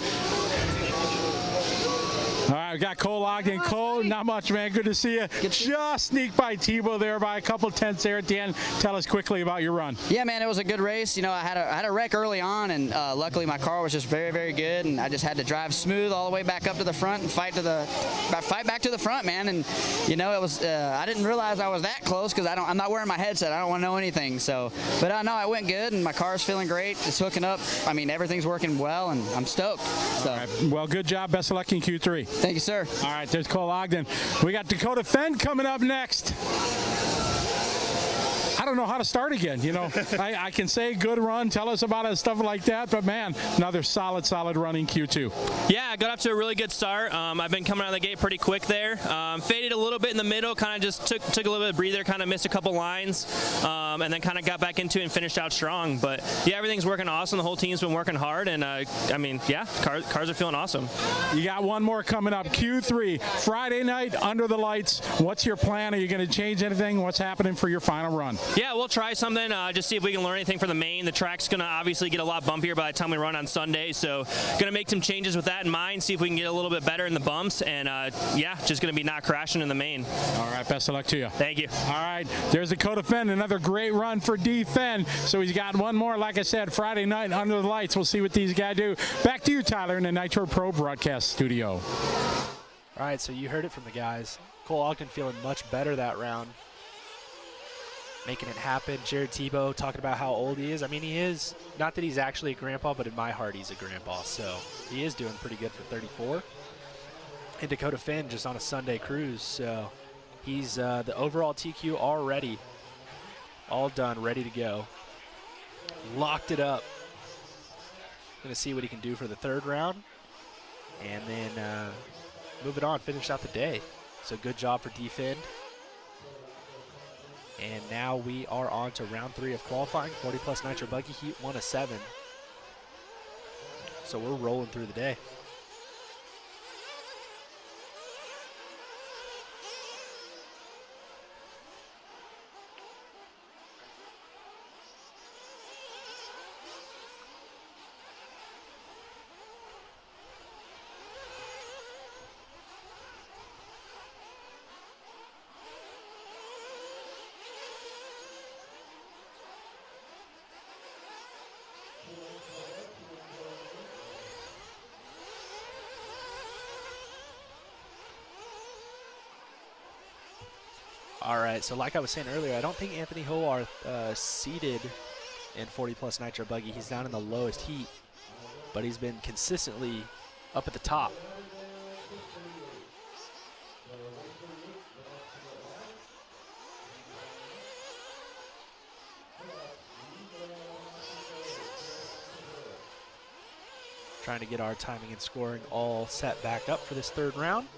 Speaker 1: All right, we got Cole Ogden. Cole, not much, man. Good to see you. Just sneaked by Tebow there by a couple tenths there at the end. Tell us quickly about your run.
Speaker 9: Yeah, man, it was a good race. I had a wreck early on, and luckily my car was just very, very good, and I just had to drive smooth all the way back up to the front and fight back to the front, man. And it was I didn't realize I was that close because I'm not wearing my headset. I don't want to know anything. So, but no, it went good, and my car's feeling great. It's hooking up. I mean, everything's working well, and I'm stoked. So.
Speaker 1: All right. Well, good job. Best of luck in Q3.
Speaker 9: Thank you, sir.
Speaker 1: All right, there's Cole Ogden. We got Dakota Fenn coming up next. I don't don't know how to start again. You know, I can say good run, tell us about it, stuff like that, but man, another solid run in Q2.
Speaker 10: Yeah, I got off to a really good start. I've been coming out of the gate pretty quick there. Faded a little bit in the middle, kind of just took a little bit of breather, kind of missed a couple lines, and then kind of got back into it and finished out strong. But yeah, everything's working awesome. The whole team's been working hard, and I mean, yeah, cars are feeling awesome.
Speaker 1: You got one more coming up, Q3, Friday night under the lights. What's your plan? Are you going to change anything? What's happening for your final run?
Speaker 10: Yeah, we'll try something, just see if we can learn anything for the main. The track's going to obviously get a lot bumpier by the time we run on Sunday, so going to make some changes with that in mind, see if we can get a little bit better in the bumps, and yeah, just going to be not crashing in the main.
Speaker 1: All right, best of luck to you.
Speaker 10: Thank you.
Speaker 1: All right, there's Dakota Fenn, another great run for D. Fenn. So he's got one more, like I said, Friday night under the lights. We'll see what these guys do. Back to you, Tyler, in the Nitro Pro broadcast studio.
Speaker 2: All right, so you heard it from the guys. Cole Ogden feeling much better that round. Making it happen. Jared Tebow talking about how old he is. I mean, he is, not that he's actually a grandpa, but in my heart he's a grandpa. So he is doing pretty good for 34. And Dakota Fenn just on a Sunday cruise. So he's the overall TQ already. All done, ready to go. Locked it up. Going to see what he can do for the third round. And then move it on, finish out the day. So good job for D-Fend. And now we are on to round 3 of qualifying. 40 plus Nitro Buggy Heat 1 of 7. So we're rolling through the day. All right, so like I was saying earlier, I don't think Anthony Hoarth seated in 40 plus Nitro Buggy. He's down in the lowest heat, but he's been consistently up at the top. Trying to get our timing and scoring all set back up for this third round.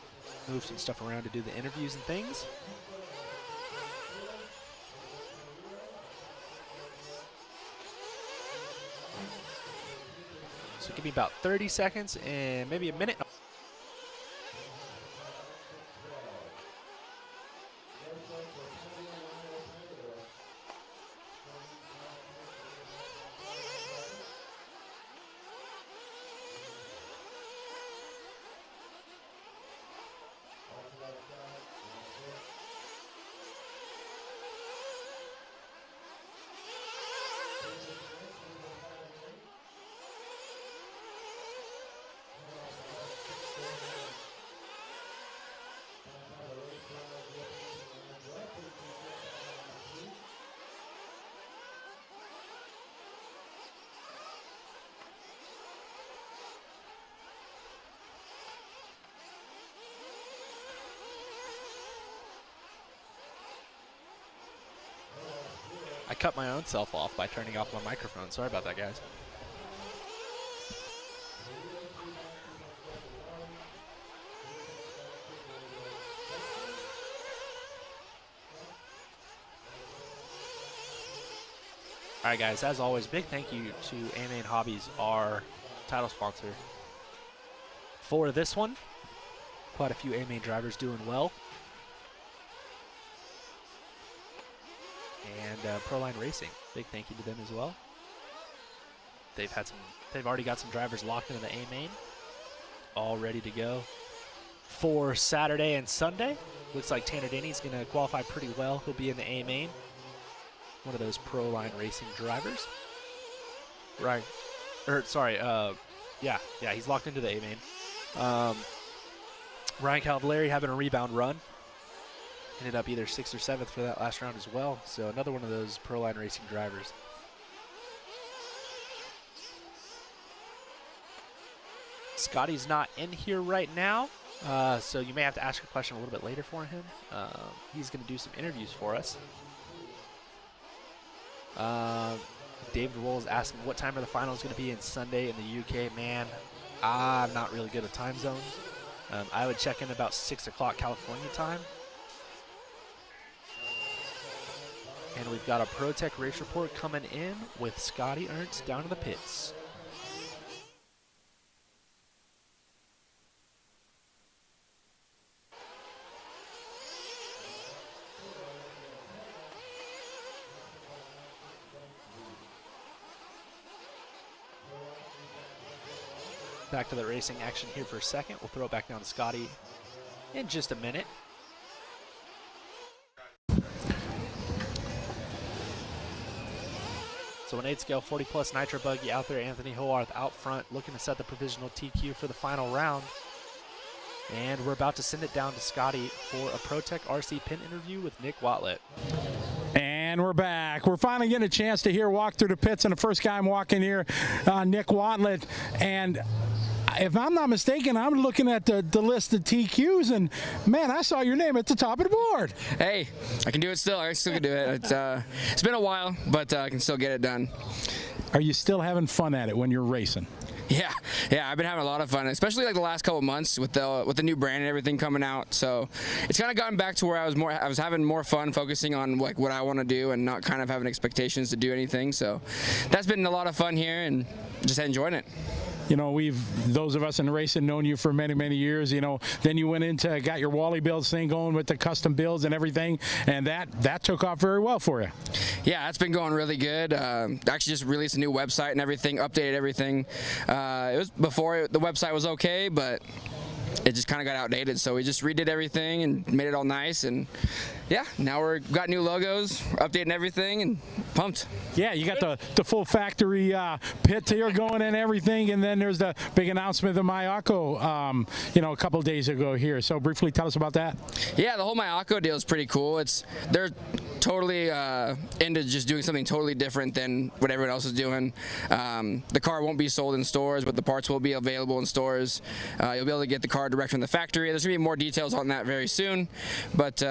Speaker 2: Move some stuff around to do the interviews and things. So give me about 30 seconds and maybe a minute. I cut my own self off by turning off my microphone. Sorry about that, guys. All right, guys, as always, big thank you to A-Main Hobbies, our title sponsor, for this one. Quite a few A-Main drivers doing well. And Proline Racing, big thank you to them as well. They've already got some drivers locked into the A-Main, all ready to go for Saturday and Sunday. Looks like Tanner Denny's going to qualify pretty well. He'll be in the A-Main, one of those Proline Racing drivers. Right, yeah, he's locked into the A-Main. Ryan Cavallari having a rebound run. Ended up either 6th or 7th for that last round as well. So another one of those Proline Racing drivers. Scotty's not in here right now, so you may have to ask a question a little bit later for him. He's going to do some interviews for us. David Wool is asking what time are the finals going to be in Sunday in the UK. Man, I'm not really good at time zones. I would check in about 6 o'clock California time. And we've got a ProTech race report coming in with Scotty Ernst down in the pits. Back to the racing action here for a second. We'll throw it back down to Scotty in just a minute. So an 8-scale 40-plus Nitro buggy out there. Anthony Howarth out front looking to set the provisional TQ for the final round. And we're about to send it down to Scotty for a ProTech RC pin interview with Nick Watlett.
Speaker 1: And we're back. We're finally getting a chance to hear walk through the pits, and the first guy I'm walking here, Nick Watlett. And if I'm not mistaken, I'm looking at the list of TQs, and man, I saw your name at the top of the board.
Speaker 11: Hey, I can do it still. I still can do it. It's been a while, but I can still get it done.
Speaker 1: Are you still having fun at it when you're racing?
Speaker 11: Yeah, I've been having a lot of fun, especially like the last couple of months with the new brand and everything coming out. So it's kind of gotten back to where I was having more fun focusing on like what I want to do and not kind of having expectations to do anything. So that's been a lot of fun here and just enjoying it.
Speaker 1: You know, those of us in racing known you for many, many years. You know, then you went into, got your Wally builds thing going with the custom builds and everything, and that took off very well for you.
Speaker 11: Yeah, it's been going really good. Actually just released a new website and everything, updated everything. It was before the website was okay, but it just kind of got outdated, so we just redid everything and made it all nice, and yeah, now we've got new logos, updating everything, and pumped.
Speaker 1: Yeah, you got the full factory pit here going and everything, and then there's the big announcement of Mayako, a couple of days ago here. So briefly tell us about that.
Speaker 11: Yeah, the whole Mayako deal is pretty cool. They're totally into just doing something totally different than what everyone else is doing. The car won't be sold in stores, but the parts will be available in stores. You'll be able to get the car direct from the factory. There's going to be more details on that very soon. But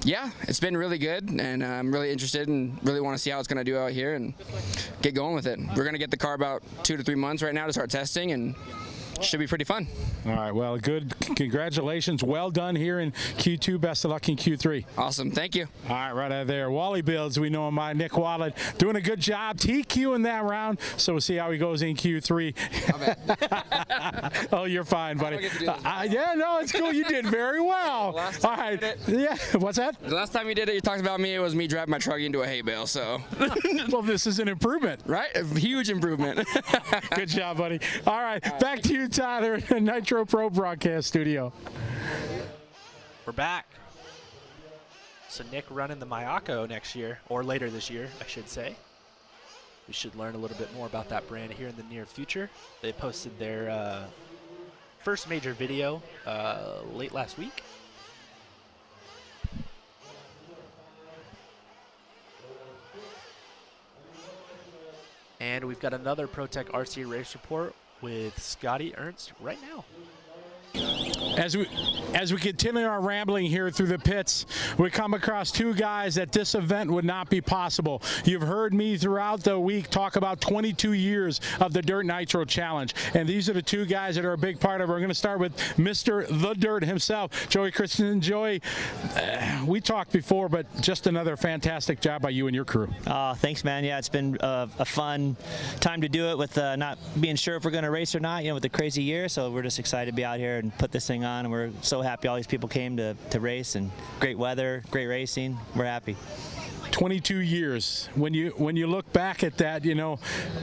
Speaker 11: yeah, it's been really good, and I'm really interested and really want to see how it's going to do out here and get going with it. We're going to get the car about 2 to 3 months right now to start testing, and should be pretty fun.
Speaker 1: All right, well, good. Congratulations. Well done here in Q2. Best of luck in Q3.
Speaker 11: Awesome. Thank you.
Speaker 1: All right, right out there. Wally Builds, we know him by Nick Watlett, doing a good job TQ in that round, so we'll see how he goes in Q3. Oh, you're fine, buddy. Yeah, no, it's cool. You did very well. All right. Yeah, what's that?
Speaker 11: The last time you did it, you talked about me, it was me driving my truck into a hay bale, so.
Speaker 1: Well, this is an improvement.
Speaker 11: Right? A huge improvement.
Speaker 1: Good job, buddy. All right, back to you, Tyler, in the Nitro Pro broadcast studio.
Speaker 2: We're back. So Nick running the Mayako next year, or later this year, I should say. We should learn a little bit more about that brand here in the near future. They posted their first major video late last week. And we've got another ProTech RC race report with Scotty Ernst right now.
Speaker 1: As we continue our rambling here through the pits, we come across two guys that this event would not be possible. You've heard me throughout the week talk about 22 years of the Dirt Nitro Challenge, and these are the two guys that are a big part of it. We're going to start with Mr. The Dirt himself, Joey Christensen. Joey, we talked before, but just another fantastic job by you and your crew.
Speaker 12: Thanks, man. Yeah, it's been a fun time to do it with not being sure if we're going to race or not, with the crazy year, so we're just excited to be out here and put this thing on, and we're so happy all these people came to race, and great weather, great racing. We're happy.
Speaker 1: 22 years. When you look back at that,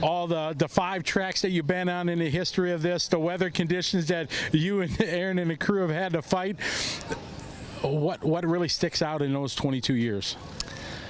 Speaker 1: all the 5 tracks that you've been on in the history of this, the weather conditions that you and Aaron and the crew have had to fight, what really sticks out in those 22 years?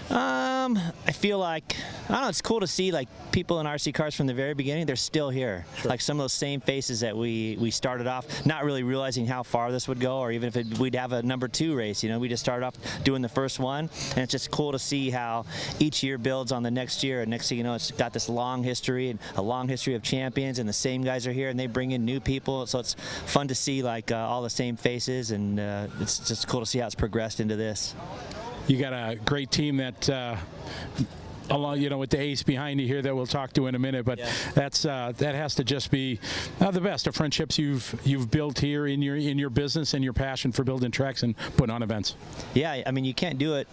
Speaker 12: I feel like, I don't know, it's cool to see like people in RC cars from the very beginning, they're still here. Sure. Like some of those same faces that we started off not really realizing how far this would go, or even if we'd have a number 2 race. We just started off doing the first one, and it's just cool to see how each year builds on the next year, and next thing you know, it's got this long history and a long history of champions, and the same guys are here, and they bring in new people, so it's fun to see like all the same faces, and it's just cool to see how it's progressed into this.
Speaker 1: You got a great team that along, with the ace behind you here that we'll talk to in a minute. But that has to just be the best of friendships you've built here in your business and your passion for building tracks and putting on events.
Speaker 12: Yeah, I mean, you can't do it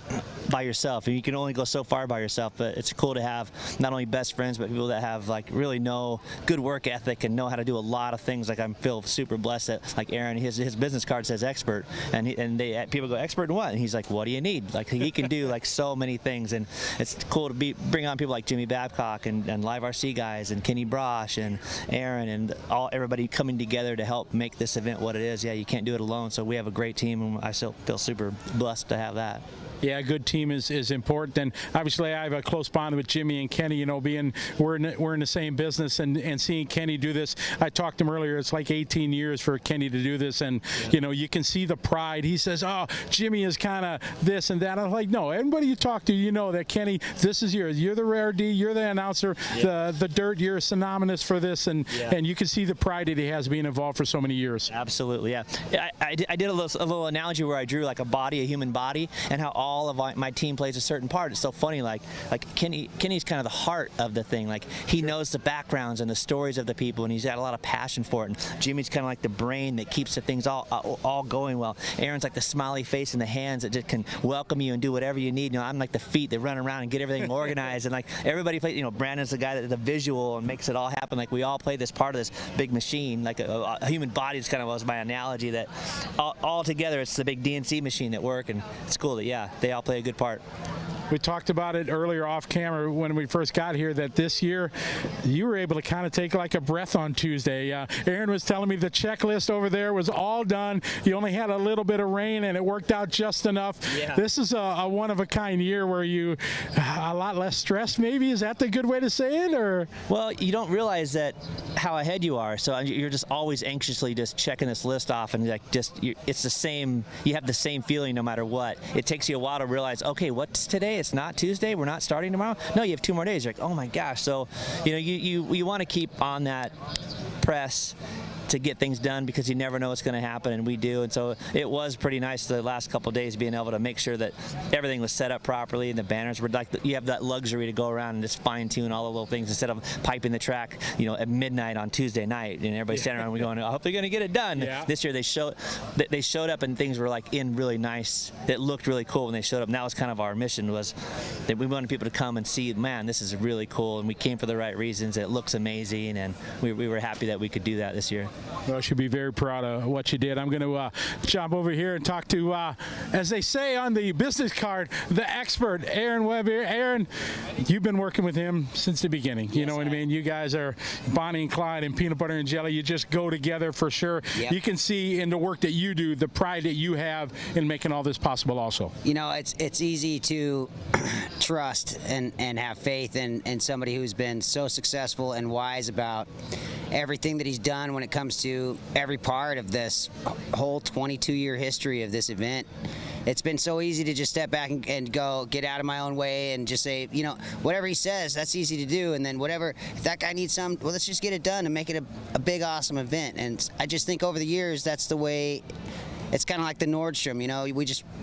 Speaker 12: by yourself, and you can only go so far by yourself. But it's cool to have not only best friends, but people that have like really know good work ethic and know how to do a lot of things. Like I feel super blessed that like Aaron, his business card says expert, and people go, expert in what? And he's like, what do you need? Like he can do like so many things, and it's cool to bring on people like Jimmy Babcock and Live RC guys and Kenny Brosh and Aaron and everybody coming together to help make this event what it is. Yeah, you can't do it alone. So we have a great team, and I still feel super blessed to have that.
Speaker 1: Yeah, a good team is important, and obviously I have a close bond with Jimmy and Kenny. Being we're in the same business, and seeing Kenny do this. I talked to him earlier. It's like 18 years for Kenny to do this, and you can see the pride. He says, "Oh, Jimmy is kind of this and that." I'm like, "No, everybody you talk to, that Kenny, this is yours. You're the rare D. You're the announcer. The dirt. You're synonymous for this, and you can see the pride that he has being involved for so many years."
Speaker 12: Absolutely, yeah. I did a little analogy where I drew like a human body, and how all of my team plays a certain part. It's so funny, like Kenny's kind of the heart of the thing. Like he knows the backgrounds and the stories of the people, and he's got a lot of passion for it. And Jimmy's kind of like the brain that keeps the things all going well. Aaron's like the smiley face and the hands that just can welcome you and do whatever you need. I'm like the feet that run around and get everything organized. And like everybody plays. Brandon's the guy that's the visual and makes it all happen. Like we all play this part of this big machine. Like a human body is kind of was my analogy, that all together it's the big DNC machine that work, and it's cool that they all play a good part.
Speaker 1: We talked about it earlier off camera when we first got here, that this year you were able to kind of take like a breath on Tuesday. Aaron was telling me the checklist over there was all done. You only had a little bit of rain and it worked out just enough. Yeah. This is a one-of-a-kind year where you a lot less stressed maybe. Is that the good way to say it? Or
Speaker 12: well, you don't realize that how ahead you are, so you're just always anxiously just checking this list off, and it's the same. You have the same feeling no matter what. It takes you a while to realize, okay, what's today? It's not Tuesday. We're not starting tomorrow. No, you have 2 more days. You're like, oh my gosh. So, you want to keep on that press to get things done, because you never know what's going to happen, and we do. And so it was pretty nice the last couple of days being able to make sure that everything was set up properly, and the banners were like, you have that luxury to go around and just fine tune all the little things instead of piping the track at midnight on Tuesday night, and everybody standing around going, I hope they're going to get it done. Yeah. This year they showed up, and things were like in really nice. It looked really cool when they showed up, and that was kind of our mission, was that we wanted people to come and see, man, this is really cool, and we came for the right reasons. It looks amazing, and we were happy that we could do that this year.
Speaker 1: Well, you should be very proud of what you did. I'm going to jump over here and talk to, as they say on the business card, the expert, Aaron Webb here. Aaron, you've been working with him since the beginning. You know what I mean? You guys are Bonnie and Clyde and peanut butter and jelly. You just go together for sure. Yep. You can see in the work that you do, the pride that you have in making all this possible also.
Speaker 13: It's easy to trust and have faith in somebody who's been so successful and wise about everything that he's done when it comes to every part of this whole 22-year history of this event. It's been so easy to just step back and go, get out of my own way and just say, whatever he says, that's easy to do. And then if that guy needs some, well, let's just get it done and make it a big, awesome event. And I just think over the years, that's the way. It's kind of like the Nordstrom,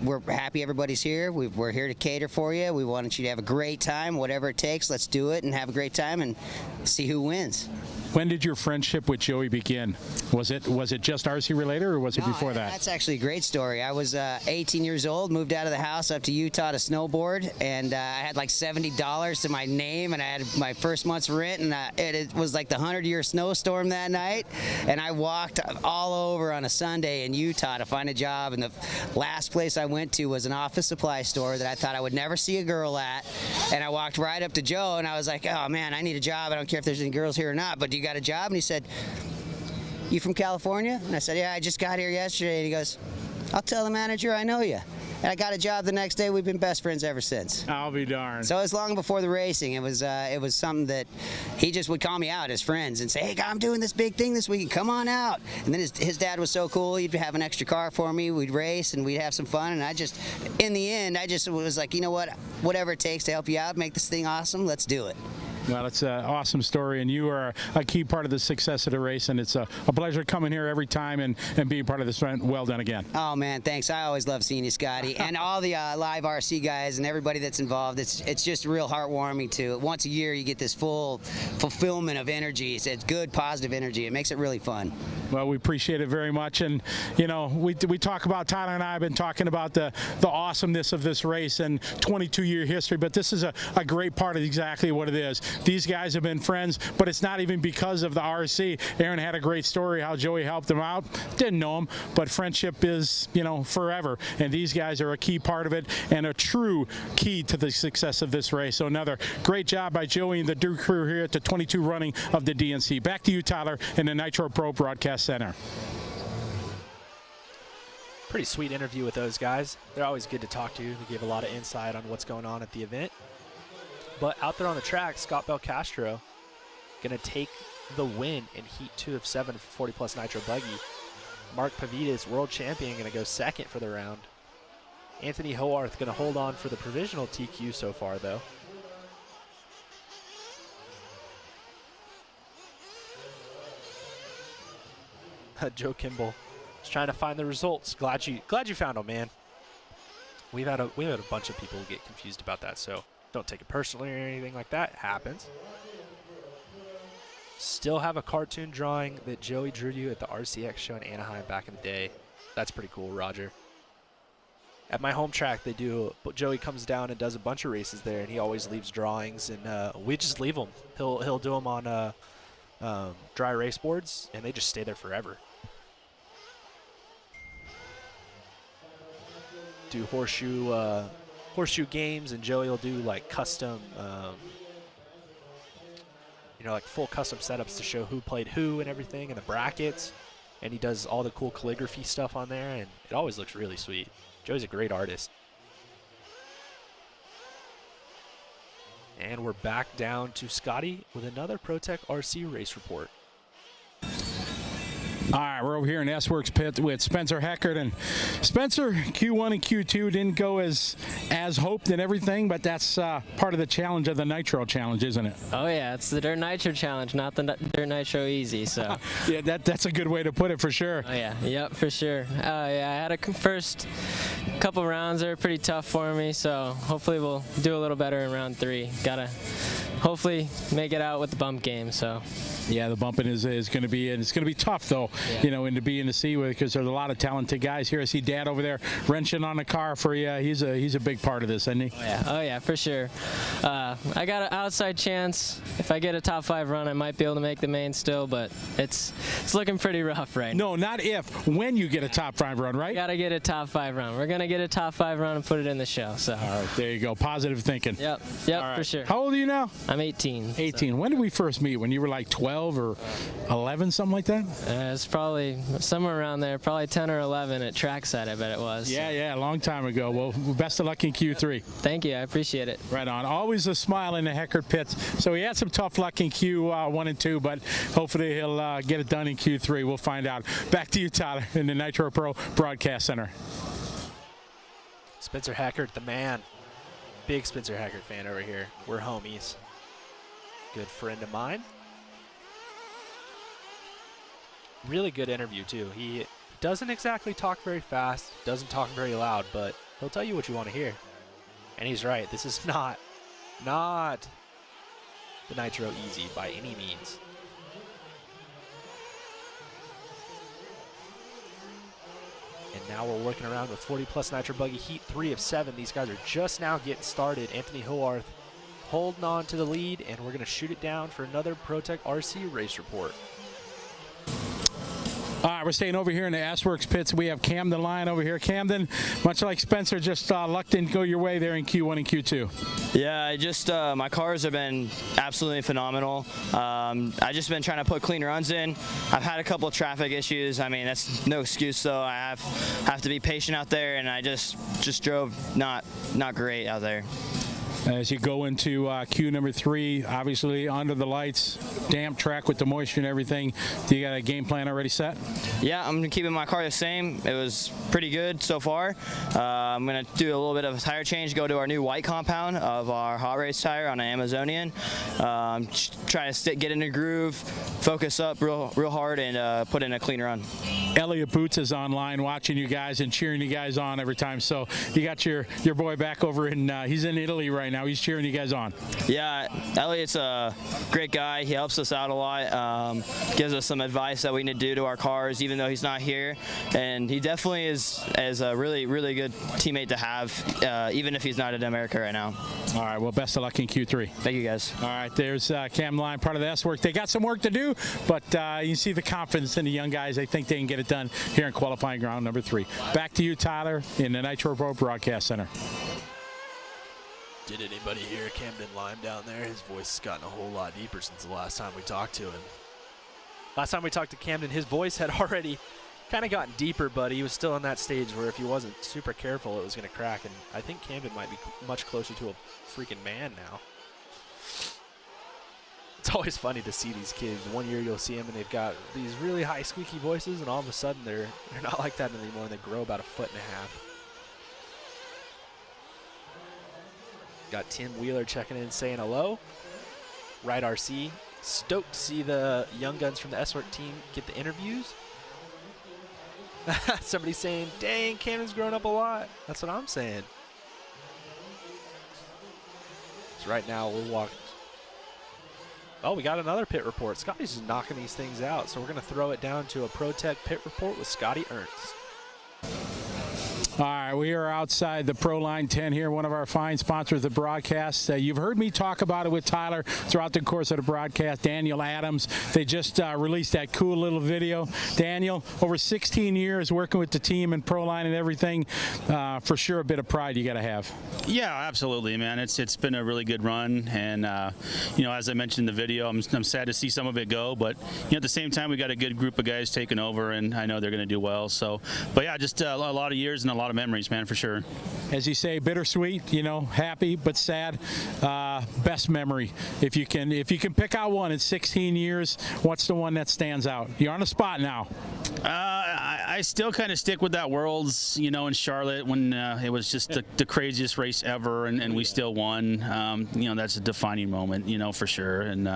Speaker 13: we're happy everybody's here. We're here to cater for you. We want you to have a great time, whatever it takes. Let's do it and have a great time and see who wins.
Speaker 1: When did your friendship with Joey begin? Was it just RC related, or was it before that?
Speaker 13: That's actually a great story. I was 18 years old, moved out of the house up to Utah to snowboard, and I had like $70 to my name, and I had my first month's rent, and it was like the 100-year snowstorm that night, and I walked all over on a Sunday in Utah to find a job, and the last place I went to was an office supply store that I thought I would never see a girl at, and I walked right up to Joe, and I was like, oh man, I need a job. I don't care if there's any girls here or not, but do you got a job? And he said, you from California? And I said, yeah, I just got here yesterday. And he goes, I'll tell the manager I know you. And I got a job the next day. We've been best friends ever since.
Speaker 1: I'll be darned.
Speaker 13: So it was long before the racing. It was something that he just would call me out as friends and say, hey, I'm doing this big thing this weekend. Come on out. And then his dad was so cool. He'd have an extra car for me. We'd race and we'd have some fun. And in the end, I just was like, you know what? Whatever it takes to help you out, make this thing awesome, let's do it.
Speaker 1: Well, it's an awesome story, and you are a key part of the success of the race, and it's a pleasure coming here every time and being part of this event. Well done again.
Speaker 13: Oh, man, thanks. I always love seeing you, Scotty, and all the live RC guys and everybody that's involved. It's just real heartwarming to once a year you get this full fulfillment of energy. It's good, positive energy. It makes it really fun.
Speaker 1: Well, we appreciate it very much, and you know, we talk about, Tyler and I have been talking about the awesomeness of this race and 22-year history, but this is a great part of exactly what it is. These guys have been friends, but it's not even because of the RC. Aaron had a great story how Joey helped him out. Didn't know him, but friendship is, you know, forever, and these guys are a key part of it and a true key to the success of this race. So another great job by Joey and the Dirt crew here at the 22 running of the DNC. Back to you, Tyler, in the Nitro Pro Broadcast Center.
Speaker 2: Pretty sweet interview with those guys. They're always good to talk to. They give a lot of insight on what's going on at the event. But out there on the track, Scott Belcastro going to take the win in Heat 2 of 7 for 40-plus Nitro Buggy. Mark Pavitas, world champion, going to go second for the round. Anthony Hoarth going to hold on for the provisional TQ so far, though. Joe Kimball is trying to find the results. Glad you found them, man. We've had a bunch of people get confused about that, so don't take it personally or anything like that. It happens. Still have a cartoon drawing that Joey drew you at the RCX show in Anaheim back in the day. That's pretty cool, Roger. At my home track, they do. Joey comes down and does a bunch of races there, and he always leaves drawings, and we just leave them. He'll do them on dry race boards, and they just stay there forever. Do horseshoe games, and Joey will do like custom, like full custom setups to show who played who and everything, and the brackets. And he does all the cool calligraphy stuff on there, and it always looks really sweet. Joey's a great artist. And we're back down to Scotty with another ProTech RC race report.
Speaker 1: All right, we're over here in S-Works pit with Spencer Heckert, and Spencer, Q1 and Q2 didn't go as hoped and everything, but that's part of the challenge of the Nitro Challenge, isn't it?
Speaker 14: Oh yeah, it's the Dirt Nitro Challenge, not the Dirt Nitro Easy. So
Speaker 1: yeah, that's a good way to put it for sure.
Speaker 14: Oh yeah, yep, for sure. Yeah, I had a first couple rounds that were pretty tough for me, so hopefully we'll do a little better in round 3. Gotta hopefully make it out with the bump game. So.
Speaker 1: Yeah, the bumping is going to be, and it's going to be tough though, yeah. And to be in the C with, because there's a lot of talented guys here. I see Dad over there wrenching on the car for you. He's a big part of this, isn't he?
Speaker 14: Oh yeah, for sure. I got an outside chance. If I get a top 5 run, I might be able to make the main still, but it's looking pretty rough right now.
Speaker 1: No, not if. When you get a top 5 run, right?
Speaker 14: Got to get a top 5 run. We're gonna get a top 5 run and put it in the show. So.
Speaker 1: All right, there you go. Positive thinking.
Speaker 14: Yep,
Speaker 1: right.
Speaker 14: For sure.
Speaker 1: How old are you now?
Speaker 14: I'm 18.
Speaker 1: 18. So. When did we first meet? When you were like 12 or 11, something like that?
Speaker 14: It's probably somewhere around there, probably 10 or 11 at Trackside, I bet it was.
Speaker 1: Yeah, a long time ago. Well, best of luck in Q3.
Speaker 14: Thank you, I appreciate it.
Speaker 1: Right on. Always a smile in the Heckert pits. So he had some tough luck in Q1 and 2, but hopefully he'll get it done in Q3. We'll find out. Back to you, Tyler, in the Nitro Pro Broadcast Center.
Speaker 2: Spencer Heckert, the man. Big Spencer Heckert fan over here. We're homies. Good friend of mine. Really good interview too. He doesn't exactly talk very fast, doesn't talk very loud, but he'll tell you what you want to hear. And he's right. This is not the Nitro Easy by any means. And now we're working around with 40-plus Nitro Buggy Heat 3 of 7. These guys are just now getting started. Anthony Hoarth holding on to the lead, and we're going to shoot it down for another ProTech RC race report.
Speaker 1: All right, we're staying over here in the S-Works pits. We have Camden Lyon over here. Camden, much like Spencer, just luck didn't go your way there in Q1 and Q2.
Speaker 15: Yeah, my cars have been absolutely phenomenal. I've just been trying to put clean runs in. I've had a couple of traffic issues. I mean, that's no excuse though. I have to be patient out there, and I just drove not great out there.
Speaker 1: As you go into Q number 3, obviously under the lights, damp track with the moisture and everything. Do you got a game plan already set?
Speaker 15: Yeah, I'm keeping my car the same. It was pretty good so far. I'm going to do a little bit of a tire change, go to our new white compound of our hot race tire on an Amazonian. Try to get in a groove, focus up real hard, and put in a clean run.
Speaker 1: Elliot Boots is online watching you guys and cheering you guys on every time. So you got your boy back over in, he's in Italy right now. He's cheering you guys on.
Speaker 15: Yeah, Elliot's a great guy. He helps us out a lot, gives us some advice that we need to do to our cars, even though he's not here. And he definitely is a really, really good teammate to have, even if he's not in America right now.
Speaker 1: All right, well, best of luck in Q3.
Speaker 15: Thank you, guys.
Speaker 1: All right, there's Cam Line, part of the S work. They got some work to do, but you see the confidence in the young guys. They think they can get it done here in qualifying round number 3. Back to you, Tyler, in the Nitro Pro Broadcast Center.
Speaker 2: Did anybody hear Camden Lime down there? His voice has gotten a whole lot deeper since the last time we talked to him. Last time we talked to Camden, his voice had already kind of gotten deeper, but he was still in that stage where if he wasn't super careful, it was going to crack. And I think Camden might be much closer to a freaking man now. It's always funny to see these kids. One year you'll see them and they've got these really high squeaky voices, and all of a sudden they're not like that anymore, and they grow about 1.5 feet. Got Tim Wheeler checking in saying hello. Right RC. Stoked to see the young guns from the S-Work team get the interviews. Somebody saying, dang, Camden's grown up a lot. That's what I'm saying. So right now we'll walk. Oh, we got another pit report. Scotty's just knocking these things out. So we're going to throw it down to a ProTech pit report with Scotty Ernst.
Speaker 1: All right, we are outside the Pro Line 10 here, one of our fine sponsors of the broadcast. You've heard me talk about it with Tyler throughout the course of the broadcast. Daniel Adams, they just released that cool little video. Daniel, over 16 years working with the team and Pro Line and everything, for sure a bit of pride you got to have.
Speaker 16: Yeah, absolutely, man. It's been a really good run, and you know, as I mentioned in the video, I'm sad to see some of it go, but you know, at the same time, we got a good group of guys taking over, and I know they're going to do well. So, but yeah, just a lot of years and a lot of memories, man, for sure.
Speaker 1: As you say, bittersweet, you know, happy but sad. Best memory, if you can pick out one in 16 years, what's the one that stands out? You're on the spot now.
Speaker 16: I still kind of stick with that Worlds, you know, in Charlotte when it was just the craziest race ever, and we still won. You know, that's a defining moment, you know, for sure. And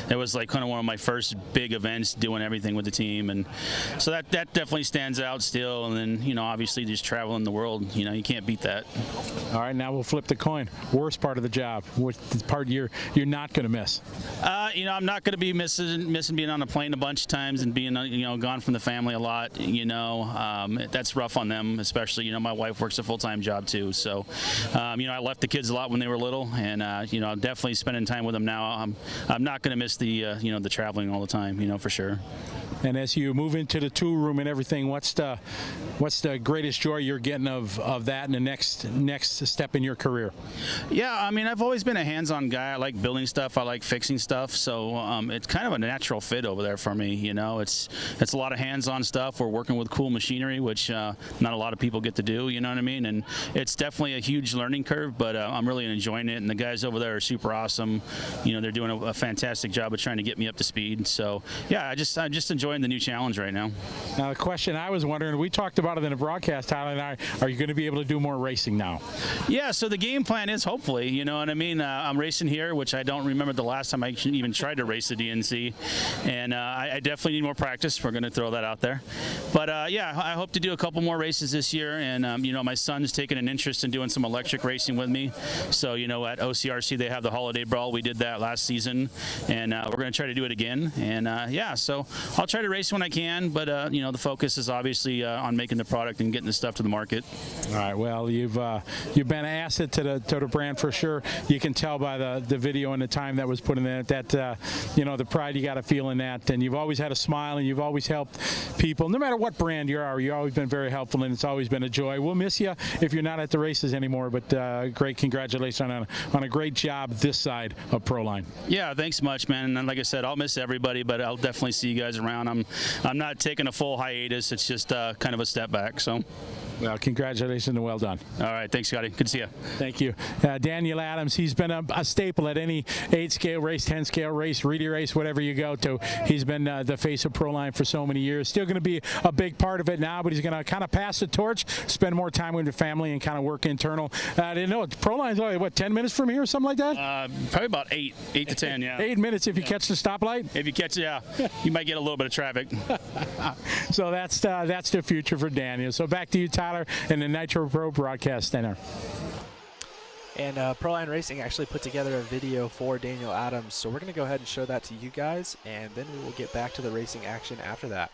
Speaker 16: it was like kind of one of my first big events, doing everything with the team, and so that definitely stands out still. And then, you know, obviously just traveling the world, you know, you can't beat that.
Speaker 1: All right, now we'll flip the coin. Worst part of the job, what part you're not going to miss?
Speaker 16: You know, I'm not going to be missing being on a plane a bunch of times and being, you know, gone from the family a lot. You know, that's rough on them, especially, you know, my wife works a full-time job too. So, you know, I left the kids a lot when they were little, and you know, definitely spending time with them now. I'm not going to miss the you know, the traveling all the time, you know, for sure.
Speaker 1: And as you move into the tool room and everything, what's the greatest joy you're getting of that and the next step in your career?
Speaker 16: Yeah, I mean, I've always been a hands-on guy. I like building stuff. I like fixing stuff. So it's kind of a natural fit over there for me. You know, it's a lot of hands-on stuff. We're working with cool machinery, which not a lot of people get to do. You know what I mean? And it's definitely a huge learning curve, but I'm really enjoying it. And the guys over there are super awesome. You know, they're doing a fantastic job of trying to get me up to speed. So yeah, I'm just enjoying the new challenge right now.
Speaker 1: Now, the question I was wondering, we talked about it in the broadcast, Tyler and I, are you going to be able to do more racing now?
Speaker 16: Yeah, so the game plan is hopefully, you know what I mean? I'm racing here, which I don't remember the last time I even tried to race the DNC, and I definitely need more practice. We're going to throw that out there. But yeah, I hope to do a couple more races this year, and you know, my son's taken an interest in doing some electric racing with me. So, you know, at OCRC they have the Holiday Brawl. We did that last season, and we're going to try to do it again. And yeah, so I'll try to race when I can, but you know, the focus is obviously on making the product and getting the stuff to the market.
Speaker 1: All right, well, you've been an asset to the brand for sure. You can tell by the video and the time that was put in there that you know, the pride you got to feel in that, and you've always had a smile and you've always helped people, no matter what brand you are. You've always been very helpful, and it's always been a joy. We'll miss you if you're not at the races anymore, but great congratulations on a great job this side of Proline.
Speaker 16: Yeah, thanks much, man. And like I said, I'll miss everybody, but I'll definitely see you guys around. I'm not taking a full hiatus. It's just kind of a step back. So.
Speaker 1: Well, congratulations and well done.
Speaker 16: All right, thanks, Scotty. Good to see you.
Speaker 1: Thank you. Daniel Adams, he's been a staple at any 8-scale race, 10-scale race, Reedy race, whatever you go to. He's been the face of Proline for so many years. Still going to be a big part of it now, but he's going to kind of pass the torch, spend more time with the family, and kind of work internal. I didn't know, Proline's only, what, 10 minutes from here or something like that?
Speaker 16: Probably about 8 to 10, yeah.
Speaker 1: 8 minutes if you catch the stoplight?
Speaker 16: If you catch, yeah, you might get a little bit of traffic.
Speaker 1: So that's the future for Daniel. So back to you, Tyler, in the Nitro Pro Broadcast Center.
Speaker 2: And Proline Racing actually put together a video for Daniel Adams, so we're going to go ahead and show that to you guys, and then we will get back to the racing action after that.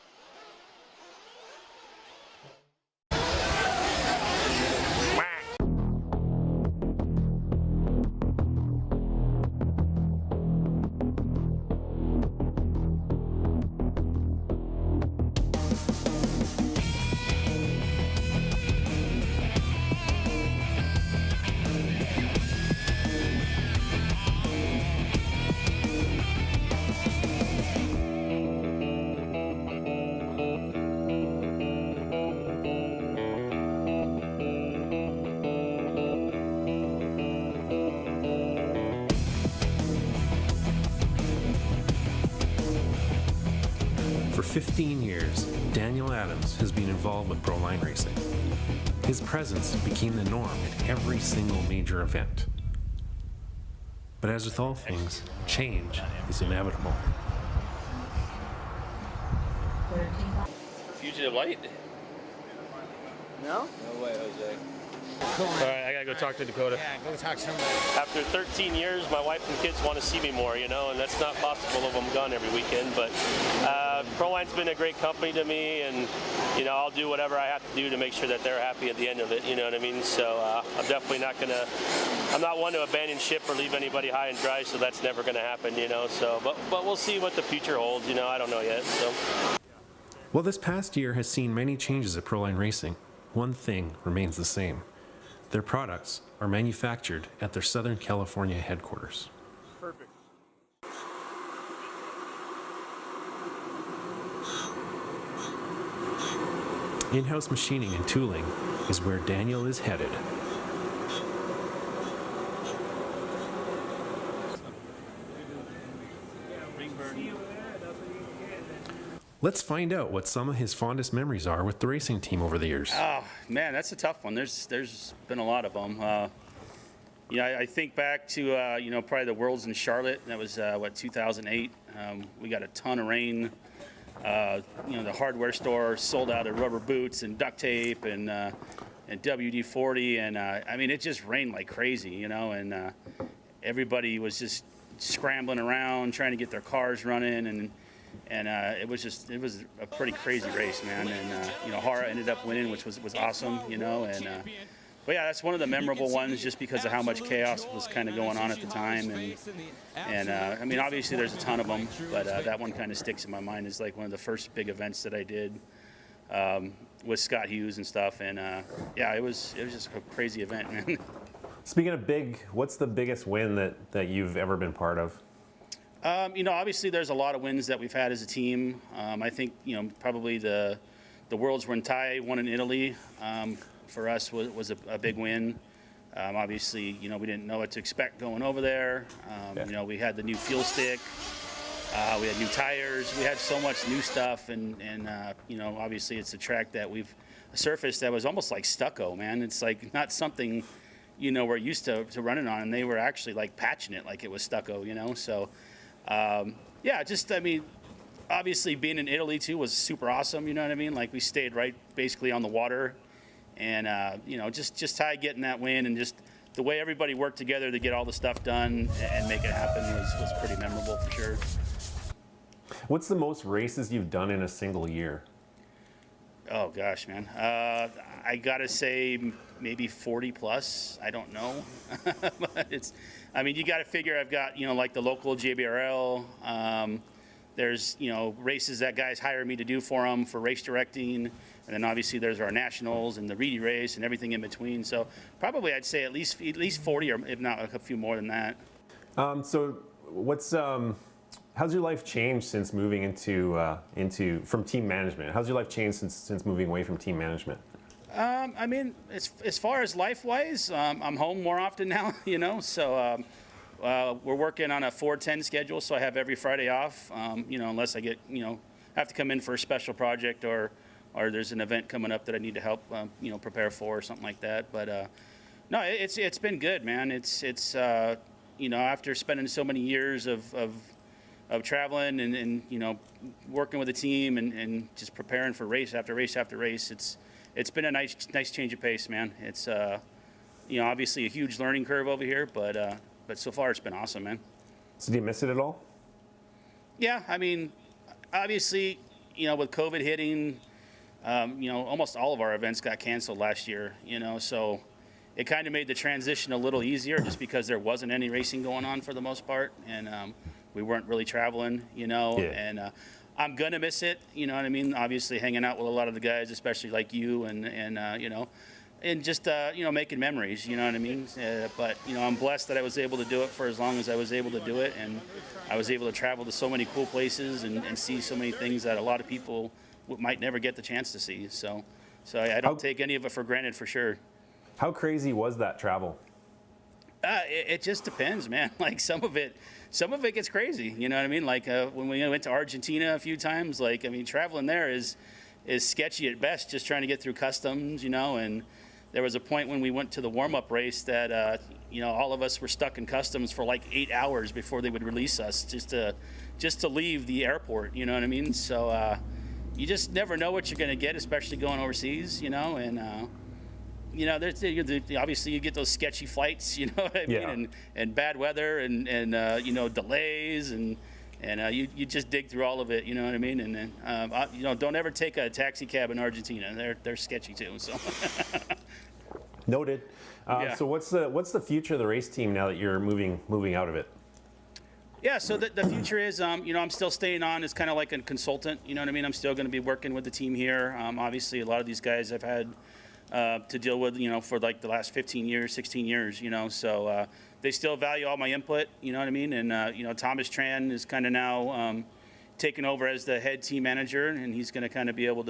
Speaker 17: For 15 years, Daniel Adams has been involved with Proline Racing. His presence became the norm at every single major event. But as with all things, change is inevitable.
Speaker 18: Fugitive light?
Speaker 19: No?
Speaker 18: No way, Jose. All right, I gotta go talk to Dakota.
Speaker 19: Yeah, go talk to somebody.
Speaker 18: After 13 years, my wife and kids want to see me more, you know, and that's not possible if I'm gone every weekend. But Proline's been a great company to me, and you know, I'll do whatever I have to do to make sure that they're happy at the end of it. You know what I mean? So I'm definitely not gonna. I'm not one to abandon ship or leave anybody high and dry. So that's never gonna happen, you know. So, but we'll see what the future holds. You know, I don't know yet. So.
Speaker 17: While this past year has seen many changes at Proline Racing, one thing remains the same. Their products are manufactured at their Southern California headquarters.
Speaker 18: Perfect.
Speaker 17: In-house machining and tooling is where Daniel is headed. Let's find out what some of his fondest memories are with the racing team over the years.
Speaker 16: Oh, man, that's a tough one. There's been a lot of them. You know, I think back to, you know, probably the Worlds in Charlotte. That was, 2008. We got a ton of rain. You know, the hardware store sold out of rubber boots and duct tape and WD-40. And, I mean, it just rained like crazy, you know, and everybody was just scrambling around trying to get their cars running. And it was a pretty crazy race, man. And you know, Hara ended up winning, which was awesome, you know. And but yeah, that's one of the memorable ones, just because of how much chaos was kind of going on at the time. And I mean, obviously there's a ton of them, but that one kind of sticks in my mind as like one of the first big events that I did with Scott Hughes and stuff. And yeah, it was just a crazy event, man.
Speaker 20: Speaking of big, what's the biggest win that you've ever been part of?
Speaker 16: You know, obviously there's a lot of wins that we've had as a team. I think, you know, probably the Worlds when Ty won in Italy for us was a big win. Obviously, you know, we didn't know what to expect going over there. You know, we had the new fuel stick. We had new tires. We had so much new stuff. And you know, obviously it's a track that a surface that was almost like stucco, man. It's like not something, you know, we're used to running on. And they were actually like patching it like it was stucco, you know. So, yeah, just, I mean, obviously being in Italy too was super awesome, you know what I mean? Like we stayed right basically on the water, and you know, just Ty getting that win and just the way everybody worked together to get all the stuff done and make it happen was pretty memorable for sure.
Speaker 20: What's the most races you've done in a single year?
Speaker 16: Oh gosh, man. I gotta say maybe 40 plus. I don't know. But I mean, you gotta figure I've got, you know, like the local JBRL. There's, you know, races that guys hire me to do for them for race directing. And then obviously there's our nationals and the Reedy race and everything in between. So probably I'd say at least 40, or if not a few more than that.
Speaker 20: So what's how's your life changed since moving from team management? How's your life changed since moving away from team management?
Speaker 16: I mean, as far as life-wise, I'm home more often now, you know, so we're working on a 4-10 schedule, so I have every Friday off, you know, unless I get, you know, have to come in for a special project or there's an event coming up that I need to help, you know, prepare for or something like that. But no, it's been good, man. It's you know, after spending so many years of traveling and you know, working with a team and just preparing for race after race after race, it's been a nice change of pace, man. It's you know, obviously a huge learning curve over here, but so far it's been awesome, man.
Speaker 20: So do you miss it at all?
Speaker 16: Yeah, I mean, obviously, you know, with COVID hitting, you know, almost all of our events got canceled last year, you know, so it kind of made the transition a little easier just because there wasn't any racing going on for the most part, and we weren't really traveling, you know, and I'm gonna miss it, you know what I mean? Obviously, hanging out with a lot of the guys, especially like you, and you know, and just you know, making memories, you know what I mean? But you know, I'm blessed that I was able to do it for as long as I was able to do it, and I was able to travel to so many cool places and see so many things that a lot of people might never get the chance to see. So I don't take any of it for granted, for sure.
Speaker 20: How crazy was that travel?
Speaker 16: It just depends, man. Like some of it gets crazy. You know what I mean? Like when we went to Argentina a few times, like, I mean, traveling there is sketchy at best, just trying to get through customs, you know. And there was a point when we went to the warm-up race that, you know, all of us were stuck in customs for like 8 hours before they would release us just to leave the airport. You know what I mean? So you just never know what you're going to get, especially going overseas, you know. And you know, obviously you get those sketchy flights, you know what I mean, and bad weather and you know, delays and you just dig through all of it, you know what I mean. And then you know, don't ever take a taxi cab in Argentina. They're sketchy too. So
Speaker 20: noted. So what's the future of the race team now that you're moving out of it?
Speaker 16: Yeah, so the future is, you know, I'm still staying on as kind of like a consultant, you know what I mean. I'm still going to be working with the team here. Obviously, a lot of these guys I've had to deal with, you know, for like the last 15 years, 16 years, you know, so they still value all my input, you know what I mean. And you know, Thomas Tran is kind of now taking over as the head team manager, and he's going to kind of be able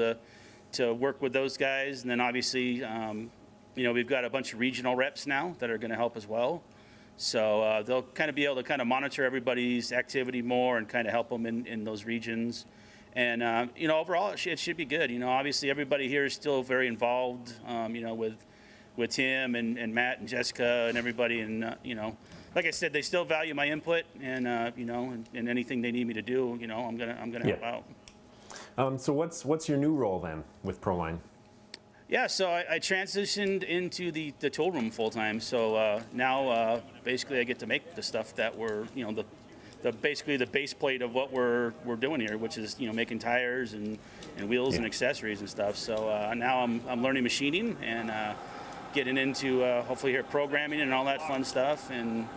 Speaker 16: to work with those guys. And then obviously, you know, we've got a bunch of regional reps now that are going to help as well. So they'll kind of be able to kind of monitor everybody's activity more and kind of help them in those regions. And, you know, overall, it should be good. You know, obviously everybody here is still very involved, you know, with Tim and Matt and Jessica and everybody. And, you know, like I said, they still value my input and, you know, and anything they need me to do, you know, I'm gonna help out.
Speaker 20: So what's your new role then with Proline?
Speaker 16: Yeah, so I transitioned into the tool room full time. So now basically I get to make the stuff that we're, you know, basically the base plate of what we're doing here, which is, you know, making tires and wheels and accessories and stuff. So now I'm learning machining and getting into hopefully here programming and all that fun stuff. And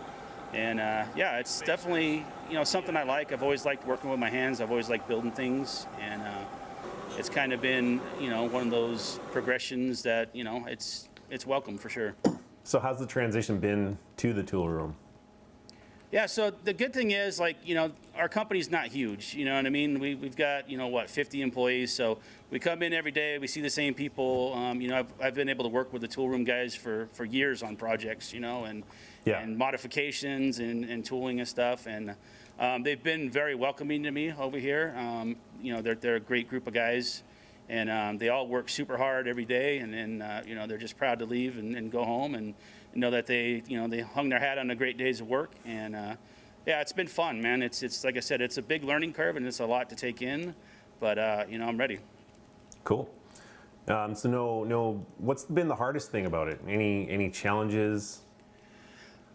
Speaker 16: yeah, it's definitely, you know, something I like. I've always liked working with my hands. I've always liked building things, and it's kind of been, you know, one of those progressions that, you know, it's welcome for sure.
Speaker 20: So how's the transition been to the tool room?
Speaker 16: Yeah, so the good thing is, like, you know, our company's not huge, you know what I mean? We've got, you know, what, 50 employees, so we come in every day, we see the same people. You know, I've been able to work with the tool room guys for years on projects, you know, and modifications and tooling and stuff, and they've been very welcoming to me over here. You know, they're a great group of guys, and they all work super hard every day, and you know, they're just proud to leave and go home and know that they, you know, they hung their hat on the great days of work. And yeah, it's been fun, man. It's like I said, it's a big learning curve and it's a lot to take in, but you know, I'm ready.
Speaker 20: Cool. So no, what's been the hardest thing about it? Any challenges?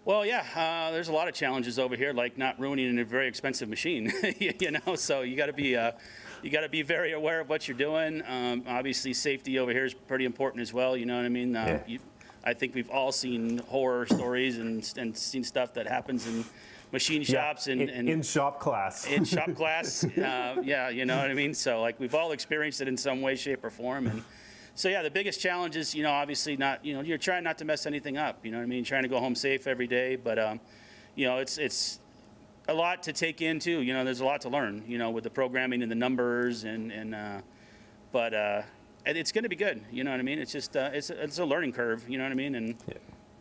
Speaker 16: Well, yeah, there's a lot of challenges over here, like not ruining a very expensive machine, you know. So you got to be very aware of what you're doing. Obviously, safety over here is pretty important as well. You know what I mean? I think we've all seen horror stories and seen stuff that happens in machine shops and
Speaker 20: in shop class.
Speaker 16: In shop class, yeah, you know what I mean. So like we've all experienced it in some way, shape, or form, and so yeah, the biggest challenge is, you know, obviously not, you know, you're trying not to mess anything up. You know what I mean? Trying to go home safe every day, but you know, it's a lot to take in too. You know, there's a lot to learn. You know, with the programming and the numbers but it's going to be good. You know what I mean? It's just it's a learning curve. You know what I mean? And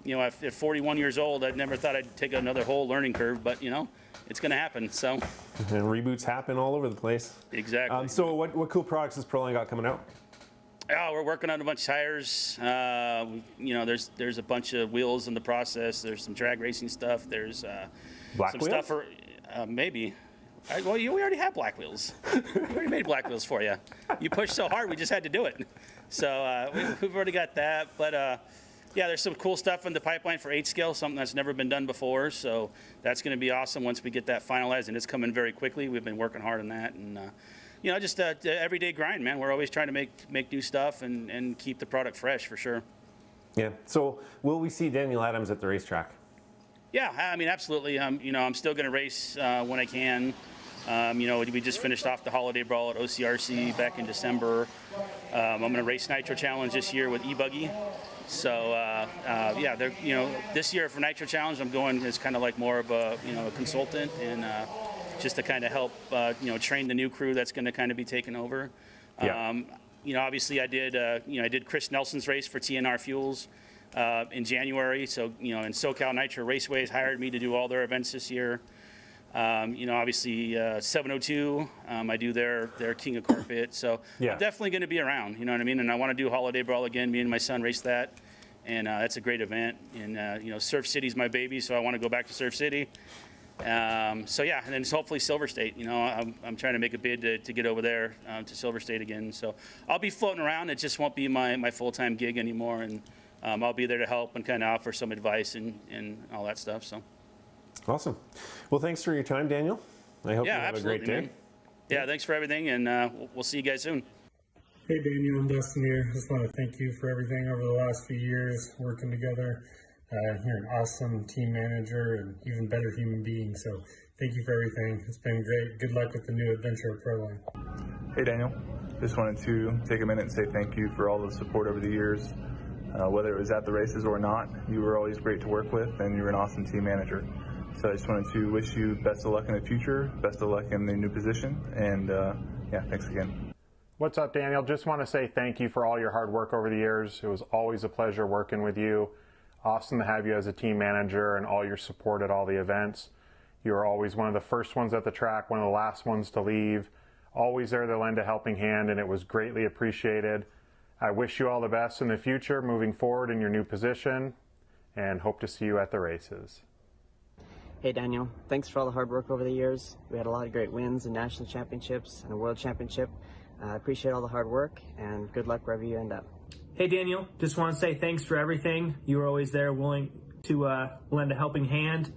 Speaker 16: you know, at 41 years old, I never thought I'd take another whole learning curve, but you know, it's going to happen. So.
Speaker 20: And reboots happen all over the place.
Speaker 16: Exactly.
Speaker 20: So what cool products has Proline got coming out?
Speaker 16: Oh, we're working on a bunch of tires. You know, there's a bunch of wheels in the process. There's some drag racing stuff. There's
Speaker 20: black
Speaker 16: some
Speaker 20: wheels?
Speaker 16: stuff for maybe. Well, we already have black wheels. We already made black wheels for you. You pushed so hard, we just had to do it. So we've already got that. But yeah, there's some cool stuff in the pipeline for 8 scale, something that's never been done before. So that's going to be awesome once we get that finalized, and it's coming very quickly. We've been working hard on that, and you know, just everyday grind, man. We're always trying to make new stuff and keep the product fresh for sure.
Speaker 20: Yeah. So will we see Daniel Adams at the racetrack?
Speaker 16: Yeah, I mean, absolutely. You know, I'm still going to race when I can. You know, we just finished off the Holiday Brawl at OCRC back in December. I'm going to race Nitro Challenge this year with e-buggy. So yeah, you know, this year for Nitro Challenge, I'm going as kind of like more of a a consultant and just to kind of help you know, train the new crew that's going to kind of be taking over.
Speaker 20: Yeah.
Speaker 16: You know, obviously I did I did Chris Nelson's race for TNR Fuels in January. So you know, and SoCal Nitro Raceways hired me to do all their events this year. You know, obviously 702, I do their King of Carpet. So
Speaker 20: yeah.
Speaker 16: I'm definitely going to be around, you know what I mean? And I want to do Holiday Brawl again. Me and my son race that. And that's a great event. And, you know, Surf City's my baby, so I want to go back to Surf City. So yeah, and then hopefully Silver State. You know, I'm trying to make a bid to get over there to Silver State again. So I'll be floating around. It just won't be my full-time gig anymore. And I'll be there to help and kind of offer some advice and all that stuff. So.
Speaker 20: Awesome. Well, thanks for your time, Daniel. I hope you have a great day.
Speaker 16: Man. Yeah, thanks for everything, and we'll see you guys soon.
Speaker 19: Hey, Daniel and Dustin here. Just want to thank you for everything over the last few years working together. You're an awesome team manager and even better human being, so thank you for everything. It's been great. Good luck with the new adventure of Proline.
Speaker 21: Hey, Daniel. Just wanted to take a minute and say thank you for all the support over the years. Whether it was at the races or not, you were always great to work with, and you were an awesome team manager. So I just wanted to wish you best of luck in the future, best of luck in the new position, and yeah, thanks again.
Speaker 22: What's up, Daniel? Just want to say thank you for all your hard work over the years. It was always a pleasure working with you. Awesome to have you as a team manager and all your support at all the events. You were always one of the first ones at the track, one of the last ones to leave, always there to lend a helping hand, and it was greatly appreciated. I wish you all the best in the future, moving forward in your new position, and hope to see you at the races.
Speaker 23: Hey Daniel, thanks for all the hard work over the years. We had a lot of great wins in national championships and a world championship. I appreciate all the hard work and good luck wherever you end up.
Speaker 24: Hey Daniel, just want to say thanks for everything. You were always there willing to lend a helping hand.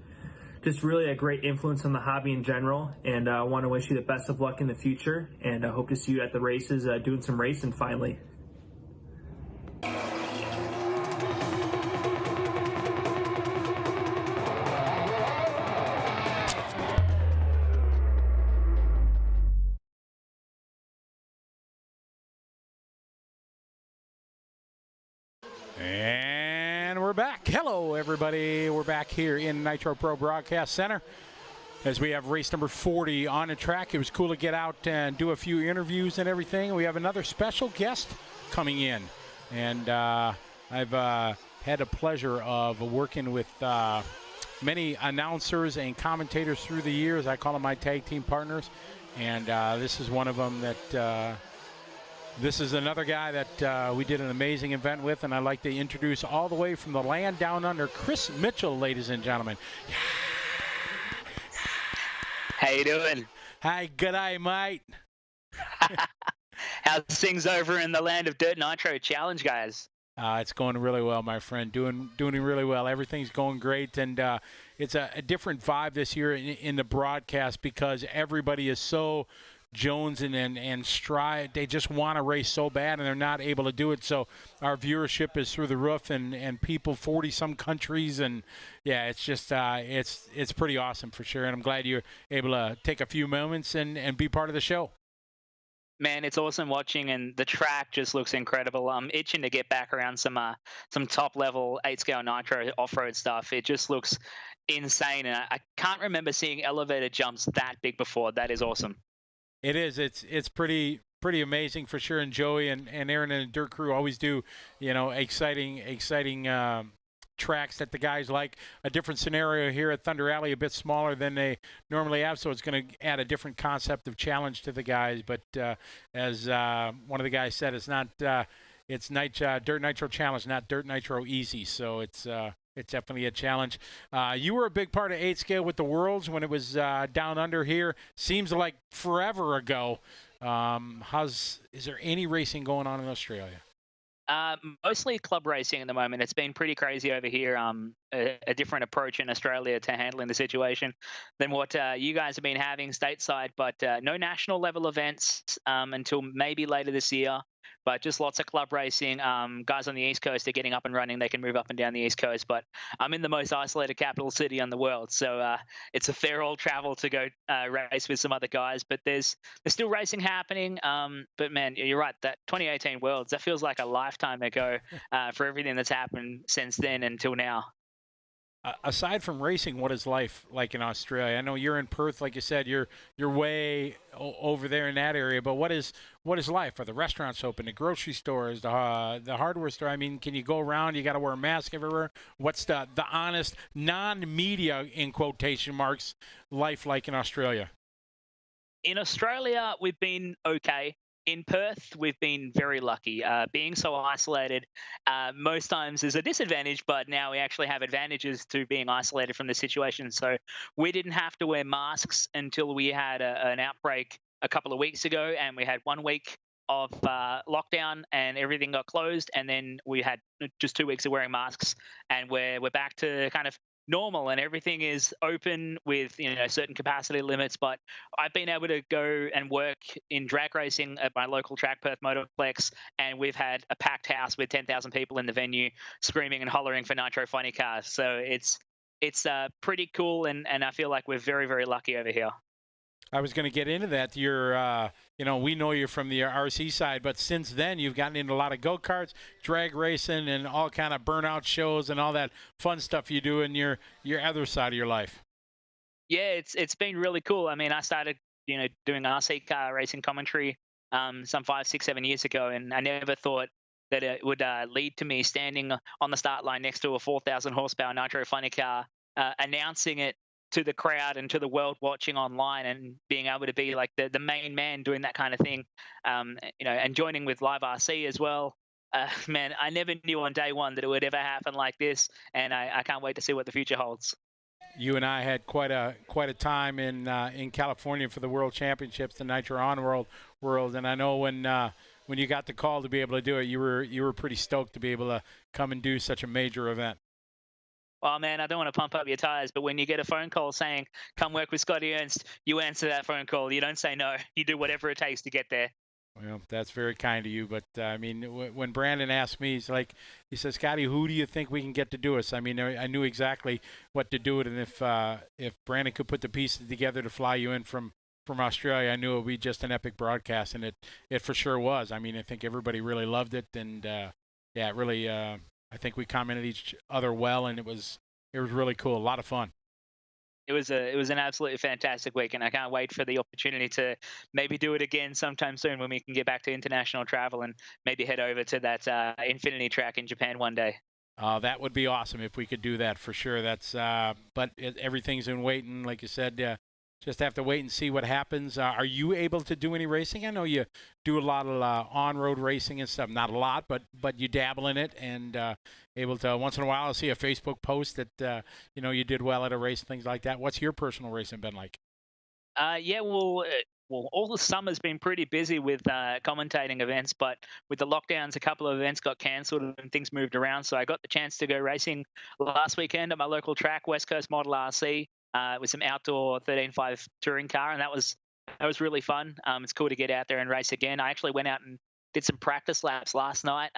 Speaker 24: Just really a great influence on the hobby in general, and I want to wish you the best of luck in the future, and I hope to see you at the races doing some racing finally.
Speaker 1: And we're back. Hello, everybody. We're back here in Nitro Pro Broadcast Center as we have race number 40 on the track. It was cool to get out and do a few interviews and everything. We have another special guest coming in, and I've had the pleasure of working with many announcers and commentators through the years. I call them my tag team partners, and this is one of them that this is another guy that we did an amazing event with, and I'd like to introduce all the way from the land down under, Chris Mitchell, ladies and gentlemen.
Speaker 25: How you doing?
Speaker 1: Hi, g'day, mate.
Speaker 25: How's things over in the land of Dirt Nitro Challenge, guys?
Speaker 1: It's going really well, my friend. Doing really well. Everything's going great, and it's a different vibe this year in the broadcast because everybody is so Jones and Stride. They just want to race so bad, and they're not able to do it. So our viewership is through the roof, and people 40-some countries, and yeah, it's just it's pretty awesome for sure. And I'm glad you're able to take a few moments and be part of the show.
Speaker 25: Man, it's awesome watching, and the track just looks incredible. I'm itching to get back around some top level 8-scale nitro off-road stuff. It just looks insane, and I can't remember seeing elevator jumps that big before. That is awesome.
Speaker 1: It is. It's pretty pretty amazing for sure. And Joey and Aaron and the Dirt Crew always do, exciting tracks that the guys like. A different scenario here at Thunder Alley, a bit smaller than they normally have, so it's going to add a different concept of challenge to the guys. But as one of the guys said, it's not it's Dirt Nitro Challenge, not Dirt Nitro Easy. So it's definitely a challenge. You were a big part of 8 Scale with the Worlds when it was down under here. Seems like forever ago. Is there any racing going on in Australia?
Speaker 25: Mostly club racing at the moment. It's been pretty crazy over here. A different approach in Australia to handling the situation than what you guys have been having stateside, but no national level events until maybe later this year. But just lots of club racing. Guys on the East Coast are getting up and running. They can move up and down the East Coast. But I'm in the most isolated capital city in the world, so it's a fair old travel to go race with some other guys. But there's still racing happening. But man, you're right. That 2018 Worlds, that feels like a lifetime ago for everything that's happened since then until now.
Speaker 1: Aside from racing, what is life like in Australia? I know you're in Perth, like you said, you're way over there in that area. But what is life? Are the restaurants open? The grocery stores, the hardware store? I mean, can you go around? You got to wear a mask everywhere. What's the honest, non-media in quotation marks life like in Australia?
Speaker 25: In Australia, we've been okay. In Perth, we've been very lucky. Being so isolated most times is a disadvantage, but now we actually have advantages to being isolated from the situation. So we didn't have to wear masks until we had an outbreak a couple of weeks ago, and we had 1 week of lockdown and everything got closed, and then we had just 2 weeks of wearing masks, and we're back to kind of normal, and everything is open with certain capacity limits. But I've been able to go and work in drag racing at my local track, Perth Motorplex, and we've had a packed house with 10,000 people in the venue screaming and hollering for Nitro Funny Cars. So it's pretty cool, and I feel like we're very, very lucky over here.
Speaker 1: I was going to get into that. You're, we know you from the RC side, but since then you've gotten into a lot of go-karts, drag racing, and all kind of burnout shows and all that fun stuff you do in your other side of your life.
Speaker 25: Yeah, it's been really cool. I mean, I started, doing RC car racing commentary some 5, 6, 7 years ago, and I never thought that it would lead to me standing on the start line next to a 4,000 horsepower Nitro Funny Car, announcing it to the crowd and to the world watching online, and being able to be like the main man doing that kind of thing, and joining with Live RC as well. Man, I never knew on day one that it would ever happen like this, and I can't wait to see what the future holds.
Speaker 1: You and I had quite a time in California for the World Championships, the Nitro On World, and I know when you got the call to be able to do it, you were pretty stoked to be able to come and do such a major event.
Speaker 25: Well, man, I don't want to pump up your tires, but when you get a phone call saying, come work with Scotty Ernst, you answer that phone call. You don't say no. You do whatever it takes to get there.
Speaker 1: Well, that's very kind of you. But, I mean, when Brandon asked me, he says, Scotty, who do you think we can get to do us? I mean, I knew exactly what to do it. And if Brandon could put the pieces together to fly you in from Australia, I knew it would be just an epic broadcast. And it for sure was. I mean, I think everybody really loved it. And, it really I think we commented each other well, and it was really cool. A lot of fun.
Speaker 25: It was an absolutely fantastic week, and I can't wait for the opportunity to maybe do it again sometime soon when we can get back to international travel and maybe head over to that Infinity track in Japan one day.
Speaker 1: That would be awesome if we could do that for sure. But everything's in waiting, like you said. Just have to wait and see what happens. Are you able to do any racing? I know you do a lot of on-road racing and stuff. Not a lot, but you dabble in it, and able to once in a while. I see a Facebook post that you did well at a race, things like that. What's your personal racing been like?
Speaker 25: Well, all the summer's been pretty busy with commentating events, but with the lockdowns, a couple of events got cancelled and things moved around. So I got the chance to go racing last weekend at my local track, West Coast Model RC. With some outdoor 13.5 touring car, and that was really fun. It's cool to get out there and race again. I actually went out and did some practice laps last night,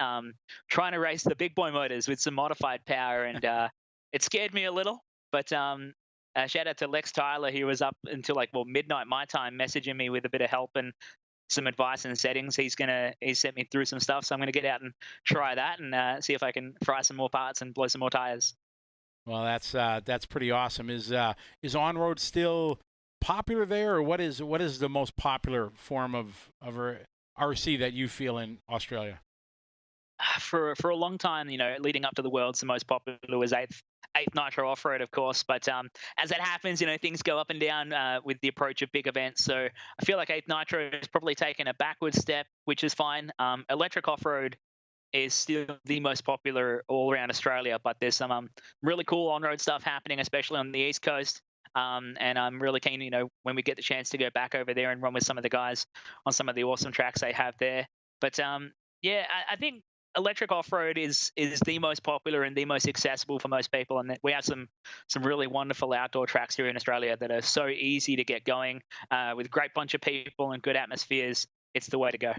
Speaker 25: trying to race the big boy motors with some modified power, and it scared me a little. But shout out to Lex Tyler. He was up until midnight my time, messaging me with a bit of help and some advice and settings. He sent me through some stuff, so I'm going to get out and try that and see if I can fry some more parts and blow some more tires.
Speaker 1: Well, that's pretty awesome. Is on-road still popular there, or what is the most popular form of RC that you feel in Australia?
Speaker 25: For a long time, leading up to the Worlds, the most popular was eighth Nitro off-road, of course. But as that happens, things go up and down with the approach of big events. So I feel like eighth Nitro has probably taken a backward step, which is fine. Electric off-road is still the most popular all around Australia, but there's some really cool on-road stuff happening, especially on the East Coast. And I'm really keen, when we get the chance to go back over there and run with some of the guys on some of the awesome tracks they have there. But I think electric off-road is the most popular and the most accessible for most people, and we have some really wonderful outdoor tracks here in Australia that are so easy to get going with a great bunch of people and good atmospheres. It's the way to go.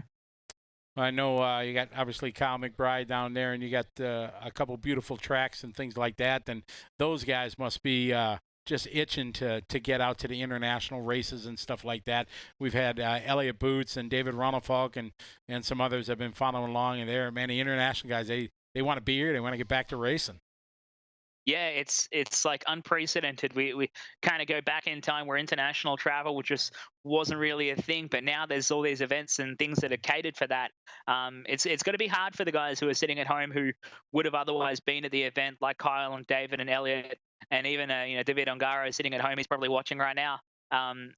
Speaker 1: I know you got obviously Kyle McBride down there, and you got a couple beautiful tracks and things like that, and those guys must be just itching to get out to the international races and stuff like that. We've had Elliot Boots and David Ronafalk and some others have been following along, and they're, man, the international guys, they want to be here. They want to get back to racing.
Speaker 25: Yeah, it's like unprecedented. We kind of go back in time where international travel, which just wasn't really a thing, but now there's all these events and things that are catered for that. It's going to be hard for the guys who are sitting at home who would have otherwise been at the event, like Kyle and David and Elliot, and even David Ongaro sitting at home. He's probably watching right now,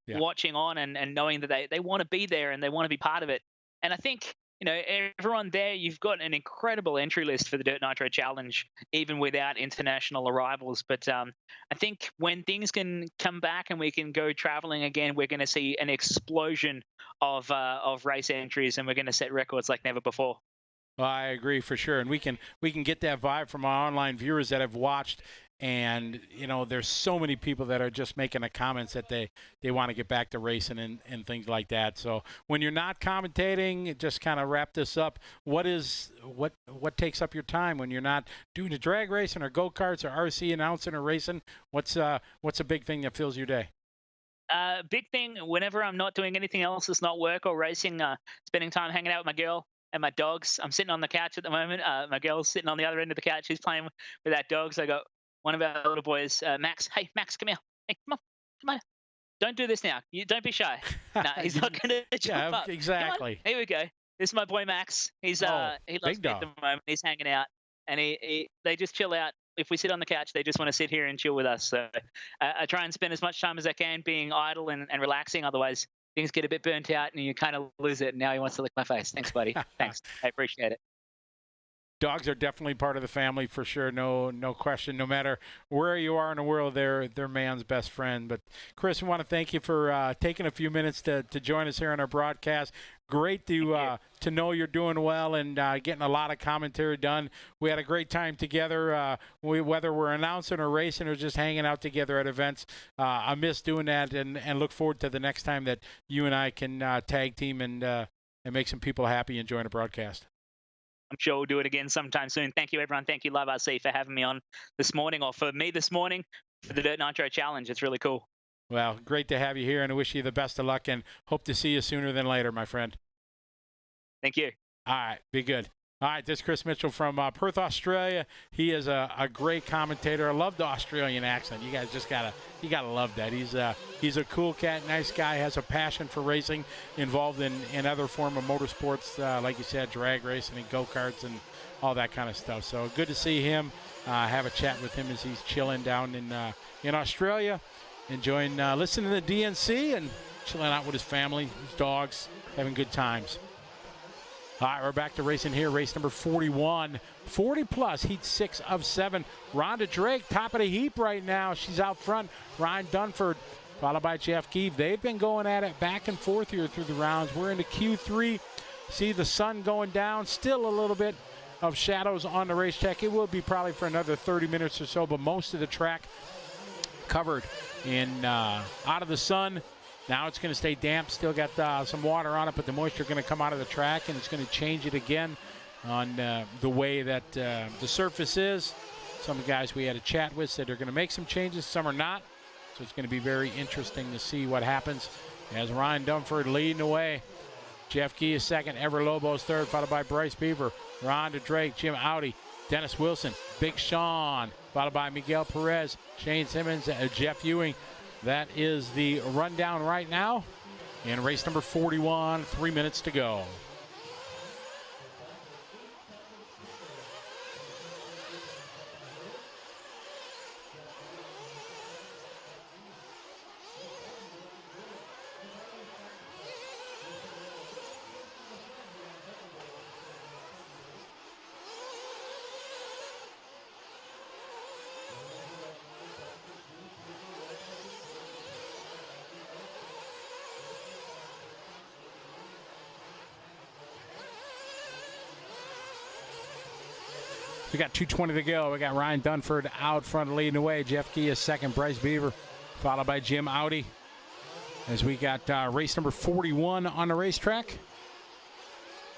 Speaker 25: watching on and knowing that they want to be there and they want to be part of it. And I think, everyone there, you've got an incredible entry list for the Dirt Nitro Challenge, even without international arrivals. But I think when things can come back and we can go traveling again, we're going to see an explosion of race entries, and we're going to set records like never before.
Speaker 1: Well, I agree for sure, and we can get that vibe from our online viewers that have watched. And, there's so many people that are just making the comments that they want to get back to racing and things like that. So when you're not commentating, just kind of wrap this up. What takes up your time when you're not doing the drag racing or go-karts or RC announcing or racing? What's a big thing that fills your day?
Speaker 25: Big thing, whenever I'm not doing anything else that's not work or racing, spending time hanging out with my girl and my dogs. I'm sitting on the couch at the moment. My girl's sitting on the other end of the couch. She's playing with that dog. So I got one of our little boys, Max. Hey, Max, come here. Hey, come on. Don't do this now. Don't be shy. No, he's not going to jump up.
Speaker 1: Exactly.
Speaker 25: Here we go. This is my boy Max. He's he loves me at the moment. He's hanging out, and they just chill out. If we sit on the couch, they just want to sit here and chill with us. So I try and spend as much time as I can being idle and relaxing. Otherwise, things get a bit burnt out, and you kind of lose it. And now he wants to lick my face. Thanks, buddy. Thanks. I appreciate it.
Speaker 1: Dogs are definitely part of the family for sure, no question. No matter where you are in the world, they're man's best friend. But Chris, we want to thank you for taking a few minutes to join us here on our broadcast. Great to know you're doing well and getting a lot of commentary done. We had a great time together, whether we're announcing or racing or just hanging out together at events. I miss doing that and look forward to the next time that you and I can tag team and make some people happy and join a broadcast.
Speaker 25: I'm sure we'll do it again sometime soon. Thank you, everyone. Thank you, Love RC, for having me on this morning, or for me this morning, for the Dirt Nitro Challenge. It's really cool.
Speaker 1: Well, great to have you here, and I wish you the best of luck, and hope to see you sooner than later, my friend.
Speaker 25: Thank you.
Speaker 1: All right, be good. All right, this is Chris Mitchell from Perth, Australia. He is a great commentator. I love the Australian accent. You guys just you gotta love that. He's a cool cat, nice guy, has a passion for racing, involved in other form of motorsports, like you said, drag racing and go-karts and all that kind of stuff. So good to see him. Have a chat with him as he's chilling down in Australia, enjoying listening to the DNC and chilling out with his family, his dogs, having good times. All right, we're back to racing here. Race number 41, 40 plus, heat 6 of 7. Rhonda Drake, top of the heap right now. She's out front. Ryan Dunford, followed by Jeff Keefe. They've been going at it back and forth here through the rounds. We're into Q3. See the sun going down. Still a little bit of shadows on the racetrack. It will be probably for another 30 minutes or so, but most of the track covered in out of the sun. Now it's going to stay damp, still got some water on it, but the moisture going to come out of the track, and it's going to change it again on the way that the surface is. Some of the guys we had a chat with said they're going to make some changes, some are not. So it's going to be very interesting to see what happens as Ryan Dunford leading the way. Jeff Key is second, Ever Lobo's third, followed by Bryce Beaver, Rhonda Drake, Jim Audi, Dennis Wilson, Big Sean, followed by Miguel Perez, Shane Simmons, Jeff Ewing. That is the rundown right now in race number 41, 3 minutes to go. We got 2:20 to go. We got Ryan Dunford out front leading the way. Jeff Gia second. Bryce Beaver followed by Jim Audi. As we got race number 41 on the racetrack.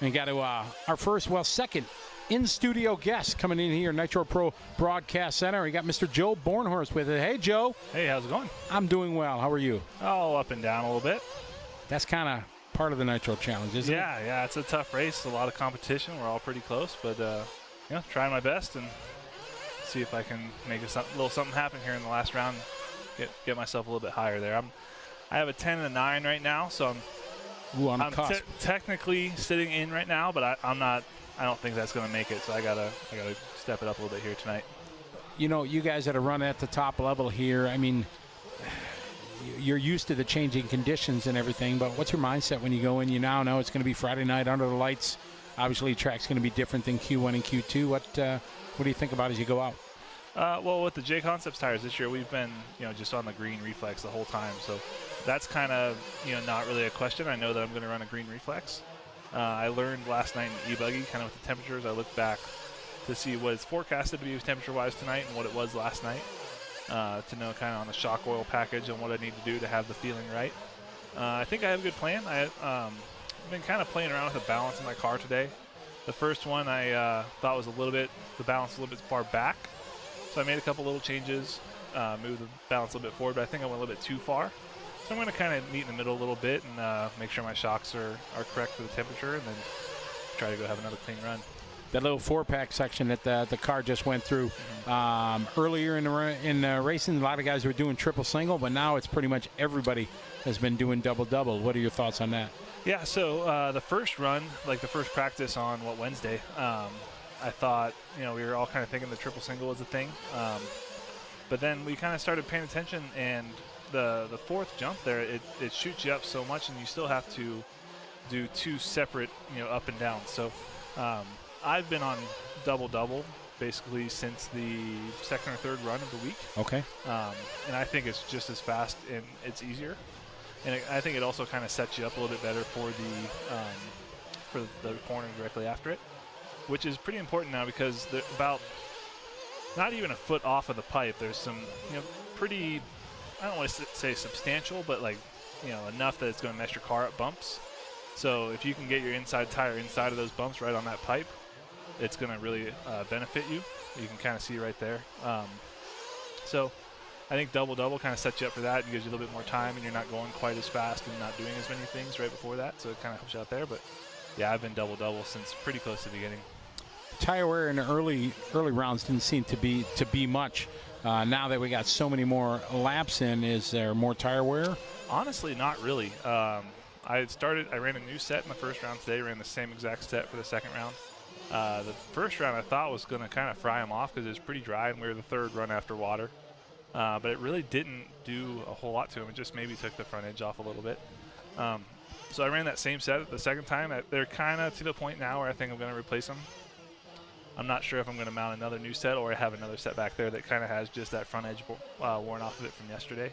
Speaker 1: And got to our first, second in-studio guest coming in here, Nitro Pro Broadcast Center. We got Mr. Joe Bornhorst with it. Hey, Joe.
Speaker 3: Hey, how's it going?
Speaker 1: I'm doing well. How are you?
Speaker 3: Oh, up and down a little bit.
Speaker 1: That's kind of part of the Nitro Challenge, isn't it?
Speaker 3: Yeah, it's a tough race. A lot of competition. We're all pretty close, but trying my best and see if I can make a little something happen here in the last round. Get myself a little bit higher there. I have a 10 and a 9 right now, so I'm technically sitting in right now, but I'm not. I don't think that's going to make it, so I gotta step it up a little bit here tonight.
Speaker 1: You know, you guys that are running at the top level here, I mean, you're used to the changing conditions and everything, but what's your mindset when you go in? You now know it's going to be Friday night under the lights. Obviously, the track's going to be different than Q1 and Q2. What do you think about as you go out?
Speaker 3: Well, with the J Concepts tires this year, we've been just on the green reflex the whole time, so that's kind of not really a question. I know that I'm going to run a green reflex. I learned last night in e-buggy, kind of with the temperatures. I looked back to see what it's forecasted to be temperature-wise tonight and what it was last night, to know kind of on the shock oil package and what I need to do to have the feeling right. I think I have a good plan. I've been kind of playing around with the balance in my car today. The first one I thought was the balance a little bit far back, so I made a couple little changes, moved the balance a little bit forward, but I think I went a little bit too far. So I'm going to kind of meet in the middle a little bit and make sure my shocks are correct for the temperature, and then try to go have another clean run.
Speaker 1: That little 4-pack section that the car just went through. Earlier in the racing, a lot of guys were doing triple-single, but now it's pretty much everybody has been doing double-double. What are your thoughts on that?
Speaker 3: Yeah, so the first run, like the first practice on Wednesday, I thought we were all kind of thinking the triple-single was a thing, but then we kind of started paying attention, and the fourth jump there, it shoots you up so much, and you still have to do two separate, up and down. So I've been on double-double basically since the second or third run of the week.
Speaker 1: Okay.
Speaker 3: And I think it's just as fast and it's easier. And I think it also kind of sets you up a little bit better for the corner directly after it, which is pretty important now because about not even a foot off of the pipe, there's some pretty, I don't want to say substantial, but enough that it's going to mess your car up bumps. So if you can get your inside tire inside of those bumps right on that pipe, it's going to really benefit you. You can kind of see right there. So I think double-double kind of sets you up for that and gives you a little bit more time, and you're not going quite as fast and not doing as many things right before that. So it kind of helps you out there. But yeah, I've been double-double since pretty close to the beginning.
Speaker 1: Tire wear in the early rounds didn't seem to be much. Now that we got so many more laps in, is there more tire wear?
Speaker 3: Honestly, not really. I ran a new set in the first round today, ran the same exact set for the second round. The first round I thought was going to kind of fry them off because it was pretty dry and we were the third run after water. But it really didn't do a whole lot to them. It just maybe took the front edge off a little bit. So I ran that same set the second time. They're kind of to the point now where I think I'm going to replace them. I'm not sure if I'm going to mount another new set or have another set back there that kind of has just that front edge worn off of it from yesterday.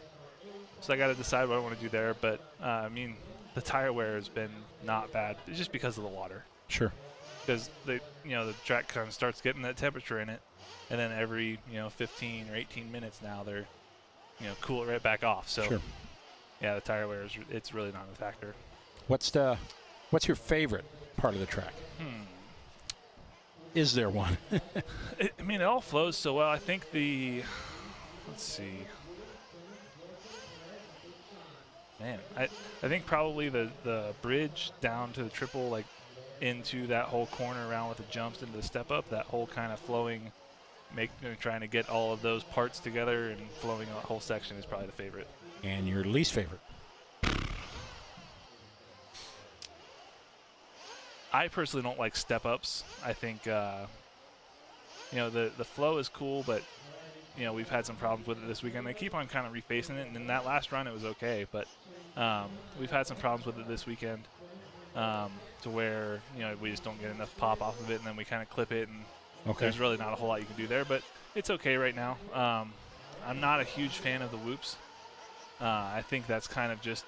Speaker 3: So I got to decide what I want to do there. But the tire wear has been not bad. It's just because of the water.
Speaker 1: Sure.
Speaker 3: Because the track kind of starts getting that temperature in it, and then every 15 or 18 minutes now they're cool it right back off. So
Speaker 1: sure.
Speaker 3: Yeah, the tire wear it's really not a factor.
Speaker 1: What's your favorite part of the track? Is there one?
Speaker 3: It all flows so well. I think let's see. Man, I think probably the bridge down to the triple, into that whole corner around with the jumps into the step up, that whole kind of flowing, trying to get all of those parts together and flowing that whole section is probably the favorite.
Speaker 1: And your least favorite?
Speaker 3: I personally don't like step ups. I think the flow is cool, but we've had some problems with it this weekend. They keep on kind of refacing it, and in that last run it was okay, but we've had some problems with it this weekend to where we just don't get enough pop off of it, and then we kind of clip it, and there's really not a whole lot you can do there, but it's okay right now. I'm not a huge fan of the whoops. I think that's kind of just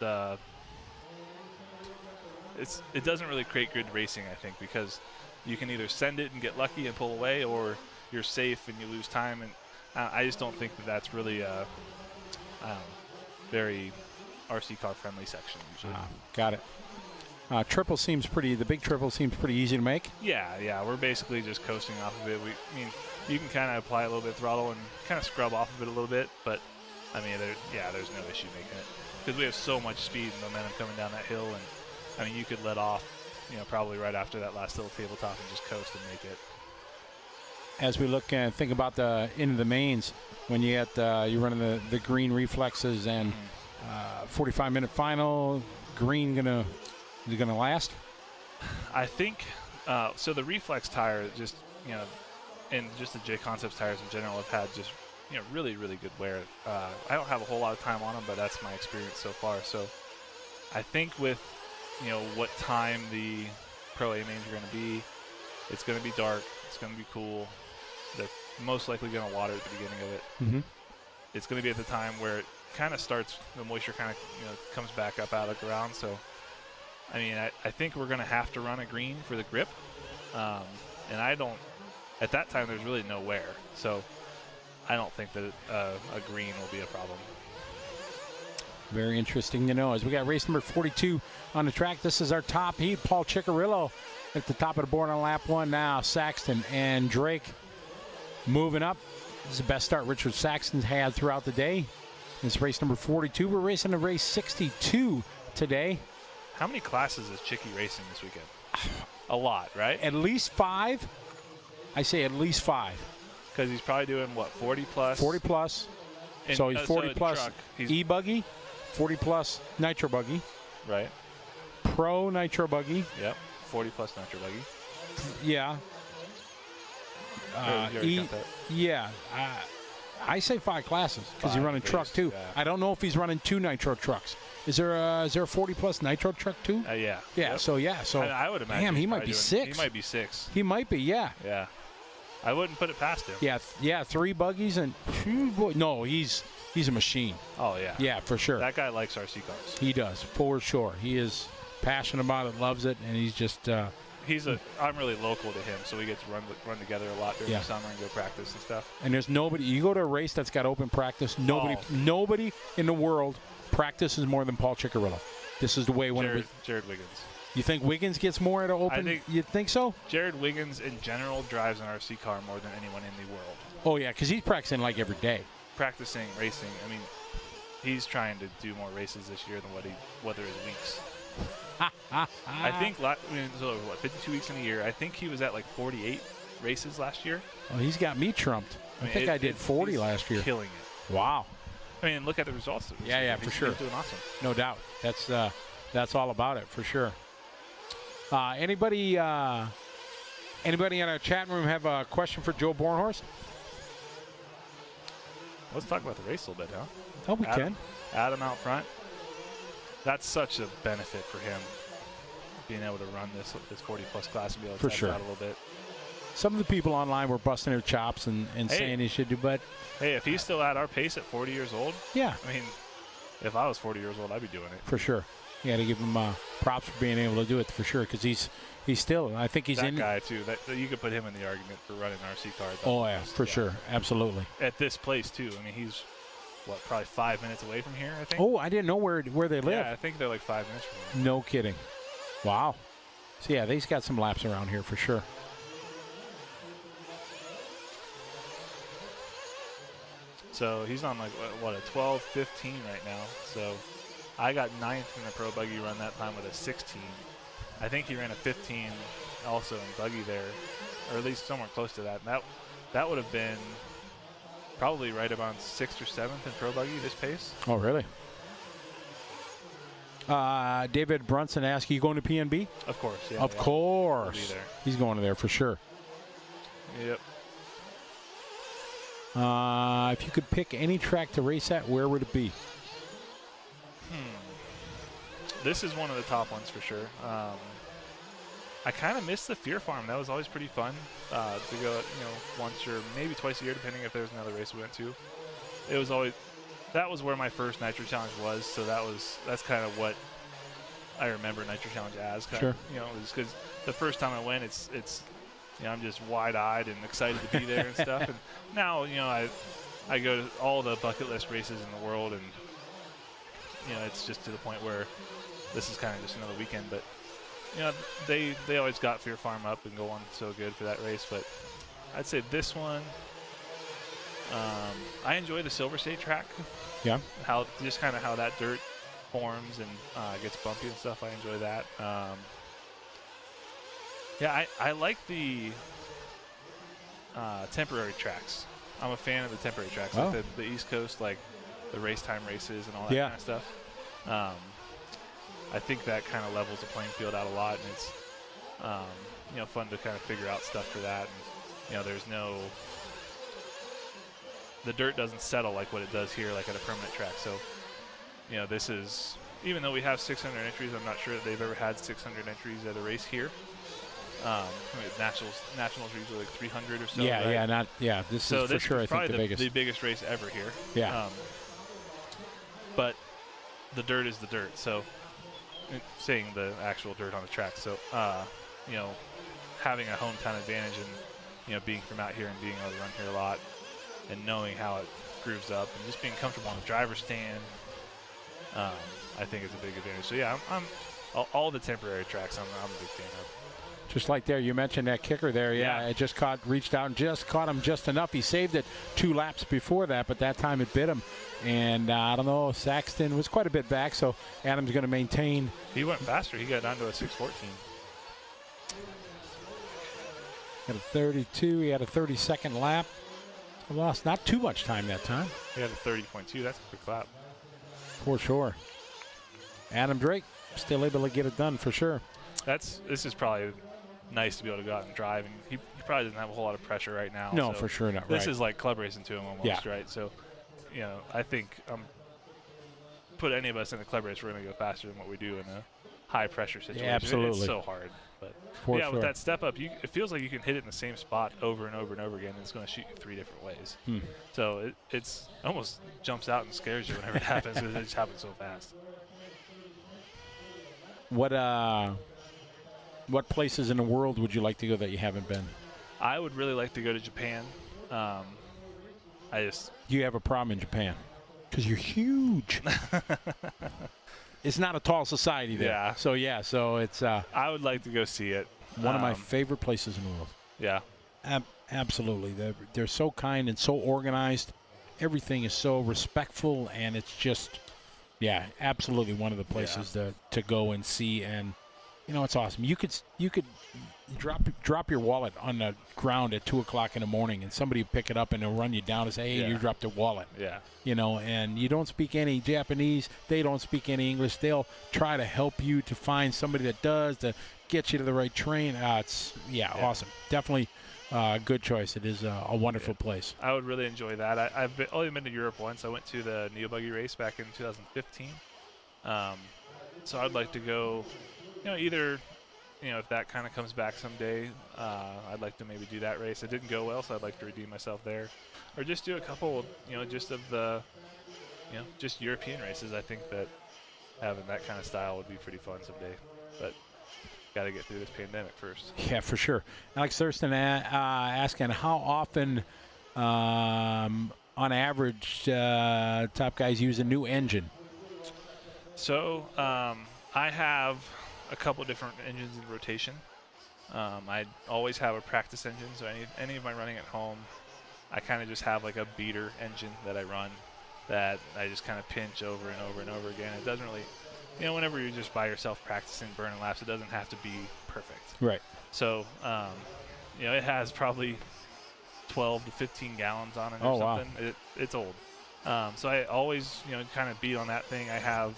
Speaker 3: it doesn't really create good racing, I think, because you can either send it and get lucky and pull away, or you're safe and you lose time. And I just don't think that that's really a very RC car friendly section usually.
Speaker 1: Got it. Triple seems pretty. The big triple seems pretty easy to make.
Speaker 3: Yeah. We're basically just coasting off of it. I mean, you can kind of apply a little bit of throttle and kind of scrub off of it a little bit, but I mean, there's no issue making it because we have so much speed and momentum coming down that hill, and I mean, you could let off, probably right after that last little tabletop and just coast and make it.
Speaker 1: As we look and think about the into the mains, when you get you're running the green reflexes and 45-minute final, green gonna last? I
Speaker 3: think so. The reflex tire, just and just the J Concepts tires in general, have had just really good wear. I don't have a whole lot of time on them, but that's my experience so far. So I think with what time the Pro A mains are going to be, it's going to be dark, it's going to be cool. They're most likely going to water at the beginning of it.
Speaker 1: Mm-hmm.
Speaker 3: It's going to be at the time where it kind of starts, the moisture kind of comes back up out of the ground. So I mean, I think we're going to have to run a green for the grip, and I don't. At that time, there's really no wear, so I don't think that a green will be a problem.
Speaker 1: Very interesting to know. As we got race number 42 on the track, this is our top heat. Paul Ciccarillo at the top of the board on lap 1 now. Saxton and Drake moving up. This is the best start Richard Saxton's had throughout the day. It's race number 42. We're racing to race 62 today.
Speaker 3: How many classes is Chicky racing this weekend? A lot, right?
Speaker 1: At least 5. I say at least 5.
Speaker 3: Because he's probably doing, what, 40 plus?
Speaker 1: 40 plus.
Speaker 3: And,
Speaker 1: so he's 40 plus
Speaker 3: truck,
Speaker 1: e-buggy, 40 plus nitro buggy.
Speaker 3: Right.
Speaker 1: Pro nitro buggy.
Speaker 3: Yep. 40 plus nitro buggy.
Speaker 1: Yeah. Yeah. I say 5 classes because he's running truck too.
Speaker 3: Yeah.
Speaker 1: I don't know if he's running 2 nitro trucks. Is there a 40 plus nitro truck too?
Speaker 3: Yeah.
Speaker 1: Yeah.
Speaker 3: Yep.
Speaker 1: So
Speaker 3: I would imagine.
Speaker 1: Damn, he might be 6.
Speaker 3: He might be 6.
Speaker 1: He might be. Yeah.
Speaker 3: Yeah. I wouldn't put it past him.
Speaker 1: Yeah. 3 buggies and 2 boys. No, he's a machine.
Speaker 3: Oh yeah.
Speaker 1: Yeah, for sure.
Speaker 3: That guy likes RC cars.
Speaker 1: He does, for sure. He is passionate about it, loves it, and he's just.
Speaker 3: I'm really local to him, so we get to run together a lot during the summer and go practice and stuff.
Speaker 1: And there's nobody. You go to a race that's got open practice. Nobody in the world practices more than Paul Ciccarillo. This is the way
Speaker 3: Jared Wiggins.
Speaker 1: You think Wiggins gets more at an open? You think so?
Speaker 3: Jared Wiggins in general drives an RC car more than anyone in the world.
Speaker 1: Oh yeah, because he's practicing like every day.
Speaker 3: Practicing racing. I mean, he's trying to do more races this year than what there is weeks. I think, so what, 52 weeks in a year. I think he was at like 48 races last year.
Speaker 1: Well, he's got me trumped. I think I did 40 last year.
Speaker 3: Killing it.
Speaker 1: Wow.
Speaker 3: I mean, look at the results.
Speaker 1: Yeah, for sure.
Speaker 3: He's doing awesome.
Speaker 1: No doubt. That's all about it, for sure. Anybody in our chat room have a question for Joe Bornhorst?
Speaker 3: Let's talk about the race a little bit, huh?
Speaker 1: Oh, we can.
Speaker 3: Adam out front. That's such a benefit for him, being able to run this 40-plus class and be able to test out a little bit.
Speaker 1: Some of the people online were busting their chops and saying he should do, but...
Speaker 3: Hey, if he's still at our pace at 40 years old,
Speaker 1: yeah.
Speaker 3: I mean, if I was 40 years old, I'd be doing it.
Speaker 1: For sure. You got to give him props for being able to do it, for sure, because he's still, I think he's
Speaker 3: that guy, too. That you could put him in the argument for running an RC car.
Speaker 1: Oh, yeah, for sure. Absolutely.
Speaker 3: At this place, too. I mean, he's... What, probably 5 minutes away from here, I think?
Speaker 1: Oh, I didn't know where they live.
Speaker 3: Yeah, I think they're like 5 minutes from here.
Speaker 1: No kidding. Wow. So, yeah, they've got some laps around here for sure.
Speaker 3: So he's on like, what, a 12-15 right now. So I got 9th in the Pro Buggy run that time with a 16. I think he ran a 15 also in Buggy there, or at least somewhere close to that. And that would have been... probably right about 6th or 7th in Pro Buggy this pace.
Speaker 1: Oh, really? David Brunson asked, you going to PNB?
Speaker 3: Of course, yeah.
Speaker 1: Of course.
Speaker 3: He'll be there.
Speaker 1: He's going to there for sure.
Speaker 3: Yep.
Speaker 1: If you could pick any track to race at, where would it be?
Speaker 3: This is one of the top ones for sure. I kind of missed the Fear Farm. That was always pretty fun to go, once or maybe twice a year, depending if there was another race we went to. It was always, that was where my first Nitro Challenge was. So that's kind of what I remember Nitro Challenge as.
Speaker 1: Sure.
Speaker 3: Because the first time I went, it's I'm just wide-eyed and excited to be there and stuff. And now, I go to all the bucket list races in the world, and it's just to the point where this is kind of just another weekend. But they always got Fear Farm up and go on so good for that race. But I'd say this one, I enjoy the Silver State track.
Speaker 1: Yeah.
Speaker 3: How that dirt forms and gets bumpy and stuff. I enjoy that. I like the temporary tracks. I'm a fan of the temporary tracks, like the East Coast, like the race time races and all that kind of stuff. I think that kind of levels the playing field out a lot, and it's fun to kind of figure out stuff for that. And the dirt doesn't settle like what it does here, like at a permanent track. So this is, even though we have 600 entries, I'm not sure that they've ever had 600 entries at a race here. Nationals are usually like 300 or so.
Speaker 1: This is for sure, I think,
Speaker 3: the biggest race ever here.
Speaker 1: Yeah.
Speaker 3: But the dirt is the dirt. So, saying the actual dirt on the track. So, having a hometown advantage and being from out here and being able to run here a lot and knowing how it grooves up and just being comfortable on the driver's stand, I think is a big advantage. So I'm all the temporary tracks I'm a big fan of.
Speaker 1: Just like there, you mentioned that kicker there. It just reached out and just caught him just enough. He saved it 2 laps before that, but that time it bit him. And I don't know, Saxton was quite a bit back, so Adam's going to maintain.
Speaker 3: He went faster. He got down to a 6:14.
Speaker 1: Got a 32. He had a 32nd lap. Lost not too much time that time.
Speaker 3: He had a 30.2. That's a quick lap.
Speaker 1: For sure. Adam Drake still able to get it done for sure.
Speaker 3: This is probably nice to be able to go out and drive, and he probably doesn't have a whole lot of pressure right now.
Speaker 1: No,
Speaker 3: so
Speaker 1: for sure not.
Speaker 3: This is like club racing to him almost, right? So, I think put any of us in a club race, we're going to go faster than what we do in a high pressure situation.
Speaker 1: Yeah, absolutely.
Speaker 3: It's so hard, but
Speaker 1: sure.
Speaker 3: With that step up, it feels like you can hit it in the same spot over and over and over again, and it's going to shoot you 3 different ways. So it's almost jumps out and scares you whenever it happens because it just happens so fast.
Speaker 1: What places in the world would you like to go that you haven't been?
Speaker 3: I would really like to go to Japan.
Speaker 1: You have a problem in Japan because you're huge. It's not a tall society there.
Speaker 3: Yeah.
Speaker 1: So it's.
Speaker 3: I would like to go see it.
Speaker 1: One of my favorite places in the world.
Speaker 3: Yeah.
Speaker 1: Absolutely. They're so kind and so organized. Everything is so respectful, and it's just, absolutely one of the places to go and see. And it's awesome. You could drop your wallet on the ground at 2:00 in the morning, and somebody will pick it up and they'll run you down and say, "Hey, you dropped your wallet."
Speaker 3: Yeah.
Speaker 1: And you don't speak any Japanese. They don't speak any English. They'll try to help you to find somebody that does, to get you to the right train. It's awesome. Definitely a good choice. It is a wonderful place.
Speaker 3: I would really enjoy that. I've only been to Europe once. I went to the Neo Buggy race back in 2015. So I'd like to go. Either, if that kind of comes back someday, I'd like to maybe do that race. It didn't go well, so I'd like to redeem myself there. Or just do a couple, just of the, just European races. I think that having that kind of style would be pretty fun someday. But got to get through this pandemic first.
Speaker 1: Yeah, for sure. Alex Thurston asking how often, on average, top guys use a new engine?
Speaker 3: So I have a couple different engines in rotation. I always have a practice engine, so any of my running at home, I kind of just have like a beater engine that I run that I just kind of pinch over and over and over again. It doesn't really, whenever you're just by yourself practicing burning laps, it doesn't have to be perfect.
Speaker 1: Right.
Speaker 3: So, it has probably 12 to 15 gallons on it or something. Wow. It's old. So I always, kind of beat on that thing. I have,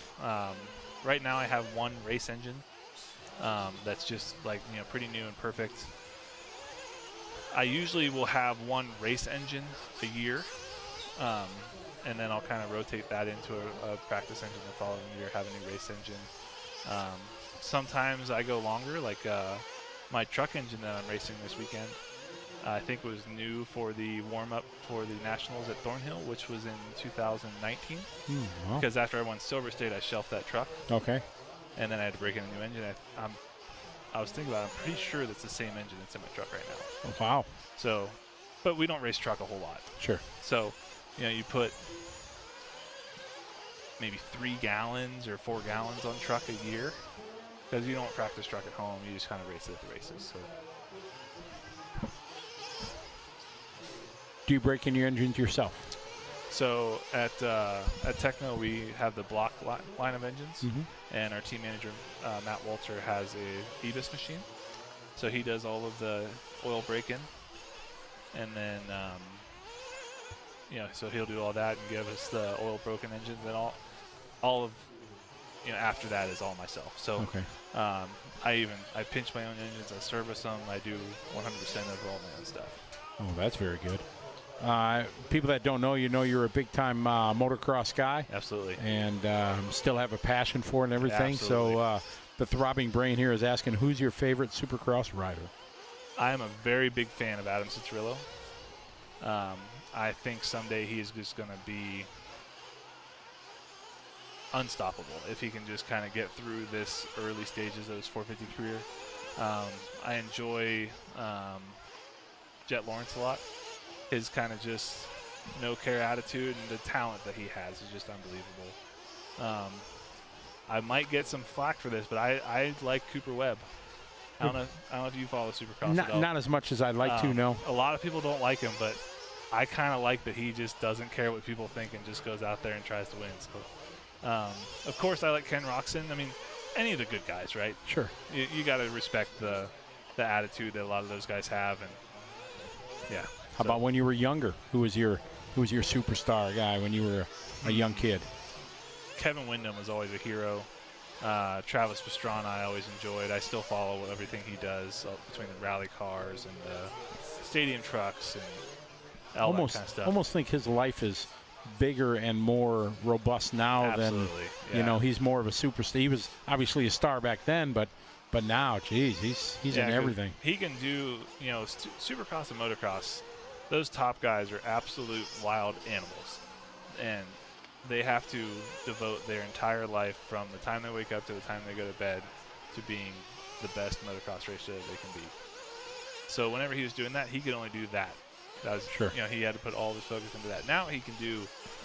Speaker 3: right now I have one race engine that's just like, pretty new and perfect. I usually will have one race engine a year, and then I'll kind of rotate that into a practice engine the following year, have a new race engine. Sometimes I go longer, like my truck engine that I'm racing this weekend, I think was new for the warm-up for the Nationals at Thornhill, which was in 2019.
Speaker 1: Wow.
Speaker 3: Because after I won Silver State, I shelved that truck.
Speaker 1: Okay.
Speaker 3: And then I had to break in a new engine. I was thinking about it. I'm pretty sure that's the same engine that's in my truck right now.
Speaker 1: Oh, wow.
Speaker 3: So, but we don't race truck a whole lot.
Speaker 1: Sure.
Speaker 3: So, you put maybe 3 gallons or 4 gallons on truck a year because you don't practice truck at home. You just kind of race it at the races. So.
Speaker 1: Do you break in your engines yourself?
Speaker 3: So at Techno, we have the block line of engines, and our team manager, Matt Walter, has a EBIS machine. So he does all of the oil break-in, and then, so he'll do all that and give us the oil broken engines, and all of, after that is all myself. So
Speaker 1: okay.
Speaker 3: I pinch my own engines, I service them, I do 100% of all my own stuff.
Speaker 1: Oh, that's very good. People that don't know, you're a big-time motocross guy.
Speaker 3: Absolutely.
Speaker 1: And still have a passion for it and everything.
Speaker 3: Absolutely.
Speaker 1: So the throbbing brain here is asking, who's your favorite Supercross rider?
Speaker 3: I am a very big fan of Adam Citrillo. I think someday he's just going to be unstoppable if he can just kind of get through this early stages of his 450 career. I enjoy Jet Lawrence a lot. His kind of just no-care attitude and the talent that he has is just unbelievable. I might get some flack for this, but I like Cooper Webb. I don't know if you follow Supercross at all.
Speaker 1: Not as much as I'd like to, no.
Speaker 3: A lot of people don't like him, but I kind of like that he just doesn't care what people think and just goes out there and tries to win. So, of course, I like Ken Roxon. I mean, any of the good guys, right?
Speaker 1: Sure.
Speaker 3: You got to respect the attitude that a lot of those guys have, and yeah.
Speaker 1: How about when you were younger? Who was your superstar guy when you were a young kid?
Speaker 3: Kevin Windham was always a hero. Travis Pastrana I always enjoyed. I still follow everything he does between the rally cars and the stadium trucks and all that kind of stuff.
Speaker 1: Almost think his life is bigger and more robust now.
Speaker 3: Absolutely,
Speaker 1: than he's more of a superstar. He was obviously a star back then, but now, geez, he's in everything.
Speaker 3: He can do Supercross and motocross. Those top guys are absolute wild animals, and they have to devote their entire life from the time they wake up to the time they go to bed to being the best motocross racer that they can be. So whenever he was doing that, he could only do that. That was,
Speaker 1: sure.
Speaker 3: He had to put all of his focus into that. Now he can do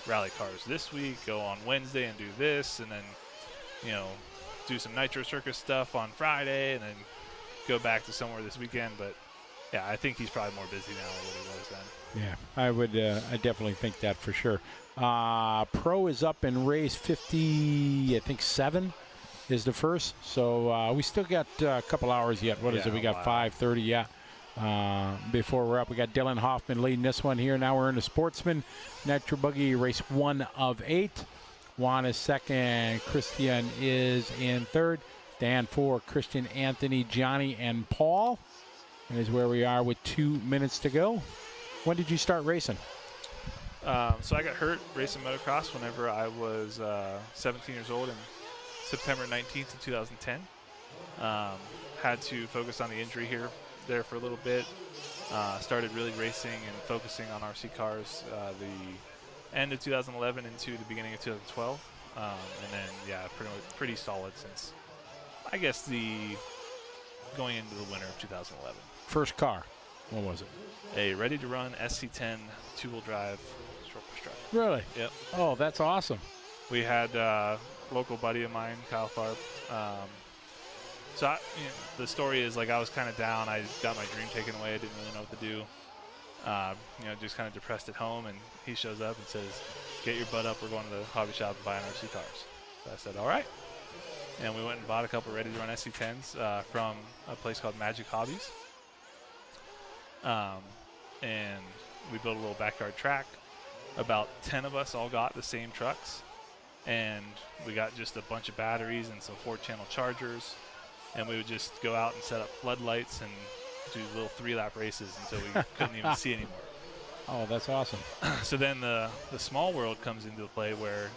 Speaker 3: rally cars this week, go on Wednesday and do this, and then, do some Nitro Circus stuff on Friday, and then go back to somewhere this weekend. But yeah, I think he's probably more busy now than what he was then.
Speaker 1: Yeah, I would. I definitely think that for sure. Pro is up in race 50. I think 7 is the first. So we still got a couple hours yet. What is it? We got 5:30. Yeah. Before we're up, we got Dylan Hoffman leading this one here. Now we're in the Sportsman Nitro Buggy race 1 of 8. Juan is second. Christian is in third. Dan 4. Christian, Anthony, Johnny, and Paul. And is where we are with 2 minutes to go. When did you start racing?
Speaker 3: So I got hurt racing motocross whenever I was 17 years old in September 19th of 2010. Had to focus on the injury there for a little bit. Started really racing and focusing on RC cars the end of 2011 into the beginning of 2012. And then, pretty solid since, I guess, going into the winter of 2011.
Speaker 1: First car, what was it?
Speaker 3: A ready-to-run SC10 two-wheel drive short course truck.
Speaker 1: Really?
Speaker 3: Yep.
Speaker 1: Oh, that's awesome.
Speaker 3: We had a local buddy of mine, Kyle Tharp. The story is, I was kind of down. I got my dream taken away. I didn't really know what to do. Just kind of depressed at home, and he shows up and says, "Get your butt up. We're going to the hobby shop and buying RC cars." So I said, "All right." And we went and bought a couple ready-to-run SC10s from a place called Magic Hobbies. And we built a little backyard track. About 10 of us all got the same trucks. And we got just a bunch of batteries and some 4-channel chargers. And we would just go out and set up floodlights and do little 3-lap races until we couldn't even see anymore.
Speaker 1: Oh, that's awesome.
Speaker 3: So then the small world comes into play where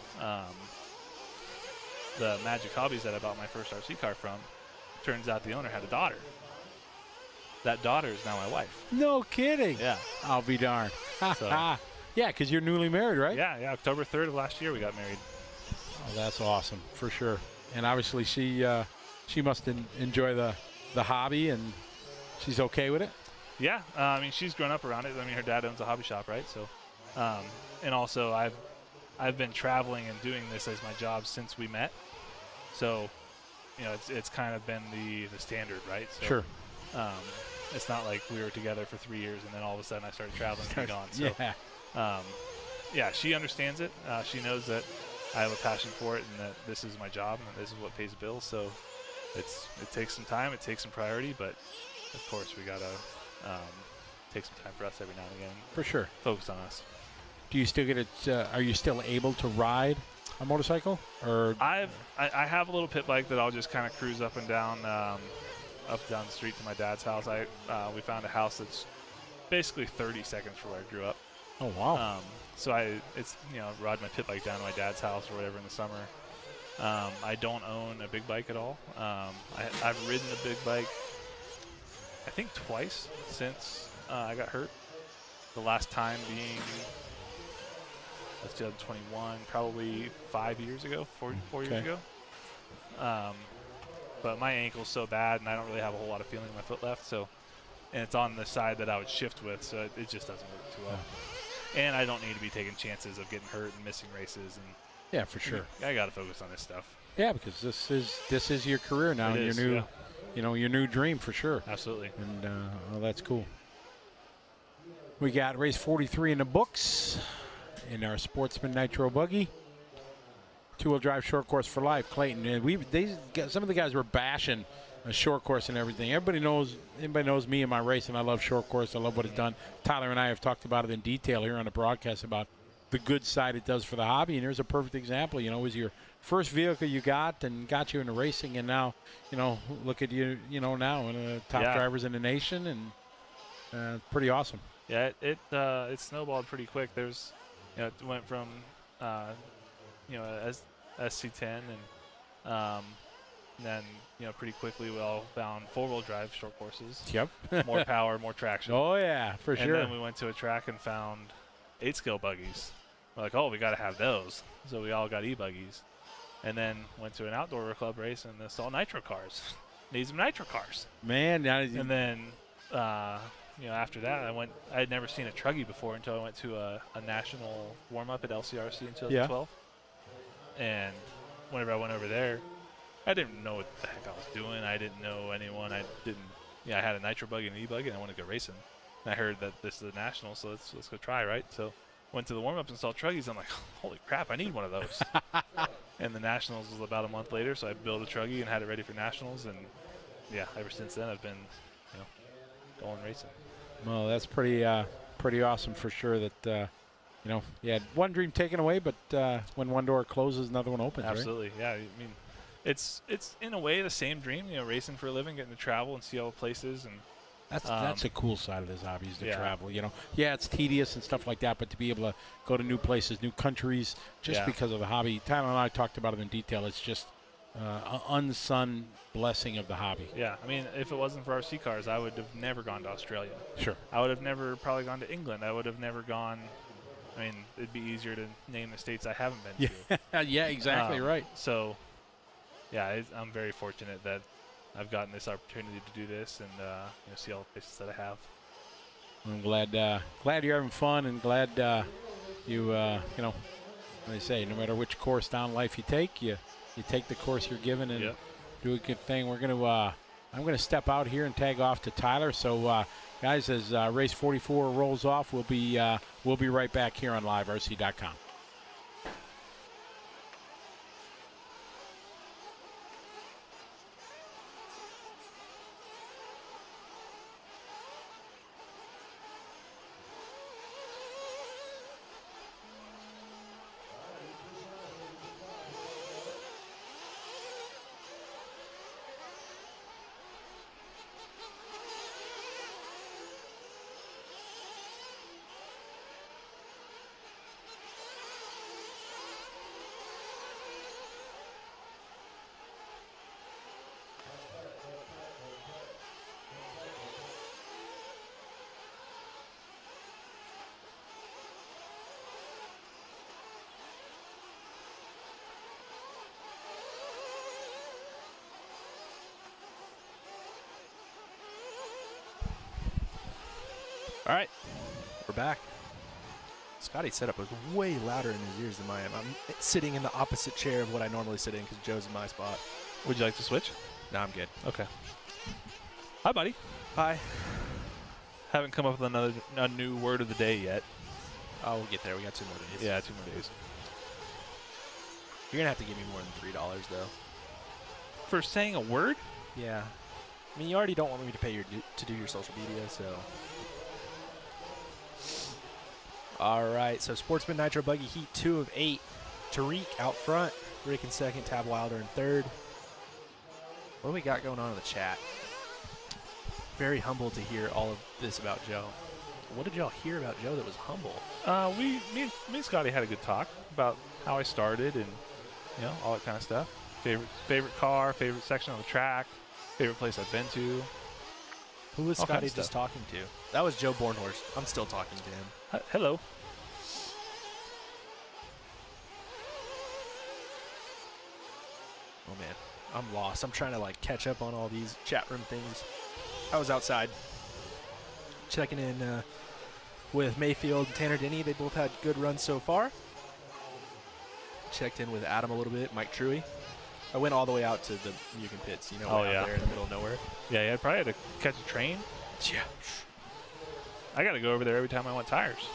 Speaker 3: the Magic Hobbies that I bought my first RC car from, turns out the owner had a daughter. That daughter is now my wife.
Speaker 1: No kidding.
Speaker 3: Yeah.
Speaker 1: I'll be darned.
Speaker 3: So,
Speaker 1: yeah, because you're newly married, right?
Speaker 3: Yeah, October 3rd of last year we got married.
Speaker 1: Oh, that's awesome, for sure. And obviously she must enjoy the the hobby, and she's okay with it?
Speaker 3: Yeah, I mean, she's grown up around it. I mean, her dad owns a hobby shop, right? So, and also I've been traveling and doing this as my job since we met. So, you know, it's kind of been the standard, right? So,
Speaker 1: Sure.
Speaker 3: It's not like we were together for 3 years and then all of a sudden I started traveling and be gone. So, yeah, she understands it. She knows that I have a passion for it and that this is my job and that this is what pays the bills. So, it takes some time, it takes some priority, but of course we gotta take some time for us every now and again.
Speaker 1: For sure.
Speaker 3: Focus on us.
Speaker 1: Do you still get it? Are you still able to ride a motorcycle? Or
Speaker 3: I have a little pit bike that I'll just kind of cruise up and down the street to my dad's house. We found a house that's basically 30 seconds from where I grew up.
Speaker 1: Oh wow!
Speaker 3: So it's ride my pit bike down to my dad's house or whatever in the summer. I don't own a big bike at all. I've ridden a big bike I think twice since I got hurt. The last time being 2021, probably 5 years ago, four years ago. But my ankle's so bad, and I don't really have a whole lot of feeling in my foot left. So, and it's on the side that I would shift with, so it just doesn't work too well. And I don't need to be taking chances of getting hurt and missing races. And
Speaker 1: yeah, for sure.
Speaker 3: I got to focus on this stuff.
Speaker 1: Yeah, because this is your career now, and your new your new dream for sure.
Speaker 3: Absolutely.
Speaker 1: And well, that's cool. We got race 43 in the books in our Sportsman Nitro buggy. Two-wheel drive short course for life, Clayton. And some of the guys were bashing a short course and everything. Everybody knows me and my race, and I love short course. I love what it's done. Tyler and I have talked about it in detail here on the broadcast about the good side it does for the hobby. And here's a perfect example. It was your first vehicle you got and got you into racing, and now, look at you, now one of the top drivers in the nation, and pretty awesome.
Speaker 3: Yeah, it snowballed pretty quick. There's, it went from, SC10 and then, pretty quickly we all found four-wheel drive short courses.
Speaker 1: Yep.
Speaker 3: More power, more traction.
Speaker 1: Oh, yeah, for sure.
Speaker 3: And then we went to a track and found 8-scale buggies. We're like, oh, we got to have those. So we all got e-buggies. And then went to an outdoor club race and installed nitro cars. Need some nitro cars.
Speaker 1: Man.
Speaker 3: And then, after that, I had never seen a truggy before until I went to a national warm-up at LCRC in 2012. And whenever I went over there, I didn't know what the heck I was doing. I didn't know anyone. I had a nitro buggy and an e-buggy, and I wanted to go racing. And I heard that this is a national, so let's go try, right? So went to the warm-up and saw truggies. I'm like, holy crap, I need one of those. And the nationals was about a month later, so I built a truggy and had it ready for nationals. And yeah, ever since then I've been, going racing.
Speaker 1: Well, that's pretty awesome for sure. That you had one dream taken away, but when one door closes, another one opens.
Speaker 3: Absolutely,
Speaker 1: right?
Speaker 3: Yeah. I mean, it's in a way the same dream. Racing for a living, getting to travel and see all the places, and
Speaker 1: that's a cool side of this hobby is to travel. It's tedious and stuff like that, but to be able to go to new places, new countries, just because of the hobby. Tyler and I talked about it in detail. It's just an unsung blessing of the hobby.
Speaker 3: Yeah, I mean, if it wasn't for RC cars, I would have never gone to Australia.
Speaker 1: Sure.
Speaker 3: I would have never probably gone to England. I would have never gone. I mean, it'd be easier to name the states I haven't been to.
Speaker 1: Yeah, exactly right.
Speaker 3: So, yeah, I'm very fortunate that I've gotten this opportunity to do this and see all the places that I have.
Speaker 1: I'm glad you're having fun, and glad you what they say, no matter which course down life you take, you take the course you're given and do a good thing. I'm gonna step out here and tag off to Tyler. So guys, as race 44 rolls off, we'll be right back here on liverc.com.
Speaker 2: All right, we're back. Scotty's setup was way louder in his ears than mine. I'm sitting in the opposite chair of what I normally sit in because Joe's in my spot.
Speaker 3: Would you like to switch?
Speaker 2: No, I'm good.
Speaker 3: Okay. Hi, buddy.
Speaker 2: Hi.
Speaker 3: Haven't come up with a new word of the day yet.
Speaker 2: Oh, we'll get there. We got 2 more days.
Speaker 3: Yeah, 2 more days.
Speaker 2: You're going to have to give me more than $3, though.
Speaker 3: For saying a word?
Speaker 2: Yeah. I mean, you already don't want me to pay to do your social media, so. All right, so Sportsman Nitro Buggy Heat 2 of 8. Tariq out front. Rick in second. Tab Wilder in third. What do we got going on in the chat? Very humble to hear all of this about Joe. What did y'all hear about Joe that was humble?
Speaker 3: Me and Scotty had a good talk about how I started and all that kind of stuff. Favorite car, favorite section on the track, favorite place I've been to.
Speaker 2: Who was Scotty just talking to? That was Joe Bornhorst. I'm still talking to him.
Speaker 3: Hello.
Speaker 2: Oh man, I'm lost. I'm trying to catch up on all these chat room things. I was outside checking in with Mayfield and Tanner Denny. They both had good runs so far. Checked in with Adam a little bit, Mike Truey. I went all the way out to the Mugen pits, out there in the middle of nowhere.
Speaker 3: Yeah, I probably had to catch a train.
Speaker 2: Yeah.
Speaker 3: I got to go over there every time I want tires.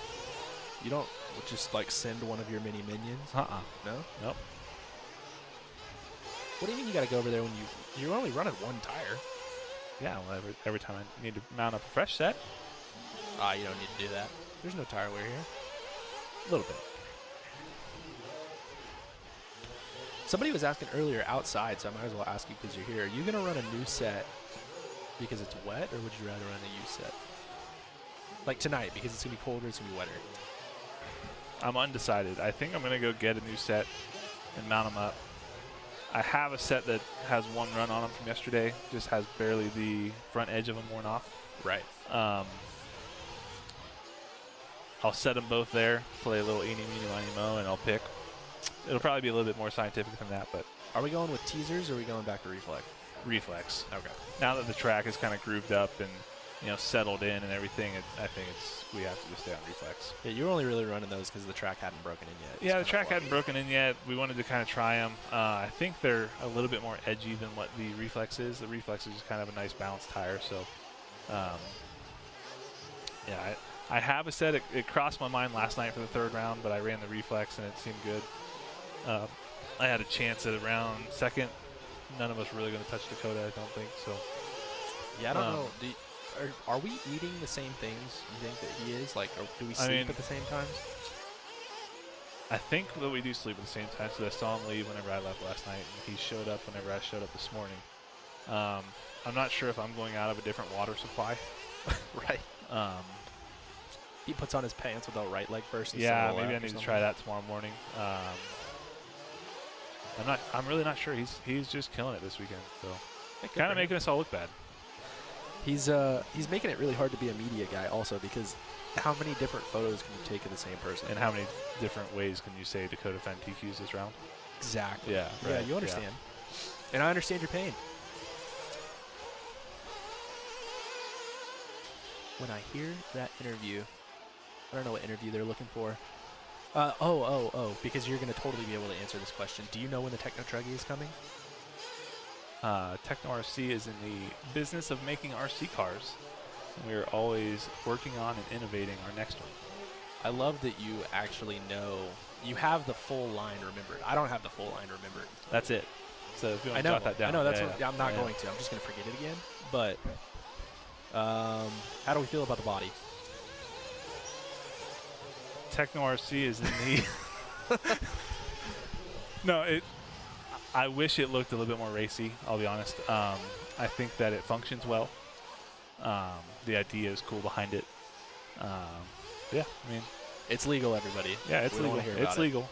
Speaker 2: You don't just send one of your mini minions?
Speaker 3: No? Nope.
Speaker 2: What do you mean you got to go over there when you're only running one tire?
Speaker 3: Yeah, well, every time I need to mount up a fresh set.
Speaker 2: You don't need to do that. There's no tire wear here.
Speaker 3: A little bit.
Speaker 2: Somebody was asking earlier outside, so I might as well ask you because you're here. Are you going to run a new set because it's wet, or would you rather run a used set? Like tonight, because it's going to be colder, it's going to be wetter.
Speaker 3: I'm undecided. I think I'm going to go get a new set and mount them up. I have a set that has one run on them from yesterday, just has barely the front edge of them worn off.
Speaker 2: Right.
Speaker 3: I'll set them both there, play a little eeny, meeny, miny, mo, and I'll pick. It'll probably be a little bit more scientific than that, but.
Speaker 2: Are we going with teasers, or are we going back to reflex?
Speaker 3: Reflex.
Speaker 2: Okay.
Speaker 3: Now that the track is kind of grooved up and settled in and everything, I think we have to just stay on reflex.
Speaker 2: Yeah, you were only really running those because the track hadn't broken in yet.
Speaker 3: Yeah, the track hadn't broken in yet. We wanted to kind of try them. I think they're a little bit more edgy than what the reflex is. The reflex is just kind of a nice balanced tire. So, yeah, I have a set. It crossed my mind last night for the third round, but I ran the reflex and it seemed good. I had a chance at around second. None of us really going to touch Dakota, I don't think. So,
Speaker 2: yeah, I don't know. Are we eating the same things you think that he is? Or do we sleep at the same times?
Speaker 3: I think that we do sleep at the same time. So I saw him leave whenever I left last night, and he showed up whenever I showed up this morning. I'm not sure if I'm going out of a different water supply.
Speaker 2: Right. He puts on his pants with a right leg first.
Speaker 3: Yeah, maybe I need to try that tomorrow morning. I'm really not sure. He's just killing it this weekend. So kind of making us all look bad.
Speaker 2: He's making it really hard to be a media guy also, because how many different photos can you take of the same person?
Speaker 3: And how many different ways can you say Dakota Fenn TQs this round?
Speaker 2: Exactly.
Speaker 3: Yeah.
Speaker 2: Yeah,
Speaker 3: right.
Speaker 2: you understand. Yeah. And I understand your pain. When I hear that interview, I don't know what interview they're looking for. Because you're going to totally be able to answer this question. Do you know when the Techno Truggy is coming?
Speaker 3: Techno RC is in the business of making RC cars. And we are always working on and innovating our next one.
Speaker 2: I love that you actually know. You have the full line remembered. I don't have the full line remembered.
Speaker 3: That's it. So if you want to jot that down.
Speaker 2: I know, that's what I'm not going to. I'm just going to forget it again. But how do we feel about the body?
Speaker 3: Techno RC is in the... No, I wish it looked a little bit more racy, I'll be honest. I think that it functions well. The idea is cool behind it. Yeah, I mean...
Speaker 2: It's legal, everybody.
Speaker 3: Yeah, it's legal. It's legal.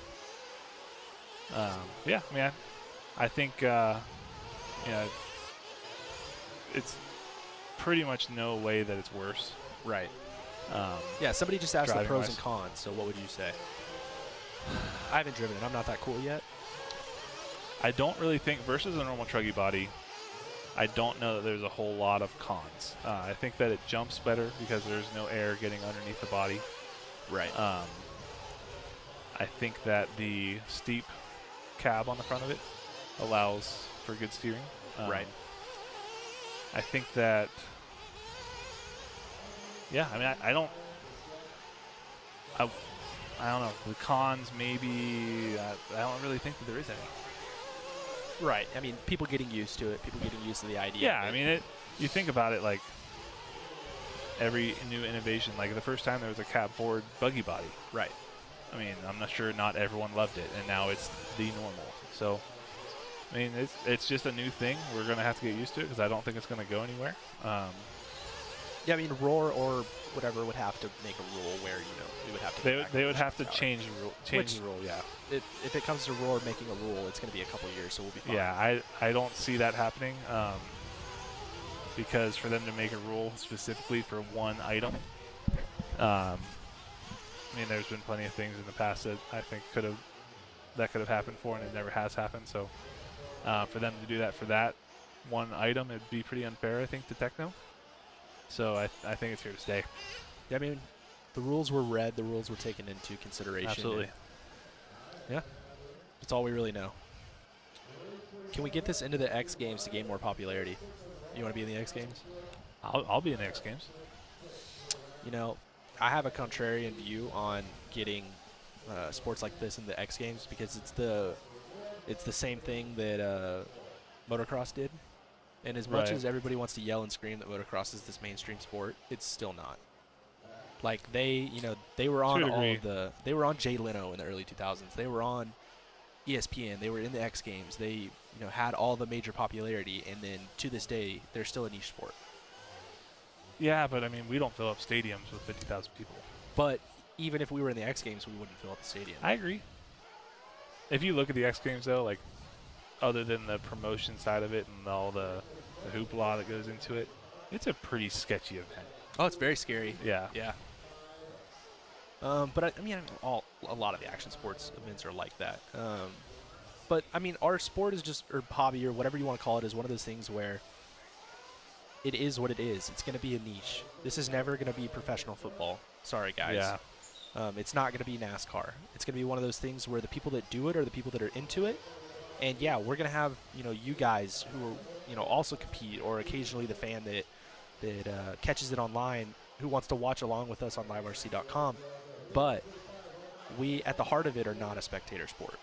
Speaker 3: Yeah, I mean, I think, it's pretty much no way that it's worse.
Speaker 2: Right. Yeah, somebody just asked the pros
Speaker 3: wise.
Speaker 2: and cons, so what would you say? I haven't driven it. I'm not that cool yet.
Speaker 3: I don't really think, versus a normal truggy body, I don't know that there's a whole lot of cons. I think that it jumps better because there's no air getting underneath the body.
Speaker 2: Right.
Speaker 3: I think that the steep cab on the front of it allows for good steering.
Speaker 2: Right.
Speaker 3: I think that, yeah, I mean, I don't know. The cons, maybe, I don't really think that there is any.
Speaker 2: Right. I mean, people getting used to it, people getting used to the idea.
Speaker 3: Yeah, I mean, you think about it, like, every new innovation, like the first time there was a cab forward buggy body.
Speaker 2: Right.
Speaker 3: I mean, I'm not sure not everyone loved it, and now it's the normal. So, I mean, it's just a new thing. We're going to have to get used to it because I don't think it's going to go anywhere.
Speaker 2: Yeah, I mean, Roar or whatever would have to make a rule where, we would have to.
Speaker 3: They would have to change the rule. Yeah.
Speaker 2: If it comes to Roar making a rule, it's going to be a couple years, so we'll be fine.
Speaker 3: Yeah, I don't see that happening because for them to make a rule specifically for one item, I mean, there's been plenty of things in the past that I think could have happened for, and it never has happened. So for them to do that for that one item, it'd be pretty unfair, I think, to Techno. So I think it's here to stay.
Speaker 2: Yeah, I mean, the rules were read, the rules were taken into consideration.
Speaker 3: Absolutely.
Speaker 2: Yeah, that's all we really know. Can we get this into the X Games to gain more popularity? You want to be in the X Games?
Speaker 3: I'll be in the X Games.
Speaker 2: I have a contrarian view on getting sports like this in the X Games because it's the same thing that motocross did. And as much as everybody wants to yell and scream that motocross is this mainstream sport, it's still not. Like they were on they were on Jay Leno in the early 2000s. They were on ESPN. They were in the X Games. They had all the major popularity, and then to this day, they're still a niche sport.
Speaker 3: Yeah, but I mean, we don't fill up stadiums with 50,000 people.
Speaker 2: But even if we were in the X Games, we wouldn't fill up the stadium.
Speaker 3: I agree. If you look at the X Games, though, like other than the promotion side of it and all the hoopla that goes into it, it's a pretty sketchy event.
Speaker 2: Oh, it's very scary.
Speaker 3: Yeah.
Speaker 2: Yeah. But I mean, a lot of the action sports events are like that. But I mean, our sport is just, or hobby, or whatever you want to call it, is one of those things where it is what it is. It's going to be a niche. This is never going to be professional football. Sorry, guys.
Speaker 3: Yeah.
Speaker 2: It's not going to be NASCAR. It's going to be one of those things where the people that do it are the people that are into it. And yeah, we're going to have, you guys who are, also compete, or occasionally the fan that catches it online who wants to watch along with us on liverc.com. But we, at the heart of it, are not a spectator sport.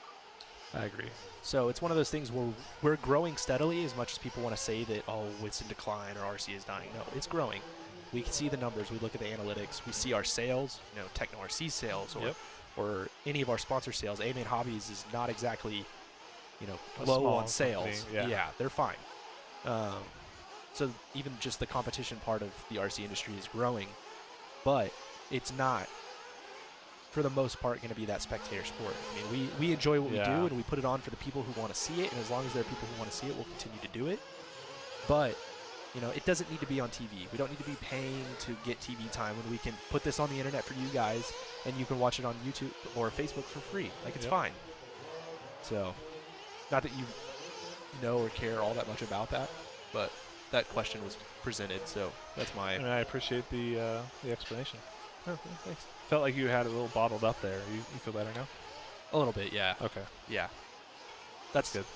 Speaker 3: I agree.
Speaker 2: So it's one of those things where we're growing steadily, as much as people want to say that, oh, it's in decline or RC is dying. No, it's growing. We can see the numbers. We look at the analytics. We see our sales, Techno RC sales, or any of our sponsor sales. A-Main Hobbies is not exactly, low on sales. Yeah, they're fine. So even just the competition part of the RC industry is growing, but it's not, for the most part, going to be that spectator sport. I mean, we enjoy what we do, and we put it on for the people who want to see it, and as long as there are people who want to see it, we'll continue to do it. But, it doesn't need to be on TV. We don't need to be paying to get TV time when we can put this on the internet for you guys, and you can watch it on YouTube or Facebook for free. Like, it's fine. So, not that you know or care all that much about that, but that question was presented, so that's my...
Speaker 3: And I appreciate the explanation.
Speaker 2: Oh, thanks.
Speaker 3: Felt like you had it a little bottled up there. You feel better now?
Speaker 2: A little bit, yeah.
Speaker 3: Okay.
Speaker 2: Yeah. That's good.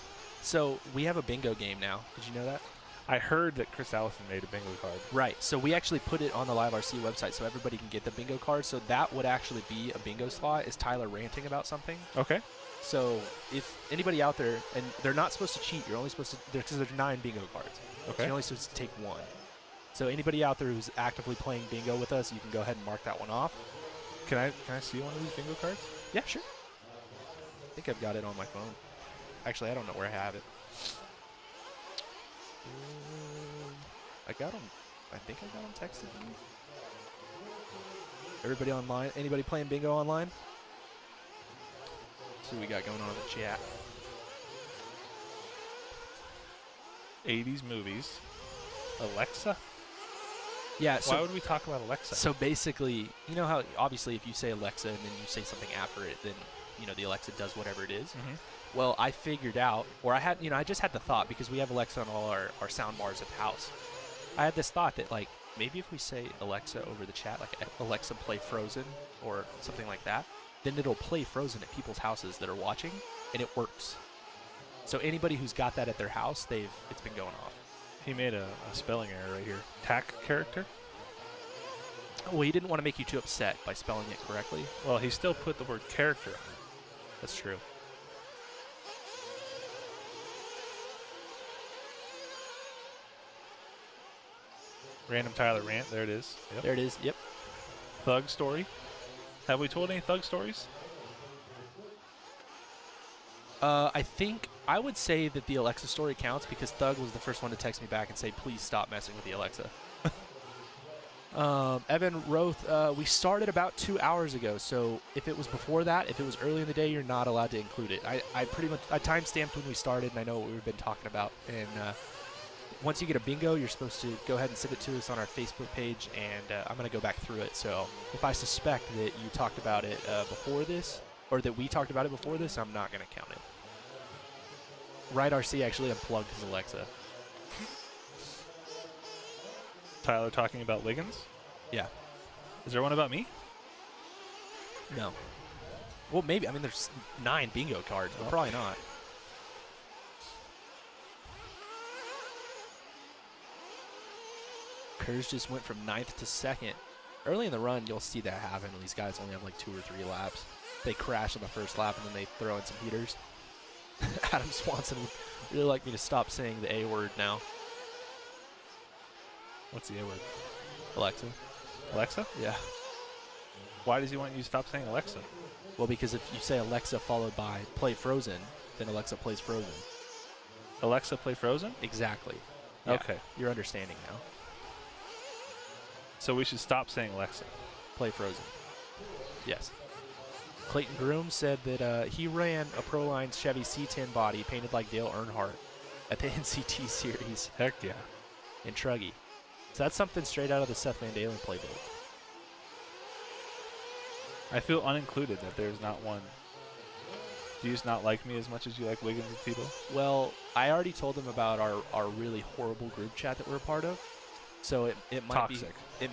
Speaker 2: So we have a bingo game now. Did you know that?
Speaker 3: I heard that Chris Allison made a bingo card.
Speaker 2: Right. So we actually put it on the Live RC website so everybody can get the bingo card. So that would actually be a bingo slot, is Tyler ranting about something.
Speaker 3: Okay.
Speaker 2: So if anybody out there, and they're not supposed to cheat, you're only supposed to, because there's 9 bingo cards.
Speaker 3: Okay.
Speaker 2: So you're only supposed to take 1. So anybody out there who's actively playing bingo with us, you can go ahead and mark that one off.
Speaker 3: Can I see one of these bingo cards?
Speaker 2: Yeah, sure. I think I've got it on my phone. Actually, I don't know where I have it. I got them. I think I got them texted to me. Everybody online? Anybody playing bingo online? Let's see what we got going on in the chat.
Speaker 3: 80s movies. Alexa?
Speaker 2: Yeah.
Speaker 3: Why would we talk about Alexa?
Speaker 2: So basically, you know how obviously if you say Alexa and then you say something after it, then the Alexa does whatever it is.
Speaker 3: Mm-hmm.
Speaker 2: Well, I figured out, or I had, I just had the thought, because we have Alexa on all our sound bars at the house. I had this thought that, like, maybe if we say Alexa over the chat, like Alexa play Frozen or something like that, then it'll play Frozen at people's houses that are watching, and it works. So anybody who's got that at their house, it's been going off.
Speaker 3: He made a spelling error right here. Tack character?
Speaker 2: Well, he didn't want to make you too upset by spelling it correctly.
Speaker 3: Well, he still put the word character on it.
Speaker 2: That's true.
Speaker 3: Random Tyler rant. There it is. Yep.
Speaker 2: There it is. Yep.
Speaker 3: Thug story. Have we told any thug stories?
Speaker 2: I think I would say that the Alexa story counts because Thug was the first one to text me back and say, please stop messing with the Alexa. Evan Roth, we started about 2 hours ago, so if it was before that, if it was early in the day, you're not allowed to include it. I time-stamped when we started, and I know what we've been talking about. And once you get a bingo, you're supposed to go ahead and send it to us on our Facebook page, and I'm going to go back through it. So if I suspect that you talked about it before this, or that we talked about it before this, I'm not going to count it. Right RC actually unplugged his Alexa.
Speaker 3: Tyler talking about Wiggins?
Speaker 2: Yeah.
Speaker 3: Is there one about me?
Speaker 2: No. Well, maybe. I mean, there's 9 bingo cards, but probably not. Kurz just went from 9th to 2nd. Early in the run, you'll see that happen when these guys only have like 2 or 3 laps. They crash on the first lap, and then they throw in some heaters. Adam Swanson would really like me to stop saying the A word now.
Speaker 3: What's the A word?
Speaker 2: Alexa.
Speaker 3: Alexa?
Speaker 2: Yeah.
Speaker 3: Why does he want you to stop saying Alexa?
Speaker 2: Well, because if you say Alexa followed by play Frozen, then Alexa plays Frozen.
Speaker 3: Alexa play Frozen?
Speaker 2: Exactly. Yeah.
Speaker 3: Okay.
Speaker 2: You're understanding now.
Speaker 3: So we should stop saying Alexa.
Speaker 2: Play Frozen. Yes. Clayton Groom said that he ran a Proline Chevy C10 body painted like Dale Earnhardt at the NCT series.
Speaker 3: Heck yeah.
Speaker 2: In Truggy. So that's something straight out of the Seth Van Dalen playbook.
Speaker 3: I feel unincluded that there's not one. Do you just not like me as much as you like Wiggins and Tebow?
Speaker 2: Well, I already told them about our really horrible group chat that we're a part of. So it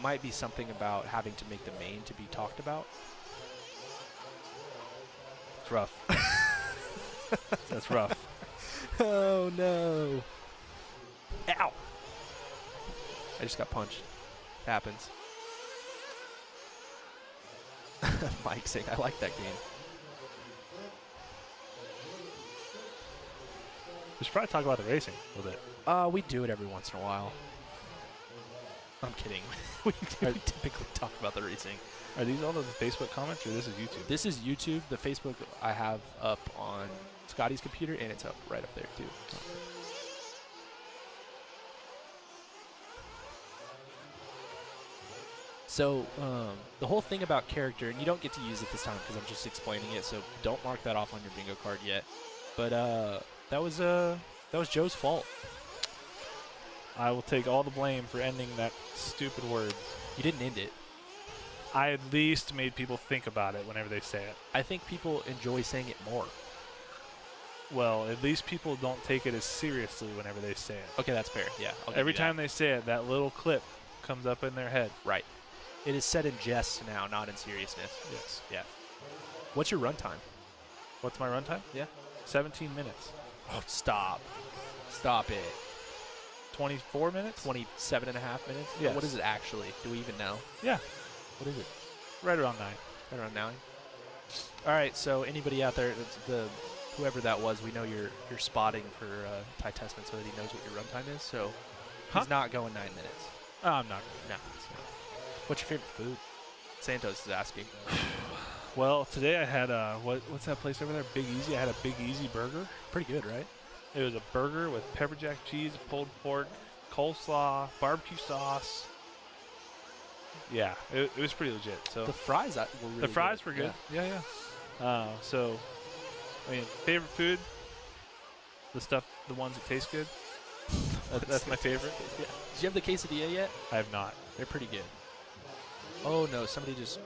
Speaker 2: might be something about having to make the main to be talked about.
Speaker 3: It's rough. That's rough.
Speaker 2: Oh no. Ow. I just got punched. Happens. Mike saying, I like that game.
Speaker 3: We should probably talk about the racing a little bit.
Speaker 2: We do it every once in a while. I'm kidding. we typically talk about the racing.
Speaker 3: Are these all of the Facebook comments, or this is YouTube?
Speaker 2: This is YouTube. The Facebook I have up on Scotty's computer, and it's up right up there, too. So the whole thing about character, and you don't get to use it this time because I'm just explaining it, so don't mark that off on your bingo card yet. But that was Joe's fault.
Speaker 3: I will take all the blame for ending that stupid word.
Speaker 2: You didn't end it.
Speaker 3: I at least made people think about it whenever they say it.
Speaker 2: I think people enjoy saying it more.
Speaker 3: Well, at least people don't take it as seriously whenever they say it.
Speaker 2: Okay, that's fair. Yeah.
Speaker 3: Every time they say it, that little clip comes up in their head.
Speaker 2: Right. It is said in jest now, not in seriousness.
Speaker 3: Yes.
Speaker 2: Yeah. What's your runtime?
Speaker 3: What's my runtime?
Speaker 2: Yeah.
Speaker 3: 17 minutes.
Speaker 2: Oh, stop. Stop it.
Speaker 3: 24 minutes?
Speaker 2: 27 and a half minutes?
Speaker 3: Yes.
Speaker 2: What is it actually? Do we even know?
Speaker 3: Yeah.
Speaker 2: What is it?
Speaker 3: Right around 9.
Speaker 2: Right around 9? All right, so anybody out there, whoever that was, we know you're spotting for Ty Tessman so that he knows what your runtime is, so he's not going 9 minutes.
Speaker 3: Oh, I'm not.
Speaker 2: No. What's your favorite food? Santos is asking.
Speaker 3: Well, today I had what's that place over there? Big Easy. I had a Big Easy burger.
Speaker 2: Pretty good, right?
Speaker 3: It was a burger with pepper jack cheese, pulled pork, coleslaw, barbecue sauce. Yeah, it was pretty legit. So
Speaker 2: the fries were really
Speaker 3: the fries
Speaker 2: good.
Speaker 3: were good. Yeah. So, I mean, favorite food, the ones that taste good. That's my favorite.
Speaker 2: Yeah. Did you have the quesadilla yet?
Speaker 3: I have not.
Speaker 2: They're pretty good. Oh no, somebody just.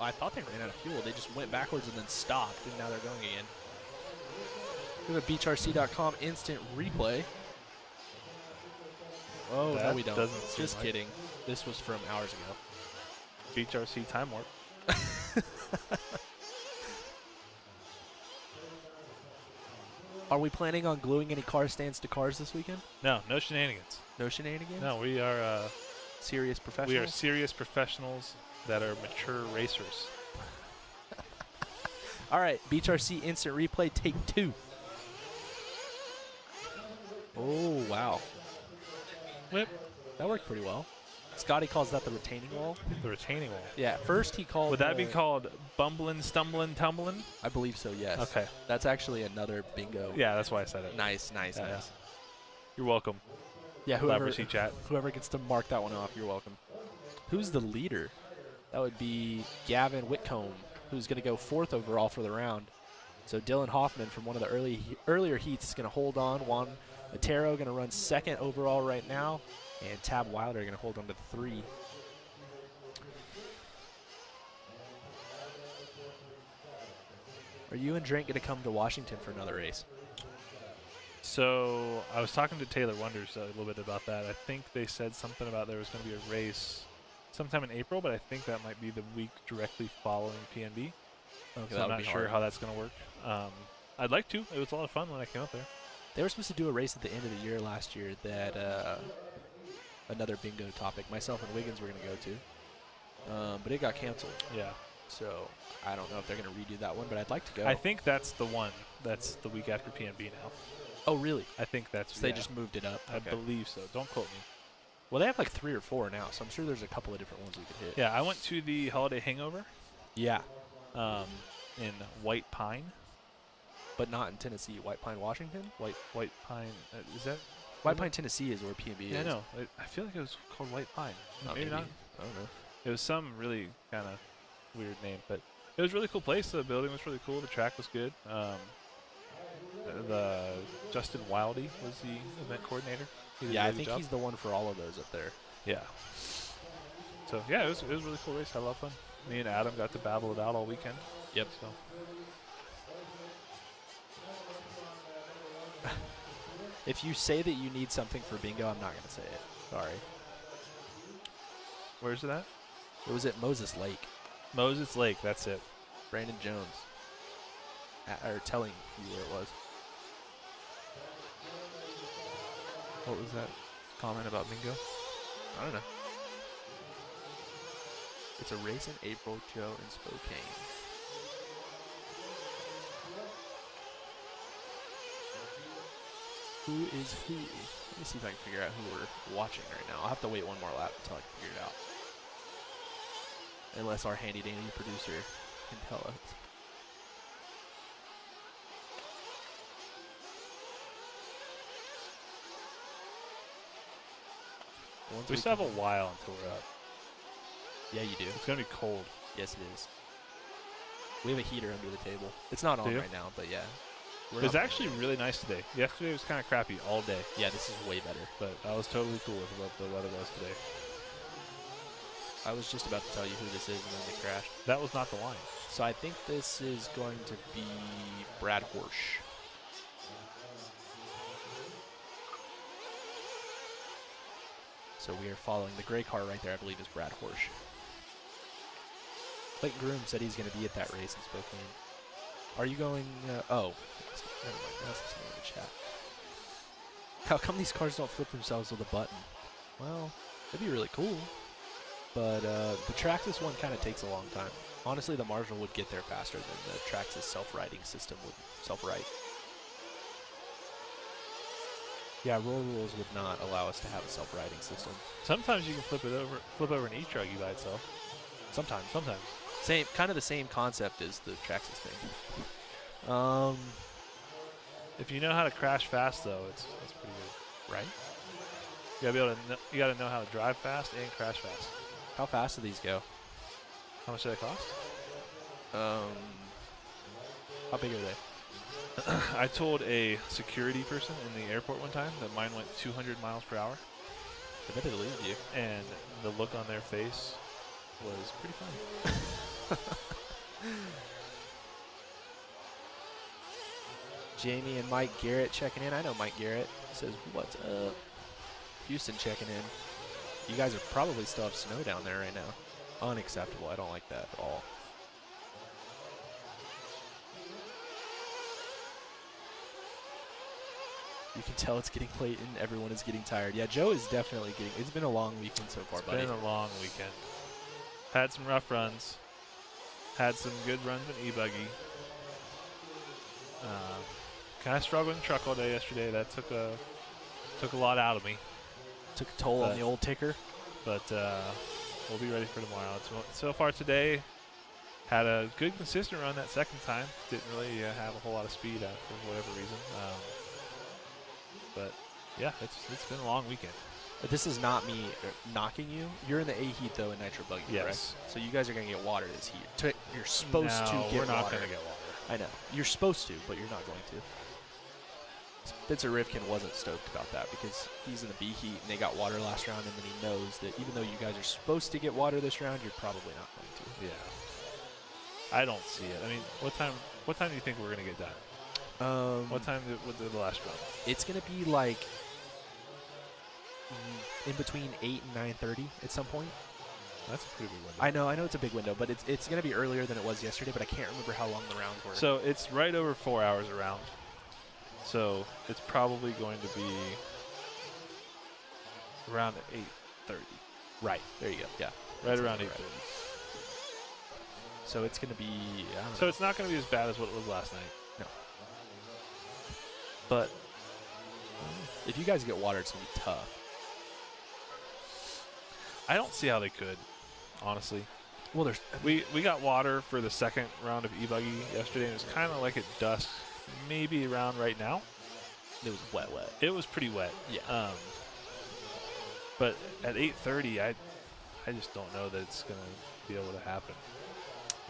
Speaker 2: I thought they ran out of fuel. They just went backwards and then stopped, and now they're going again. Go to beachrc.com, instant replay. Oh,
Speaker 3: That
Speaker 2: no, we don't.
Speaker 3: doesn't seem
Speaker 2: Just
Speaker 3: like-
Speaker 2: kidding. This was from hours ago.
Speaker 3: Beach RC time warp.
Speaker 2: Are we planning on gluing any car stands to cars this weekend?
Speaker 3: No shenanigans.
Speaker 2: No shenanigans?
Speaker 3: No, we are
Speaker 2: serious professionals.
Speaker 3: We are serious professionals that are mature racers.
Speaker 2: All right, Beach RC instant replay, take 2. Oh, wow.
Speaker 3: Whip.
Speaker 2: That worked pretty well. Scotty calls that the retaining wall.
Speaker 3: The retaining wall.
Speaker 2: Yeah, first he called...
Speaker 3: Would that be called bumbling, stumbling, tumbling?
Speaker 2: I believe so, yes.
Speaker 3: Okay.
Speaker 2: That's actually another bingo.
Speaker 3: Yeah, that's why I said it.
Speaker 2: Nice, nice,
Speaker 3: Yeah,
Speaker 2: nice.
Speaker 3: You're welcome.
Speaker 2: Yeah, whoever
Speaker 3: Leprosy chat.
Speaker 2: whoever gets to mark that one off, you're welcome. Who's the leader? That would be Gavin Whitcomb, who's going to go 4th overall for the round. So Dylan Hoffman from one of the earlier heats is going to hold on. Juan Matero going to run 2nd overall right now, and Tab Wilder going to hold on to 3. Are you and Drink going to come to Washington for another race?
Speaker 3: So I was talking to Taylor Wonders a little bit about that. I think they said something about there was going to be a race sometime in April, but I think that might be the week directly following PNB.
Speaker 2: Okay,
Speaker 3: So I'm not sure how that's going to work. I'd like to. It was a lot of fun when I came up there.
Speaker 2: They were supposed to do a race at the end of the year last year that another bingo topic myself and Wiggins were going to go to, but it got canceled.
Speaker 3: Yeah.
Speaker 2: So I don't know if they're going to redo that one, but I'd like to go.
Speaker 3: I think that's the one. That's the week after PNB now.
Speaker 2: Oh, really?
Speaker 3: I think that's.
Speaker 2: So they just moved it up.
Speaker 3: I
Speaker 2: Okay.
Speaker 3: believe so. Don't quote me.
Speaker 2: Well, they have like 3 or 4 now, so I'm sure there's a couple of different ones we could hit.
Speaker 3: Yeah, I went to the Holiday Hangover.
Speaker 2: Yeah.
Speaker 3: In White Pine.
Speaker 2: But not in Tennessee. White Pine, Washington?
Speaker 3: White Pine. Is that?
Speaker 2: White Pine, Tennessee is where PNB is.
Speaker 3: Yeah, I know. I feel like it was called White Pine.
Speaker 2: Oh,
Speaker 3: maybe not.
Speaker 2: I don't know.
Speaker 3: It was some really kind of weird name, but it was a really cool place. The building was really cool. The track was good. The Justin Wildy was the event coordinator. He did a
Speaker 2: Yeah, I
Speaker 3: really
Speaker 2: think
Speaker 3: good job.
Speaker 2: he's the one for all of those up there.
Speaker 3: Yeah. So yeah, it was a really cool race. I had a lot of fun. Me and Adam got to battle it out all weekend.
Speaker 2: Yep.
Speaker 3: So.
Speaker 2: If you say that you need something for bingo, I'm not going to say it. Sorry.
Speaker 3: Where's it at?
Speaker 2: It was at Moses Lake.
Speaker 3: Moses Lake, that's it.
Speaker 2: Brandon Jones. Or telling you where it was.
Speaker 3: What was that comment about bingo?
Speaker 2: I don't know. It's a race in April, Joe, in Spokane. Who is who? Let me see if I can figure out who we're watching right now. I'll have to wait one more lap until I can figure it out. Unless our handy dandy producer can tell us.
Speaker 3: We still have a while until we're up.
Speaker 2: Yeah, you do.
Speaker 3: It's going to be cold.
Speaker 2: Yes, it is. We have a heater under the table. It's not on right now, but yeah.
Speaker 3: It was actually really nice today. Yesterday was kind of crappy all day.
Speaker 2: Yeah, this is way better.
Speaker 3: But I was totally cool with what the weather was today.
Speaker 2: I was just about to tell you who this is, and then it crashed.
Speaker 3: That was not the line.
Speaker 2: So I think this is going to be Brad Horsch. So we are following the gray car right there, I believe is Brad Horsch. Clayton Groom said he's going to be at that race in Spokane. Are you going, oh, never mind, that's just in the chat. How come these cars don't flip themselves with a button? Well, it'd be really cool. But the Traxxas one kind of takes a long time. Honestly, the Marshall would get there faster than the Traxxas self-riding system would self-ride. Yeah, roll rules would not allow us to have a self-riding system.
Speaker 3: Sometimes you can flip over an e-truggy by itself.
Speaker 2: Sometimes.
Speaker 3: Sometimes.
Speaker 2: Same, kind of the same concept as the Traxxas thing.
Speaker 3: If you know how to crash fast, though, it's pretty good, right? You gotta be able to. You gotta know how to drive fast and crash fast.
Speaker 2: How fast do these go?
Speaker 3: How much do they cost?
Speaker 2: How big are they?
Speaker 3: I told a security person in the airport one time that mine went 200 miles per hour.
Speaker 2: I bet they believed you.
Speaker 3: And the look on their face was pretty funny.
Speaker 2: Jamie and Mike Garrett checking in. I know Mike Garrett. Says, what's up? Houston checking in. You guys are probably still have snow down there right now. Unacceptable. I don't like that at all. You can tell it's getting late and everyone is getting tired. Yeah, Joe is definitely getting. It's been a long weekend so far, buddy.
Speaker 3: It's been a long weekend. Had some rough runs. Had some good runs in e-buggy. Kind of struggled in truck all day yesterday. That took a lot out of me.
Speaker 2: Took a toll on the old ticker.
Speaker 3: But we'll be ready for tomorrow. So far today, had a good consistent run that second time. Didn't really have a whole lot of speed for whatever reason. But yeah, it's been a long weekend.
Speaker 2: But this is not me knocking you. You're in the A heat though in Nitro Buggy,
Speaker 3: yes.
Speaker 2: Correct? So you guys are going to get water this heat. You're supposed to get water.
Speaker 3: We're not going to get water.
Speaker 2: I know. You're supposed to, but you're not going to. Spencer Rifkin wasn't stoked about that because he's in the B heat and they got water last round, and then he knows that even though you guys are supposed to get water this round, you're probably not going to.
Speaker 3: Yeah. I don't see it. I mean, what time do you think we're going to get done? What time did the last run?
Speaker 2: It's going to be like in between 8 and 9:30 at some point.
Speaker 3: That's a pretty big window.
Speaker 2: I know it's a big window, but it's going to be earlier than it was yesterday, but I can't remember how long the rounds were.
Speaker 3: So it's right over 4 hours a round. So it's probably going to be around 8:30.
Speaker 2: Right. There you go. Yeah.
Speaker 3: Right around 8:30.
Speaker 2: So it's going to be, I don't know.
Speaker 3: So it's not going to be as bad as what it was last night.
Speaker 2: No. But if you guys get water, it's going to be tough.
Speaker 3: I don't see how they could, honestly.
Speaker 2: Well,
Speaker 3: we got water for the second round of e-buggy yesterday, and it was kind of like at dusk, maybe around right now.
Speaker 2: It was wet.
Speaker 3: It was pretty wet.
Speaker 2: Yeah.
Speaker 3: But at 8:30, I just don't know that it's going to be able to happen.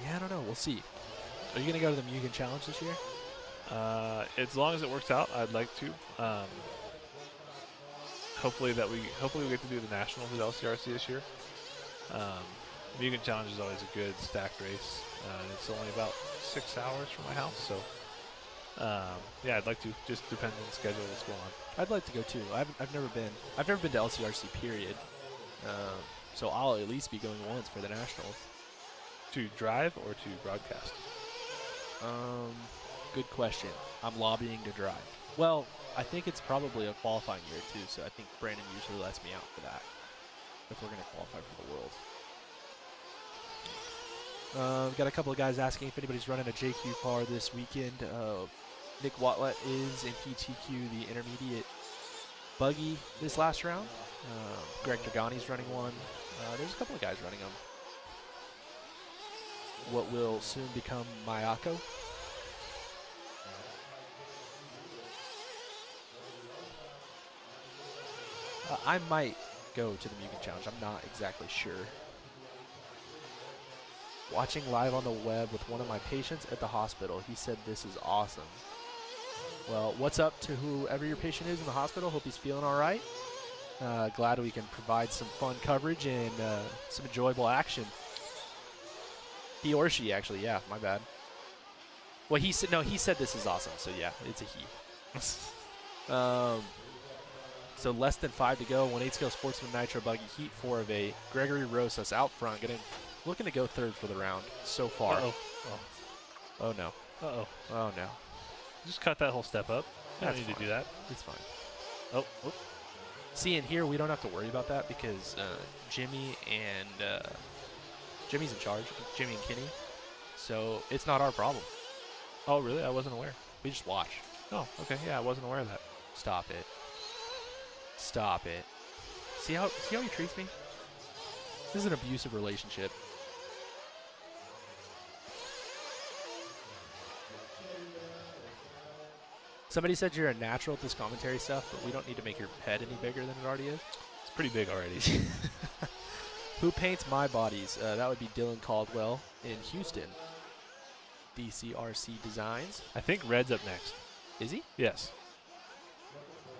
Speaker 2: Yeah, I don't know. We'll see. Are you going to go to the Mugen Challenge this year?
Speaker 3: As long as it works out, I'd like to. Hopefully we get to do the Nationals at LCRC this year. Mugen Challenge is always a good stacked race. It's only about 6 hours from my house, so yeah, I'd like to. Just depends on the schedule, what's going on.
Speaker 2: I'd like to go too. I've never been. I've never been to LCRC. Period. So I'll at least be going once for the Nationals.
Speaker 3: To drive or to broadcast?
Speaker 2: Good question. I'm lobbying to drive. Well, I think it's probably a qualifying year too, so I think Brandon usually lets me out for that if we're going to qualify for the Worlds. We've got a couple of guys asking if anybody's running a JQ car this weekend. Nick Watlett is in PTQ, the intermediate buggy this last round. Greg Dragani's running one. There's a couple of guys running them. What will soon become Mayako. I might go to the Mugen Challenge. I'm not exactly sure. Watching live on the web with one of my patients at the hospital. He said this is awesome. Well, what's up to whoever your patient is in the hospital? Hope he's feeling all right. Glad we can provide some fun coverage and some enjoyable action. He or she, actually. Yeah, my bad. Well, he said, no, he said this is awesome. So, yeah, it's a he. So less than 5 to go. 1/8 scale Sportsman Nitro Buggy Heat 4 of 8. Gregory Rosas out front, looking to go third for the round so far.
Speaker 3: Uh-oh.
Speaker 2: Oh no.
Speaker 3: Uh-oh.
Speaker 2: Oh no.
Speaker 3: Just cut that whole step up. You don't need to do that.
Speaker 2: It's fine.
Speaker 3: Oh.
Speaker 2: See, in here we don't have to worry about that because Jimmy and Jimmy's in charge. Jimmy and Kenny. So it's not our problem.
Speaker 3: Oh really? I wasn't aware.
Speaker 2: We just watch.
Speaker 3: Oh, okay. Yeah, I wasn't aware of that.
Speaker 2: Stop it. Stop it. See how he treats me? This is an abusive relationship. Somebody said you're a natural at this commentary stuff, but we don't need to make your pet any bigger than it already is.
Speaker 3: It's pretty big already.
Speaker 2: Who paints my bodies? That would be Dylan Caldwell in Houston. DCRC Designs.
Speaker 3: I think Red's up next.
Speaker 2: Is he?
Speaker 3: Yes.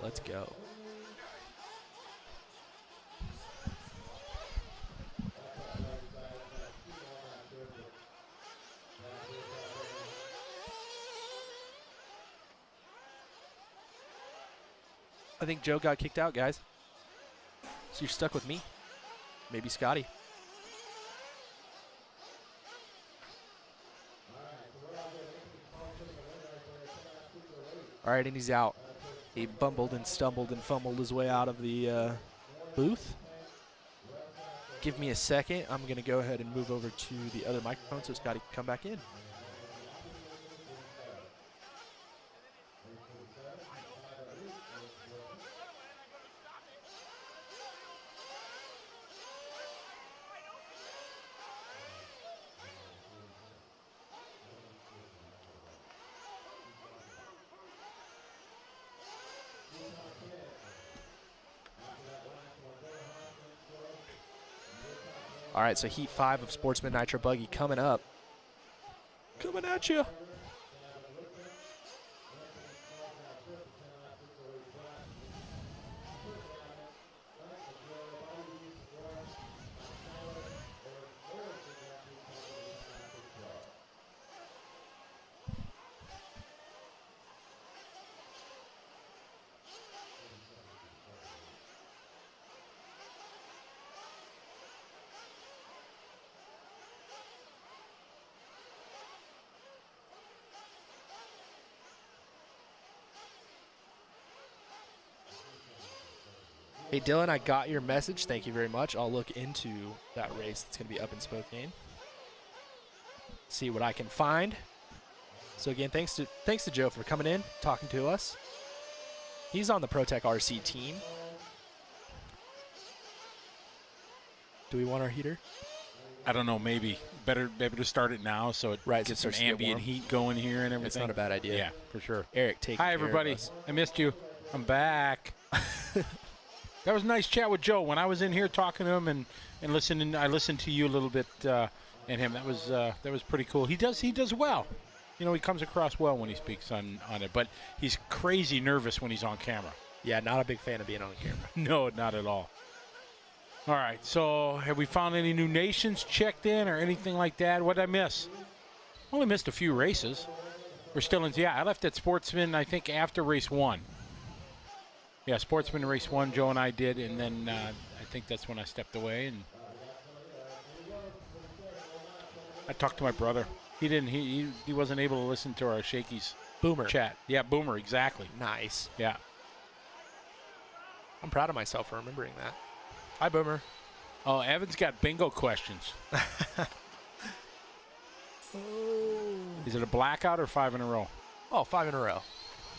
Speaker 2: Let's go. I think Joe got kicked out, guys. So you're stuck with me. Maybe Scotty. All right, and he's out. He bumbled and stumbled and fumbled his way out of the booth. Give me a second. I'm going to go ahead and move over to the other microphone so Scotty can come back in. All right, so Heat 5 of Sportsman Nitro Buggy coming up. Coming at you. Hey, Dylan, I got your message. Thank you very much. I'll look into that race that's going to be up in Spokane. See what I can find. So again, thanks to Joe for coming in, talking to us. He's on the ProTech RC team. Do we want our heater?
Speaker 1: I don't know. Maybe better to start it now so it gets some ambient heat going here and everything.
Speaker 2: It's not a bad idea.
Speaker 1: Yeah, for sure.
Speaker 2: Eric, take
Speaker 1: Hi, everybody. I missed you. I'm back. That was a nice chat with Joe. When I was in here talking to him and listening, I listened to you a little bit and him. That was pretty cool. He does well. You know, he comes across well when he speaks on it, but he's crazy nervous when he's on camera.
Speaker 2: Yeah, not a big fan of being on camera.
Speaker 1: No, not at all. All right, so have we found any new nations checked in or anything like that? What did I miss? Only missed a few races. We're still in, I left at Sportsman, I think, after race 1. Yeah, Sportsman race 1, Joe and I did, and then I think that's when I stepped away. And I talked to my brother. He wasn't able to listen to our Shakey's
Speaker 2: Boomer
Speaker 1: chat. Yeah, Boomer, exactly.
Speaker 2: Nice.
Speaker 1: Yeah.
Speaker 2: I'm proud of myself for remembering that. Hi, Boomer.
Speaker 1: Oh, Evan's got bingo questions. Is it a blackout or 5 in a row?
Speaker 2: Oh, 5 in a row.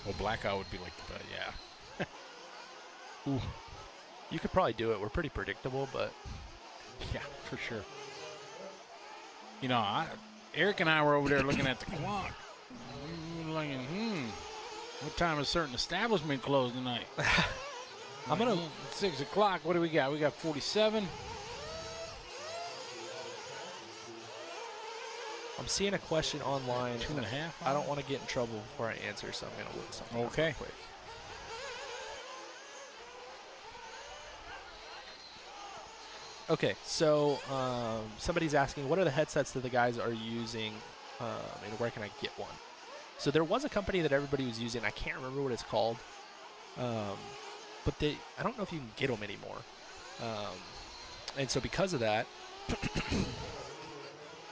Speaker 1: Well, blackout would be like, yeah.
Speaker 2: Ooh. You could probably do it. We're pretty predictable, but
Speaker 1: yeah, for sure. You know, Eric and I were over there looking at the clock. We were like, what time is certain establishment closed tonight?
Speaker 2: I'm gonna
Speaker 1: 6 o'clock. What do we got? We got 47.
Speaker 2: I'm seeing a question online.
Speaker 1: 2.5.
Speaker 2: I don't want to get in trouble before I answer, so I'm gonna look something up real quick. Okay, so somebody's asking, what are the headsets that the guys are using, and where can I get one? So there was a company that everybody was using. I can't remember what it's called, but I don't know if you can get them anymore. And so because of that,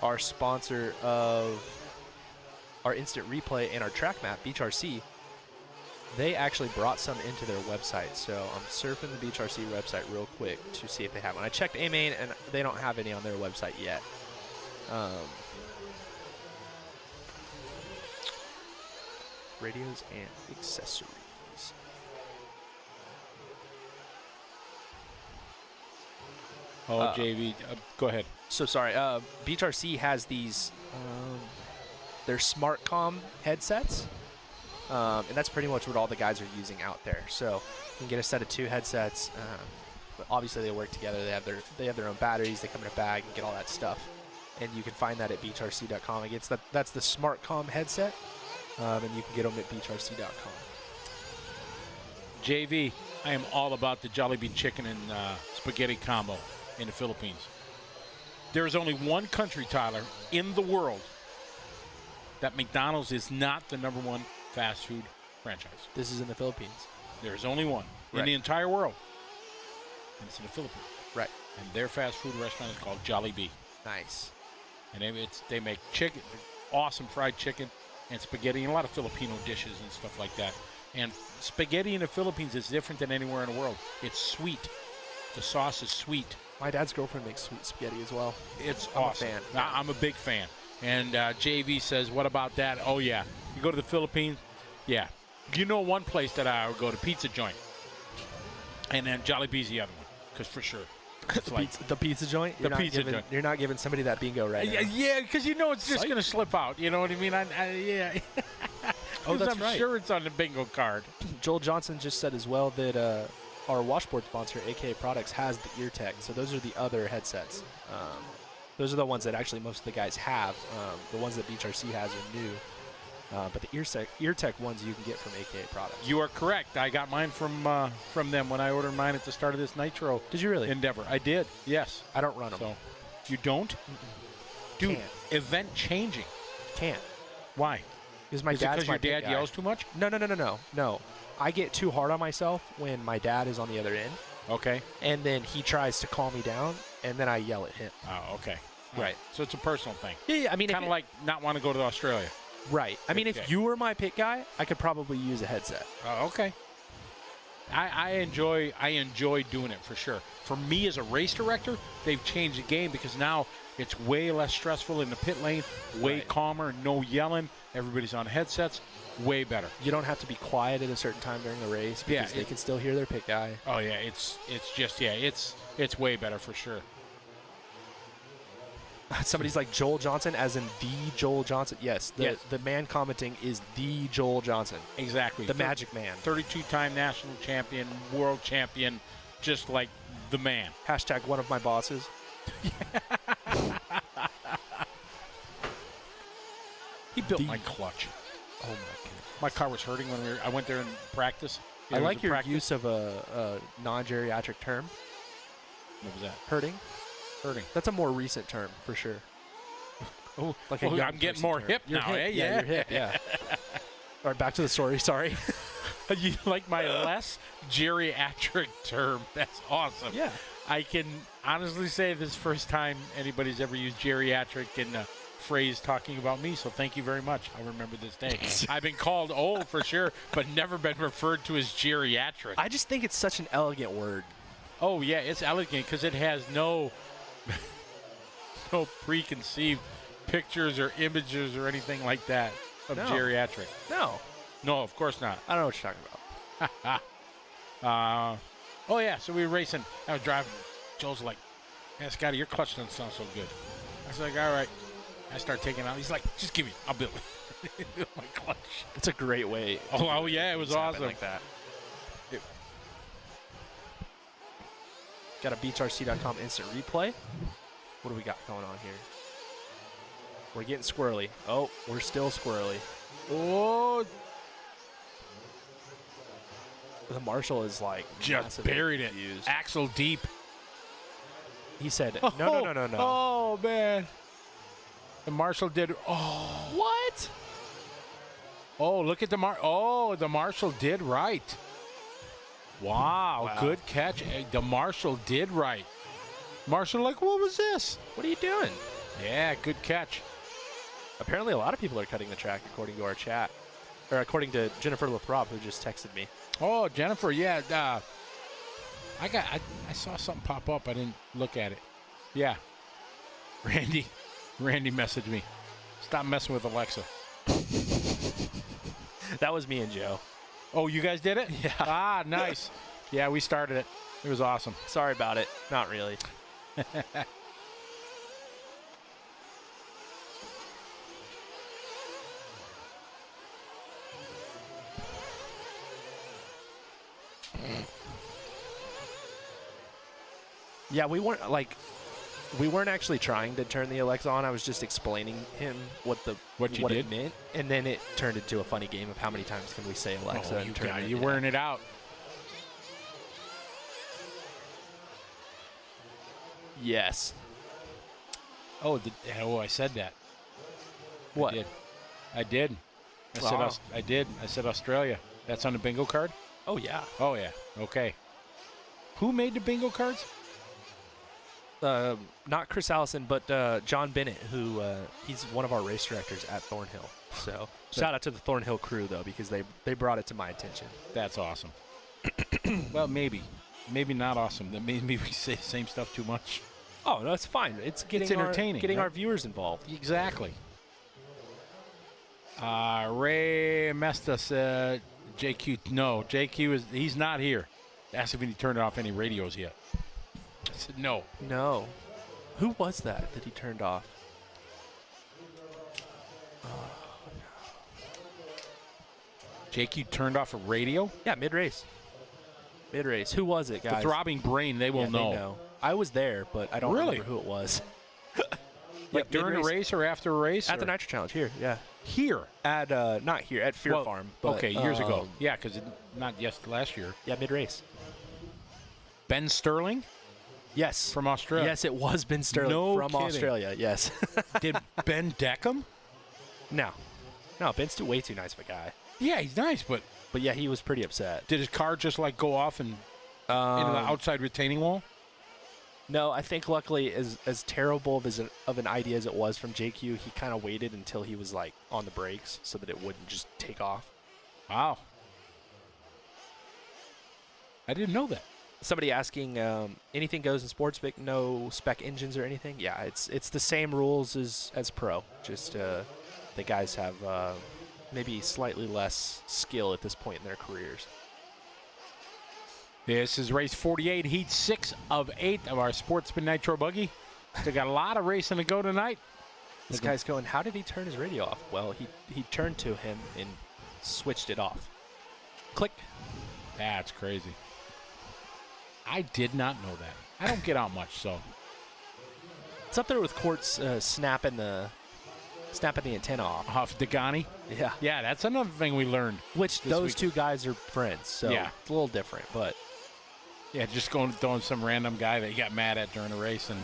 Speaker 2: our sponsor of our instant replay and our track map, Beach RC, they actually brought some into their website. So I'm surfing the Beach RC website real quick to see if they have one. I checked A-Main, and they don't have any on their website yet. Radios and accessories.
Speaker 1: Oh, JV, go ahead.
Speaker 2: So sorry. Beach RC has these, they're SmartCom headsets. And that's pretty much what all the guys are using out there. So you can get a set of 2 headsets. But obviously they work together. They have their own batteries. They come in a bag and get all that stuff. And you can find that at beachrc.com. That's the SmartCom headset. And you can get them at beachrc.com.
Speaker 1: JV, I am all about the Jollibee chicken and spaghetti combo in the Philippines. There is only one country, Tyler, in the world that McDonald's is not the #1 fast food franchise.
Speaker 2: This is in the Philippines.
Speaker 1: There's only one. in the entire world. And it's in the Philippines.
Speaker 2: Right.
Speaker 1: And their fast food restaurant is called Jollibee.
Speaker 2: Nice.
Speaker 1: And they make chicken, awesome fried chicken and spaghetti, and a lot of Filipino dishes and stuff like that. And spaghetti in the Philippines is different than anywhere in the world. It's sweet. The sauce is sweet.
Speaker 2: My dad's girlfriend makes sweet spaghetti as well.
Speaker 1: It's
Speaker 2: I'm
Speaker 1: awesome.
Speaker 2: a fan.
Speaker 1: I'm a big fan. And JV says, what about that? Oh, yeah. You go to the Philippines? Yeah. You know one place that I would go to, pizza joint. And then Jollibee's the other one, because for sure. It's like
Speaker 2: the pizza joint?
Speaker 1: The pizza joint.
Speaker 2: You're not giving somebody that bingo right now.
Speaker 1: Yeah, because you know it's just going to slip out. You know what I mean? Yeah.
Speaker 2: Oh, that's
Speaker 1: I'm
Speaker 2: right.
Speaker 1: sure it's on the bingo card.
Speaker 2: Joel Johnson just said as well that our washboard sponsor, AKA Products, has the ear tech. So those are the other headsets. Those are the ones that actually most of the guys have. The ones that BeachRC has are new. But the ear tech ones you can get from AKA Products.
Speaker 1: You are correct. I got mine from them when I ordered mine at the start of this Nitro.
Speaker 2: Did you really?
Speaker 1: Endeavor. I did. Yes.
Speaker 2: I don't run them.
Speaker 1: So you don't? Dude,
Speaker 2: Can't.
Speaker 1: event changing.
Speaker 2: Can't.
Speaker 1: Why?
Speaker 2: Because my
Speaker 1: Is it
Speaker 2: dad's
Speaker 1: 'cause
Speaker 2: my
Speaker 1: your dad
Speaker 2: big guy.
Speaker 1: yells too much?
Speaker 2: No. I get too hard on myself when my dad is on the other end.
Speaker 1: Okay.
Speaker 2: And then he tries to calm me down, and then I yell at him.
Speaker 1: Oh, okay.
Speaker 2: Right.
Speaker 1: So it's a personal thing.
Speaker 2: Yeah. I mean,
Speaker 1: kind of like not want to go to Australia.
Speaker 2: Right. I mean,
Speaker 1: Okay.
Speaker 2: if you were my pit guy, I could probably use a headset.
Speaker 1: Oh, okay. I enjoy doing it for sure. For me as a race director, they've changed the game because now it's way less stressful in the pit lane, way calmer, no yelling. Everybody's on headsets, way better.
Speaker 2: You don't have to be quiet at a certain time during the race because they can still hear their pit guy.
Speaker 1: Oh yeah, it's way better for sure.
Speaker 2: Somebody's like Joel Johnson, as in the Joel Johnson. Yes, the man commenting is the Joel Johnson.
Speaker 1: Exactly.
Speaker 2: The Magic Man.
Speaker 1: 32-time national champion, world champion, just like the man.
Speaker 2: Hashtag one of my bosses.
Speaker 1: He built my clutch.
Speaker 2: Oh my goodness.
Speaker 1: My car was hurting when I went there in practice.
Speaker 2: I like your use of a non-geriatric term.
Speaker 1: What was that?
Speaker 2: Hurting.
Speaker 1: Hurting.
Speaker 2: That's a more recent term for sure.
Speaker 1: Oh,
Speaker 2: like
Speaker 1: well, I'm getting more hip now.
Speaker 2: Hip.
Speaker 1: Yeah,
Speaker 2: you're hip. Yeah. All right, back to the story. Sorry.
Speaker 1: You like my less geriatric term? That's awesome.
Speaker 2: Yeah.
Speaker 1: I can honestly say this is the first time anybody's ever used geriatric in a phrase talking about me, so thank you very much. I'll remember this day. I've been called old for sure, but never been referred to as geriatric.
Speaker 2: I just think it's such an elegant word.
Speaker 1: Oh, yeah, it's elegant because it has no preconceived pictures or images or anything like that of geriatric. No, of course not.
Speaker 2: I don't know what you're talking
Speaker 1: about. Oh, yeah, so we were racing. I was driving. Joel's like, "Yeah, Scotty, your clutch doesn't sound so good." I was like, all right. I start taking out. He's like, just give me. I'll build it. My clutch.
Speaker 2: It's a great way.
Speaker 1: Oh, yeah, it was awesome.
Speaker 2: Like that. Got a BeachRC.com instant replay. What do we got going on here? We're getting squirrely. Oh, we're still squirrely.
Speaker 1: Oh.
Speaker 2: The Marshall is like
Speaker 1: just buried it. Axle deep.
Speaker 2: He said, no.
Speaker 1: Oh, man. The Marshall did. Oh.
Speaker 2: What?
Speaker 1: Oh, look at the the Marshall did right. Wow, good catch. The Marshall did right. Marshall, like, what was this?
Speaker 2: What are you doing?
Speaker 1: Yeah, good catch.
Speaker 2: Apparently, a lot of people are cutting the track, according to our chat. Or according to Jennifer LaProp, who just texted me.
Speaker 1: Oh, Jennifer, yeah. I saw something pop up. I didn't look at it. Yeah. Randy messaged me. Stop messing with Alexa.
Speaker 2: That was me and Joe.
Speaker 1: Oh, you guys did it?
Speaker 2: Yeah.
Speaker 1: Ah, nice. Yeah, we started it. It was awesome.
Speaker 2: Sorry about it. Not really. Yeah, we weren't actually trying to turn the Alexa on. I was just explaining him what it meant, and then it turned into a funny game of how many times can we say Alexa and turn it.
Speaker 1: You're wearing it out.
Speaker 2: Yes.
Speaker 1: Oh, I said that.
Speaker 2: What?
Speaker 1: I did. I said Australia. That's on the bingo card.
Speaker 2: Oh, yeah.
Speaker 1: Oh, yeah. Okay. Who made the bingo cards?
Speaker 2: Not Chris Allison, but John Bennett, who he's one of our race directors at Thornhill. So shout out to the Thornhill crew, though, because they brought it to my attention.
Speaker 1: That's awesome. Well, maybe not awesome. That maybe we say the same stuff too much.
Speaker 2: Oh, no, it's fine. It's
Speaker 1: entertaining.
Speaker 2: Getting
Speaker 1: right?
Speaker 2: our viewers involved.
Speaker 1: Exactly. Ray Mesta said, JQ, no, he's not here. Asked if he turned off any radios yet. I said no.
Speaker 2: No. Who was that he turned off?
Speaker 1: JQ turned off a radio?
Speaker 2: Yeah, mid-race. Mid-race. Who was it, guys?
Speaker 1: The throbbing brain, they will know.
Speaker 2: They know. I was there, but I don't remember who it was.
Speaker 1: Like during a race or after a race?
Speaker 2: At the Nitro Challenge, here, yeah.
Speaker 1: Here?
Speaker 2: At, not here, at Fear Farm. But,
Speaker 1: okay, years ago. Yeah, because last year.
Speaker 2: Yeah, mid-race.
Speaker 1: Ben Sterling?
Speaker 2: Yes.
Speaker 1: From Australia?
Speaker 2: Yes, it was Ben Sterling from Australia, yes.
Speaker 1: Did Ben deck him?
Speaker 2: No. No, Ben's way too nice of a guy.
Speaker 1: Yeah, he's nice, but
Speaker 2: yeah, he was pretty upset.
Speaker 1: Did his car just like go off and into the outside retaining wall?
Speaker 2: No, I think luckily, as terrible of an idea as it was from JQ, he kind of waited until he was like on the brakes so that it wouldn't just take off.
Speaker 1: Wow. I didn't know that.
Speaker 2: Somebody asking, anything goes in sports, but no spec engines or anything? Yeah, it's the same rules as pro. Just the guys have maybe slightly less skill at this point in their careers.
Speaker 1: This is race 48, heat 6 of 8 of our Sportsman Nitro Buggy. They got a lot of racing to go tonight.
Speaker 2: This guy's going, how did he turn his radio off? Well, he turned to him and switched it off. Click.
Speaker 1: That's crazy. I did not know that. I don't get out much, so.
Speaker 2: It's up there with Quartz snapping the antenna off.
Speaker 1: Off Dagani?
Speaker 2: Yeah.
Speaker 1: Yeah, that's another thing we learned.
Speaker 2: Which those two guys are friends, so
Speaker 1: yeah.
Speaker 2: It's a little different, but.
Speaker 1: Yeah, just throwing some random guy that he got mad at during a race and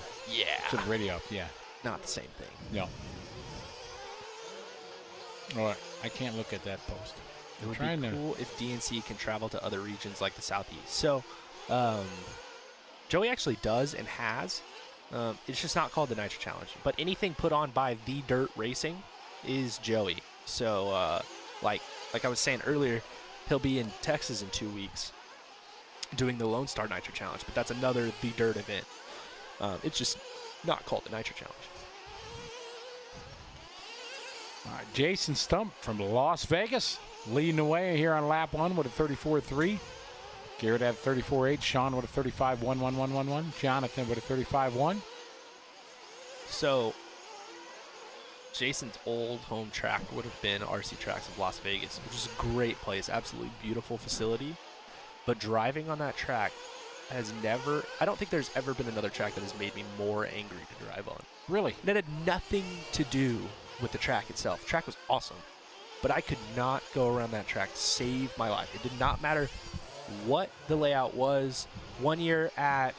Speaker 1: took the radio off. Yeah.
Speaker 2: Not the same thing.
Speaker 1: No. All right, I can't look at that post.
Speaker 2: It would be cool if DNC can travel to other regions like the Southeast. So, Joey actually does and has. It's just not called the Nitro Challenge. But anything put on by The Dirt Racing is Joey. So, like I was saying earlier, he'll be in Texas in 2 weeks doing the Lone Star Nitro Challenge. But that's another The Dirt event. It's just not called the Nitro Challenge.
Speaker 1: All right, Jason Stump from Las Vegas leading the way here on lap 1 with a 34.3. Garrett had a 34.8. Sean with a 35.11111. Jonathan with a 35.1.
Speaker 2: So, Jason's old home track would have been RC Tracks of Las Vegas, which is a great place, absolutely beautiful facility. But driving on that track has never, I don't think there's ever been another track that has made me more angry to drive on.
Speaker 1: Really?
Speaker 2: That had nothing to do with the track itself. The track was awesome, but I could not go around that track to save my life. It did not matter what the layout was. One year at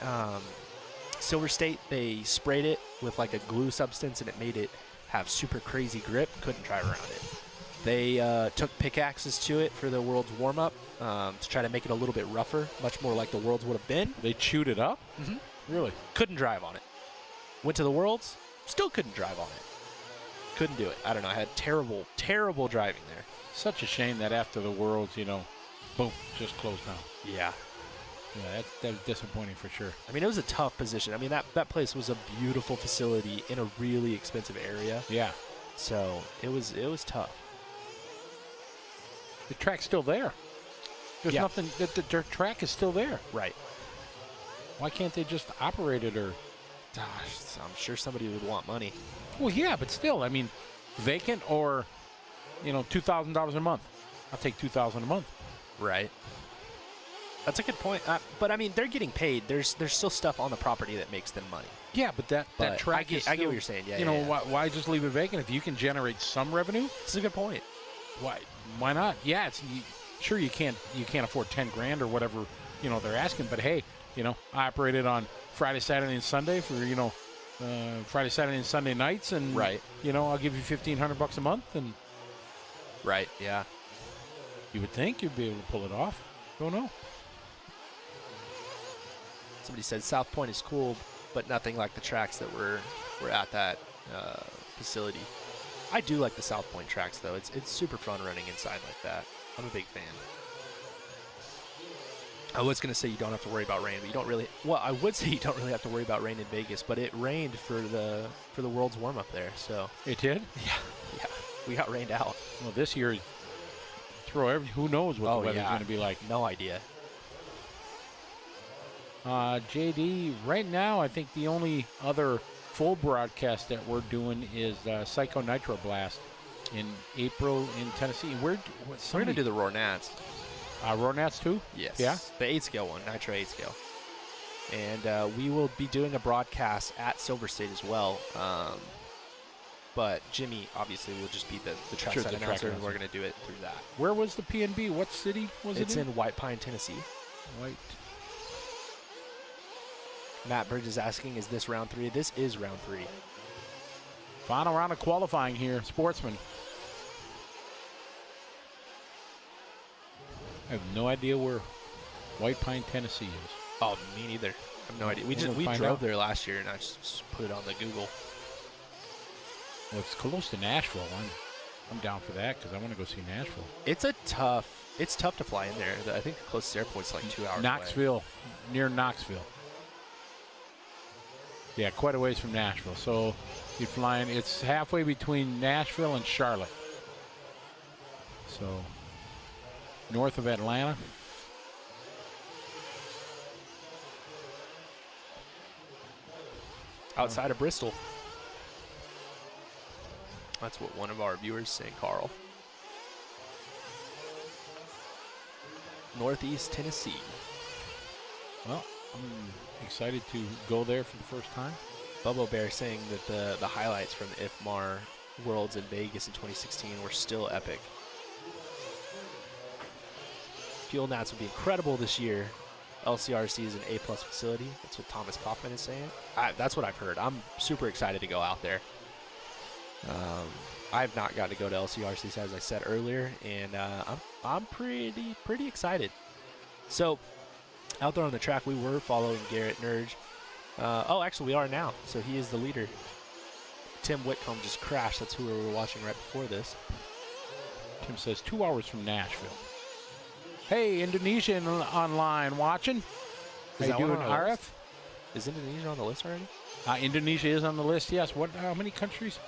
Speaker 2: Silver State, they sprayed it with like a glue substance and it made it have super crazy grip. Couldn't drive around it. They took pickaxes to it for the World's warm-up to try to make it a little bit rougher, much more like the World's would have been.
Speaker 1: They chewed it up?
Speaker 2: Mm-hmm.
Speaker 1: Really?
Speaker 2: Couldn't drive on it. Went to the Worlds, still couldn't drive on it. Couldn't do it. I don't know. I had terrible, terrible driving there.
Speaker 1: Such a shame that after the Worlds, boom, just closed down.
Speaker 2: Yeah.
Speaker 1: Yeah, that was disappointing for sure.
Speaker 2: I mean, it was a tough position. I mean, that place was a beautiful facility in a really expensive area.
Speaker 1: Yeah.
Speaker 2: So it was tough.
Speaker 1: The track's still there. There's nothing. The track is still there.
Speaker 2: Right.
Speaker 1: Why can't they just operate it or?
Speaker 2: Gosh, I'm sure somebody would want money.
Speaker 1: Well, yeah, but still, I mean, vacant or, $2,000 a month. I'll take $2,000 a month.
Speaker 2: Right. That's a good point. But I mean, they're getting paid. There's still stuff on the property that makes them money.
Speaker 1: Yeah, but that track
Speaker 2: I get what you're saying. Yeah.
Speaker 1: Why just leave it vacant if you can generate some revenue?
Speaker 2: That's a good point.
Speaker 1: Why not? Yeah, sure you can't afford $10,000 or whatever they're asking, but hey, I operated on Friday, Saturday, and Sunday for Friday, Saturday, and Sunday nights, and
Speaker 2: right.
Speaker 1: I'll give you $1,500 a month, and
Speaker 2: right, yeah.
Speaker 1: You would think you'd be able to pull it off. Don't know.
Speaker 2: Somebody said South Point is cool, but nothing like the tracks that were at that facility. I do like the South Point tracks, though. It's super fun running inside like that. I'm a big fan. I was going to say you don't have to worry about rain, but you don't really. Well, I would say you don't really have to worry about rain in Vegas, but it rained for the World's warm up there. So
Speaker 1: it did.
Speaker 2: Yeah, we got rained out.
Speaker 1: Well, this year, who knows what the weather's going to be like?
Speaker 2: No idea.
Speaker 1: JD, right now, I think the only other full broadcast that we're doing is Psycho Nitro Blast in April in Tennessee. We're
Speaker 2: going to do the Roar Nats.
Speaker 1: Roar Nats too?
Speaker 2: Yes.
Speaker 1: Yeah?
Speaker 2: The 8-scale one, Nitro 8-scale. And we will be doing a broadcast at Silver State as well. But Jimmy, obviously, will just be the trackside announcer, and we're going to do it through that.
Speaker 1: Where was the PNB? What city was it in?
Speaker 2: It's in White Pine, Tennessee. Matt Bridge is asking, is this round 3? This is round 3.
Speaker 1: Final round of qualifying here, Sportsman. I have no idea where White Pine, Tennessee is.
Speaker 2: Oh, me neither. I have no idea. We drove there last year, and I just put it on the Google.
Speaker 1: Well, it's close to Nashville. I'm down for that because I want to go see Nashville.
Speaker 2: It's tough to fly in there. I think the closest airport's like 2 hours
Speaker 1: Knoxville,
Speaker 2: away.
Speaker 1: near Knoxville. Yeah, quite a ways from Nashville. So you're flying. It's halfway between Nashville and Charlotte. So north of Atlanta.
Speaker 2: Outside of Bristol. That's what one of our viewers is saying, Carl. Northeast Tennessee.
Speaker 1: Well, I'm excited to go there for the first time.
Speaker 2: Bubbo Bear saying that the highlights from the IFMAR Worlds in Vegas in 2016 were still epic. Fuel Nats will be incredible this year. LCRC is an A+ facility. That's what Thomas Kaufman is saying. That's what I've heard. I'm super excited to go out there. I've not got to go to LCRC, as I said earlier, and I'm pretty excited. So, out there on the track, we were following Garrett Nurge. Actually, we are now. So he is the leader. Tim Whitcomb just crashed. That's who we were watching right before this.
Speaker 1: Tim says 2 hours from Nashville. Hey, Indonesia online watching.
Speaker 2: Is
Speaker 1: How you doing, RF?
Speaker 2: List? Is Indonesia on the list already?
Speaker 1: Indonesia is on the list, yes. How many countries?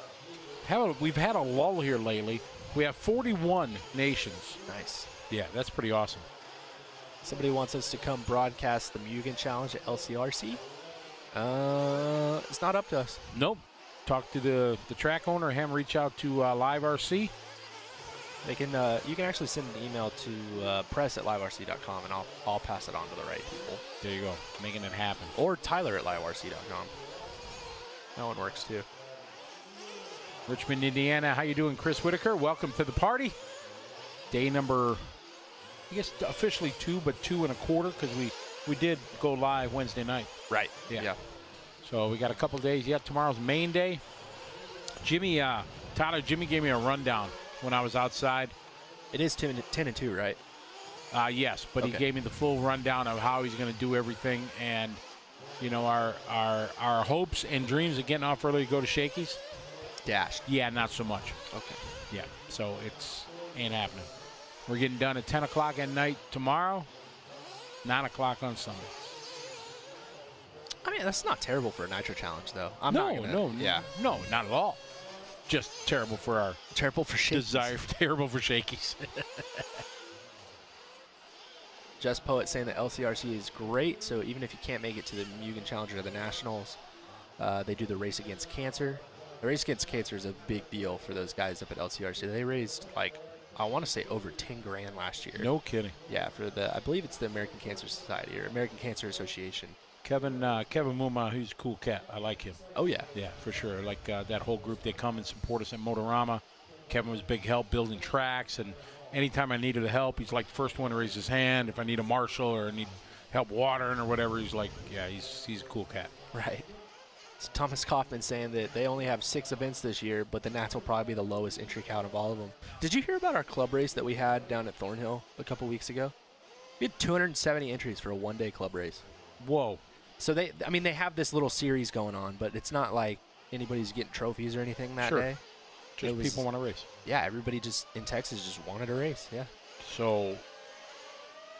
Speaker 1: We've had a lull here lately. We have 41 nations.
Speaker 2: Nice.
Speaker 1: Yeah, that's pretty awesome.
Speaker 2: Somebody wants us to come broadcast the Mugen Challenge at LCRC. It's not up to us.
Speaker 1: Nope. Talk to the track owner, have him reach out to Live RC.
Speaker 2: They can. You can actually send an email to press@liverc.com, and I'll pass it on to the right people.
Speaker 1: There you go, making it happen.
Speaker 2: Or Tyler@liverc.com. That one works too.
Speaker 1: Richmond, Indiana. How you doing, Chris Whitaker? Welcome to the party. Day number, I guess officially 2, but 2 1/4 because we did go live Wednesday night.
Speaker 2: Right.
Speaker 1: Yeah. So we got a couple days yet. Tomorrow's main day. Jimmy gave me a rundown when I was outside.
Speaker 2: It is 10-2, right?
Speaker 1: Yes, but he gave me the full rundown of how he's going to do everything, and you know our hopes and dreams of getting off early to go to Shakey's.
Speaker 2: Dashed.
Speaker 1: Yeah, not so much.
Speaker 2: Okay.
Speaker 1: Yeah, so ain't happening. We're getting done at 10 o'clock at night tomorrow, 9 o'clock on Sunday.
Speaker 2: I mean, that's not terrible for a Nitro Challenge, though.
Speaker 1: No, not at all. Just terrible for
Speaker 2: Shakey's.
Speaker 1: Desire. Terrible for Shakey's.
Speaker 2: Just Poet saying that LCRC is great, so even if you can't make it to the Mugen Challenge or the Nationals, they do the Race Against Cancer. The Race Against Cancer is a big deal for those guys up at LCRC. They raised, I want to say over 10 grand last year.
Speaker 1: No kidding.
Speaker 2: Yeah, for I believe it's the American Cancer Society or American Cancer Association.
Speaker 1: Kevin Muma, he's a cool cat. I like him.
Speaker 2: Oh, yeah.
Speaker 1: Yeah, for sure. Like that whole group, they come and support us at Motorama. Kevin was big help building tracks, and anytime I needed help, he's like the first one to raise his hand. If I need a marshal or need help watering or whatever, he's like, yeah, he's a cool cat.
Speaker 2: Right. So Thomas Kaufman saying that they only have 6 events this year, but the Nats will probably be the lowest entry count of all of them. Did you hear about our club race that we had down at Thornhill a couple weeks ago? We had 270 entries for a one-day club race.
Speaker 1: Whoa.
Speaker 2: So they have this little series going on, but it's not like anybody's getting trophies or anything that
Speaker 1: Sure.
Speaker 2: day.
Speaker 1: Just people want to race.
Speaker 2: Yeah, everybody just in Texas just wanted to race. Yeah.
Speaker 1: So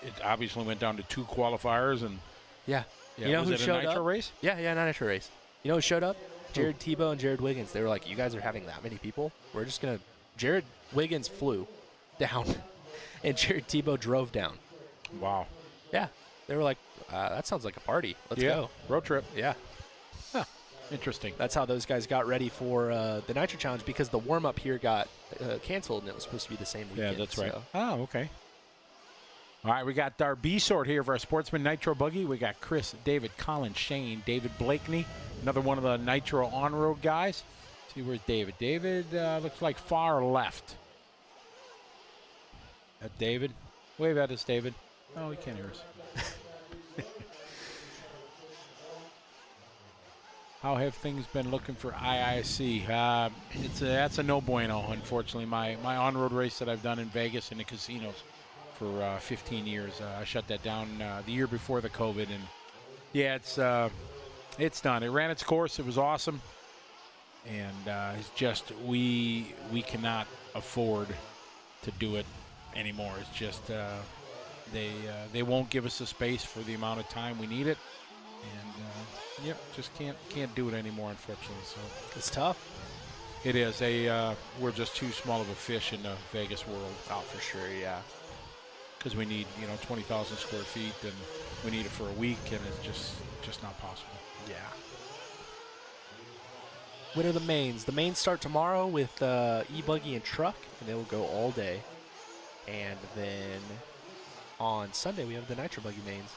Speaker 1: it obviously went down to 2 qualifiers and
Speaker 2: Yeah.
Speaker 1: yeah,
Speaker 2: You know
Speaker 1: was
Speaker 2: who
Speaker 1: it
Speaker 2: showed
Speaker 1: a nitro
Speaker 2: up?
Speaker 1: race?
Speaker 2: Yeah, nitro race. You know who showed up? Jared Tebow and Jared Wiggins. They were like, you guys are having that many people? We're just going to... Jared Wiggins flew down, and Jared Tebow drove down.
Speaker 1: Wow.
Speaker 2: Yeah. They were like, that sounds like a party. Let's go.
Speaker 1: Road trip.
Speaker 2: Yeah.
Speaker 1: Huh. Interesting.
Speaker 2: That's how those guys got ready for the Nitro Challenge, because the warm-up here got canceled, and it was supposed to be the same weekend.
Speaker 1: Yeah, that's right.
Speaker 2: So.
Speaker 1: Oh, okay. All right, we got our B sort here for our Sportsman Nitro Buggy. We got Chris, David, Colin, Shane, David Blakeney, another one of the Nitro on-road guys. Let's see, where's David? David looks like far left. David? Wave at us, David. Oh, he can't hear us. How have things been looking for IIC? That's a no bueno, unfortunately. My on-road race that I've done in Vegas in the casinos for 15 years, I shut that down the year before the COVID, and yeah, it's done. It ran its course. It was awesome, and it's just we cannot afford to do it anymore. It's just they won't give us the space for the amount of time we need it, and yep, just can't do it anymore, unfortunately. So
Speaker 2: it's tough.
Speaker 1: It is. We're just too small of a fish in the Vegas world.
Speaker 2: Oh, for sure, yeah.
Speaker 1: Because we need 20,000 square feet, and we need it for a week, and it's just not possible.
Speaker 2: Yeah. When are the mains? The mains start tomorrow with e-buggy and truck, and they will go all day. And then on Sunday we have the Nitro Buggy mains.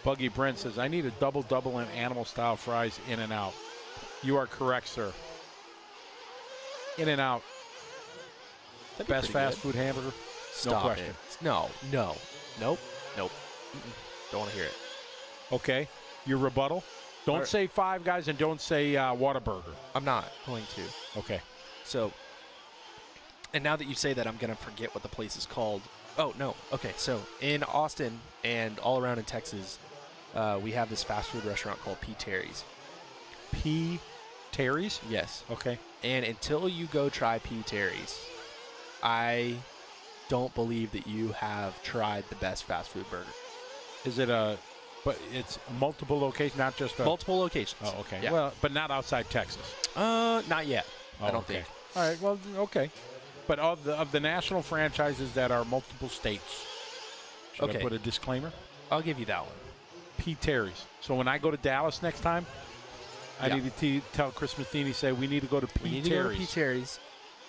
Speaker 1: Buggy Brent says, I need a double and animal-style fries in and out. You are correct, sir. In and out. Best fast food hamburger?
Speaker 2: Stop
Speaker 1: no question.
Speaker 2: It. No. Nope. Don't want to hear it.
Speaker 1: Okay. Your rebuttal? Don't say Five Guys and don't say Whataburger.
Speaker 2: I'm not going to.
Speaker 1: Okay.
Speaker 2: So, and now that you say that, I'm going to forget what the place is called. Oh, no. Okay, so in Austin and all around in Texas, we have this fast food restaurant called P. Terry's.
Speaker 1: P. Terry's?
Speaker 2: Yes.
Speaker 1: Okay.
Speaker 2: And until you go try P. Terry's, I don't believe that you have tried the best fast food burger.
Speaker 1: Is it but it's multiple locations, not just
Speaker 2: multiple locations.
Speaker 1: Oh, okay.
Speaker 2: Yeah.
Speaker 1: Well, but not outside Texas.
Speaker 2: Not yet.
Speaker 1: Oh,
Speaker 2: I don't
Speaker 1: okay.
Speaker 2: think.
Speaker 1: All right. Well, okay. But of the national franchises that are multiple states, should I put a disclaimer?
Speaker 2: I'll give you that one.
Speaker 1: P. Terry's. So when I go to Dallas next time, I need to tell Chris Matheny, say we need to go to P. Terry's.
Speaker 2: We need to go to P. Terry's.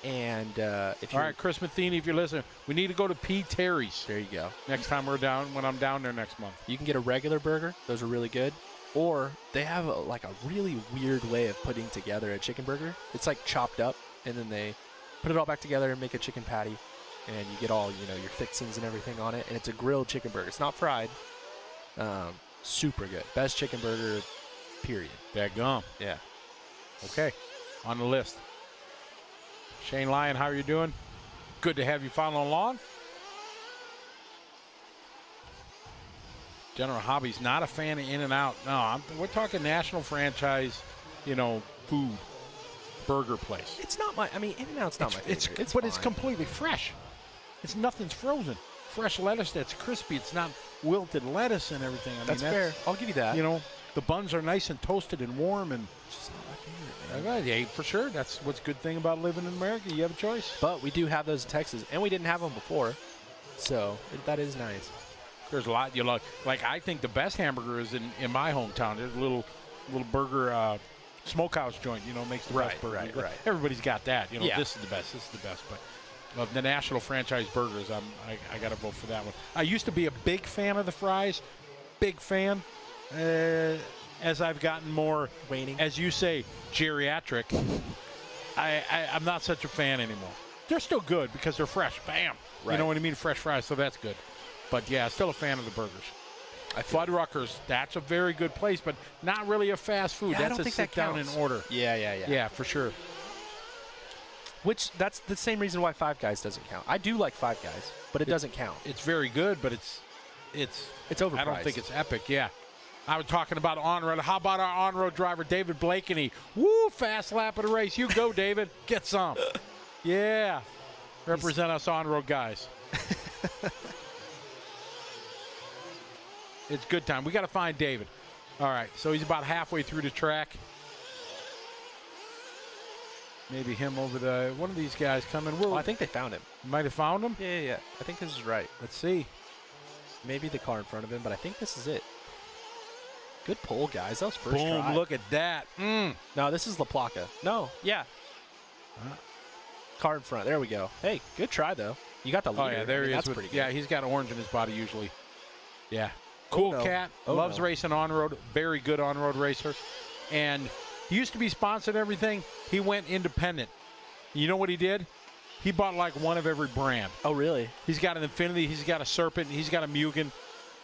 Speaker 2: And if
Speaker 1: all right, Chris Matheny, if you're listening, we need to go to P. Terry's.
Speaker 2: There you go.
Speaker 1: Next time when I'm down there next month.
Speaker 2: You can get a regular burger. Those are really good. Or they have a really weird way of putting together a chicken burger. It's like chopped up, and then they put it all back together and make a chicken patty, and you get all your fixings and everything on it. And it's a grilled chicken burger. It's not fried. Super good. Best chicken burger, period.
Speaker 1: Dadgum.
Speaker 2: Yeah.
Speaker 1: Okay. On the list. Shane Lyon, how are you doing? Good to have you following along. General Hobby's not a fan of In-N-Out. No, we're talking national franchise, food, burger place.
Speaker 2: It's not my. In-N-Out's not my favorite.
Speaker 1: But it's completely fresh. Nothing's frozen. Fresh lettuce that's crispy. It's not wilted lettuce and everything.
Speaker 2: That's fair. I'll give you that.
Speaker 1: The buns are nice and toasted and warm, and
Speaker 2: it's just not my favorite, man.
Speaker 1: Yeah, for sure. That's what's a good thing about living in America. You have a choice.
Speaker 2: But we do have those in Texas, and we didn't have them before, so that is nice.
Speaker 1: There's a lot you like. Like, I think the best hamburger is in my hometown. There's a little burger smokehouse joint. Makes the best burger.
Speaker 2: Right.
Speaker 1: Everybody's got that.
Speaker 2: Yeah.
Speaker 1: This is the best. This is the best. But of the national franchise burgers, I got to vote for that one. I used to be a big fan of the fries. Big fan. As I've gotten more,
Speaker 2: waning,
Speaker 1: as you say, geriatric, I'm not such a fan anymore. They're still good because they're fresh. Bam.
Speaker 2: Right.
Speaker 1: You know what I mean? Fresh fries, so that's good. But, yeah, still a fan of the burgers. Fuddruckers, that's a very good place, but not really a fast food.
Speaker 2: Yeah,
Speaker 1: that's
Speaker 2: I don't
Speaker 1: a
Speaker 2: think
Speaker 1: sit
Speaker 2: that
Speaker 1: down
Speaker 2: counts.
Speaker 1: and order.
Speaker 2: Yeah.
Speaker 1: Yeah, for sure.
Speaker 2: Which, that's the same reason why Five Guys doesn't count. I do like Five Guys, but it doesn't count.
Speaker 1: It's very good, but it's
Speaker 2: overpriced.
Speaker 1: I don't think it's epic. Yeah. I was talking about on-road. How about our on-road driver, David Blakeney? Woo, fast lap of the race. You go, David. Get some. Yeah. Represent us on-road guys. It's good time. We got to find David. All right, so he's about halfway through the track. Maybe him over the one of these guys coming.
Speaker 2: Oh, I think they found him.
Speaker 1: Might have found him?
Speaker 2: Yeah. I think this is right.
Speaker 1: Let's see.
Speaker 2: Maybe the car in front of him, but I think this is it. Good pull, guys. That was first
Speaker 1: Boom,
Speaker 2: try.
Speaker 1: look at that.
Speaker 2: No, this is La Placa. No, yeah. Car in front. There we go. Hey, good try, though. You got the leader.
Speaker 1: Oh, yeah, there he is.
Speaker 2: That's pretty good.
Speaker 1: Yeah, he's got orange in his body usually. Yeah. Cool cat.
Speaker 2: Oh,
Speaker 1: loves
Speaker 2: no.
Speaker 1: racing on-road. Very good on-road racer. And he used to be sponsored and everything. He went independent. You know what he did? He bought like one of every brand.
Speaker 2: Oh, really?
Speaker 1: He's got an Infinity. He's got a Serpent. He's got a Mugen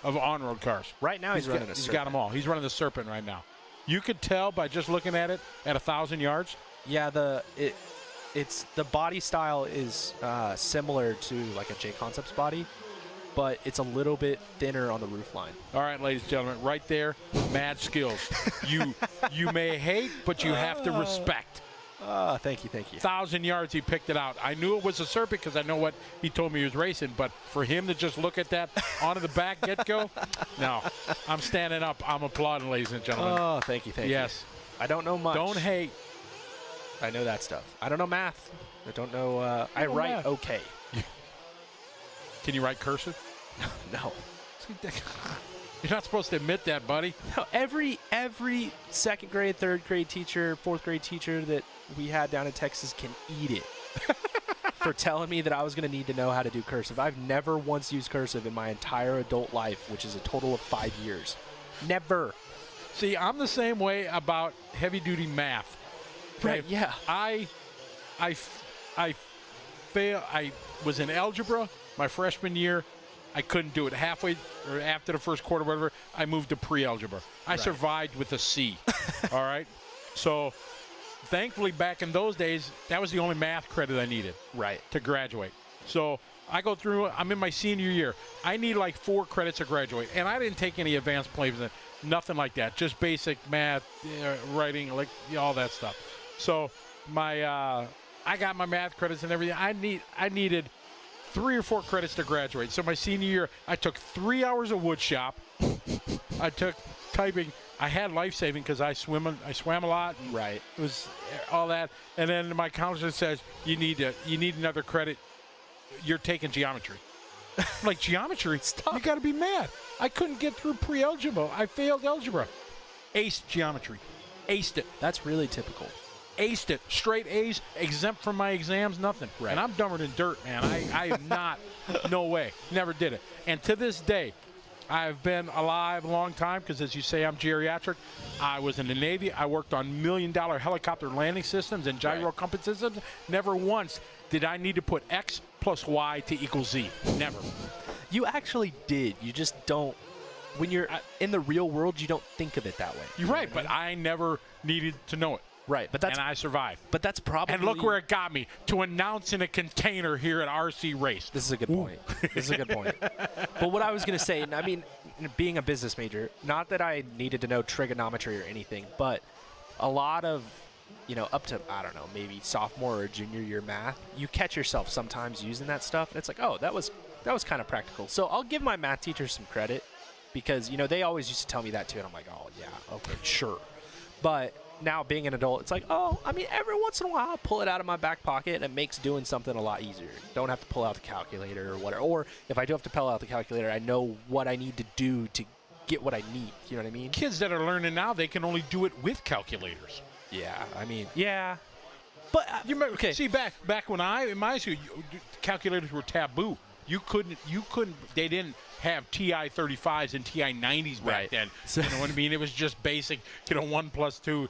Speaker 1: of on-road cars.
Speaker 2: Right now he's running a
Speaker 1: He's
Speaker 2: Serpent.
Speaker 1: got them all. He's running the Serpent right now. You could tell by just looking at it at 1,000 yards.
Speaker 2: Yeah, it's the body style is similar to like a J Concepts body, but it's a little bit thinner on the roof line.
Speaker 1: All right, ladies and gentlemen, right there, mad skills. You may hate, but you have to respect.
Speaker 2: Thank you.
Speaker 1: 1,000 yards, he picked it out. I knew it was a Serpent because I know what he told me he was racing, but for him to just look at that onto the back get-go, no. I'm standing up. I'm applauding, ladies and gentlemen.
Speaker 2: Oh, thank you.
Speaker 1: Yes.
Speaker 2: I don't know much.
Speaker 1: Don't hate.
Speaker 2: I know that stuff. I don't know math. I don't know. I write
Speaker 1: math.
Speaker 2: okay.
Speaker 1: Can you write cursive?
Speaker 2: No.
Speaker 1: You're not supposed to admit that, buddy.
Speaker 2: No, every second grade, third grade teacher, fourth grade teacher that we had down in Texas can eat it for telling me that I was going to need to know how to do cursive. I've never once used cursive in my entire adult life, which is a total of 5 years. Never.
Speaker 1: See, I'm the same way about heavy-duty math.
Speaker 2: Right, yeah.
Speaker 1: I failed. I was in algebra my freshman year. I couldn't do it. Halfway or after the first quarter, whatever, I moved to pre-algebra. I survived with a C. All right? So, thankfully, back in those days, that was the only math credit I needed to graduate. So, I go through, I'm in my senior year. I need like 4 credits to graduate. And I didn't take any advanced placement, nothing like that. Just basic math, writing, like all that stuff. So, I got my math credits and everything. I needed 3 or 4 credits to graduate. So my senior year, I took 3 hours of wood shop. I took typing. I had life saving because I swam a lot.
Speaker 2: Right.
Speaker 1: It was all that. And then my counselor says you need another credit. You're taking geometry. I'm like, geometry? Stop. You got to be mad. I couldn't get through pre-algebra. I failed algebra. Aced geometry. Aced it.
Speaker 2: That's really typical.
Speaker 1: Aced it. Straight A's, exempt from my exams, nothing.
Speaker 2: Right.
Speaker 1: And I'm dumber than dirt, man. I am not. No way. Never did it. And to this day, I've been alive a long time because, as you say, I'm geriatric. I was in the Navy. I worked on $1 million helicopter landing systems and gyro compass systems. Never once did I need to put X plus Y to equal Z. Never.
Speaker 2: You actually did. You just don't. When you're in the real world, you don't think of it that way.
Speaker 1: You're right, but I never needed to know it.
Speaker 2: Right, but that's,
Speaker 1: and I survived.
Speaker 2: But that's probably.
Speaker 1: And look where it got me, to announce in a container here at RC Race.
Speaker 2: This is a good point. This is a good point. But what I was going to say, I mean, being a business major, not that I needed to know trigonometry or anything, but a lot of, up to, I don't know, maybe sophomore or junior year math, you catch yourself sometimes using that stuff, and it's like, oh, that was kind of practical. So I'll give my math teacher some credit because, they always used to tell me that too, and I'm like, oh, yeah, okay, sure. But now being an adult, it's like, oh, I mean, every once in a while I'll pull it out of my back pocket and it makes doing something a lot easier. Don't have to pull out the calculator or whatever. Or if I do have to pull out the calculator, I know what I need to do to get what I need. You know what I mean?
Speaker 1: Kids that are learning now, they can only do it with calculators.
Speaker 2: Yeah, I mean, yeah. But
Speaker 1: you remember, okay. See, back when in my school, calculators were taboo. You couldn't. They didn't have TI 35s and TI 90s back then. You know what I mean? It was just basic. 1 + 2.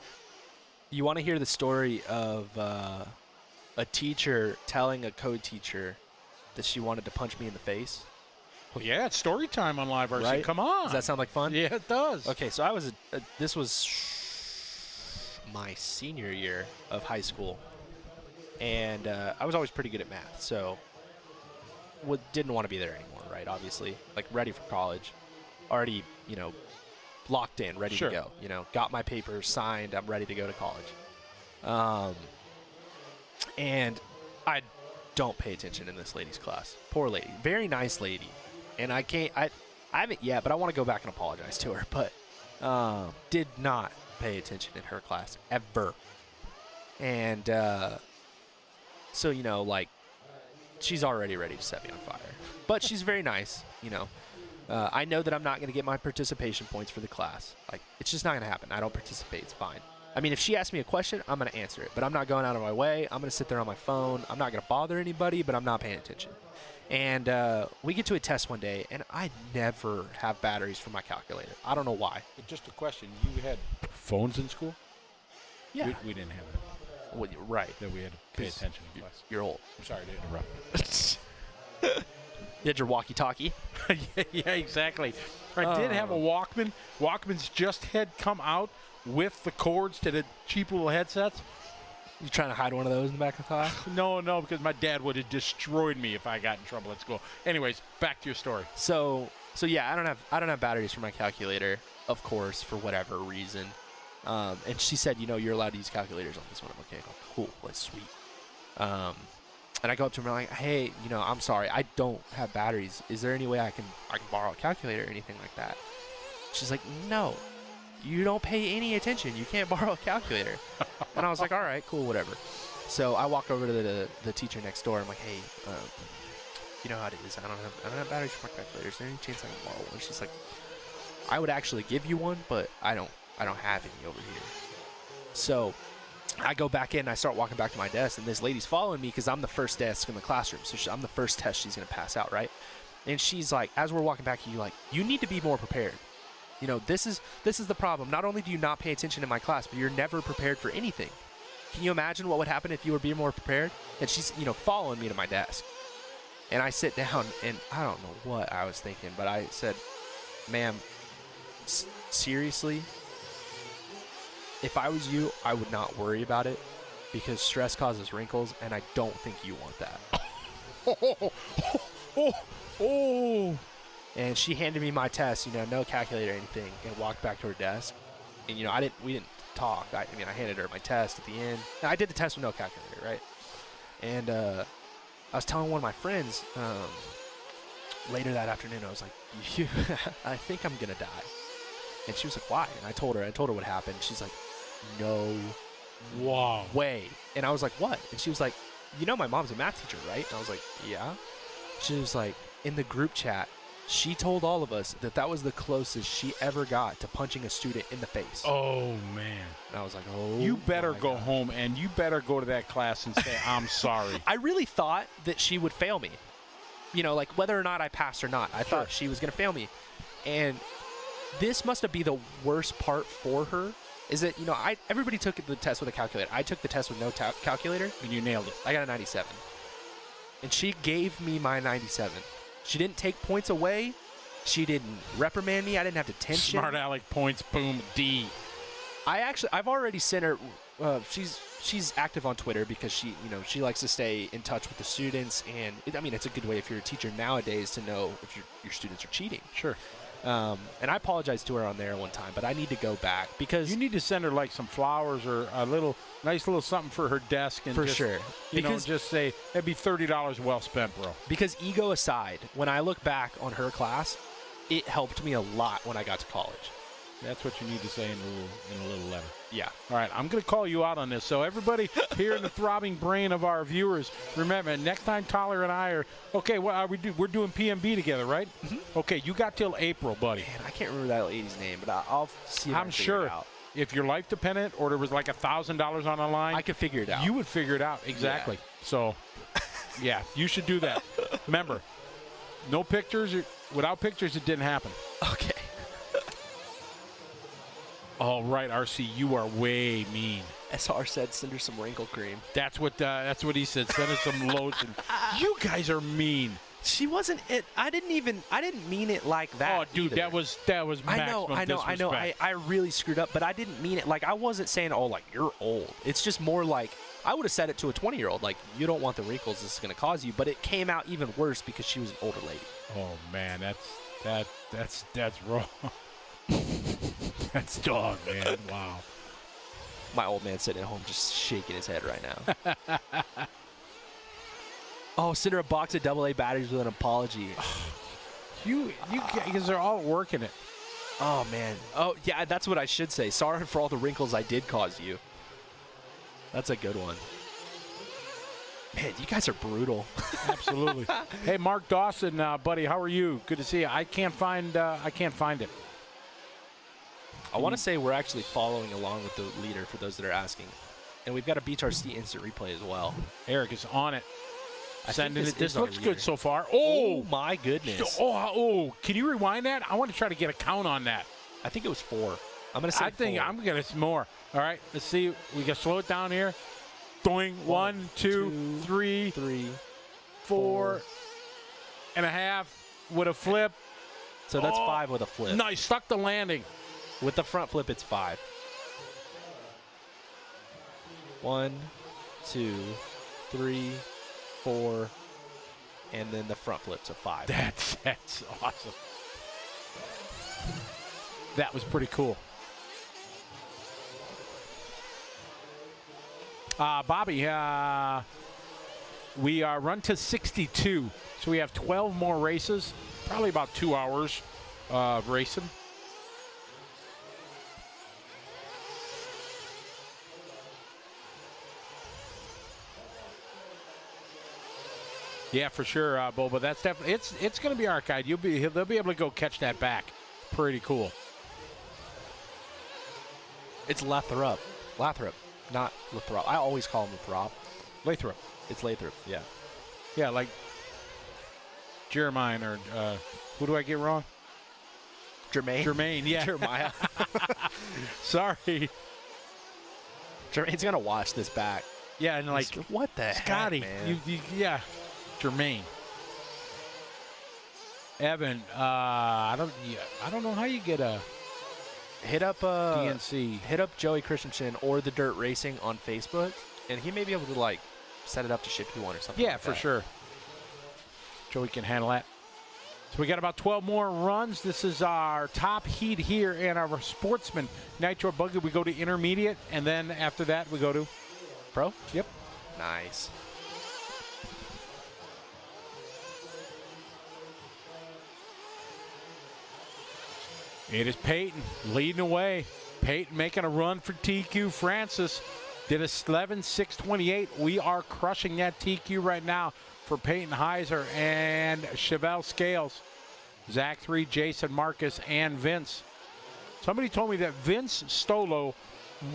Speaker 2: You want to hear the story of a teacher telling a code teacher that she wanted to punch me in the face?
Speaker 1: Well, yeah, it's story time on Live RC.
Speaker 2: Right?
Speaker 1: Come on.
Speaker 2: Does that sound like fun?
Speaker 1: Yeah, it does.
Speaker 2: Okay, so I was this was my senior year of high school. and I was always pretty good at math, so didn't want to be there anymore, right? Obviously, like ready for college, already, locked in, ready to go. Got my papers signed. I'm ready to go to college. And I don't pay attention in this lady's class. Poor lady, very nice lady, and I haven't yet, but I want to go back and apologize to her. But did not pay attention in her class ever, and so like she's already ready to set me on fire. But she's very nice, I know that I'm not going to get my participation points for the class. Like, it's just not going to happen. I don't participate. It's fine. I mean, if she asks me a question, I'm going to answer it. But I'm not going out of my way. I'm going to sit there on my phone. I'm not going to bother anybody, but I'm not paying attention. And we get to a test one day, and I never have batteries for my calculator. I don't know why.
Speaker 1: Just a question. You had phones in school?
Speaker 2: Yeah.
Speaker 1: We didn't have that.
Speaker 2: Well, right.
Speaker 1: That we had to pay attention in class.
Speaker 2: You're old.
Speaker 1: I'm sorry to interrupt.
Speaker 2: You had your walkie-talkie?
Speaker 1: Yeah, exactly. I did have a Walkman. Walkmans just had come out with the cords to the cheap little headsets.
Speaker 2: You trying to hide one of those in the back of the class?
Speaker 1: No, because my dad would have destroyed me if I got in trouble at school. Anyways, back to your story.
Speaker 2: So yeah, I don't have batteries for my calculator, of course, for whatever reason. And she said, you're allowed to use calculators on this one. I'm okay. Cool, that's sweet. And I go up to her and I'm like, hey, I'm sorry, I don't have batteries. Is there any way I can borrow a calculator or anything like that? She's like, no, you don't pay any attention. You can't borrow a calculator. And I was like, all right, cool, whatever. So I walk over to the teacher next door. I'm like, hey, you know how it is. I don't have batteries for my calculator. Is there any chance I can borrow one? She's like, I would actually give you one, but I don't have any over here. So I go back in and I start walking back to my desk, and this lady's following me because I'm the first desk in the classroom. So I'm the first test she's going to pass out, right? And she's like, as we're walking back, you need to be more prepared. This is the problem. Not only do you not pay attention in my class, but you're never prepared for anything. Can you imagine what would happen if you were being more prepared? And she's, following me to my desk. And I sit down, and I don't know what I was thinking, but I said, ma'am, seriously? If I was you, I would not worry about it because stress causes wrinkles, and I don't think you want that. And she handed me my test, no calculator or anything, and walked back to her desk. And we didn't talk. I handed her my test at the end. And I did the test with no calculator, right? And I was telling one of my friends later that afternoon, I was like, I think I'm gonna die. And she was like, why? And I told her what happened. She's like, no way. And I was like, what? And she was like, my mom's a math teacher, right? And I was like, yeah. She was like, in the group chat, she told all of us that was the closest she ever got to punching a student in the face.
Speaker 1: Oh, man.
Speaker 2: And I was like, oh.
Speaker 1: You better go home, and you better go to that class and say, I'm sorry.
Speaker 2: I really thought that she would fail me. Like whether or not I passed or not. I thought she was going to fail me. And this must have been the worst part for her. Is that, everybody took the test with a calculator. I took the test with no calculator.
Speaker 1: And you nailed it.
Speaker 2: I got a 97. And she gave me my 97. She didn't take points away. She didn't reprimand me. I didn't have detention.
Speaker 1: Smart aleck points, boom, D.
Speaker 2: I've already sent her, she's active on Twitter because she likes to stay in touch with the students. And it's a good way if you're a teacher nowadays to know if your students are cheating.
Speaker 1: Sure.
Speaker 2: And I apologized to her on there one time, but I need to go back because
Speaker 1: you need to send her like some flowers or a nice little something for her desk, and
Speaker 2: sure.
Speaker 1: Just say that'd be $30 well spent, bro.
Speaker 2: Because ego aside, when I look back on her class, it helped me a lot when I got to college.
Speaker 1: That's what you need to say in a little letter.
Speaker 2: Yeah.
Speaker 1: All right, I'm going to call you out on this. So everybody here in the throbbing brain of our viewers, remember, next time Tyler and I are, okay, what are we doing? We're doing PMB together, right? Mm-hmm. Okay, you got till April, buddy.
Speaker 2: Man, I can't remember that lady's name, but I'll see if
Speaker 1: I'm sure it out. If you're life dependent or there was like $1,000 on the line,
Speaker 2: I could figure it out.
Speaker 1: You would figure it out, exactly. Yeah. So, yeah, you should do that. Remember, no pictures. Without pictures, it didn't happen.
Speaker 2: Okay.
Speaker 1: All right, RC, you are way mean.
Speaker 2: SR said send her some wrinkle cream.
Speaker 1: That's what he said. Send her some lotion. You guys are mean.
Speaker 2: She wasn't it. I didn't mean it like that.
Speaker 1: Oh, dude, either. that was maximum disrespect.
Speaker 2: I know. I really screwed up, but I didn't mean it like I wasn't saying, oh, like you're old. It's just more like I would have said it to a 20-year-old, like, you don't want the wrinkles this is going to cause you, but it came out even worse because she was an older lady.
Speaker 1: Oh man, that's wrong. That's dog, man. Wow.
Speaker 2: My old man sitting at home just shaking his head right now. Oh, send her a box of AA batteries with an apology.
Speaker 1: You because they're all working it.
Speaker 2: Oh man. Oh yeah, that's what I should say. Sorry for all the wrinkles I did cause you. That's a good one. Man, you guys are brutal.
Speaker 1: Absolutely. Hey, Mark Dawson, buddy, how are you? Good to see you. I can't find it.
Speaker 2: I want to say we're actually following along with the leader for those that are asking. And we've got a BTRC instant replay as well.
Speaker 1: Eric is on it. Sending it. This looks
Speaker 2: leader.
Speaker 1: good so far. Oh
Speaker 2: my goodness.
Speaker 1: Oh, can you rewind that? I want to try to get a count on that.
Speaker 2: I think it was 4. I'm going to say
Speaker 1: I think
Speaker 2: 4.
Speaker 1: I'm going to more. All right, let's see. We can slow it down here. Doing 1, 2, 3, 4 and a half with a flip.
Speaker 2: So that's 5 with a flip.
Speaker 1: Nice. Stuck the landing.
Speaker 2: With the front flip, it's 5. 1, 2, 3, 4, and then the front flip's a 5.
Speaker 1: That's awesome. That was pretty cool. Bobby, we are run to 62, so we have 12 more races, probably about 2 hours of racing. Yeah, for sure, Bo. But that's definitely it's going to be archived. They'll be able to go catch that back. Pretty cool.
Speaker 2: It's Lathrop, not Lathrop. I always call him Lathrop.
Speaker 1: Lathrop.
Speaker 2: It's Lathrop. Yeah.
Speaker 1: Yeah, like Jeremiah or who do I get wrong? Jermaine. Yeah.
Speaker 2: Jeremiah.
Speaker 1: Sorry.
Speaker 2: Jermaine's gonna watch this back.
Speaker 1: Yeah, and like
Speaker 2: what the
Speaker 1: Scotty,
Speaker 2: heck, man?
Speaker 1: yeah. Jermaine. Evan, I don't know how you get a
Speaker 2: hit up
Speaker 1: DNC.
Speaker 2: Hit up Joey Christensen or the Dirt Racing on Facebook, and he may be able to like set it up to ship you one or something.
Speaker 1: Yeah,
Speaker 2: like
Speaker 1: for
Speaker 2: that.
Speaker 1: sure. Joey can handle that. So we got about 12 more runs. This is our top heat here in our Sportsman Nitro Buggy. We go to intermediate, and then after that we go to
Speaker 2: pro.
Speaker 1: Yep.
Speaker 2: Nice.
Speaker 1: It is Peyton leading away. Peyton making a run for TQ. Francis did a 11.628. We are crushing that TQ right now for Peyton Heiser and Chevelle Scales. Zach 3, Jason Marcus, and Vince. Somebody told me that Vince Stolo,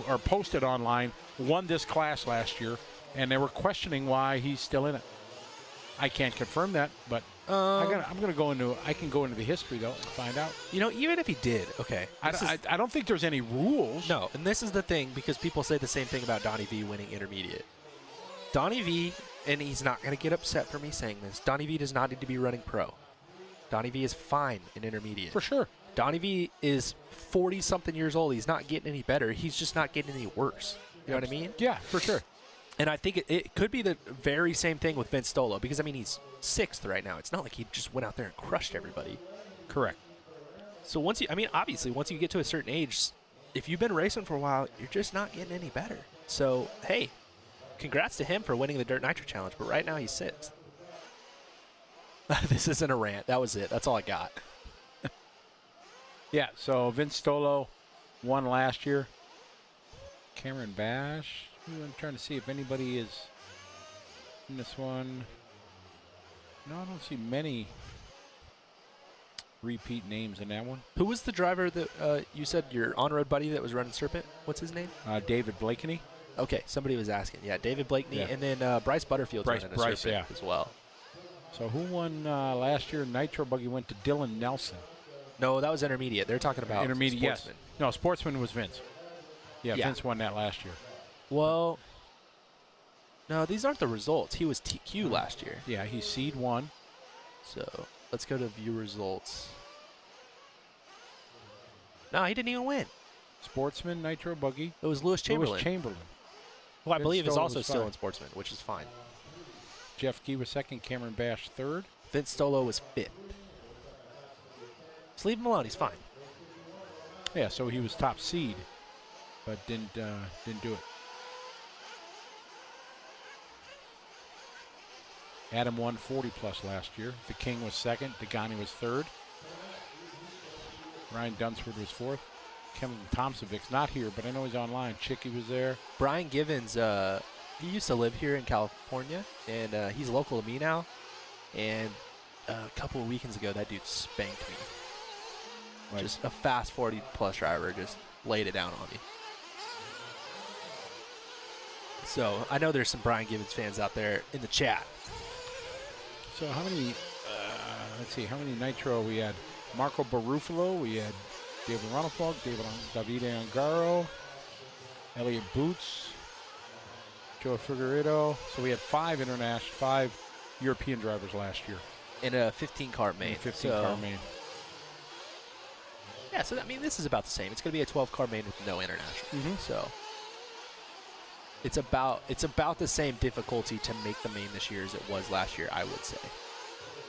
Speaker 1: or posted online, won this class last year, and they were questioning why he's still in it. I can't confirm that, but I can go into the history though and find out.
Speaker 2: You know, even if he did, okay.
Speaker 1: I don't think there's any rules.
Speaker 2: No, and this is the thing, because people say the same thing about Donnie V winning intermediate. Donnie V, and he's not going to get upset for me saying this, Donnie V does not need to be running pro. Donnie V is fine in intermediate.
Speaker 1: For sure.
Speaker 2: Donnie V is 40-something years old. He's not getting any better. He's just not getting any worse. You know what I mean?
Speaker 1: Yeah, for sure.
Speaker 2: And I think it could be the very same thing with Vince Stolo, because, I mean, he's 6th right now. It's not like he just went out there and crushed everybody.
Speaker 1: Correct.
Speaker 2: So obviously, once you get to a certain age, if you've been racing for a while, you're just not getting any better. So, hey, congrats to him for winning the Dirt Nitro Challenge, but right now he's 6th. This isn't a rant. That was it. That's all I got.
Speaker 1: Yeah, so Vince Stolo won last year. Cameron Bash. I'm trying to see if anybody is in this one. No, I don't see many repeat names in that one.
Speaker 2: Who was the driver that you said your on-road buddy that was running Serpent? What's his name?
Speaker 1: David Blakeney.
Speaker 2: Okay, somebody was asking. Yeah, David Blakeney,
Speaker 1: Yeah.
Speaker 2: and then Bryce Butterfield's running a Serpent as well.
Speaker 1: So who won last year? Nitro Buggy went to Dylan Nelson.
Speaker 2: No, that was intermediate. They're talking about
Speaker 1: intermediate.
Speaker 2: Sportsman.
Speaker 1: Yes. No, Sportsman was Vince. Yeah, Vince won that last year.
Speaker 2: Well, no, these aren't the results. He was TQ last year.
Speaker 1: Yeah, he's seed 1.
Speaker 2: So let's go to view results. No, he didn't even win.
Speaker 1: Sportsman, Nitro Buggy.
Speaker 2: It was Lewis Chamberlain.
Speaker 1: Lewis Chamberlain.
Speaker 2: Who I
Speaker 1: Vince
Speaker 2: believe is
Speaker 1: Stolo
Speaker 2: also
Speaker 1: was
Speaker 2: still
Speaker 1: fine.
Speaker 2: in Sportsman, which is fine.
Speaker 1: Jeff Key was second. Cameron Bash third.
Speaker 2: Vince Stolo was fifth. Just leave him alone. He's fine.
Speaker 1: Yeah, so he was top seed, but didn't do it. Adam won 40+ last year. The King was second. Degani was third. Ryan Dunsford was fourth. Kevin Thompsonvic's not here, but I know he's online. Chicky was there.
Speaker 2: Brian Givens, he used to live here in California, and he's local to me now. And a couple of weekends ago, that dude spanked me.
Speaker 1: Right.
Speaker 2: Just a fast 40+ driver just laid it down on me. So I know there's some Brian Givens fans out there in the chat.
Speaker 1: So how many, let's see, how many Nitro we had? Marco Barufalo, we had David Ronafog, David Angaro, Elliot Boots, Joe Figueredo. So we had 5 European drivers last year.
Speaker 2: In a 15-car main.
Speaker 1: 15-car main.
Speaker 2: Yeah, so I mean, this is about the same. It's going to be a 12-car main with no international. So it's about the same difficulty to make the main this year as it was last year, I would say,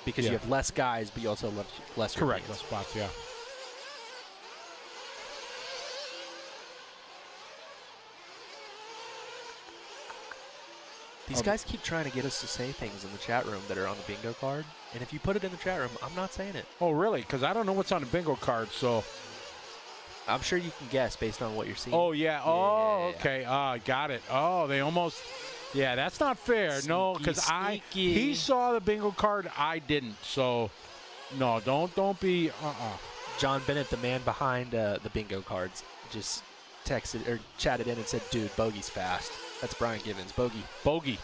Speaker 2: because you have less guys, but you also have less.
Speaker 1: Correct,
Speaker 2: Europeans.
Speaker 1: less spots. Yeah.
Speaker 2: These guys keep trying to get us to say things in the chat room that are on the bingo card, and if you put it in the chat room, I'm not saying it.
Speaker 1: Oh, really? Because I don't know what's on the bingo card, so.
Speaker 2: I'm sure you can guess based on what you're seeing.
Speaker 1: Oh, yeah. Oh, okay. Got it. Oh, they almost. Yeah, that's not fair. No, because he saw the bingo card. I didn't. So, no, don't be.
Speaker 2: John Bennett, the man behind the bingo cards, just texted or chatted in and said, "Dude, bogey's fast." That's Brian Givens. Bogey.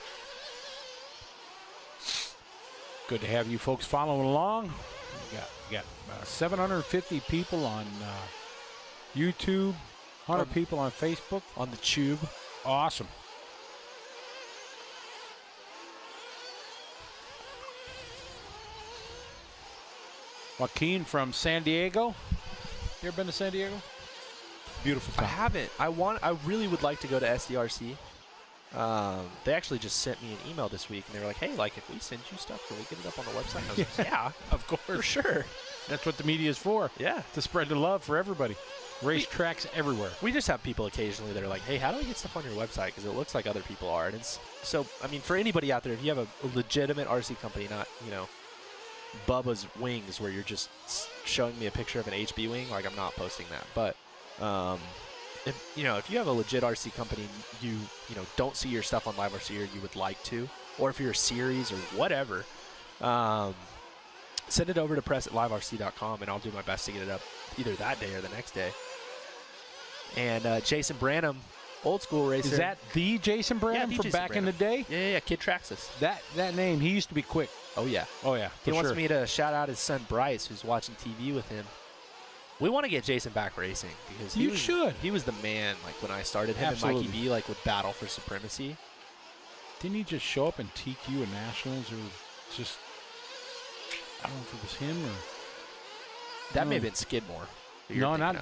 Speaker 1: Good to have you folks following along. We got 750 people on YouTube, 100 people on Facebook.
Speaker 2: On the tube.
Speaker 1: Awesome. Joaquin from San Diego. You ever been to San Diego? Beautiful town.
Speaker 2: I haven't. I really would like to go to SDRC. They actually just sent me an email this week, and they were like, "Hey, like if we send you stuff, can we get it up on the website?" And I was like, "Yeah,
Speaker 1: of course,
Speaker 2: for sure."
Speaker 1: That's what the media is for.
Speaker 2: Yeah,
Speaker 1: to spread the love for everybody. Racetracks everywhere.
Speaker 2: We just have people occasionally that are like, "Hey, how do I get stuff on your website?" Because it looks like other people are, and it's so. I mean, for anybody out there, if you have a legitimate RC company, not Bubba's Wings, where you're just showing me a picture of an HB wing, like I'm not posting that, but. If you have a legit RC company, you don't see your stuff on Live RC, or you would like to, or if you're a series or whatever, send it over to press@liverc.com, and I'll do my best to get it up either that day or the next day. And Jason Branham, old school racer.
Speaker 1: Is that the Jason Branham from back in the day?
Speaker 2: Yeah, Kid Traxxas.
Speaker 1: That name, he used to be quick.
Speaker 2: Oh yeah. He wants me to shout out his son Bryce, who's watching TV with him. We want to get Jason back racing because he was the man. Like when I started, him
Speaker 1: Absolutely.
Speaker 2: and Mikey B would battle for supremacy.
Speaker 1: Didn't he just show up in TQ and Nationals, or just I don't know if it was him or
Speaker 2: that may have been Skidmore.
Speaker 1: No, not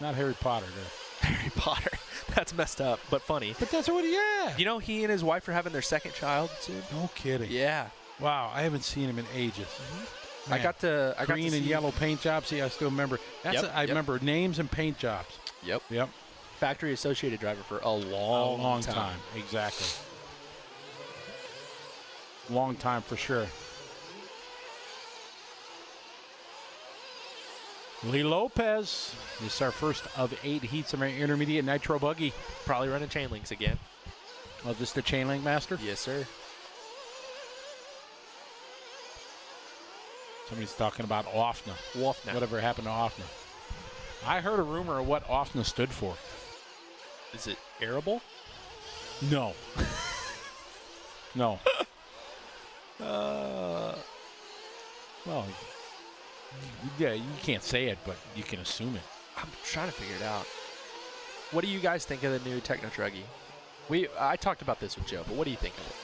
Speaker 1: Harry Potter.
Speaker 2: Harry Potter. That's messed up, but funny.
Speaker 1: But that's what. Yeah.
Speaker 2: You know, he and his wife are having their second child soon.
Speaker 1: No kidding.
Speaker 2: Yeah.
Speaker 1: Wow, I haven't seen him in ages.
Speaker 2: Man. I got to
Speaker 1: green and yellow paint jobs. Yeah, I still remember. I remember names and paint jobs.
Speaker 2: Yep. Factory associated driver for a long time.
Speaker 1: Exactly. Long time for sure. Lee Lopez. This is our first of 8 heats of our intermediate nitro buggy.
Speaker 2: Probably running chain links again.
Speaker 1: Oh, this the chain link master?
Speaker 2: Yes, sir.
Speaker 1: Somebody's talking about OFNA. Whatever happened to OFNA? I heard a rumor of what OFNA stood for.
Speaker 2: Is it arable?
Speaker 1: No. No. Well, yeah, you can't say it, but you can assume it.
Speaker 2: I'm trying to figure it out. What do you guys think of the new Techno Truggy? I talked about this with Joe, but what do you think of it?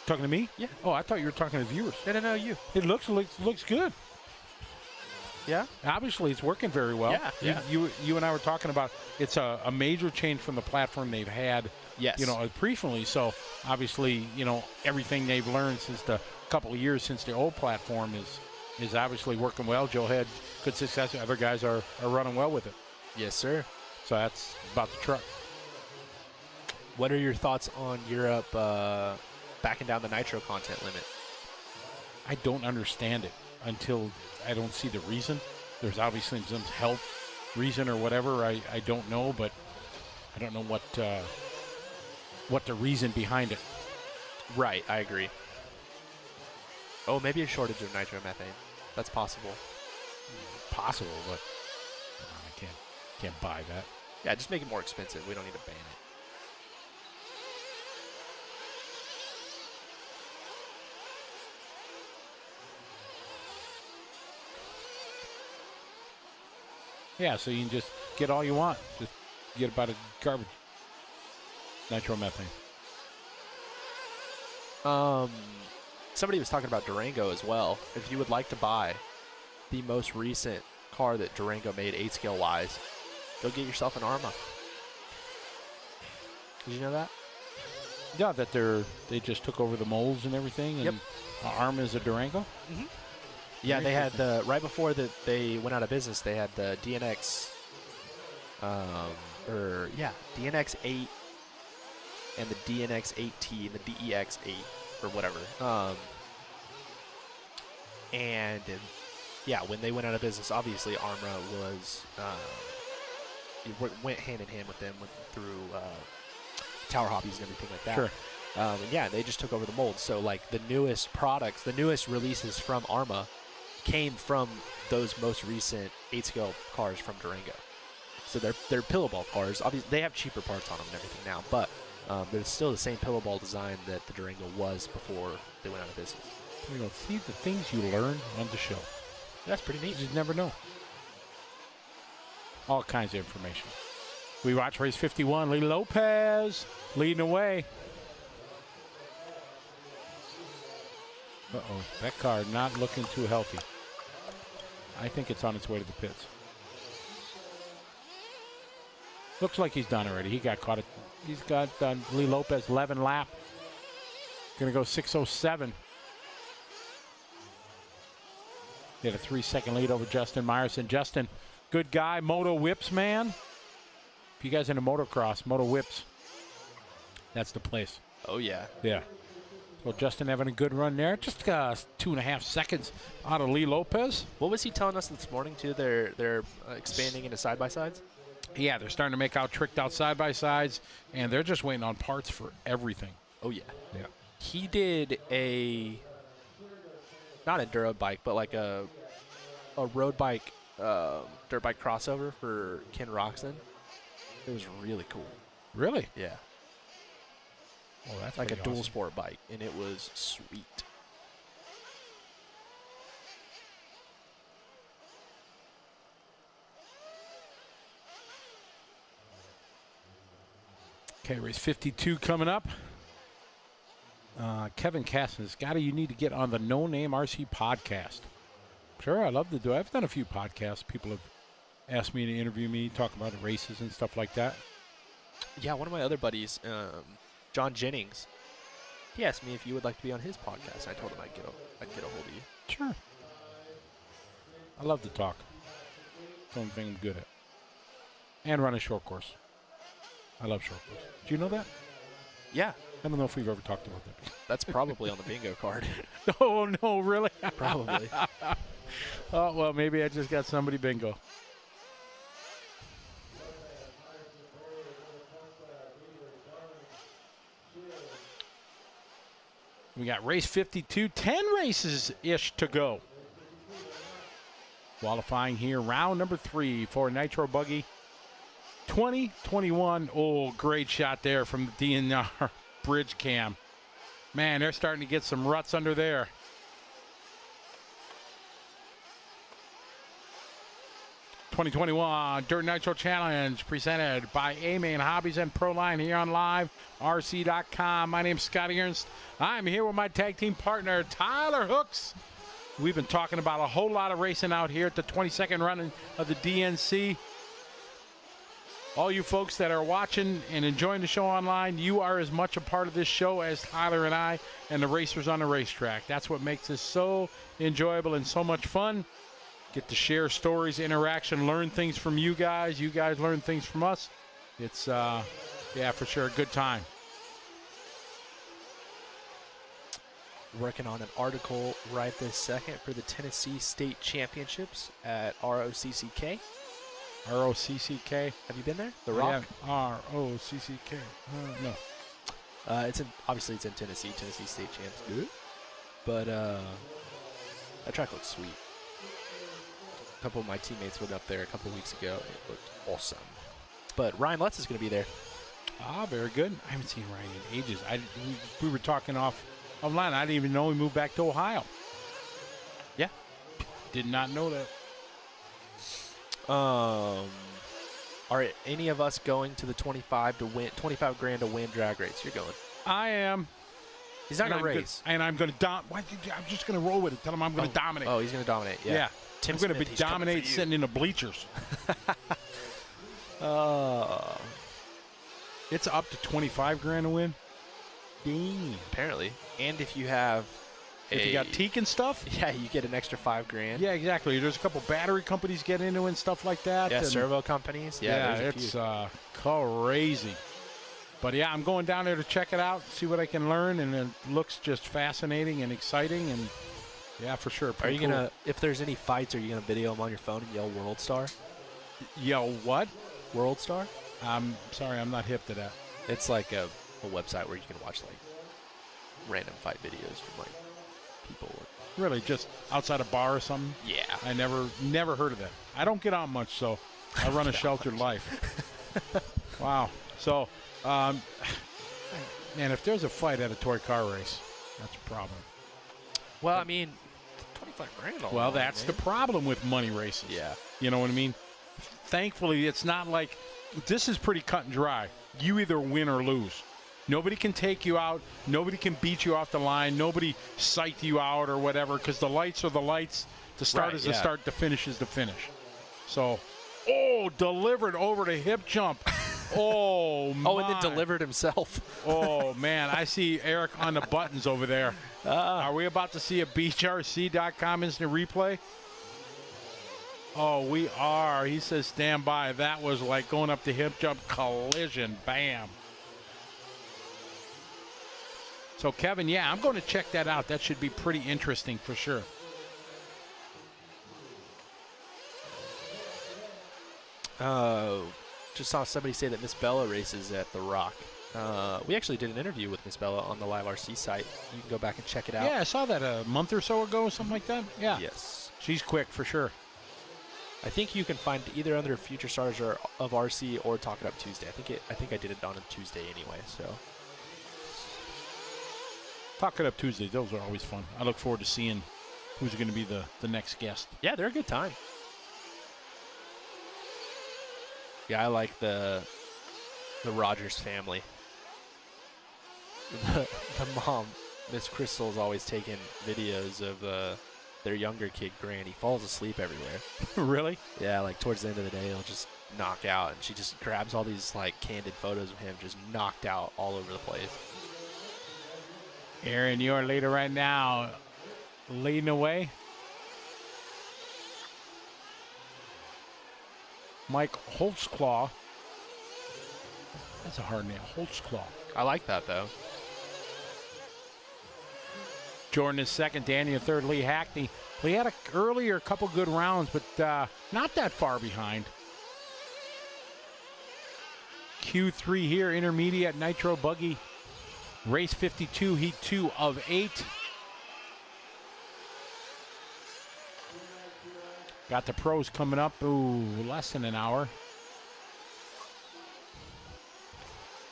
Speaker 1: Talking to me?
Speaker 2: Yeah.
Speaker 1: Oh, I thought you were talking to viewers.
Speaker 2: No, you.
Speaker 1: It looks good.
Speaker 2: Yeah.
Speaker 1: Obviously, it's working very well.
Speaker 2: Yeah.
Speaker 1: You and I were talking about it's a major change from the platform they've had.
Speaker 2: Yes.
Speaker 1: Briefly. So obviously, everything they've learned since the couple of years since the old platform is obviously working well. Joe had good success. Other guys are running well with it.
Speaker 2: Yes, sir.
Speaker 1: So that's about the truck.
Speaker 2: What are your thoughts on Europe backing down the nitro content limit?
Speaker 1: I don't understand it until I don't see the reason. There's obviously some health reason or whatever. I don't know, but I don't know what the reason behind it.
Speaker 2: Right, I agree. Oh, maybe a shortage of nitromethane. That's possible.
Speaker 1: Possible, but I can't buy that.
Speaker 2: Yeah, just make it more expensive. We don't need to ban it.
Speaker 1: Yeah, so you can just get all you want. Just get about a garbage. Nitromethane.
Speaker 2: Somebody was talking about Durango as well. If you would like to buy the most recent car that Durango made 8-scale wise, go get yourself an Arma. Did you know that?
Speaker 1: Yeah, that they just took over the molds and everything. And
Speaker 2: yep.
Speaker 1: Arma is a Durango.
Speaker 2: Mm-hmm. Yeah, they had right before that they went out of business. They had the DNX, DNX 8 and the DNX 8T and the DEX 8 or whatever. When they went out of business, obviously Arma was went hand in hand with them through Tower Hobbies and everything like that.
Speaker 1: Sure.
Speaker 2: They just took over the mold. So like the newest products, the newest releases from Arma came from those most recent 8-scale cars from Durango. So they're pillow ball cars. Obviously, they have cheaper parts on them and everything now, but it's still the same pillow ball design that the Durango was before they went out of business.
Speaker 1: See the things you learn on the show.
Speaker 2: That's pretty neat.
Speaker 1: You just never know. All kinds of information. We watch race 51. Lee Lopez leading away. Uh-oh, that car not looking too healthy. I think it's on its way to the pits. Looks like he's done already. He got caught. He's got Lee Lopez 11 lap. Going to go 6:07. He had a 3-second lead over Justin Myerson. Justin, good guy, moto whips, man. If you guys into motocross, moto whips, that's the place.
Speaker 2: Oh, yeah.
Speaker 1: Yeah. So Justin having a good run there. Just 2.5 seconds out of Lee Lopez.
Speaker 2: What was he telling us this morning, too? They're expanding into side-by-sides?
Speaker 1: Yeah, they're starting to make out tricked out side-by-sides, and they're just waiting on parts for everything.
Speaker 2: Oh, yeah.
Speaker 1: Yeah.
Speaker 2: He did not a enduro bike, but like a road bike, dirt bike crossover for Ken Roxon. It was really cool.
Speaker 1: Really?
Speaker 2: Yeah.
Speaker 1: Oh, that's
Speaker 2: like a
Speaker 1: pretty
Speaker 2: dual
Speaker 1: awesome.
Speaker 2: sport bike, and it was sweet.
Speaker 1: Okay, race 52 coming up. Kevin Casson, Scotty, you need to get on the No Name RC podcast. Sure, I love to do it. I've done a few podcasts. People have asked me to interview me, talk about races and stuff like that.
Speaker 2: Yeah, one of my other buddies, John Jennings, he asked me if you would like to be on his podcast. I told him I'd get a hold of you.
Speaker 1: Sure. I love to talk. It's the only thing I'm good at. And run a short course. I love short course. Do you know that?
Speaker 2: Yeah.
Speaker 1: I don't know if we've ever talked about that.
Speaker 2: That's probably on the bingo card.
Speaker 1: Oh, no, really?
Speaker 2: Probably.
Speaker 1: Oh, well, maybe I just got somebody bingo. We got race 52, 10 races-ish to go. Qualifying here, round number 3 for Nitro Buggy 2021. Oh, great shot there from the DNR bridge cam. Man, they're starting to get some ruts under there. '21 Dirt Nitro Challenge presented by A-Main Hobbies and Proline here on live.rc.com. My name's Scotty Ernst. I'm here with my tag team partner, Tyler Hooks. We've been talking about a whole lot of racing out here at the 22nd run of the DNC. All you folks that are watching and enjoying the show online, you are as much a part of this show as Tyler and I and the racers on the racetrack. That's what makes this so enjoyable and so much fun. Get to share stories, interaction, learn things from you guys. You guys learn things from us. It's, yeah, for sure, a good time.
Speaker 2: Working on an article right this second for the Tennessee State Championships at ROCCK.
Speaker 1: ROCCK.
Speaker 2: Have you been there? The Rock?
Speaker 1: ROCCK. No.
Speaker 2: Obviously it's in Tennessee. Tennessee State Champs. Good. But that track looks sweet. A couple of my teammates went up there a couple of weeks ago. It looked awesome. But Ryan Lutz is going to be there.
Speaker 1: Very good. I haven't seen Ryan in ages. We were talking offline. I didn't even know he moved back to Ohio.
Speaker 2: Yeah.
Speaker 1: Did not know that.
Speaker 2: Are any of us going to the 25 grand to win drag race? You're going.
Speaker 1: I am.
Speaker 2: He's not going to race.
Speaker 1: And I'm going to I'm just going to roll with it. Tell him I'm going to dominate.
Speaker 2: Oh, he's going to dominate. Yeah.
Speaker 1: I'm going to dominate sitting in the bleachers. It's up to 25 grand to win. Dang.
Speaker 2: Apparently. And if you have
Speaker 1: If you got teak and stuff?
Speaker 2: Yeah, you get an extra $5 grand.
Speaker 1: Yeah, exactly. There's a couple battery companies get into it and stuff like that.
Speaker 2: Yeah, servo companies. Yeah,
Speaker 1: it's crazy. But yeah, I'm going down there to check it out, see what I can learn, and it looks just fascinating and exciting, and yeah, for sure.
Speaker 2: Are you gonna, if there's any fights, are you gonna video them on your phone and yell World Star?
Speaker 1: Yell what?
Speaker 2: World Star?
Speaker 1: I'm sorry, I'm not hip to that.
Speaker 2: It's like a website where you can watch like random fight videos from like people.
Speaker 1: Really, just outside a bar or something?
Speaker 2: Yeah.
Speaker 1: I never heard of that. I don't get out much, so I run a sheltered life. Wow. So, man, if there's a fight at a toy car race, that's a problem.
Speaker 2: Well, I mean, 25 grand.
Speaker 1: Well, that's the problem with money races.
Speaker 2: Yeah.
Speaker 1: You know what I mean? Thankfully, it's not like this is pretty cut and dry. You either win or lose. Nobody can take you out. Nobody can beat you off the line. Nobody sight you out or whatever, because the lights are the lights. The start is the start. The finish is the finish. So, delivered over the hip jump. Oh, my.
Speaker 2: Oh, and then delivered himself.
Speaker 1: Oh, man. I see Eric on the buttons over there. Are we about to see a BeachRC.com instant replay? Oh, we are. He says stand by. That was like going up the hip jump collision. Bam. So, Kevin, yeah, I'm going to check that out. That should be pretty interesting for sure.
Speaker 2: Just saw somebody say that Miss Bella races at The Rock. We actually did an interview with Miss Bella on the Live RC site. You can go back and check it out.
Speaker 1: Yeah, I saw that a month or so ago, something like that. Yeah.
Speaker 2: Yes.
Speaker 1: She's quick for sure.
Speaker 2: I think you can find either under Future Stars or of RC or Talk It Up Tuesday. I think I did it on a Tuesday anyway. So.
Speaker 1: Talk It Up Tuesday. Those are always fun. I look forward to seeing who's going to be the next guest.
Speaker 2: Yeah, they're a good time. Yeah, I like the Rogers family. The mom, Miss Crystal's always taking videos of their younger kid, Grant. He falls asleep everywhere.
Speaker 1: Really?
Speaker 2: Yeah, like towards the end of the day, he'll just knock out, and she just grabs all these like candid photos of him just knocked out all over the place.
Speaker 1: Aaron, your leader right now, leading away. Mike Holtzclaw. That's a hard name, Holtzclaw.
Speaker 2: I like that, though.
Speaker 1: Jordan is second, Danny third, Lee Hackney. We had earlier a couple good rounds, but not that far behind. Q3 here, intermediate Nitro Buggy. Race 52, heat 2 of 8. Got the pros coming up. Ooh, less than an hour.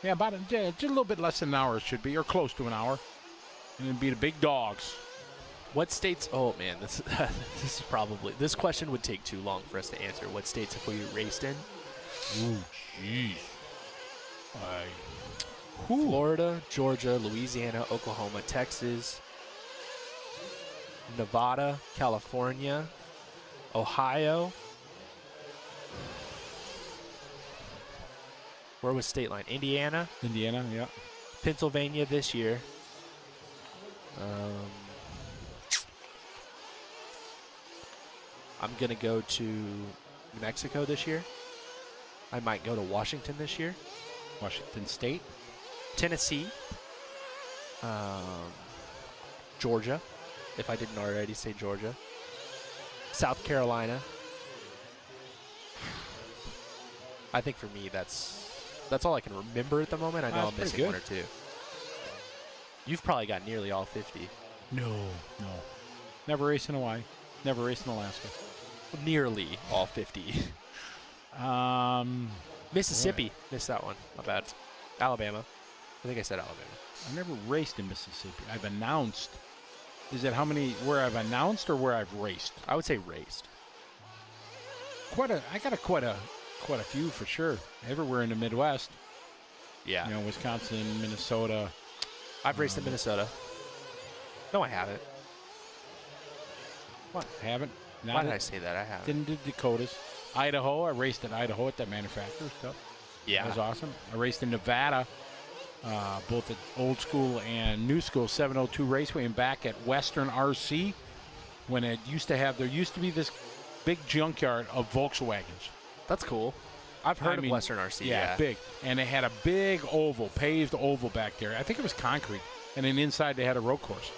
Speaker 1: Yeah, just a little bit less than an hour it should be, or close to an hour. And it'd be the big dogs.
Speaker 2: What states? Oh man, this is probably, this question would take too long for us to answer. What states have we raced in?
Speaker 1: Ooh, jeez.
Speaker 2: Florida, Georgia, Louisiana, Oklahoma, Texas. Nevada, California, Ohio. Where was state line? Indiana.
Speaker 1: Indiana, yeah.
Speaker 2: Pennsylvania this year. I'm going to go to New Mexico this year. I might go to Washington this year.
Speaker 1: Washington State.
Speaker 2: Tennessee. Georgia, if I didn't already say Georgia. South Carolina. I think for me, that's all I can remember at the moment. I know I'm missing one or two. You've probably got nearly all 50.
Speaker 1: No. Never raced in Hawaii. Never raced in Alaska.
Speaker 2: Nearly all 50. Mississippi. Missed that one. My bad. Alabama. I think I said Alabama.
Speaker 1: I've never raced in Mississippi. I've announced. Is it how many where I've announced or where I've raced?
Speaker 2: I would say raced.
Speaker 1: I got quite a few for sure. Everywhere in the Midwest.
Speaker 2: Yeah.
Speaker 1: You know, Wisconsin, Minnesota.
Speaker 2: I've raced in Minnesota. No, I haven't.
Speaker 1: What? Haven't?
Speaker 2: Why did I say that? I haven't.
Speaker 1: Didn't do Dakotas. Idaho. I raced in Idaho at that manufacturer stuff.
Speaker 2: Yeah.
Speaker 1: That was awesome. I raced in Nevada. Both at old school and new school 702 Raceway and back at Western RC when there used to be this big junkyard of Volkswagens.
Speaker 2: That's cool. I've heard of Western RC.
Speaker 1: Yeah, big. And they had a big oval, paved oval back there. I think it was concrete. And then inside they had a road course.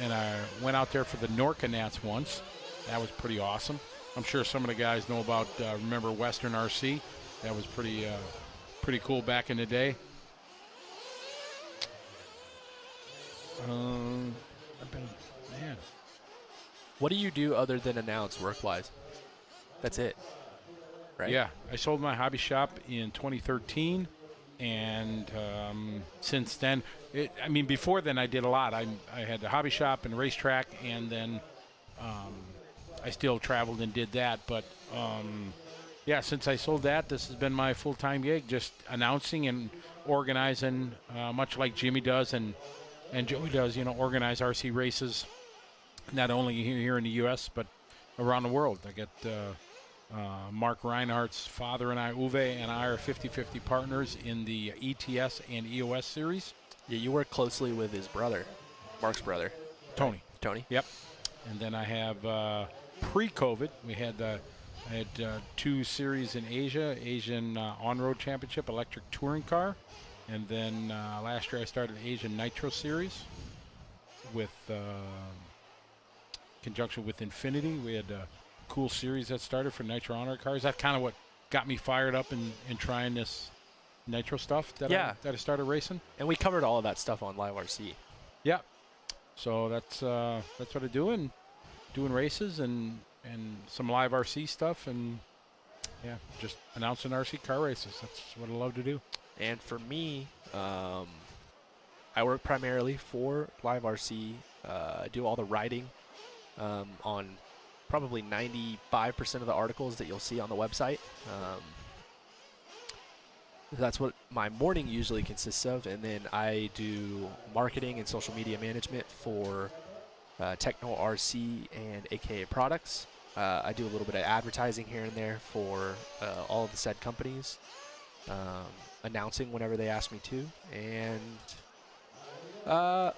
Speaker 1: And I went out there for the Norca Nats once. That was pretty awesome. I'm sure some of the guys know about, remember Western RC? That was pretty cool back in the day.
Speaker 2: What do you do other than announce work-wise? That's it, right?
Speaker 1: Yeah, I sold my hobby shop in 2013, and since then, before then I did a lot. I had the hobby shop and racetrack, and then I still traveled and did that. But yeah, since I sold that, this has been my full-time gig, just announcing and organizing, much like Jimmy does and Joey does, organize RC races, not only here in the U.S., but around the world. I get Mark Reinhardt's father and I, Uwe, and I are 50-50 partners in the ETS and EOS series.
Speaker 2: Yeah, you work closely with his brother, Mark's brother.
Speaker 1: Tony.
Speaker 2: Yep.
Speaker 1: And then I have, pre-COVID, I had 2 series in Asia, Asian On-Road Championship Electric Touring Car. And then last year I started Asian Nitro Series with conjunction with Infinity. We had a cool series that started for Nitro Honor cars. That's kind of what got me fired up in trying this Nitro stuff that I started racing.
Speaker 2: And we covered all of that stuff on Live RC.
Speaker 1: Yeah. So that's what I do, and doing races and some Live RC stuff, and yeah, just announcing RC car races. That's what I love to do.
Speaker 2: And for me, I work primarily for Live RC. I do all the writing on probably 95% of the articles that you'll see on the website. That's what my morning usually consists of. And then I do marketing and social media management for Techno RC and AKA Products. I do a little bit of advertising here and there for all of the said companies. Announcing whenever they ask me to, and not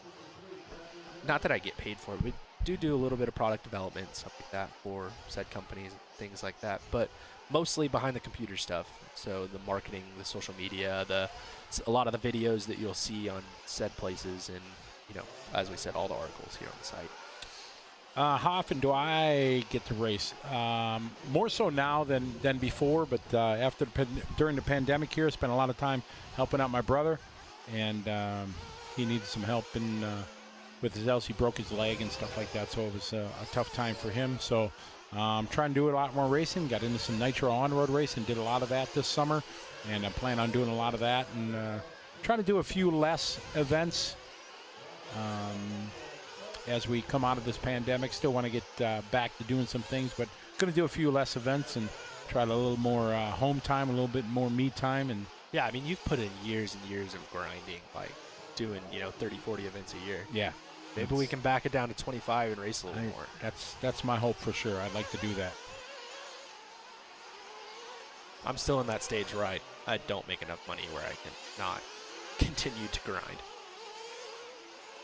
Speaker 2: that I get paid for it, but do a little bit of product development, stuff like that for said companies, things like that, but mostly behind the computer stuff. So the marketing, the social media, a lot of the videos that you'll see on said places, and as we said, all the articles here on the site.
Speaker 1: How often do I get to race? More so now than before, but during the pandemic here, I spent a lot of time helping out my brother, and he needed some help with his else. He broke his leg and stuff like that, so it was a tough time for him. So I'm trying to do a lot more racing. Got into some Nitro on-road racing, did a lot of that this summer, and I plan on doing a lot of that, and trying to do a few less events. As we come out of this pandemic, still want to get back to doing some things, but going to do a few less events and try a little more home time, a little bit more me time. And
Speaker 2: yeah, I mean, you've put in years and years of grinding, like doing 30, 40 events a year.
Speaker 1: Yeah.
Speaker 2: Maybe we can back it down to 25 and race a little more.
Speaker 1: That's my hope for sure. I'd like to do that.
Speaker 2: I'm still in that stage where I don't make enough money where I can not continue to grind.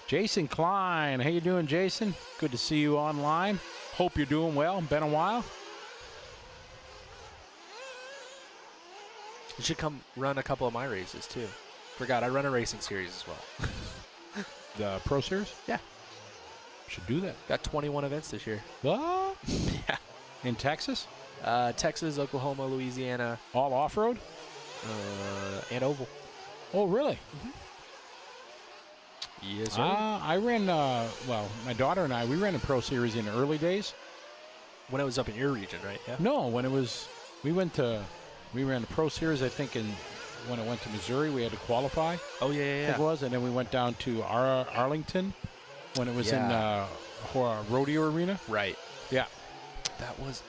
Speaker 1: Jason Klein. How you doing, Jason? Good to see you online. Hope you're doing well. Been a while.
Speaker 2: You should come run a couple of my races, too. Forgot, I run a racing series as well.
Speaker 1: The Pro Series?
Speaker 2: Yeah.
Speaker 1: Should do that.
Speaker 2: Got 21 events this year.
Speaker 1: What?
Speaker 2: Yeah.
Speaker 1: In Texas?
Speaker 2: Texas, Oklahoma, Louisiana.
Speaker 1: All off-road?
Speaker 2: And oval.
Speaker 1: Oh, really?
Speaker 2: Mm-hmm. Yes, sir.
Speaker 1: I ran, well, my daughter and I, we ran a Pro Series in the early days.
Speaker 2: When it was up in your region, right? Yeah.
Speaker 1: No, when it was, we ran the Pro Series, I think, when it went to Missouri, we had to qualify.
Speaker 2: Oh, yeah,
Speaker 1: I think it was, and then we went down to Arlington when it was in Rodeo Arena.
Speaker 2: Right.
Speaker 1: Yeah.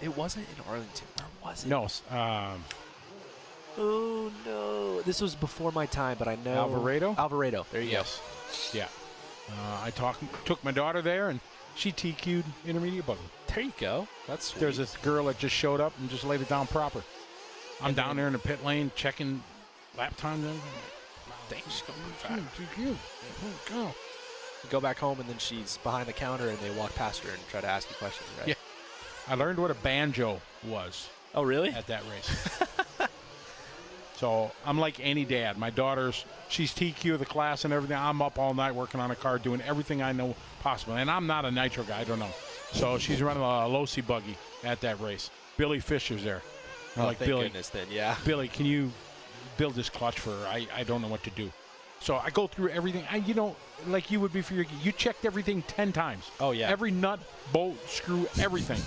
Speaker 2: It wasn't in Arlington. Where was it?
Speaker 1: No.
Speaker 2: Oh, no. This was before my time, but I know.
Speaker 1: Alvarado?
Speaker 2: There you
Speaker 1: go. Yeah. I took my daughter there, and she TQ'd intermediate buggy.
Speaker 2: There you go. That's sweet.
Speaker 1: There's this girl that just showed up and just laid it down proper. I'm down there in the pit lane checking lap times.
Speaker 2: Thanks.
Speaker 1: Go.
Speaker 2: Go back home, and then she's behind the counter, and they walk past her and try to ask you questions, right?
Speaker 1: Yeah. I learned what a banjo was.
Speaker 2: Oh, really?
Speaker 1: At that race. So I'm like any dad. My she's TQ of the class and everything. I'm up all night working on a car, doing everything I know possible. And I'm not a nitro guy. I don't know. So she's running a Losi buggy at that race. Billy Fisher's there. I'm like,
Speaker 2: thank
Speaker 1: Billy,
Speaker 2: goodness then, yeah.
Speaker 1: Billy, can you build this clutch for her? I don't know what to do. So I go through everything. Like you would be for you checked everything 10 times.
Speaker 2: Oh, yeah.
Speaker 1: Every nut, bolt, screw, everything.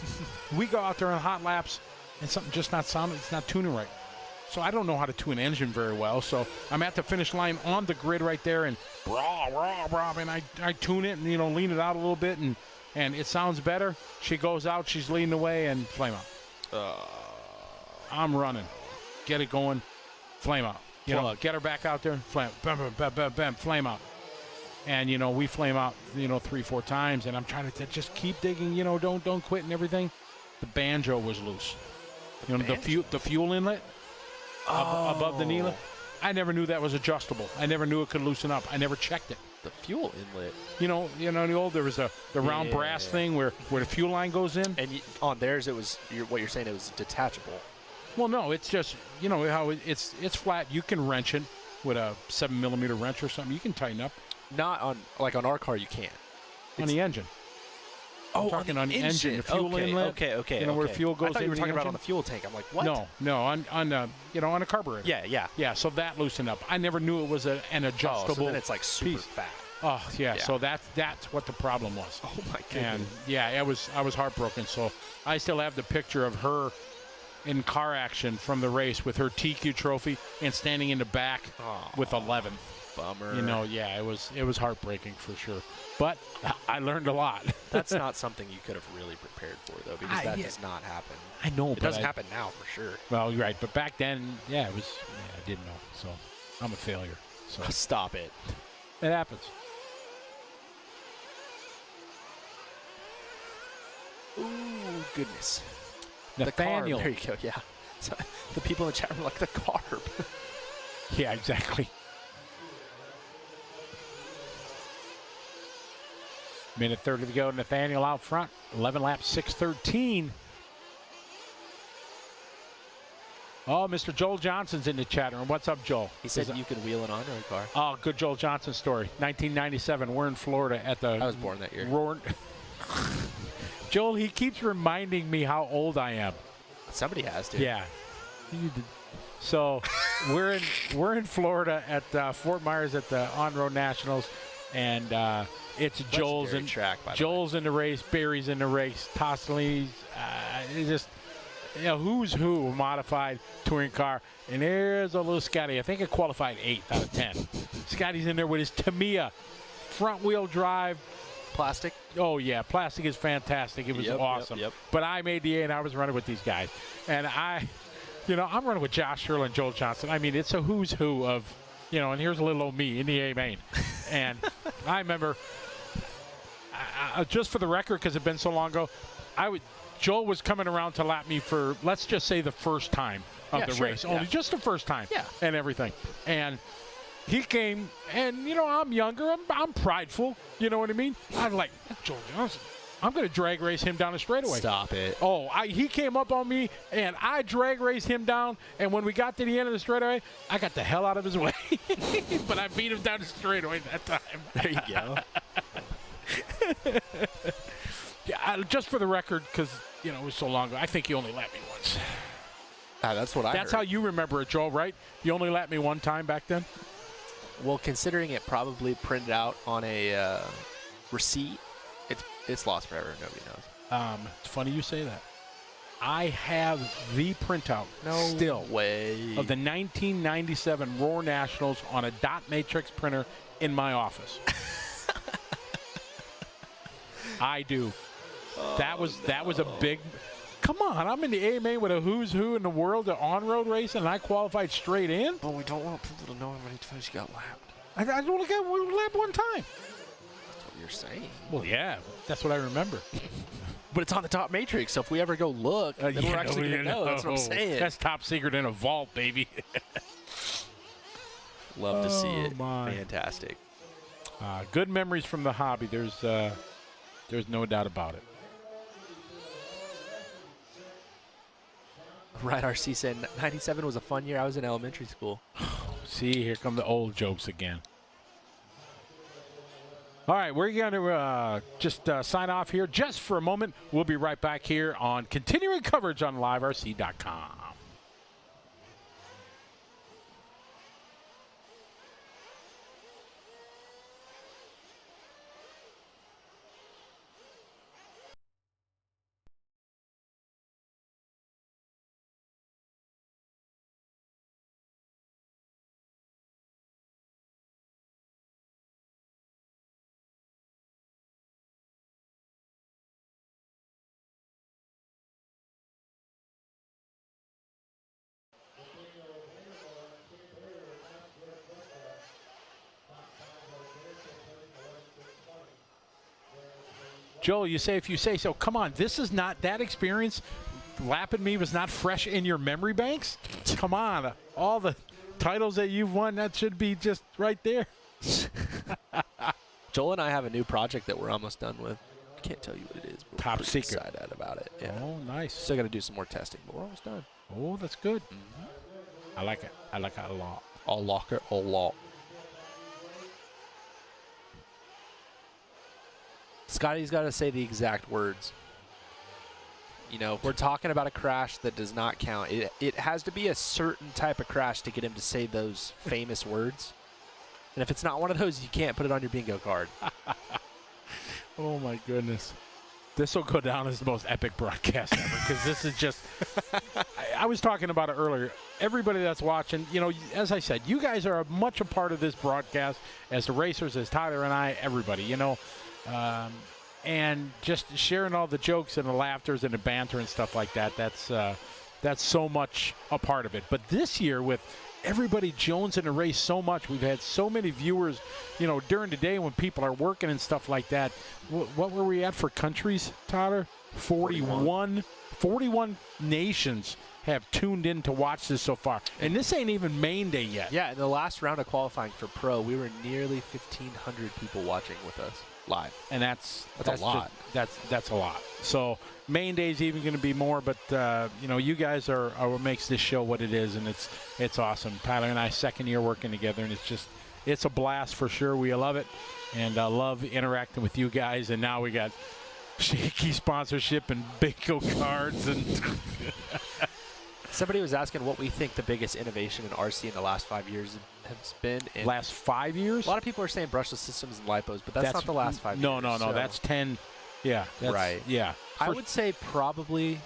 Speaker 1: We go out there on hot laps, and something just not sounding. It's not tuning right. So I don't know how to tune an engine very well. So I'm at the finish line on the grid right there, and and I tune it and lean it out a little bit, and it sounds better. She goes out, she's leading the way, and flame out. I'm running, get it going, flame out. Get her back out there, flame, bam, flame out. And we flame out 3-4 times, and I'm trying to just keep digging. Don't quit and everything. The banjo was loose. The fuel inlet. Above the needle. I never knew that was adjustable. I never knew it could loosen up. I never checked it.
Speaker 2: The fuel inlet.
Speaker 1: The old there was the round brass thing where the fuel line goes in.
Speaker 2: And on theirs, it was what you're saying. It was detachable.
Speaker 1: Well, no, it's just how it's flat. You can wrench it with a 7mm wrench or something. You can tighten up.
Speaker 2: Not on our car. You can't.
Speaker 1: On the engine. I'm talking on the engine, the fuel inlet.
Speaker 2: Okay.
Speaker 1: Where fuel goes in.
Speaker 2: I thought you were talking about
Speaker 1: engine.
Speaker 2: on the fuel tank. I'm like, what?
Speaker 1: No, on a carburetor.
Speaker 2: Yeah.
Speaker 1: So that loosened up. I never knew it was an adjustable.
Speaker 2: So then it's like super
Speaker 1: piece.
Speaker 2: fat.
Speaker 1: Oh yeah. So that's what the problem was.
Speaker 2: Oh my goodness.
Speaker 1: And I was heartbroken. So I still have the picture of her in car action from the race with her TQ trophy and standing in the back with 11th.
Speaker 2: Bummer.
Speaker 1: It was heartbreaking for sure. But I learned a lot.
Speaker 2: That's not something you could have really prepared for, though, because that does not happen.
Speaker 1: I know,
Speaker 2: it doesn't happen now for sure.
Speaker 1: Well, you're right. But back then, it was. I didn't know. So I'm a failure. So
Speaker 2: stop it.
Speaker 1: It happens.
Speaker 2: Ooh, goodness.
Speaker 1: Nathaniel.
Speaker 2: The carb. There you go. Yeah. So the people in the chat room like the carb.
Speaker 1: Yeah, exactly. Minute 30 to go. Nathaniel out front. 11 laps, 6:13. Oh, Mr. Joel Johnson's in the chat room. What's up, Joel?
Speaker 2: He said you could wheel it onto a car.
Speaker 1: Oh, good Joel Johnson story. 1997. We're in Florida at the.
Speaker 2: I was born that year.
Speaker 1: Joel, he keeps reminding me how old I am.
Speaker 2: Somebody has to.
Speaker 1: Yeah. So we're in Florida at Fort Myers at the On-Road Nationals, and it's Joel's in
Speaker 2: track. By
Speaker 1: Joel's in the race, Barry's in the race, Toslini's. It's just who's who modified touring car, and there's a little Scotty. I think it qualified 8th out of 10. Scotty's in there with his Tamiya front-wheel drive.
Speaker 2: Plastic?
Speaker 1: Oh, yeah. Plastic is fantastic. It was awesome.
Speaker 2: Yep.
Speaker 1: But I made the A, and I was running with these guys. And I'm running with Josh Shirley and Joel Johnson. I mean, it's a who's who of, and here's a little old me in the A main. And I remember just for the record, because it's been so long ago, Joel was coming around to lap me for, let's just say, the first time of the race. Only just the first time.
Speaker 2: Yeah.
Speaker 1: And everything. And he came, and, you know, I'm younger. I'm prideful. You know what I mean? I'm like, Joel Johnson, I'm going to drag race him down the straightaway.
Speaker 2: Stop it.
Speaker 1: Oh, he came up on me, and I drag raced him down. And when we got to the end of the straightaway, I got the hell out of his way. But I beat him down the straightaway that time.
Speaker 2: There you go.
Speaker 1: Yeah, just for the record, because, you know, it was so long ago, I think you only lapped me once.
Speaker 2: That's what I
Speaker 1: That's
Speaker 2: heard.
Speaker 1: how you remember it, Joel, right? You only lapped me one time back then?
Speaker 2: Well, considering it probably printed out on a receipt, it's lost forever. Nobody knows.
Speaker 1: It's funny you say that. I have the printout still
Speaker 2: way
Speaker 1: of the 1997 Roar Nationals on a dot matrix printer in my office. I do. That was a big. Come on, I'm in the AMA with a who's who in the world of on-road racing, and I qualified straight in.
Speaker 2: But we don't want people to know how many times you got lapped.
Speaker 1: I only got one lap one time.
Speaker 2: That's what you're saying.
Speaker 1: Well, yeah, that's what I remember.
Speaker 2: But it's on the top matrix, so if we ever go look, then we're actually going to know. That's what I'm saying.
Speaker 1: That's top secret in a vault, baby.
Speaker 2: Love to see it.
Speaker 1: My.
Speaker 2: Fantastic.
Speaker 1: Good memories from the hobby. There's no doubt about it.
Speaker 2: Right, RC said 97 was a fun year. I was in elementary school.
Speaker 1: See, here come the old jokes again. All right, we're going to just sign off here just for a moment. We'll be right back here on continuing coverage on liverc.com. Joel, you say if you say so. Come on, this is not that experience. Lapping me was not fresh in your memory banks. Come on, all the titles that you've won, that should be just right there.
Speaker 2: Joel and I have a new project that we're almost done with. I can't tell you what it is, but
Speaker 1: Top
Speaker 2: we're pretty
Speaker 1: secret.
Speaker 2: excited about it. Yeah.
Speaker 1: Oh, nice.
Speaker 2: Still got to do some more testing, but we're almost done.
Speaker 1: Oh, that's good. Mm-hmm. I like it. I like it a lot.
Speaker 2: I'll lock it a lot. Scotty's got to say the exact words. You know, we're talking about a crash that does not count. It has to be a certain type of crash to get him to say those famous words. And if it's not one of those, you can't put it on your bingo card.
Speaker 1: Oh, my goodness. This will go down as the most epic broadcast ever, because this is just I was talking about it earlier. Everybody that's watching, you know, as I said, you guys are much a part of this broadcast as the racers, as Tyler and I, everybody, you know. And just sharing all the jokes and the laughters and the banter and stuff like that, that's so much a part of it. But this year, with everybody jonesing the race so much, we've had so many viewers, you know, during the day when people are working and stuff like that. What were we at for countries, Tyler? 41 nations have tuned in to watch this so far. And this ain't even main day yet.
Speaker 2: Yeah, in the last round of qualifying for pro, we were nearly 1,500 people watching with us live.
Speaker 1: And that's
Speaker 2: a lot.
Speaker 1: That's a lot. So main day's even going to be more, but you know, you guys are what makes this show what it is, and it's awesome. Tyler and I, second year working together, and it's a blast for sure. We love it, and love interacting with you guys. And now we got shaky sponsorship and bingo cards and.
Speaker 2: Somebody was asking what we think the biggest innovation in RC in the last 5 years has been.
Speaker 1: Last 5 years?
Speaker 2: A lot of people are saying brushless systems and lipos, but that's not the last 5 years.
Speaker 1: No,
Speaker 2: so.
Speaker 1: that's 10. Yeah. That's,
Speaker 2: right.
Speaker 1: Yeah.
Speaker 2: I would say probably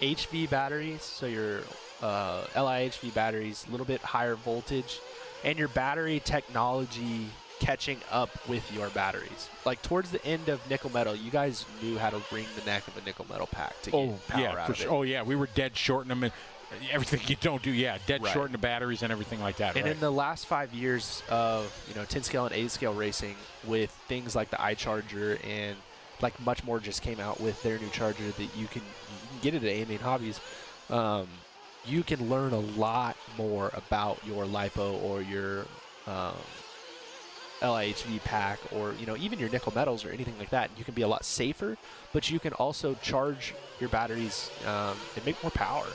Speaker 2: HV batteries, so your LiHV batteries, a little bit higher voltage, and your battery technology catching up with your batteries. Like towards the end of nickel metal, you guys knew how to wring the neck of a nickel metal pack to get power out of it.
Speaker 1: Oh yeah, we were dead shorting them, everything you don't do, dead
Speaker 2: Right.
Speaker 1: short in the batteries and everything like that.
Speaker 2: And
Speaker 1: right.
Speaker 2: in the last 5 years of 10 scale and 8 scale racing, with things like the iCharger and like much more just came out with their new charger that you can get it at A Main Hobbies. You can learn a lot more about your LiPo or your LIHV pack, or even your nickel metals or anything like that. You can be a lot safer, but you can also charge your batteries and make more power.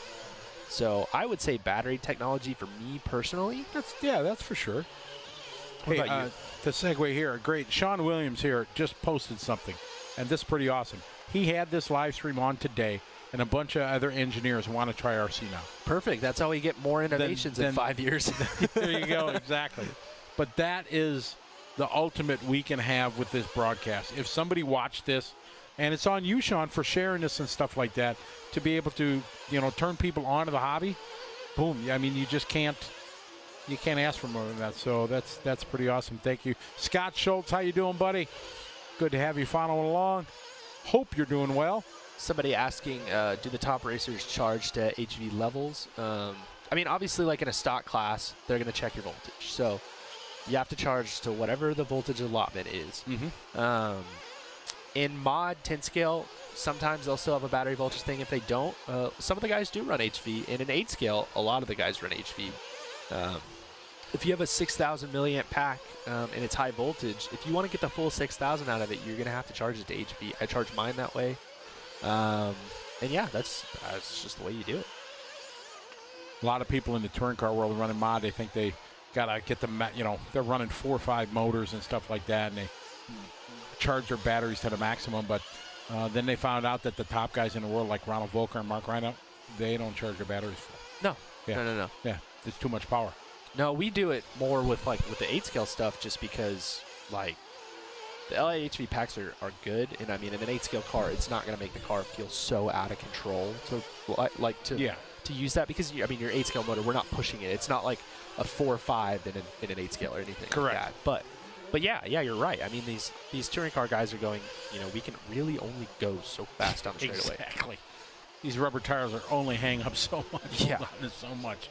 Speaker 2: So I would say battery technology for me personally.
Speaker 1: That's for sure.
Speaker 2: What
Speaker 1: Hey,
Speaker 2: about you?
Speaker 1: the segue here, great. Sean Williams here just posted something, and this is pretty awesome. He had this live stream on today, and a bunch of other engineers want to try RC now.
Speaker 2: Perfect. That's how we get more innovations in 5 years.
Speaker 1: There you go, exactly. But that is the ultimate we can have with this broadcast. If somebody watched this, and it's on you, Sean, for sharing this and stuff like that, to be able to, turn people onto the hobby, boom. I mean, you just can't ask for more than that. So that's pretty awesome. Thank you. Scott Schultz, how you doing, buddy? Good to have you following along. Hope you're doing well.
Speaker 2: Somebody asking, do the top racers charge to HV levels? I mean, obviously, like in a stock class, they're going to check your voltage. So you have to charge to whatever the voltage allotment is.
Speaker 1: Mm-hmm.
Speaker 2: In mod 10 scale, sometimes they'll still have a battery voltage thing. If they don't, some of the guys do run HV. And in 8 scale, a lot of the guys run HV. If you have a 6,000 milliamp pack and it's high voltage, if you want to get the full 6,000 out of it, you're going to have to charge it to HV. I charge mine that way. And yeah, that's just the way you do it.
Speaker 1: A lot of people in the touring car world running mod, they think they gotta get the, they're running 4 or 5 motors and stuff like that, and they charge their batteries to the maximum. But then they found out that the top guys in the world, like Ronald Volker and Mark Reinhardt, they don't charge their batteries full.
Speaker 2: No,
Speaker 1: Yeah.
Speaker 2: no.
Speaker 1: Yeah, it's too much power.
Speaker 2: No, we do it more with the 8 scale stuff, just because the LIHV packs are good, and I mean, in an 8 scale car, it's not going to make the car feel so out of control to use that, because your 8 scale motor, we're not pushing it. It's not like a 4 or 5 in an 8 scale or anything.
Speaker 1: Correct.
Speaker 2: Like that. But yeah, you're right. I mean, these touring car guys are going, we can really only go so fast down the straightaway.
Speaker 1: Exactly. These rubber tires are only hang up so much.
Speaker 2: Yeah.
Speaker 1: So much.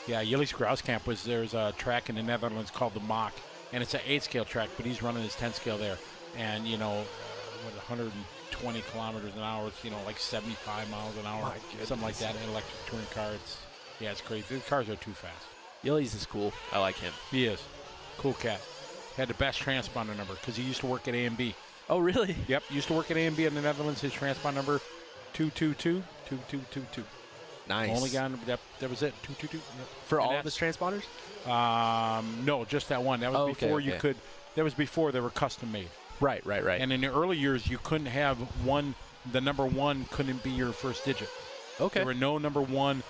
Speaker 1: Yeah, Jilly's Grouskamp there's a track in the Netherlands called the Mach, and it's an 8-scale track, but he's running his 10-scale there. And, 120 kilometers an hour, it's, like 75 miles an hour, something like that, in an electric touring car. It's crazy. The cars are too fast.
Speaker 2: Yilly's is cool. I like him.
Speaker 1: He is. Cool cat. Had the best transponder number because he used to work at A&B.
Speaker 2: Oh, really?
Speaker 1: Yep, used to work at A&B in the Netherlands. His transponder number, 222-2222.
Speaker 2: Nice.
Speaker 1: Only guy, that was it, 222. Yep.
Speaker 2: For all of his transponders?
Speaker 1: No, just that one. That was before you could. That was before they were custom made.
Speaker 2: Right.
Speaker 1: And in the early years, you couldn't have one. The number 1 couldn't be your first digit.
Speaker 2: Okay.
Speaker 1: There were no number 1,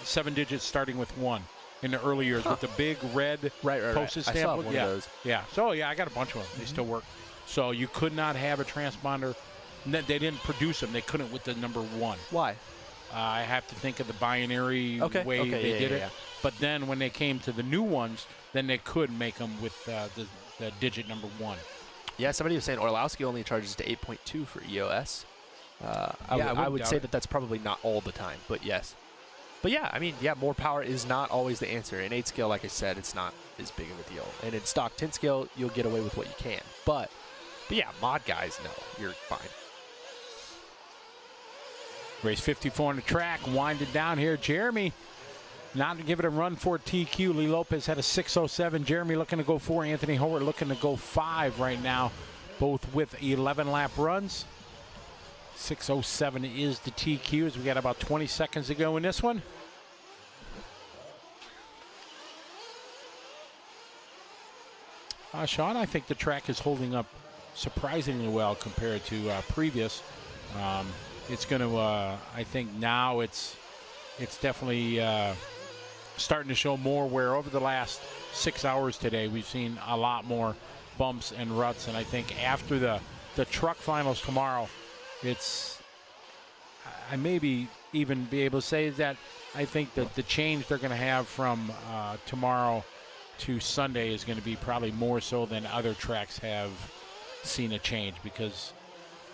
Speaker 1: 7 digits starting with 1 in the early years with the big red postage stamp.
Speaker 2: I saw one of those.
Speaker 1: Yeah. So I got a bunch of them. They still work. So you could not have a transponder. They didn't produce them. They couldn't with the number 1.
Speaker 2: Why?
Speaker 1: I have to think of the binary way they did it. But then when they came to the new ones, then they could make them with the digit number 1.
Speaker 2: Yeah, somebody was saying Orlowski only charges to 8.2 for EOS. I would say that's probably not all the time, but yes. But yeah, I mean, more power is not always the answer. In 8 scale, like I said, it's not as big of a deal. And in stock 10 scale, you'll get away with what you can. But yeah, mod guys, no, you're fine.
Speaker 1: Race 54 on the track, winding down here. Jeremy not to give it a run for TQ. Lee Lopez had a 6:07. Jeremy looking to go 4. Anthony Howard looking to go 5 right now, both with 11-lap runs. 6:07 is the TQ as we got about 20 seconds to go in this one. Sean, I think the track is holding up surprisingly well compared to previous. It's going to, I think now it's definitely starting to show more, where over the last 6 hours today, we've seen a lot more bumps and ruts. And I think after the truck finals tomorrow, I maybe even be able to say that I think that the change they're going to have from tomorrow to Sunday is going to be probably more so than other tracks have seen a change, because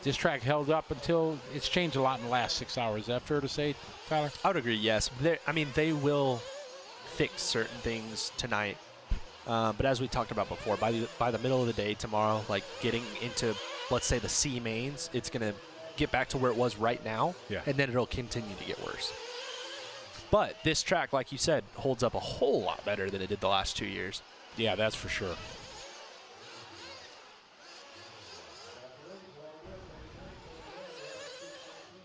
Speaker 1: this track held up until it's changed a lot in the last 6 hours. Is that fair to say, Tyler?
Speaker 2: I would agree, yes. I mean, they will fix certain things tonight. But as we talked about before, by the middle of the day tomorrow, like getting into, let's say, the C mains, it's going to get back to where it was right now, and then it'll continue to get worse. But this track, like you said, holds up a whole lot better than it did the last 2 years.
Speaker 1: Yeah, that's for sure.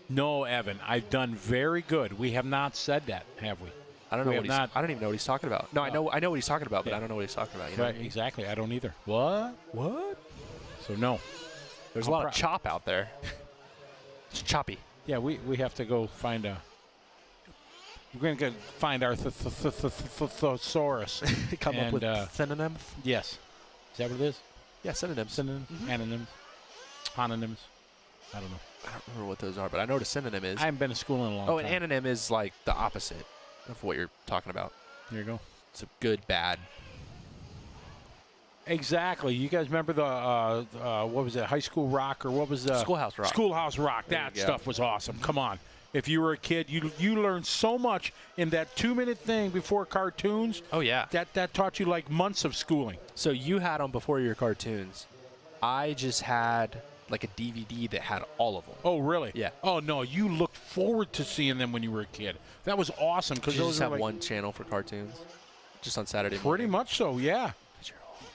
Speaker 1: No, Evan, I've done very good. We have not said that, have we?
Speaker 2: I don't know I don't even know what he's talking about. No, I know what he's talking about, but I don't know what he's talking about. You know
Speaker 1: Right,
Speaker 2: what I mean?
Speaker 1: exactly. I don't either. What? So no.
Speaker 2: There's a lot of chop out there. It's choppy.
Speaker 1: Yeah, we have to go find a. We're going to go find our thesaurus.
Speaker 2: Come up with synonyms.
Speaker 1: Yes. Is that what it is?
Speaker 2: Yeah, synonyms.
Speaker 1: Synonyms, anonyms, homonyms. I don't know.
Speaker 2: I don't remember what those are, but I know what a synonym is.
Speaker 1: I haven't been to school in a long time.
Speaker 2: Oh, an anonym is like the opposite of what you're talking about.
Speaker 1: There you go.
Speaker 2: It's a good, bad.
Speaker 1: Exactly. You guys remember the what was it? High School Rock, or what was the
Speaker 2: Schoolhouse Rock?
Speaker 1: Schoolhouse Rock.
Speaker 2: There
Speaker 1: That
Speaker 2: you go.
Speaker 1: stuff was awesome. Come on. If you were a kid, you learned so much in that 2-minute thing before cartoons.
Speaker 2: Oh yeah.
Speaker 1: That taught you like months of schooling.
Speaker 2: So you had them before your cartoons. I just had like a DVD that had all of them.
Speaker 1: Oh really?
Speaker 2: Yeah.
Speaker 1: Oh no, you looked forward to seeing them when you were a kid. That was awesome because
Speaker 2: Did you
Speaker 1: those
Speaker 2: just
Speaker 1: were
Speaker 2: have
Speaker 1: like,
Speaker 2: one channel for cartoons, just on Saturday morning.
Speaker 1: Pretty much so. Yeah.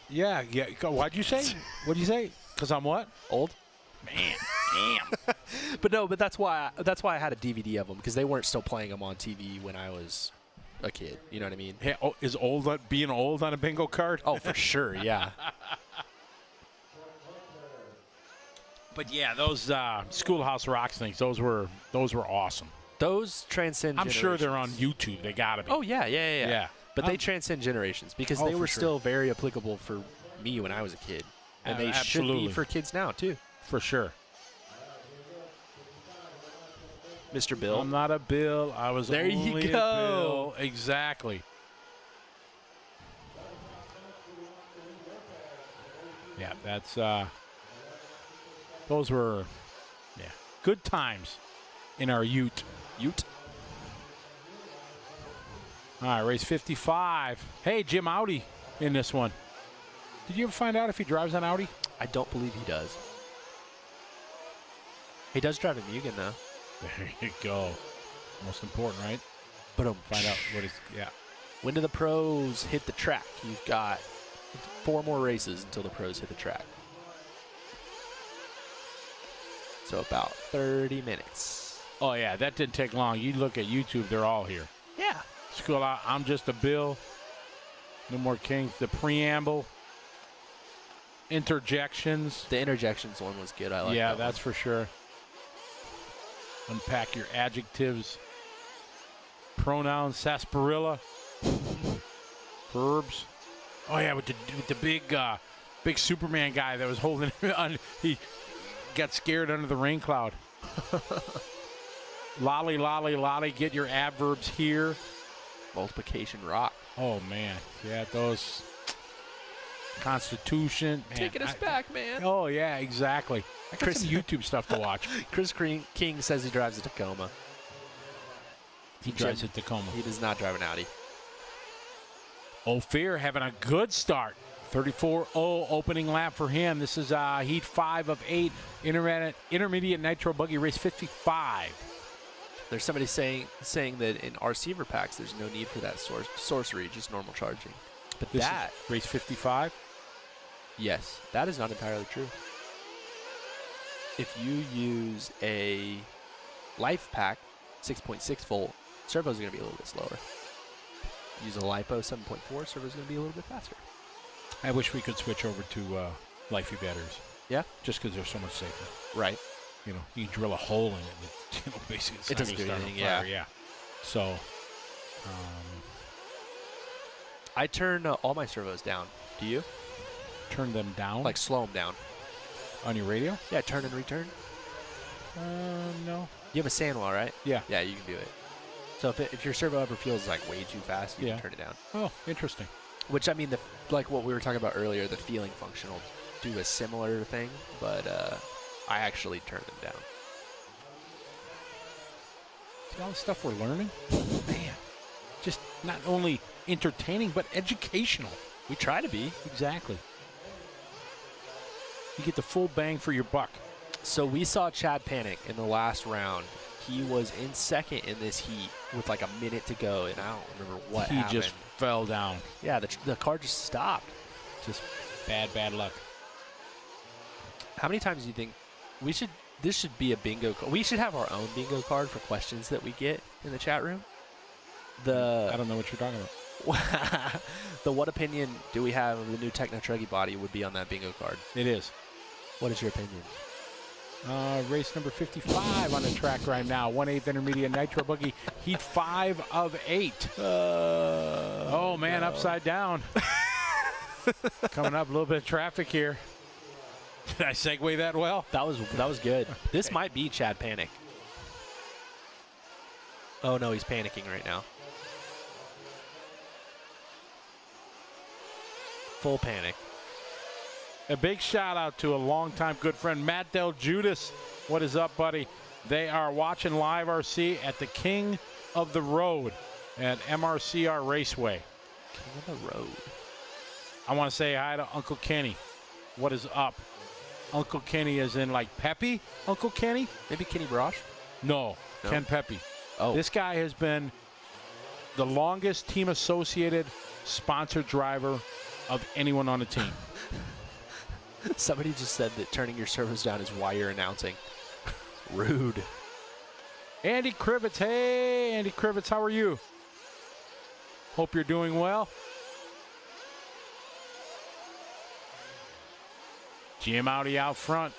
Speaker 1: Yeah. Why'd you say? What'd you say? Because I'm what?
Speaker 2: Old.
Speaker 1: Man. Damn.
Speaker 2: But that's why I had a DVD of them, because they weren't still playing them on TV when I was a kid. You know what I mean?
Speaker 1: Hey, is being old on a bingo card?
Speaker 2: Oh, for sure. Yeah.
Speaker 1: But yeah, those Schoolhouse Rocks things, those were awesome.
Speaker 2: Those transcend.
Speaker 1: I'm sure they're on YouTube. They gotta be.
Speaker 2: Oh yeah. But they transcend generations, because they
Speaker 1: for
Speaker 2: were
Speaker 1: sure.
Speaker 2: still very applicable for me when I was a kid, and they should
Speaker 1: Absolutely.
Speaker 2: be for kids now too.
Speaker 1: For sure.
Speaker 2: Mr. Bill.
Speaker 1: I'm not a Bill. I was
Speaker 2: There you
Speaker 1: only a
Speaker 2: go.
Speaker 1: Bill. Exactly. Yeah, that's those were good times in our Ute. All right, race 55. Hey, Jim Audi in this one. Did you ever find out if he drives on Audi?
Speaker 2: I don't believe he does. He does drive a Mugen though.
Speaker 1: There you go. Most important, right?
Speaker 2: But
Speaker 1: find out what he's. Yeah.
Speaker 2: When do the pros hit the track? You've got 4 more races until the pros hit the track. So about 30 minutes.
Speaker 1: Oh yeah, that didn't take long. You look at YouTube; they're all here.
Speaker 2: Yeah.
Speaker 1: School out. I'm just a Bill. No more Kings. The preamble. Interjections.
Speaker 2: The interjections one was good. I like
Speaker 1: Yeah,
Speaker 2: that
Speaker 1: that's for sure. Unpack your adjectives. Pronouns, sarsaparilla. Verbs. Oh yeah, with the big Superman guy that was holding it on. He got scared under the rain cloud. Lolly, lolly, lolly. Get your adverbs here.
Speaker 2: Multiplication rock.
Speaker 1: Oh man, yeah, those. Constitution. Man,
Speaker 2: Taking us back, man.
Speaker 1: Oh yeah, exactly. I got some YouTube stuff to watch.
Speaker 2: Chris King says he drives a Tacoma.
Speaker 1: He drives a Tacoma.
Speaker 2: He does not drive an Audi.
Speaker 1: Ophir having a good start. 34.0 opening lap for him. This is heat 5 of 8. Intermediate Nitro Buggy race 55.
Speaker 2: There's somebody saying that in our receiver packs, there's no need for that sorcery, just normal charging. But
Speaker 1: This
Speaker 2: that
Speaker 1: is race 55.
Speaker 2: Yes, that is not entirely true. If you use a life pack, 6.6 volt, servo's going to be a little bit slower. Use a LiPo 7.4, servo's going to be a little bit faster.
Speaker 1: I wish we could switch over to Lifey batteries.
Speaker 2: Yeah?
Speaker 1: Just because they're so much safer.
Speaker 2: Right.
Speaker 1: You know, you drill a hole in it, and basically it's
Speaker 2: It
Speaker 1: not
Speaker 2: doesn't
Speaker 1: gonna
Speaker 2: do
Speaker 1: start
Speaker 2: anything,
Speaker 1: on fire. Yeah. So,
Speaker 2: I turn all my servos down. Do you?
Speaker 1: Turn them down?
Speaker 2: Like slow them down.
Speaker 1: On your radio?
Speaker 2: Yeah, turn and return.
Speaker 1: No.
Speaker 2: You have a Sanwa, right?
Speaker 1: Yeah.
Speaker 2: Yeah, you can do it. So if your servo ever feels like way too fast, you
Speaker 1: Yeah.
Speaker 2: can turn it down.
Speaker 1: Oh, interesting.
Speaker 2: Which, I mean, like what we were talking about earlier, the feeling function will do a similar thing, but I actually turned them down.
Speaker 1: See all the stuff we're learning? Man, just not only entertaining, but educational.
Speaker 2: We try to be.
Speaker 1: Exactly. You get the full bang for your buck.
Speaker 2: So we saw Chad panic in the last round. He was in second in this heat with like a minute to go, and I don't remember what happened.
Speaker 1: He just fell down.
Speaker 2: Yeah, the car just stopped.
Speaker 1: Just bad luck.
Speaker 2: How many times do you think this should be a bingo card? We should have our own bingo card for questions that we get in the chat room.
Speaker 1: I don't know what you're talking about.
Speaker 2: The what opinion do we have of the new Techno Truggy body would be on that bingo card.
Speaker 1: It is.
Speaker 2: What is your opinion?
Speaker 1: Race number 55 on the track right now. 1/8 intermediate nitro buggy. Heat 5 of 8. Oh man, upside down. Coming up, a little bit of traffic here. Did I segue that well?
Speaker 2: That was good. This might be Chad Panic. Oh no, he's panicking right now. Full panic.
Speaker 1: A big shout out to a longtime good friend, Matt Del Judas. What is up, buddy? They are watching live RC at the King of the Road at MRCR Raceway.
Speaker 2: King of the Road.
Speaker 1: I want to say hi to Uncle Kenny. What is up? Uncle Kenny is in like Peppy? Uncle Kenny?
Speaker 2: Maybe Kenny Brosh?
Speaker 1: No, Ken Peppy.
Speaker 2: Oh.
Speaker 1: This guy has been the longest team associated sponsored driver of anyone on the team.
Speaker 2: Somebody just said that turning your servos down is why you're announcing. Rude.
Speaker 1: Andy Krivitz. Hey, Andy Krivitz, how are you? Hope you're doing well. Jim Audi out front.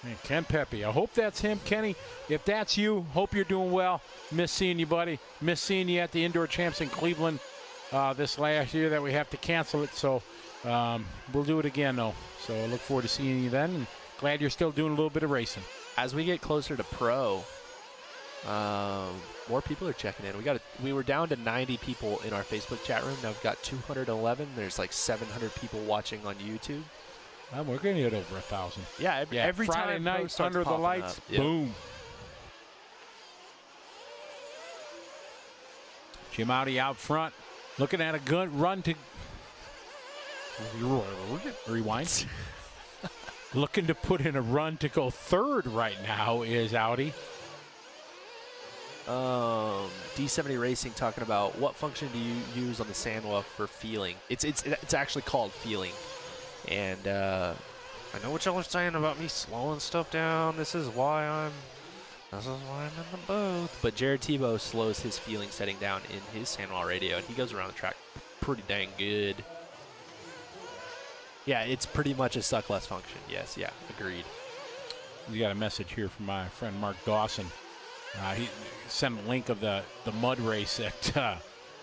Speaker 1: And Ken Pepe. I hope that's him, Kenny. If that's you, hope you're doing well. Miss seeing you, buddy. Miss seeing you at the Indoor Champs in Cleveland this last year that we have to cancel it. So we'll do it again, though. So I look forward to seeing you then. And glad you're still doing a little bit of racing.
Speaker 2: As we get closer to pro, more people are checking in. We were down to 90 people in our Facebook chat room. Now we've got 211. There's like 700 people watching on YouTube.
Speaker 1: We're going to get over 1,000.
Speaker 2: Yeah, every
Speaker 1: Friday
Speaker 2: time
Speaker 1: night under the lights, boom. Jim Audi out front, looking at a good run to rewind. Looking to put in a run to go third right now is Audi.
Speaker 2: D70 Racing talking about what function do you use on the Sandwell for feeling? It's actually called feeling. And I know what y'all are saying about me slowing stuff down. This is why I'm in the booth. But Jared Tebow slows his feeling setting down in his Sandwell radio, and he goes around the track pretty dang good. Yeah, it's pretty much a suck less function. Yes, yeah, agreed.
Speaker 1: We got a message here from my friend Mark Dawson. He sent a link of the mud race at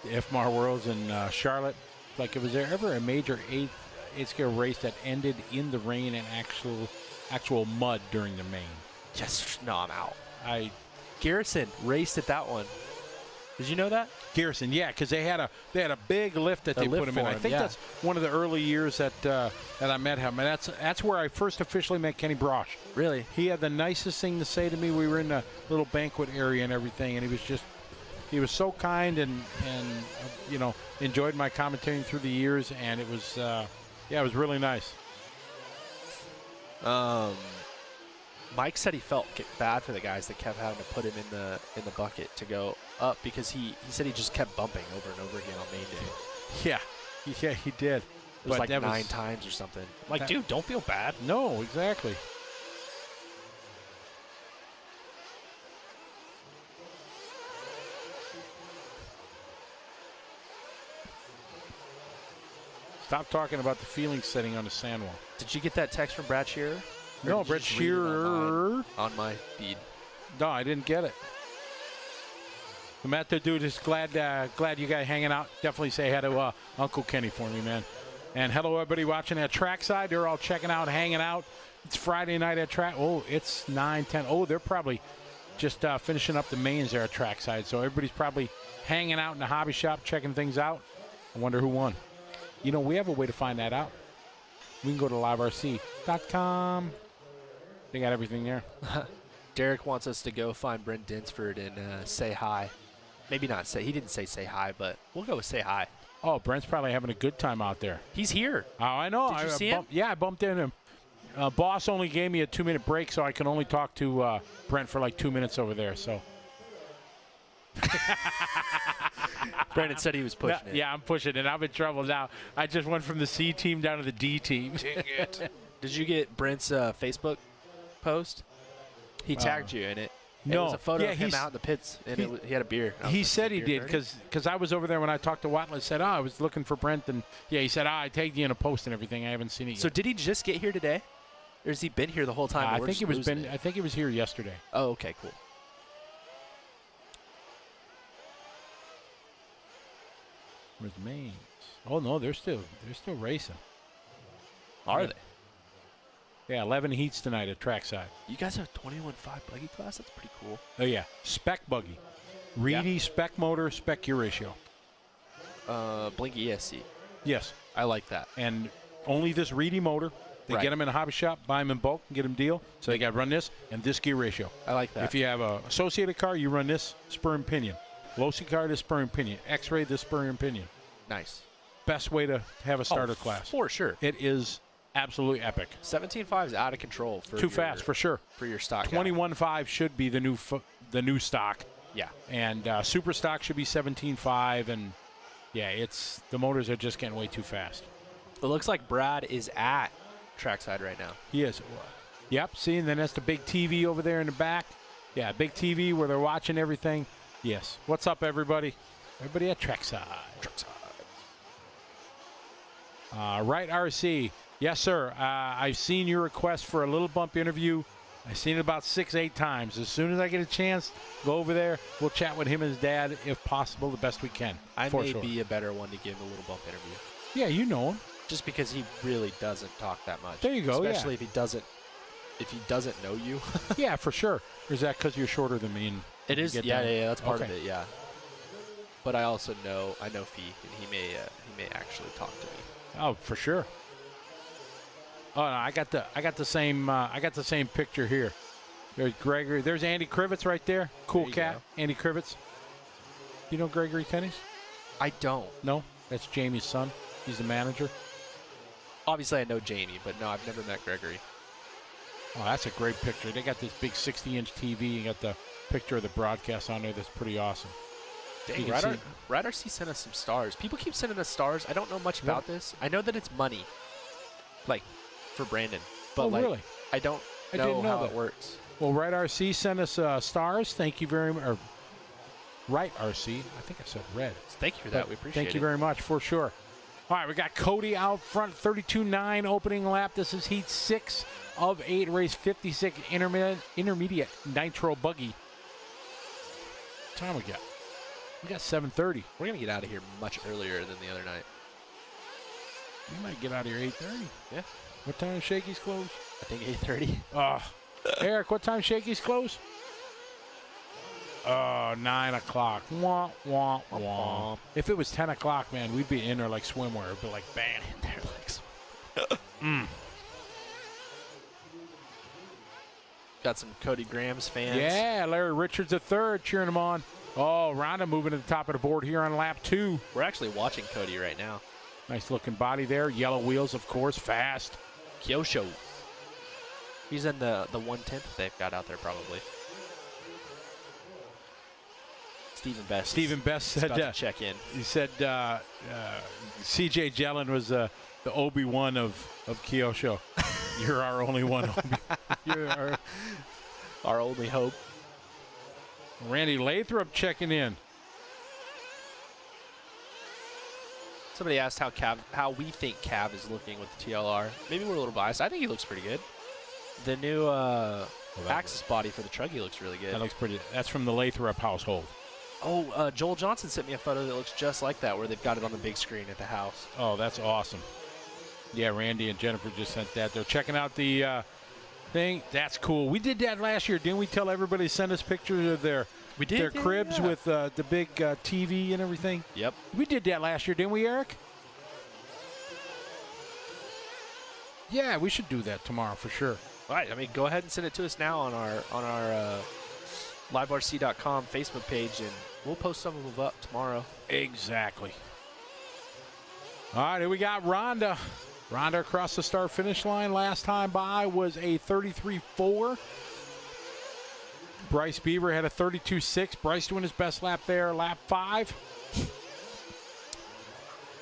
Speaker 1: FMAR Worlds in Charlotte. Like, was there ever a major eight-scale race that ended in the rain and actual mud during the main?
Speaker 2: Yes, no, I'm out. Garrison raced at that one. Did you know that?
Speaker 1: Garrison, yeah, because they had a big lift that they put him in. I think that's one of the early years that I met him, and that's where I first officially met Kenny Brosh.
Speaker 2: Really?
Speaker 1: He had the nicest thing to say to me. We were in a little banquet area and everything, and he was so kind and enjoyed my commentating through the years, and it was it was really nice.
Speaker 2: Mike said he felt bad for the guys that kept having to put him in the bucket to go up because he said he just kept bumping over and over again on main day.
Speaker 1: Yeah, he did.
Speaker 2: It was like 9 times or something. I'm like, dude, don't feel bad.
Speaker 1: No, exactly. Stop talking about the feeling setting on the Sandwell.
Speaker 2: Did you get that text from Brad Shearer?
Speaker 1: No, Brett Shearer.
Speaker 2: On my feed.
Speaker 1: No, I didn't get it. The Matt the Dude is glad you guys hanging out. Definitely say hi to Uncle Kenny for me, man. And hello, everybody watching at Trackside. They're all checking out, hanging out. It's Friday night at Track. Oh, it's 9:10. Oh, they're probably just finishing up the mains there at Trackside. So everybody's probably hanging out in the hobby shop, checking things out. I wonder who won. You know, we have a way to find that out. We can go to liverc.com. They got everything there.
Speaker 2: Derek wants us to go find Brent Dinsford and say hi. Maybe not say. He didn't say hi, but we'll go with say hi.
Speaker 1: Oh, Brent's probably having a good time out there.
Speaker 2: He's here.
Speaker 1: Oh, I know.
Speaker 2: Did you see him?
Speaker 1: Yeah, I bumped into him. Boss only gave me a 2-minute break, so I can only talk to Brent for like 2 minutes over there. So.
Speaker 2: Brandon said he was pushing it.
Speaker 1: Yeah, I'm pushing it. I'm in trouble now. I just went from the C team down to the D team.
Speaker 2: Dang it. Did you get Brent's Facebook post? He tagged you in it.
Speaker 1: No.
Speaker 2: It was a photo of him out in the pits, and he had a beer.
Speaker 1: He said he did because I was over there when I talked to Watley. Said, I was looking for Brent, and yeah, he said, I tagged you in a post and everything. I haven't seen it yet.
Speaker 2: So did he just get here today, or has he been here the whole time?
Speaker 1: I think I think he was here yesterday.
Speaker 2: Oh, okay, cool.
Speaker 1: Where's Maine? Oh no, they're still racing.
Speaker 2: Are they?
Speaker 1: Yeah, 11 heats tonight at trackside.
Speaker 2: You guys have 21.5 buggy class? That's pretty cool.
Speaker 1: Oh, yeah. Spec buggy. Reedy, spec motor, spec gear ratio.
Speaker 2: Blink ESC.
Speaker 1: Yes.
Speaker 2: I like that.
Speaker 1: And only this Reedy motor. They get them in a hobby shop, buy them in bulk, and get them deal. So they got to run this and this gear ratio.
Speaker 2: I like that.
Speaker 1: If you have a associated car, you run this spur and pinion. Losi car, this spur and pinion. X-ray, this spur and pinion.
Speaker 2: Nice.
Speaker 1: Best way to have a starter class.
Speaker 2: For sure.
Speaker 1: It is absolutely epic.
Speaker 2: 17.5 is out of control. For
Speaker 1: Too fast, for sure.
Speaker 2: For your stock.
Speaker 1: 21.5 should be the new stock.
Speaker 2: Yeah.
Speaker 1: And super stock should be 17.5, and yeah, the motors are just getting way too fast.
Speaker 2: It looks like Brad is at trackside right now.
Speaker 1: He is. Yep. See, and then that's the big TV over there in the back. Yeah, big TV where they're watching everything. Yes. What's up, everybody? Everybody at trackside. Right, RC. Yes, sir. I've seen your request for a little bump interview. I've seen it about 6-8 times. As soon as I get a chance, go over there. We'll chat with him and his dad, if possible, the best we can.
Speaker 2: I may be a better one to give a little bump interview.
Speaker 1: Yeah, you know him.
Speaker 2: Just because he really doesn't talk that much.
Speaker 1: There you go.
Speaker 2: Especially if he doesn't know you.
Speaker 1: Yeah, for sure. Or is that because you're shorter than me? And
Speaker 2: it is. Yeah, that's part of it. Yeah. But I also know Fee, and he may actually talk to me.
Speaker 1: Oh, for sure. Oh, no, I got the same picture here. There's Gregory. There's Andy Krivitz right there. Cool cat, go. Andy Krivitz. You know Gregory Tennis?
Speaker 2: I don't.
Speaker 1: No, that's Jamie's son. He's the manager.
Speaker 2: Obviously, I know Jamie, but no, I've never met Gregory.
Speaker 1: Oh, that's a great picture. They got this big 60-inch TV. You got the picture of the broadcast on there. That's pretty awesome.
Speaker 2: Dang, Rad RC sent us some stars. People keep sending us stars. I don't know much about this. I know that it's money, like, for Brandon. But
Speaker 1: really?
Speaker 2: I don't know how it works.
Speaker 1: Well, Right RC sent us stars. Thank you very much. Or Right RC. I think I said Red.
Speaker 2: Thank you for that. We appreciate it.
Speaker 1: Thank you very much, for sure. All right, we got Cody out front, 32.9 opening lap. This is heat 6 of 8, race 56 intermediate nitro buggy. What time we got? We got 7:30.
Speaker 2: We're going to get out of here much earlier than the other night.
Speaker 1: We might get out of here 8:30.
Speaker 2: Yeah.
Speaker 1: What time does Shakey's close?
Speaker 2: I think 8:30.
Speaker 1: Eric, what time Shakey's close? 9 o'clock. Wah, wah, wah. If it was 10 o'clock, man, we'd be in there like swimwear. It'd be like, bam.
Speaker 2: There, like Got some Cody Graham's fans.
Speaker 1: Yeah, Larry Richards III cheering him on. Oh, Rhonda moving to the top of the board here on lap 2.
Speaker 2: We're actually watching Cody right now.
Speaker 1: Nice looking body there. Yellow wheels, of course. Fast.
Speaker 2: Kyosho. He's in the 110th they've got out there probably. Stephen Best said
Speaker 1: about to
Speaker 2: check in.
Speaker 1: He said C.J. Jelen was the Obi-Wan of Kyosho. You're our only one. You're
Speaker 2: our only hope.
Speaker 1: Randy Lathrop checking in.
Speaker 2: Somebody asked how we think Cav is looking with the TLR. Maybe we're a little biased. I think he looks pretty good. The new Axis body for the Truggy looks really good.
Speaker 1: That looks pretty. That's from the Lathrop household.
Speaker 2: Oh, Joel Johnson sent me a photo that looks just like that, where they've got it on the big screen at the house.
Speaker 1: Oh, that's awesome. Yeah, Randy and Jennifer just sent that. They're checking out the thing. That's cool. We did that last year. Didn't we tell everybody to send us pictures of their cribs with the big TV and everything?
Speaker 2: Yep.
Speaker 1: We did that last year, didn't we, Eric? Yeah, we should do that tomorrow for sure.
Speaker 2: All right. I mean, go ahead and send it to us now on our liverc.com Facebook page, and we'll post some of them up tomorrow.
Speaker 1: Exactly. All right, here we got Rhonda. Rhonda across the start-finish line. Last time by was a 33.4. Bryce Beaver had a 32.6. Bryce doing his best lap there, lap 5.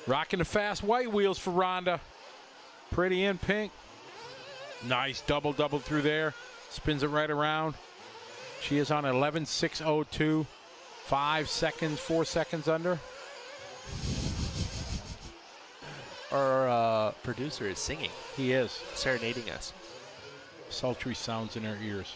Speaker 1: Rocking the fast white wheels for Rhonda. Pretty in pink. Nice double through there. Spins it right around. She is on 11.602. 5 seconds, 4 seconds under.
Speaker 2: Our producer is singing.
Speaker 1: He is.
Speaker 2: Serenading us.
Speaker 1: Sultry sounds in our ears.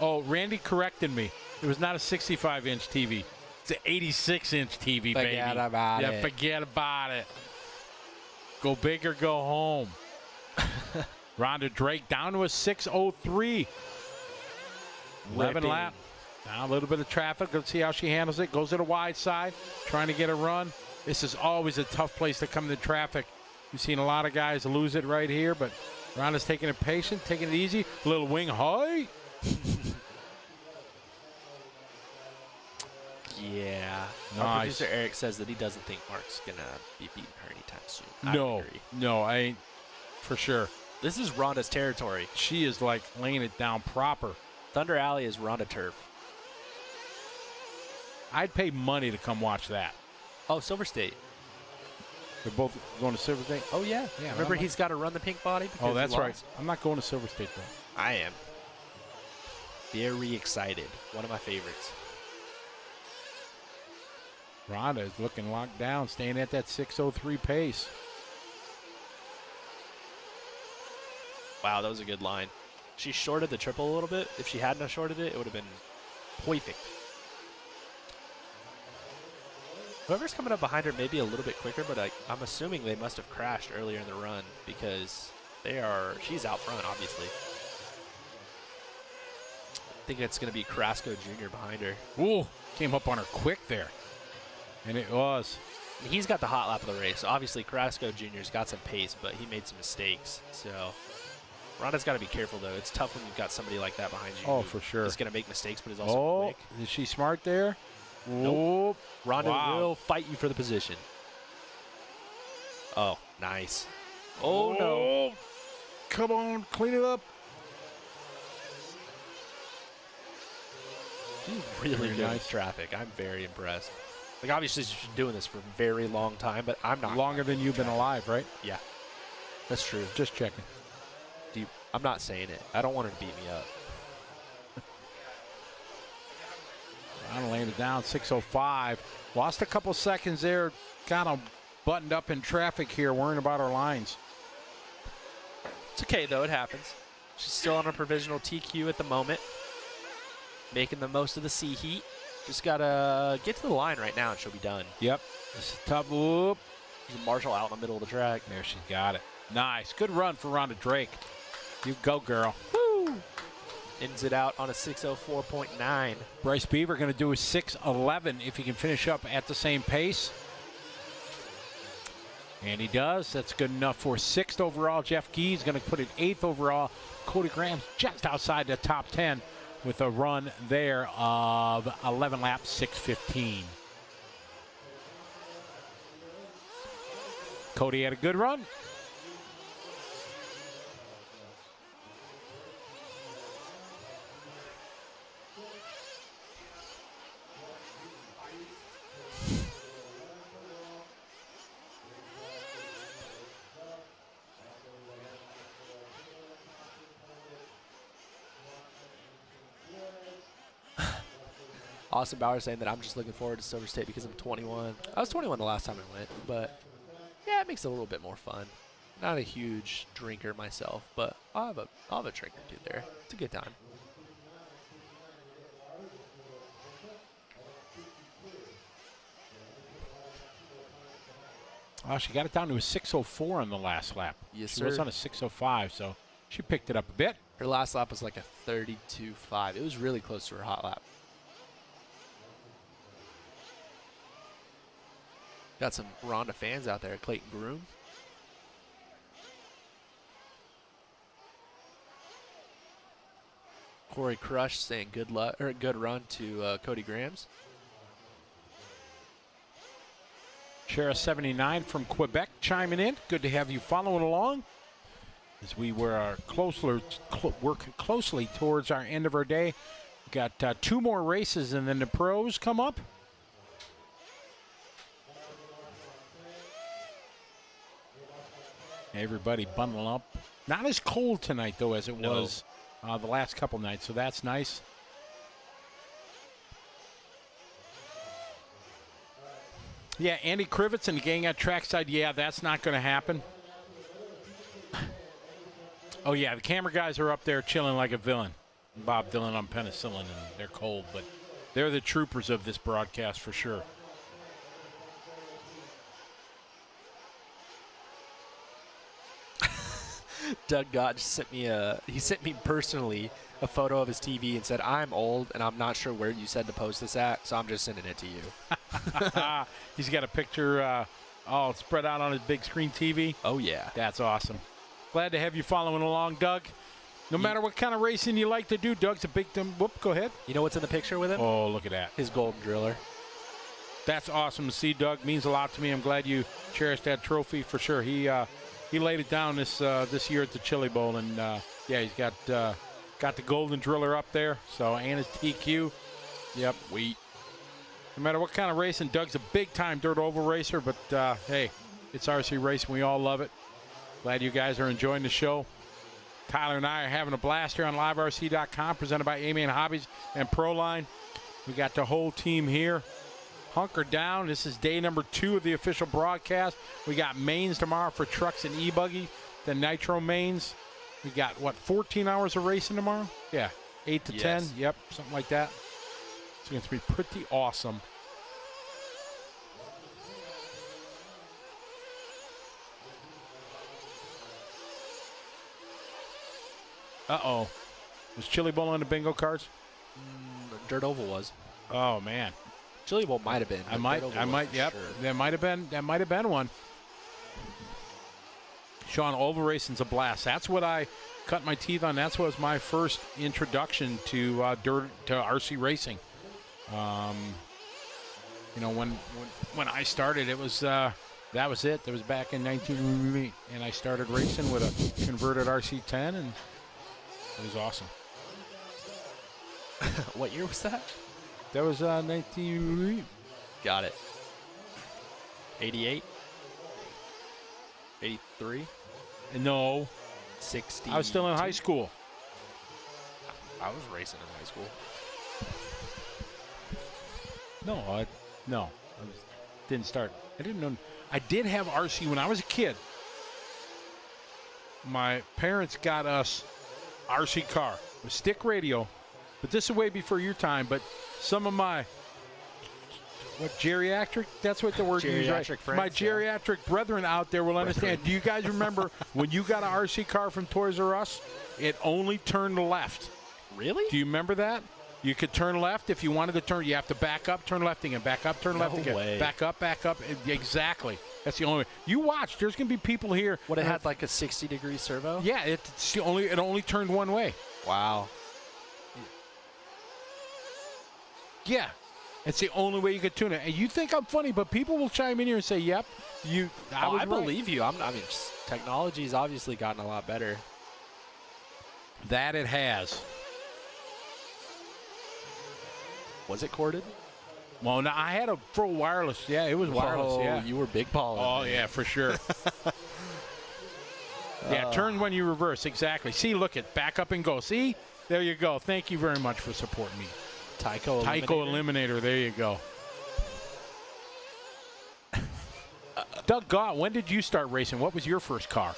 Speaker 1: Oh, Randy corrected me. It was not a 65-inch TV. It's an 86-inch TV, baby.
Speaker 2: Forget about it.
Speaker 1: Yeah, forget about it. Go big or go home. Rhonda Drake down to a 6.03. 11 lap. Now a little bit of traffic. Let's see how she handles it. Goes to the wide side, trying to get a run. This is always a tough place to come to traffic. We've seen a lot of guys lose it right here, but Rhonda's taking it patient, taking it easy. A little wing high.
Speaker 2: Yeah.
Speaker 1: Nice.
Speaker 2: Our producer Eric says that he doesn't think Mark's going to be beating her anytime soon.
Speaker 1: No, I ain't for sure.
Speaker 2: This is Rhonda's territory.
Speaker 1: She is like laying it down proper.
Speaker 2: Thunder Alley is Rhonda turf.
Speaker 1: I'd pay money to come watch that.
Speaker 2: Oh, Silver State.
Speaker 1: They're both going to Silver State?
Speaker 2: Oh, yeah. Remember, he's got to run the pink body?
Speaker 1: Oh, that's right. I'm not going to Silver State, though.
Speaker 2: I am. Very excited. One of my favorites.
Speaker 1: Rhonda is looking locked down, staying at that 6.03 pace.
Speaker 2: Wow, that was a good line. She shorted the triple a little bit. If she hadn't have shorted it, it would have been perfect. Whoever's coming up behind her may be a little bit quicker, but I'm assuming they must have crashed earlier in the run because she's out front, obviously. I think it's going to be Carrasco Jr. behind her.
Speaker 1: Ooh, came up on her quick there. And it was.
Speaker 2: He's got the hot lap of the race. Obviously, Carrasco Jr.'s got some pace, but he made some mistakes. So Rhonda's got to be careful, though. It's tough when you've got somebody like that behind you.
Speaker 1: Oh, for sure.
Speaker 2: He's going to make mistakes, but he's also quick.
Speaker 1: Is she smart there?
Speaker 2: Nope. Rhonda will fight you for the position. Oh, nice. Oh, no.
Speaker 1: Come on, clean it up.
Speaker 2: She's really good with traffic. I'm very impressed. Like, obviously, she's been doing this for a very long time, but I'm not.
Speaker 1: Longer than you've been alive, right?
Speaker 2: Yeah. That's true.
Speaker 1: Just checking.
Speaker 2: I'm not saying it. I don't want her to beat me up.
Speaker 1: Rhonda laying it down, 6.05. Lost a couple seconds there. Kind of buttoned up in traffic here, worrying about our lines.
Speaker 2: It's okay, though. It happens. She's still on a provisional TQ at the moment. Making the most of the C heat. Just got to get to the line right now, and she'll be done.
Speaker 1: Yep. This is tough. Whoop.
Speaker 2: There's a Marshall out in the middle of the track.
Speaker 1: There, she got it. Nice. Good run for Rhonda Drake. You go, girl.
Speaker 2: Woo! Ends it out on a 6:04.9.
Speaker 1: Bryce Beaver going to do a 6:11 if he can finish up at the same pace. And he does. That's good enough for 6th overall. Jeff Gee is going to put it 8th overall. Cody Graham's just outside the top 10 with a run there of 11 laps, 6:15. Cody had a good run.
Speaker 2: Austin Bauer saying that I'm just looking forward to Silver State because I'm 21. I was 21 the last time I went, but yeah, it makes it a little bit more fun. Not a huge drinker myself, but I'll have a drink or two there. It's a good time.
Speaker 1: Oh, she got it down to a 6:04 on the last lap.
Speaker 2: Yes,
Speaker 1: she
Speaker 2: sir.
Speaker 1: was on a 6:05, so she picked it up a bit.
Speaker 2: Her last lap was like a 32.5. It was really close to her hot lap. Got some Rhonda fans out there at Clayton Groom. Corey Crush saying good luck or good run to Cody Grams.
Speaker 1: Sheriff 79 from Quebec chiming in. Good to have you following along as we were working closely towards our end of our day. Got 2 more races and then the pros come up. Everybody bundle up. Not as cold tonight though as it was the last couple nights, so that's nice. Yeah, Andy Krivitz and the gang at trackside. Yeah, that's not going to happen. Oh, yeah, the camera guys are up there chilling like a villain. Bob Dylan on penicillin, and they're cold, but they're the troopers of this broadcast for sure.
Speaker 2: Doug Gott just sent me personally a photo of his TV and said, I'm old and I'm not sure where you said to post this at, so I'm just sending it to you.
Speaker 1: He's got a picture all spread out on his big screen TV.
Speaker 2: Oh, yeah.
Speaker 1: That's awesome. Glad to have you following along, Doug. No matter what kind of racing you like to do, Doug's a big whoop, go ahead.
Speaker 2: You know what's in the picture with him?
Speaker 1: Oh, look at that.
Speaker 2: His golden driller.
Speaker 1: That's awesome to see, Doug. Means a lot to me. I'm glad you cherished that trophy for sure. He laid it down this year at the Chili Bowl, and yeah, he's got the golden driller up there. So and his TQ. Yep, no matter what kind of racing, Doug's a big-time dirt oval racer. But hey, it's RC racing. We all love it. Glad you guys are enjoying the show. Tyler and I are having a blast here on LiveRC.com, presented by Amian Hobbies and Proline. We got the whole team here. Hunker down. This is day number 2 of the official broadcast. We got mains tomorrow for trucks and e-buggy, the Nitro mains. We got, 14 hours of racing tomorrow? Yeah, 8 to 10. Yep, something like that. It's going to be pretty awesome. Uh-oh. Was Chili Bowl on the bingo cards?
Speaker 2: Dirt Oval was.
Speaker 1: Oh, man.
Speaker 2: Chili Bowl might have been.
Speaker 1: I might, yep. Sure. That might have been one. Sean, oval racing's a blast. That's what I cut my teeth on. That was my first introduction to RC racing. You know, when I started, it was that was it. That was back in 1988, and I started racing with a converted RC10, and it was awesome.
Speaker 2: What year was that?
Speaker 1: That was 19.
Speaker 2: Got it. 88? 83?
Speaker 1: No.
Speaker 2: 60.
Speaker 1: I was still in high school.
Speaker 2: I was racing in high school.
Speaker 1: No, I didn't start. I didn't know. I did have RC when I was a kid. My parents got us RC car with stick radio, but this is way before your time. But some of my geriatric? That's what the word is, right?
Speaker 2: Friends,
Speaker 1: my geriatric brethren out there will understand. Do you guys remember when you got an RC car from Toys R Us? It only turned left.
Speaker 2: Really?
Speaker 1: Do you remember that? You could turn left if you wanted to turn. You have to back up, turn left again, back up, turn left again.
Speaker 2: Way.
Speaker 1: Back up. Exactly. That's the only way. You watch. There's going to be people here.
Speaker 2: What, it had like a 60-degree servo?
Speaker 1: Yeah, it only turned one way.
Speaker 2: Wow.
Speaker 1: Yeah. It's the only way you could tune it. And you think I'm funny, but people will chime in here and say, yep.
Speaker 2: I believe you. I mean, technology's obviously gotten a lot better.
Speaker 1: That it has.
Speaker 2: Was it corded?
Speaker 1: Well, no, I had a full wireless. Yeah, it was wireless. Yeah,
Speaker 2: you were big ball.
Speaker 1: Oh, yeah, for sure. Yeah, turn when you reverse. Exactly. See, look at back up and go. See, there you go. Thank you very much for supporting me.
Speaker 2: Tyco
Speaker 1: Eliminator. There you go. Doug Gott, when did you start racing? What was your first car?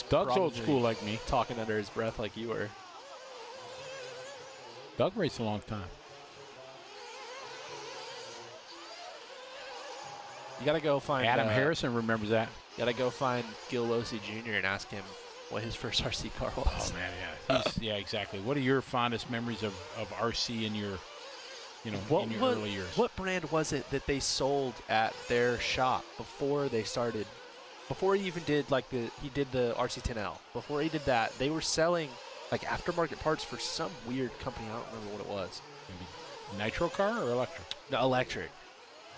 Speaker 1: Doug's old school like me.
Speaker 2: Talking under his breath like you were.
Speaker 1: Doug raced a long time.
Speaker 2: You got to go find...
Speaker 1: Adam Harrison remembers that.
Speaker 2: You got to go find Gil Losi Jr. and ask him what his first RC car was.
Speaker 1: Oh, man, yeah. Yeah, exactly. What are your fondest memories of RC in your, early years?
Speaker 2: What brand was it that they sold at their shop before they started? Before he even did, he did the RC10L. Before he did that, they were selling like aftermarket parts for some weird company. I don't remember what it was.
Speaker 1: Maybe Nitro car or electric?
Speaker 2: No, electric.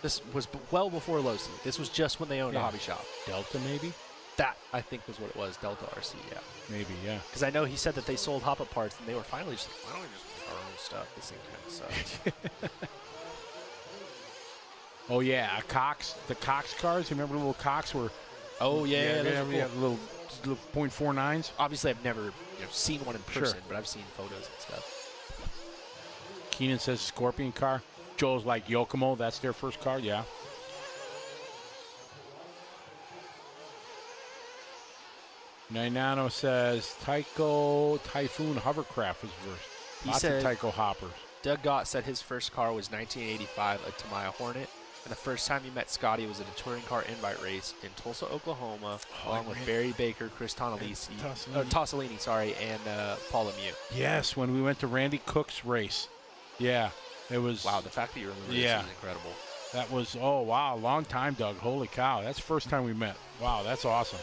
Speaker 2: This was well before Losi. This was just when they owned a hobby shop.
Speaker 1: Delta, maybe?
Speaker 2: That, I think, was what it was. Delta RC, yeah.
Speaker 1: Maybe, yeah.
Speaker 2: Because I know he said that they sold hop-up parts, and they were finally just like, why don't we just make our own stuff? This thing kind of sucks.
Speaker 1: Oh, yeah, the Cox cars. You remember the little Cox were...
Speaker 2: Oh, yeah.
Speaker 1: They
Speaker 2: Cool.
Speaker 1: have little .49s.
Speaker 2: Obviously, I've never seen one in person, but I've seen photos and stuff.
Speaker 1: Keenan says Scorpion car. Joel's like Yokomo. That's their first car, yeah. Nainano says Typhoon hovercraft was first.
Speaker 2: He
Speaker 1: Lots
Speaker 2: said
Speaker 1: of Tyco hoppers.
Speaker 2: Doug Gott said his first car was 1985, a Tamiya Hornet. And the first time he met Scotty was at a touring car invite race in Tulsa, Oklahoma, along with Barry Baker, Chris Tossolini, and Paul Lemieux.
Speaker 1: Yes, when we went to Randy Cook's race. Yeah, it was.
Speaker 2: Wow, the fact that you remember this is incredible.
Speaker 1: That was, oh, wow, long time, Doug. Holy cow. That's the first time we met. Wow, that's awesome.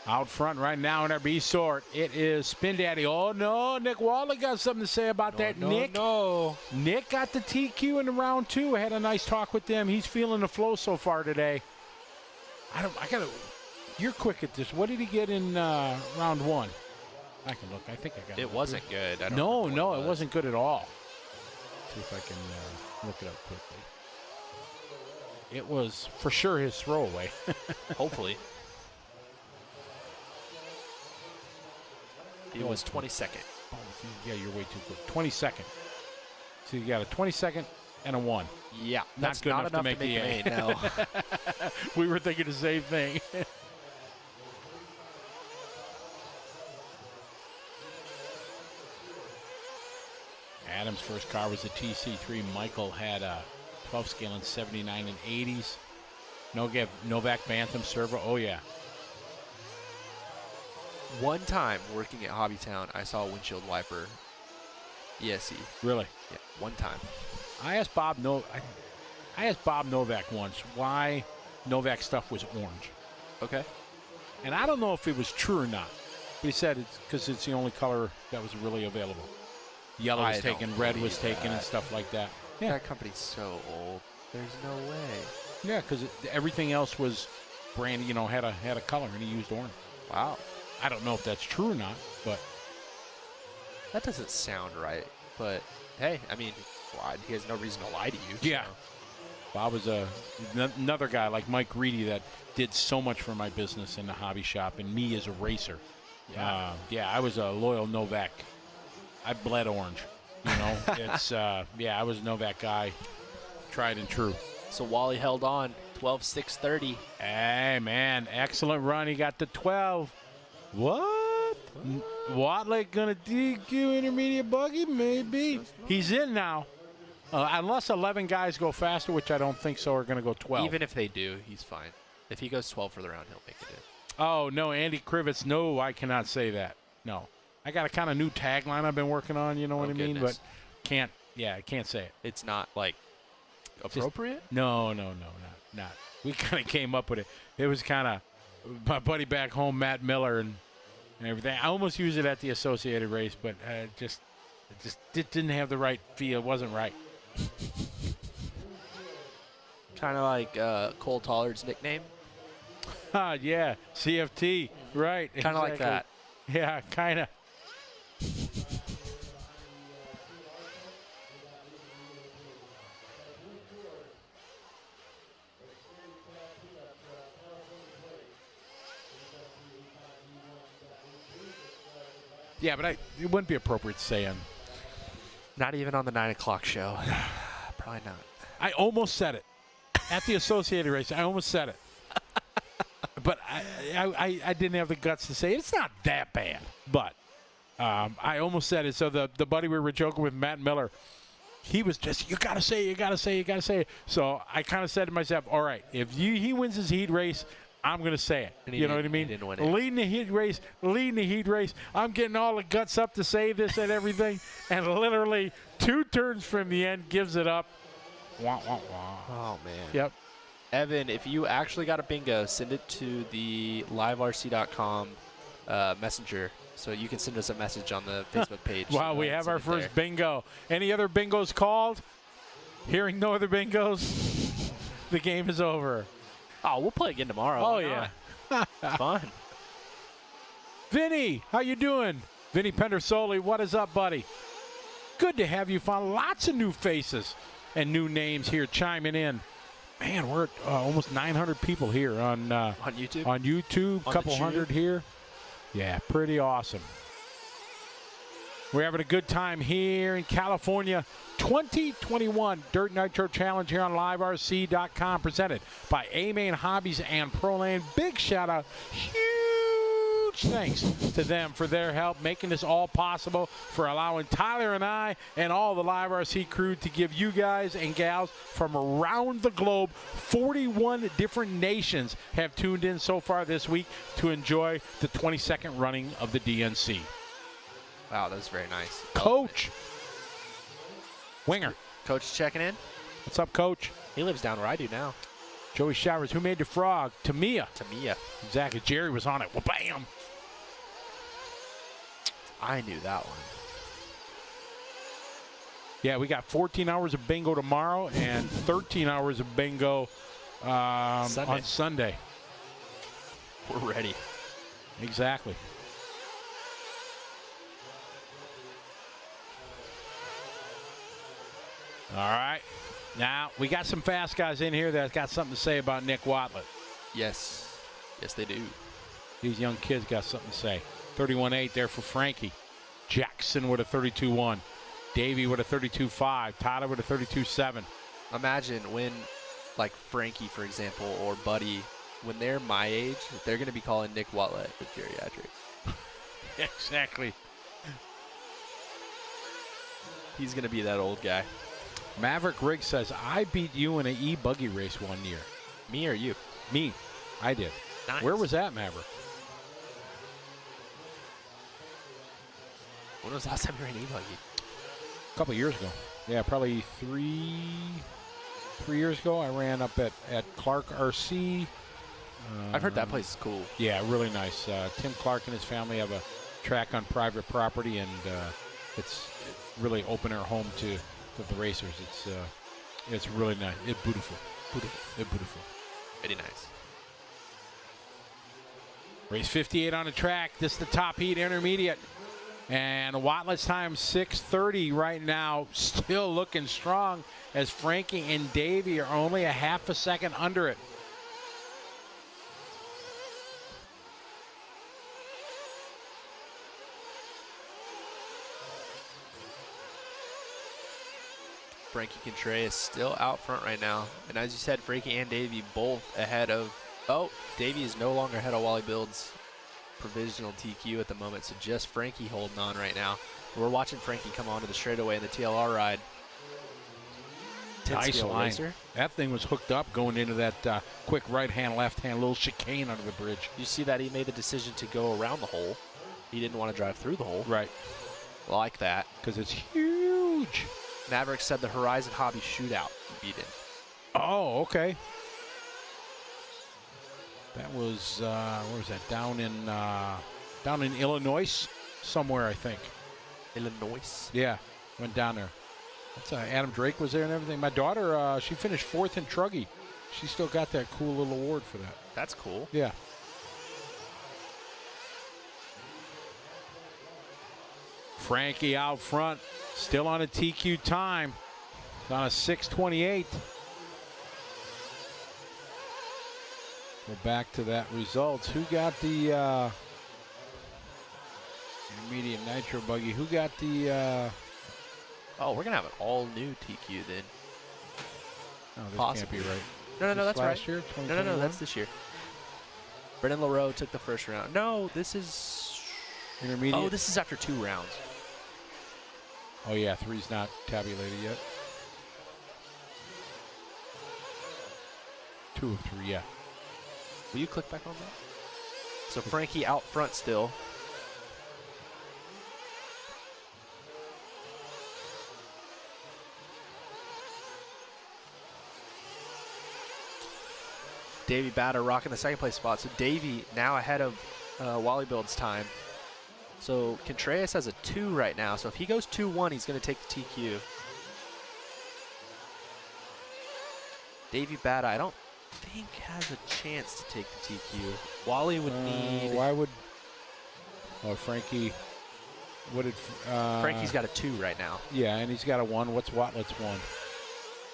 Speaker 1: Out front right now in our B sort, it is Spin Daddy. Oh, no, Nick Wally got something to say about that. Nick got the TQ in round 2. I had a nice talk with them. He's feeling the flow so far today. You're quick at this. What did he get in round 1? I can look. I think I got it.
Speaker 2: It wasn't good.
Speaker 1: It wasn't good at all. See if I can look it up quickly. It was for sure his throwaway.
Speaker 2: Hopefully. He was 22nd.
Speaker 1: Oh, yeah, you're way too quick. 22nd. So you got a 22nd and a 1.
Speaker 2: Yeah,
Speaker 1: not good enough to make the A.
Speaker 2: No.
Speaker 1: We were thinking the same thing. Adam's first car was a TC3. Michael had a 12 scale in 79 and 80s. Novak Bantam servo. Oh, yeah.
Speaker 2: One time working at Hobbytown, I saw a windshield wiper ESC.
Speaker 1: Really?
Speaker 2: Yeah, one time.
Speaker 1: I asked Bob Novak once why Novak stuff was orange.
Speaker 2: Okay.
Speaker 1: And I don't know if it was true or not. But he said it's because it's the only color that was really available. Yellow was taken, red was taken, and stuff like that. Yeah.
Speaker 2: That company's so old. There's no way.
Speaker 1: Yeah, because everything else was brand, had a color, and he used orange.
Speaker 2: Wow.
Speaker 1: I don't know if that's true or not, but
Speaker 2: that doesn't sound right. But hey, I mean, he has no reason to lie to you.
Speaker 1: Yeah. So. Bob was another guy like Mike Reedy that did so much for my business in the hobby shop and me as a racer.
Speaker 2: Yeah.
Speaker 1: I was a loyal Novak. I bled orange. It's I was a Novak guy, tried and true.
Speaker 2: So Wally held on, 12.630.
Speaker 1: Hey man, excellent run. He got the 12. What? Watley gonna DQ intermediate buggy? Maybe. He's in now. Unless 11 guys go faster, which I don't think so, are gonna go 12.
Speaker 2: Even if they do, he's fine. If he goes 12 for the round, he'll make it in.
Speaker 1: Oh, no, Andy Krivitz. No, I cannot say that. No. I got a kind of new tagline I've been working on, you know what I mean?
Speaker 2: Goodness.
Speaker 1: But I can't say it.
Speaker 2: It's not, like, appropriate?
Speaker 1: No, not. We kind of came up with it. It was kind of my buddy back home, Matt Miller, and everything. I almost used it at the Associated race, but it didn't have the right feel. It wasn't right.
Speaker 2: Kind of like Cole Tollard's nickname.
Speaker 1: Yeah, CFT, right.
Speaker 2: Kind of like that.
Speaker 1: Yeah, kind of. Yeah, but it wouldn't be appropriate to say on.
Speaker 2: Not even on the 9 o'clock show. Probably not.
Speaker 1: I almost said it. At the Associated race, I almost said it. But I didn't have the guts to say it. It's not that bad. But I almost said it. So the buddy we were joking with, Matt Miller, he was just, you got to say it, you got to say it, you got to say it. So I kind of said to myself, all right, if he wins his heat race, I'm going to say it. You know what I mean?
Speaker 2: He didn't win it.
Speaker 1: Leading the heat race. I'm getting all the guts up to say this and everything. And literally 2 turns from the end gives it up. Wah, wah, wah.
Speaker 2: Oh, man.
Speaker 1: Yep.
Speaker 2: Evan, if you actually got a bingo, send it to the liverc.com messenger so you can send us a message on the Facebook page.
Speaker 1: Wow, we have our first bingo. Any other bingos called? Hearing no other bingos, the game is over.
Speaker 2: Oh, we'll play again tomorrow.
Speaker 1: Oh,
Speaker 2: Why
Speaker 1: yeah.
Speaker 2: not? Fun.
Speaker 1: Vinny, how you doing? Vinny Pendersoli, what is up, buddy? Good to have you found. Lots of new faces and new names here chiming in. Man, we're at almost 900 people here on
Speaker 2: YouTube.
Speaker 1: On YouTube,
Speaker 2: On
Speaker 1: couple
Speaker 2: the
Speaker 1: hundred
Speaker 2: Tube.
Speaker 1: here. Yeah, pretty awesome. We're having a good time here in California. 2021 Dirt Nitro Challenge here on liverc.com, presented by A-Main Hobbies and ProLane. Big shout out, huge thanks to them for their help making this all possible, for allowing Tyler and I and all the Live RC crew to give you guys and gals from around the globe, 41 different nations have tuned in so far this week to enjoy the 22nd running of the DNC.
Speaker 2: Wow, that was very nice.
Speaker 1: Coach Winger.
Speaker 2: Coach checking in.
Speaker 1: What's up, Coach?
Speaker 2: He lives down where I do now.
Speaker 1: Joey Showers. Who made the frog? Tamia.
Speaker 2: Tamia.
Speaker 1: Exactly. Jerry was on it. Well, bam.
Speaker 2: I knew that one.
Speaker 1: Yeah, we got 14 hours of bingo tomorrow and 13 hours of bingo on Sunday.
Speaker 2: We're ready.
Speaker 1: Exactly. All right. Now, we got some fast guys in here that got something to say about Nick Watlett.
Speaker 2: Yes. Yes, they do.
Speaker 1: These young kids got something to say. 31.8 there for Frankie. Jackson with a 32.1. Davey with a 32.5. Tyler with a 32.7.
Speaker 2: Imagine when, like Frankie, for example, or Buddy, when they're my age, they're going to be calling Nick Watlett with geriatric.
Speaker 1: Exactly.
Speaker 2: He's going to be that old guy.
Speaker 1: Maverick Riggs says, I beat you in an e-buggy race one year.
Speaker 2: Me or you?
Speaker 1: Me. I did.
Speaker 2: Nice.
Speaker 1: Where was that, Maverick?
Speaker 2: When was the last time you were in an e-buggy?
Speaker 1: A couple years ago. Yeah, probably three years ago. I ran up at Clark RC.
Speaker 2: I've heard that place is cool.
Speaker 1: Yeah, really nice. Tim Clark and his family have a track on private property, and it's really open air home to the racers. It's really nice. It's beautiful. It's beautiful.
Speaker 2: Very nice.
Speaker 1: Race 58 on the track. This is the top heat, intermediate. And Watlett's time 6:30 right now, still looking strong as Frankie and Davey are only a half a second under it.
Speaker 2: Frankie Contreras is still out front right now. And as you said, Frankie and Davey both ahead of... Oh, Davey is no longer ahead of Wally Build's provisional TQ at the moment, so just Frankie holding on right now. We're watching Frankie come onto the straightaway in the TLR ride.
Speaker 1: Nice line. That thing was hooked up going into that quick right-hand, left-hand little chicane under the bridge.
Speaker 2: You see that he made the decision to go around the hole. He didn't want to drive through the hole.
Speaker 1: Right.
Speaker 2: Like that.
Speaker 1: Because it's huge.
Speaker 2: Maverick said the Horizon Hobby shootout he beat him.
Speaker 1: Oh, okay. That was where was that? Down in Illinois, somewhere, I think.
Speaker 2: Illinois.
Speaker 1: Yeah, went down there. That's Adam Drake was there and everything. My daughter, she finished 4th in Truggy. She still got that cool little award for that.
Speaker 2: That's cool.
Speaker 1: Yeah. Frankie out front, still on a TQ time. It's on a 6:28. Go back to that results. Who got the intermediate nitro buggy? Who got the?
Speaker 2: Oh, we're gonna have an all new TQ then.
Speaker 1: Oh, this
Speaker 2: Possibly.
Speaker 1: can't be right.
Speaker 2: No, that's
Speaker 1: last
Speaker 2: right.
Speaker 1: year,
Speaker 2: No, that's this year. Brendan LaRoe took the first round. No, this is
Speaker 1: intermediate.
Speaker 2: Oh, this is after 2 rounds.
Speaker 1: Oh yeah, 3's not tabulated yet. 2 of 3, yeah.
Speaker 2: Will you click back on that? So Frankie out front still. Davey Batter rocking the second place spot. So Davey now ahead of Wally Build's time. So Contreras has a 2 right now. So if he goes 2-1, he's going to take the TQ. Davey Batter, I don't think has a chance to take the TQ. Wally would need.
Speaker 1: Why would? Oh, Frankie. What did?
Speaker 2: Frankie's got a 2 right now.
Speaker 1: Yeah, and he's got a 1. What's Watlet's 1?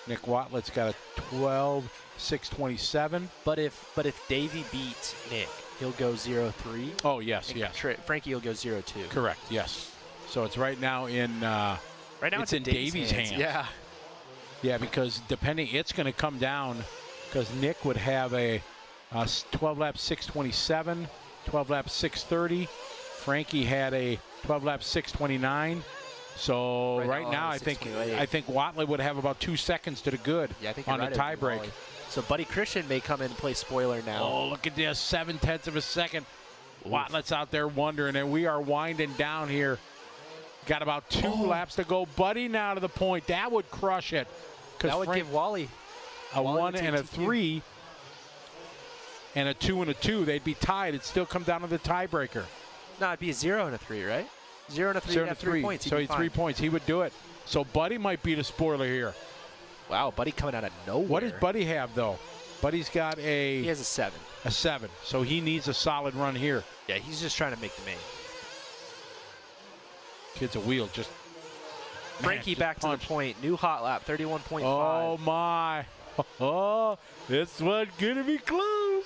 Speaker 1: Nick Watlet's got a 12.627.
Speaker 2: But if Davey beats Nick, he'll go 0-3.
Speaker 1: Oh yes, yes.
Speaker 2: Frankie will go 0-2.
Speaker 1: Correct. Yes. So it's right now in.
Speaker 2: Right now
Speaker 1: it's in Davey's hands.
Speaker 2: Yeah.
Speaker 1: Yeah, because depending, it's going to come down because Nick would have a 12 lap 627, 12 lap 630. Frankie had a 12 lap 629. So right now I think Watley would have about 2 seconds to the good on the tie break.
Speaker 2: So Buddy Christian may come in and play spoiler now.
Speaker 1: Oh, look at this, 0.7 of a second. Watlet's out there wondering, and we are winding down here. Got about 2 laps to go. Buddy now to the point. That would crush it.
Speaker 2: That would give Wally
Speaker 1: a 1 and a 3 and a 2 and a 2. They'd be tied. It'd still come down to the tiebreaker.
Speaker 2: No, it'd be a 0 and a 3, right? 0 and a 3.
Speaker 1: 0 and a 3 points. So he's 3 points. He would do it. So Buddy might be the spoiler here.
Speaker 2: Wow, Buddy coming out of nowhere.
Speaker 1: What does Buddy have, though? Buddy's got a...
Speaker 2: He has a 7.
Speaker 1: A 7. So he needs a solid run here.
Speaker 2: Yeah, he's just trying to make the main.
Speaker 1: Kid's a wheel. Just...
Speaker 2: Frankie back to the point. New hot lap, 31.5.
Speaker 1: Oh, my. Oh, this one's going to be close.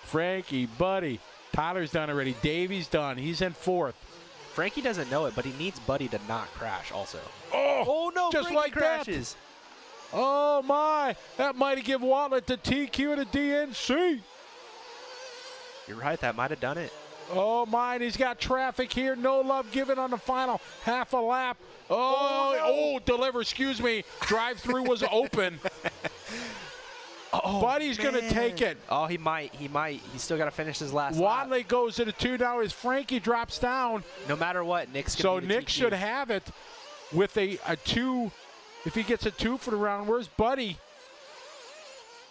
Speaker 1: Frankie, Buddy. Tyler's done already. Davey's done. He's in 4th.
Speaker 2: Frankie doesn't know it, but he needs Buddy to not crash also.
Speaker 1: Oh
Speaker 2: no,
Speaker 1: just
Speaker 2: Frankie
Speaker 1: like
Speaker 2: crashes.
Speaker 1: That. Oh, my. That might have given Watlet the TQ and a DNC.
Speaker 2: You're right. That might have done it.
Speaker 1: Oh, my. And he's got traffic here. No love given on the final half a lap. Oh, deliver. Excuse me. Drive-through was open. Buddy's going to take it.
Speaker 2: Oh, he might. He's still got to finish his last
Speaker 1: Watley
Speaker 2: lap.
Speaker 1: goes to the 2 now as Frankie drops down.
Speaker 2: No matter what, Nick's going to be the
Speaker 1: Nick
Speaker 2: TQ.
Speaker 1: should have it with a 2. If he gets a 2 for the round, where's Buddy?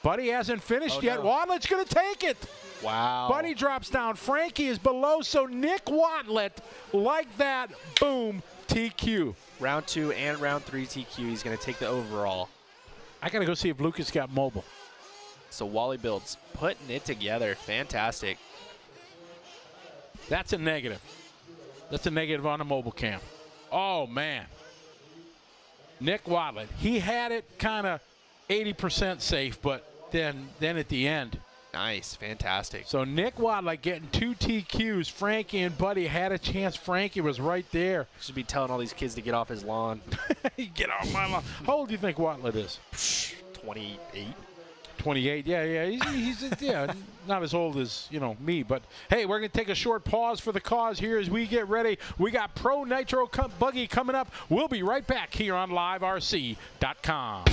Speaker 1: Buddy hasn't finished yet.
Speaker 2: No.
Speaker 1: Watlet's going to take it.
Speaker 2: Wow.
Speaker 1: Buddy drops down. Frankie is below, so Nick Watlet, like that, boom, TQ.
Speaker 2: Round 2 and round 3 TQ. He's going to take the overall.
Speaker 1: I got to go see if Lucas got mobile.
Speaker 2: So Wally Builds putting it together. Fantastic.
Speaker 1: That's a negative. That's a negative on the mobile cam. Oh, man. Nick Watlet. He had it kind of 80% safe, but then at the end.
Speaker 2: Nice. Fantastic.
Speaker 1: So Nick Watlet getting 2 TQs. Frankie and Buddy had a chance. Frankie was right there.
Speaker 2: Should be telling all these kids to get off his lawn.
Speaker 1: Get off my lawn. How old do you think Watlet is?
Speaker 2: 28.
Speaker 1: 28, yeah, he's yeah, not as old as, me, but hey, we're going to take a short pause for the cause here as we get ready. We got Pro Nitro Buggy coming up. We'll be right back here on liverc.com.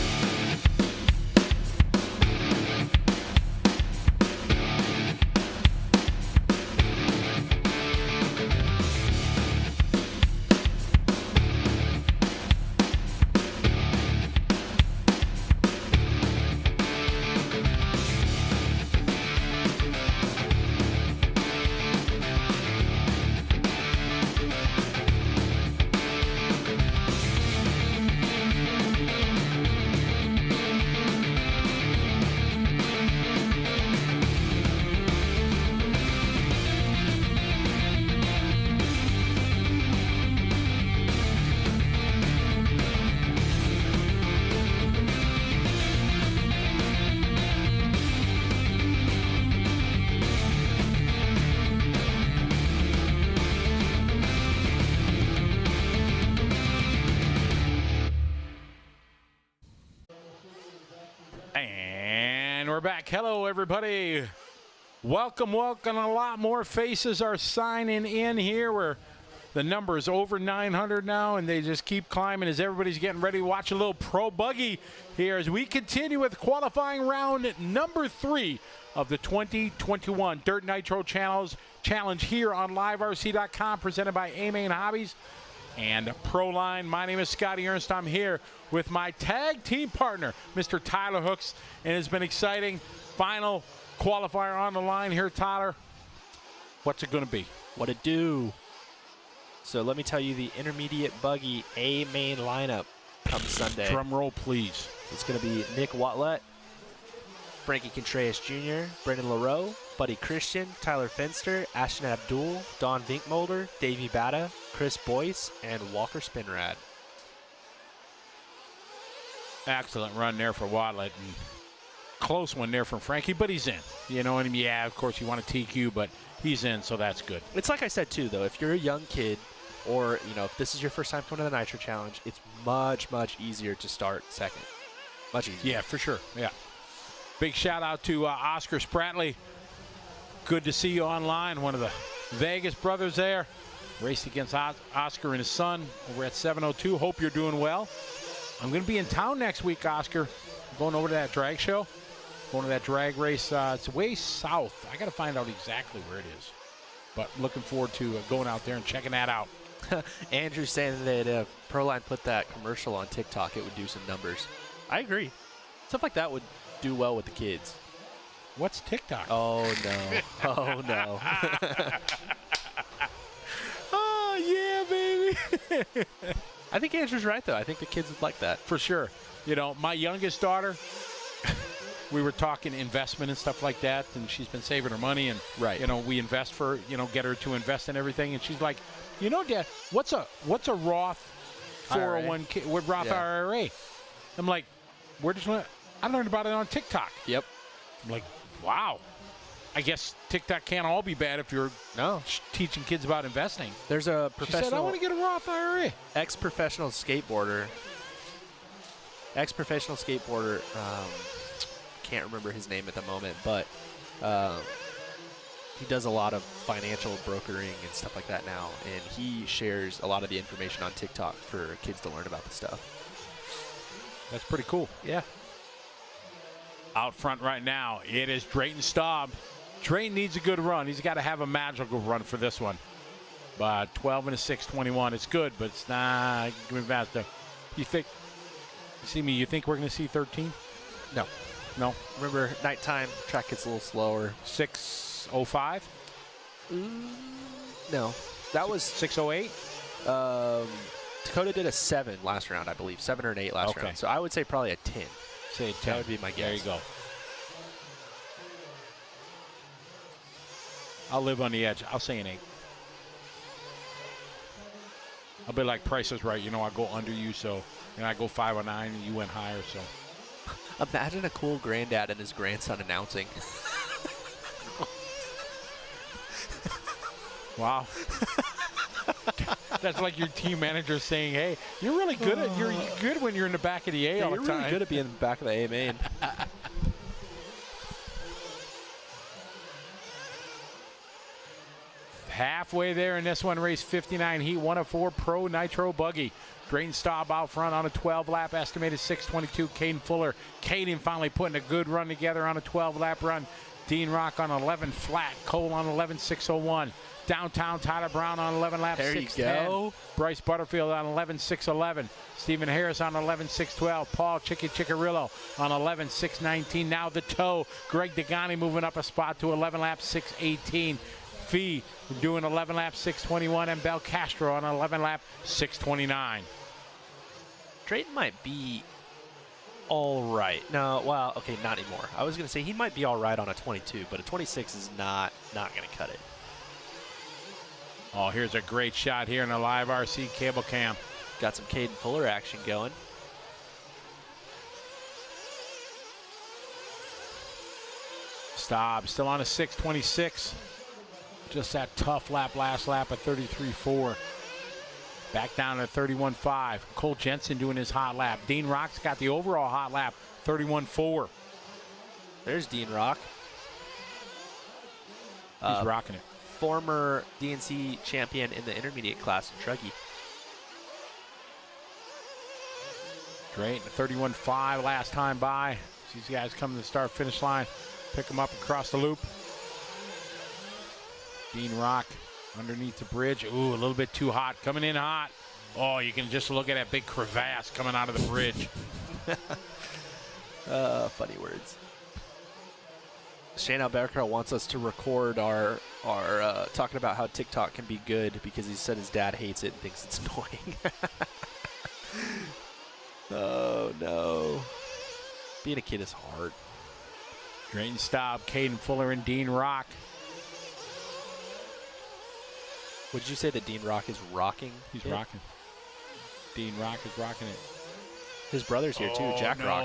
Speaker 1: And we're back. Hello, everybody. Welcome. A lot more faces are signing in here. Where the number is over 900 now, and they just keep climbing as everybody's getting ready to watch a little Pro Buggy here as we continue with qualifying round number 3 of the 2021 Dirt Nitro Challenge here on liverc.com, presented by A-Main Hobbies and Proline. My name is Scotty Ernst. I'm here with my tag team partner, Mr. Tyler Hooks, and it's been exciting. final qualifier on the line here, Tyler. What's it going to be?
Speaker 2: What it do? So let me tell you the intermediate buggy A main lineup comes Sunday.
Speaker 1: Drum roll, please.
Speaker 2: It's going to be Nick Watlett, Frankie Contreras Jr., Brendan LaRoe, Buddy Christian, Tyler Fenster, Ashton Abdul, Don Vinkmolder, Davey Bata, Chris Boyce, and Walker Spinrad.
Speaker 1: Excellent run there for Watlett, and close one there from Frankie, but he's in. You know what I mean? Yeah, of course you want a TQ, but he's in, so that's good.
Speaker 2: It's like I said, too, though. If you're a young kid or, if this is your first time coming to the Nitro Challenge, it's much, much easier to start second. Much easier.
Speaker 1: Yeah, for sure. Yeah. Big shout out to Oscar Spratley. Good to see you online. One of the Vegas brothers there. Raced against Oscar and his son over at 702. Hope you're doing well. I'm going to be in town next week, Oscar. I'm going over to that drag show. Going to that drag race. It's way south. I got to find out exactly where it is. But looking forward to going out there and checking that out.
Speaker 2: Andrew's saying that if Proline put that commercial on TikTok, it would do some numbers. I agree. Stuff like that would do well with the kids.
Speaker 1: What's TikTok?
Speaker 2: Oh, no. Oh, no.
Speaker 1: Oh, yeah, baby.
Speaker 2: I think Andrew's right, though. I think the kids would like that.
Speaker 1: For sure. My youngest daughter, we were talking investment and stuff like that, and she's been saving her money, and we invest for, get her to invest in everything, and she's like, Dad, what's a Roth 401k with Roth IRA? I'm like, I learned about it on TikTok.
Speaker 2: Yep.
Speaker 1: I'm like, wow. I guess TikTok can't all be bad if you're teaching kids about investing.
Speaker 2: There's a professional.
Speaker 1: She said, I want to get a Roth IRA.
Speaker 2: Ex-professional skateboarder. Can't remember his name at the moment, but he does a lot of financial brokering and stuff like that now, and he shares a lot of the information on TikTok for kids to learn about the stuff.
Speaker 1: That's pretty cool. Yeah. Out front right now, it is Drayton Staub. Drayton needs a good run. He's got to have a magical run for this one. But 12 and a 6:21. It's good, but it's not going faster. You think we're going to see 13?
Speaker 2: No.
Speaker 1: No.
Speaker 2: Remember, nighttime track gets a little slower.
Speaker 1: 6:05?
Speaker 2: No. That was
Speaker 1: 6:08?
Speaker 2: Dakota did a 7 last round, I believe. 7 or an 8 last round. So I would say probably a 10.
Speaker 1: Say 10.
Speaker 2: That would be my guess.
Speaker 1: There you go. I'll live on the edge. I'll say an 8. I'll be like Price is Right. I'll go under you, so I go 5 or 9, and you went higher, so.
Speaker 2: Imagine a cool granddad and his grandson announcing.
Speaker 1: Wow. That's like your team manager saying, "Hey, you're really good you're good when you're in the back of the A all the time."
Speaker 2: You're really good at being in the back of the A main.
Speaker 1: Halfway there in this one, race 59 heat 104 Pro Nitro Buggy. Drayton Staub out front on a 12-lap, estimated 6:22. Caden Fuller. Caden finally putting a good run together on a 12-lap run. Dean Rock on 11 flat. Cole on 11.601. Downtown Tyler Brown on 11 laps, 6:10. Bryce Butterfield on 11.611. Stephen Harris on 11.612. Paul Ciccarillo on 11.619. Now the toe. Greg Degani moving up a spot to 11 laps, 6:18. Fee doing 11 laps, 6:21. And Bel Castro on 11 lap, 6:29.
Speaker 2: Drayton might be all right. No, well, okay, not anymore. I was going to say he might be all right on a 22, but a 26 is not going to cut it.
Speaker 1: Oh, here's a great shot here in a live RC cable cam.
Speaker 2: Got some Caden Fuller action going.
Speaker 1: Staub still on a 6:26. Just that tough last lap at 33.4. Back down to 31.5. Cole Jensen doing his hot lap. Dean Rock's got the overall hot lap, 31.4.
Speaker 2: There's Dean Rock.
Speaker 1: He's rocking it.
Speaker 2: Former DNC champion in the intermediate class in Truggy.
Speaker 1: Great. 31.5 last time by. These guys come to the start-finish line. Pick them up across the loop. Dean Rock underneath the bridge. Ooh, a little bit too hot. Coming in hot. Oh, you can just look at that big crevasse coming out of the bridge.
Speaker 2: Funny words. Shane Alberca wants us to record our talking about how TikTok can be good because he said his dad hates it and thinks it's annoying. Oh, no. Being a kid is hard.
Speaker 1: Drayton Staub, Caden Fuller, and Dean Rock.
Speaker 2: Would you say that Dean Rock is rocking?
Speaker 1: He's rocking. Dean Rock is rocking it.
Speaker 2: His brother's here, too, Jack
Speaker 1: no.
Speaker 2: Rock.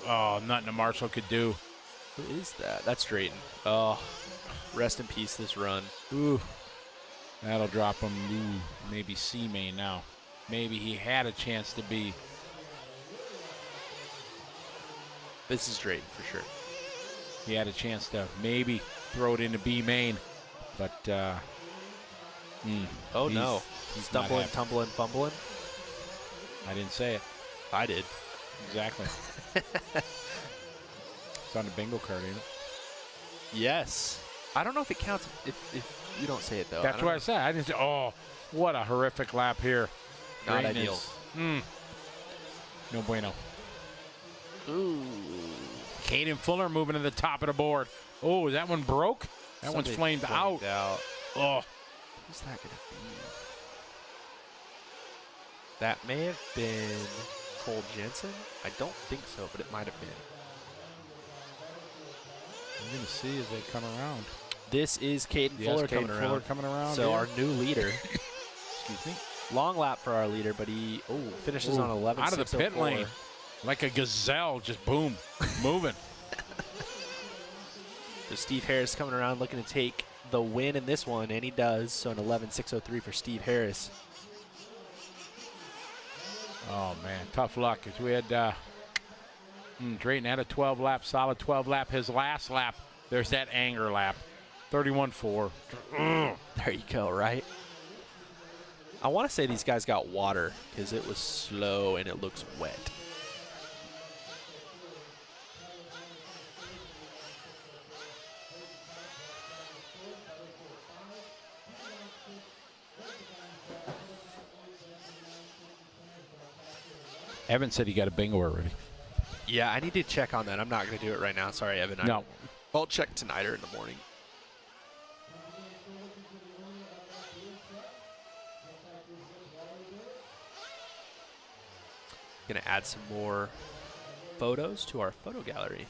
Speaker 1: Oh, nothing a Marshall could do.
Speaker 2: Who is that? That's Drayton. Oh, rest in peace, this run.
Speaker 1: Ooh. That'll drop him. Ooh, maybe C main now. Maybe he had a chance to be.
Speaker 2: This is Drayton for sure.
Speaker 1: He had a chance to maybe throw it into B main, but
Speaker 2: oh no,
Speaker 1: he's
Speaker 2: stumbling, tumbling, fumbling.
Speaker 1: I didn't say it.
Speaker 2: I did.
Speaker 1: Exactly. It's on the bingo card, ain't it?
Speaker 2: Yes. I don't know if it counts if you don't say it though.
Speaker 1: That's what I said. I didn't say. Oh, what a horrific lap here.
Speaker 2: Not
Speaker 1: Drayton
Speaker 2: ideal.
Speaker 1: No bueno.
Speaker 2: Ooh.
Speaker 1: Caden Fuller moving to the top of the board. Oh, that one broke? That one's flamed out. Oh.
Speaker 2: Who's that going to be? That may have been Cole Jensen. I don't think so, but it might have been.
Speaker 1: I'm going to see as they come around.
Speaker 2: This is Caden Fuller coming around. So our new leader.
Speaker 1: Excuse me.
Speaker 2: Long lap for our leader, but he finishes on 11.
Speaker 1: Out of the pit lane. Like a gazelle, just boom, moving.
Speaker 2: So Steve Harris coming around looking to take the win in this one, and he does. So an 11.603 for Steve Harris.
Speaker 1: Oh, man, tough luck. As we had Drayton had a 12-lap, solid 12-lap. His last lap, there's that anger lap, 31.4.
Speaker 2: There you go, right? I want to say these guys got water because it was slow and it looks wet.
Speaker 1: Evan said he got a bingo already.
Speaker 2: Yeah, I need to check on that. I'm not going to do it right now. Sorry, Evan.
Speaker 1: No.
Speaker 2: I'll check tonight or in the morning. Going to add some more photos to our photo gallery.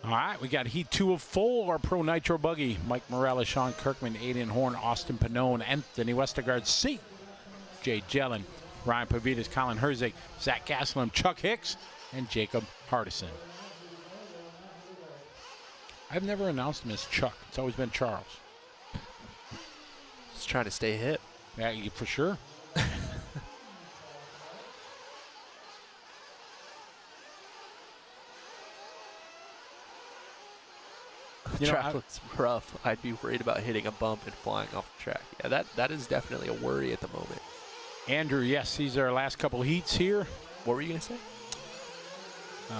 Speaker 1: All right, we got Heat 2 of 4, Pro Nitro Buggy. Mike Morales, Sean Kirkman, Aiden Horn, Austin Pannone, Anthony Westergaard, C. Jay Jellin, Ryan Pavitas, Colin Herzig, Zach Gaslam, Chuck Hicks, and Jacob Hardison. I've never announced him as Chuck. It's always been Charles.
Speaker 2: Just trying to stay hip.
Speaker 1: Yeah, for sure.
Speaker 2: Track looks rough. I'd be worried about hitting a bump and flying off the track. Yeah, that is definitely a worry at the moment.
Speaker 1: Andrew, yes, these are our last couple heats here.
Speaker 2: What were you going to say?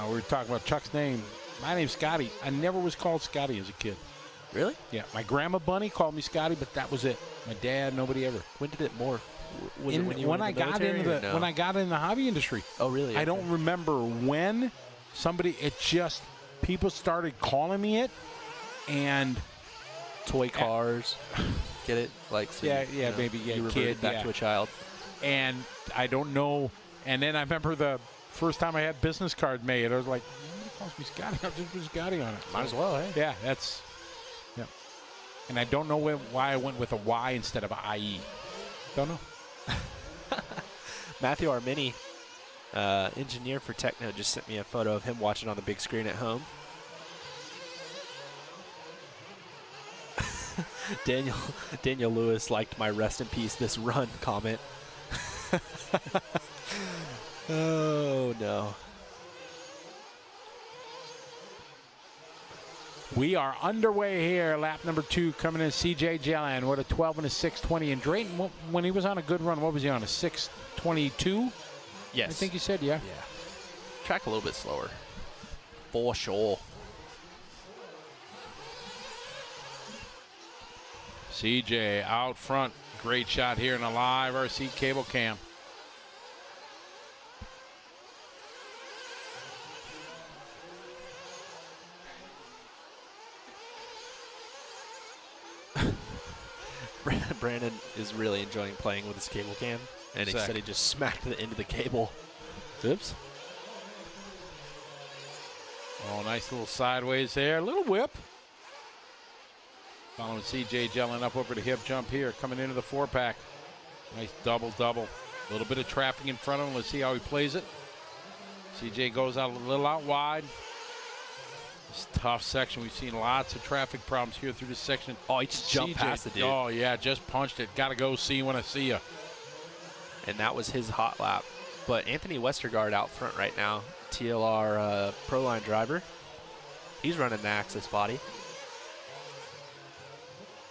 Speaker 1: We were talking about Chuck's name. My name's Scotty. I never was called Scotty as a kid.
Speaker 2: Really?
Speaker 1: Yeah. My grandma Bunny called me Scotty, but that was it. My dad, nobody ever.
Speaker 2: When did it morph? Was
Speaker 1: it
Speaker 2: when you were in the military, or no?
Speaker 1: When I got in the hobby industry.
Speaker 2: Oh, really?
Speaker 1: I don't remember when people started calling me it, and
Speaker 2: toy cars. Get it? Like so
Speaker 1: maybe
Speaker 2: you
Speaker 1: kid
Speaker 2: back to a child.
Speaker 1: And I don't know. And then I remember the first time I had business card made, I was like, nobody calls me Scotty. I'll just put Scotty on it.
Speaker 2: Might as well, hey?
Speaker 1: Yeah, yeah. And I don't know why I went with a Y instead of a IE. Don't know.
Speaker 2: Matthew Armini, engineer for Techno, just sent me a photo of him watching on the big screen at home. Daniel Lewis liked my rest in peace this run comment. Oh no.
Speaker 1: We are underway here. Lap number 2 coming in. CJ Jellan with a 12 and a 6:20. And Drayton, when he was on a good run, what was he on? A 6:22?
Speaker 2: Yes.
Speaker 1: I think you said, yeah.
Speaker 2: Yeah. Track a little bit slower. For sure.
Speaker 1: CJ out front. Great shot here in a live RC cable cam.
Speaker 2: Brandon is really enjoying playing with his cable cam, and he said he just smacked the end of the cable. Oops.
Speaker 1: Oh, nice little sideways there. A little whip. Following CJ gelling up over the hip jump here, coming into the 4-pack. Nice double-double. A little bit of traffic in front of him. Let's see how he plays it. CJ goes out a little out wide. It's a tough section. We've seen lots of traffic problems here through this section.
Speaker 2: Oh, he just jumped past the dude.
Speaker 1: Oh, yeah, just punched it. Got to go see when I see you.
Speaker 2: And that was his hot lap. But Anthony Westergaard out front right now, TLR Pro Line driver. He's running the Axis body.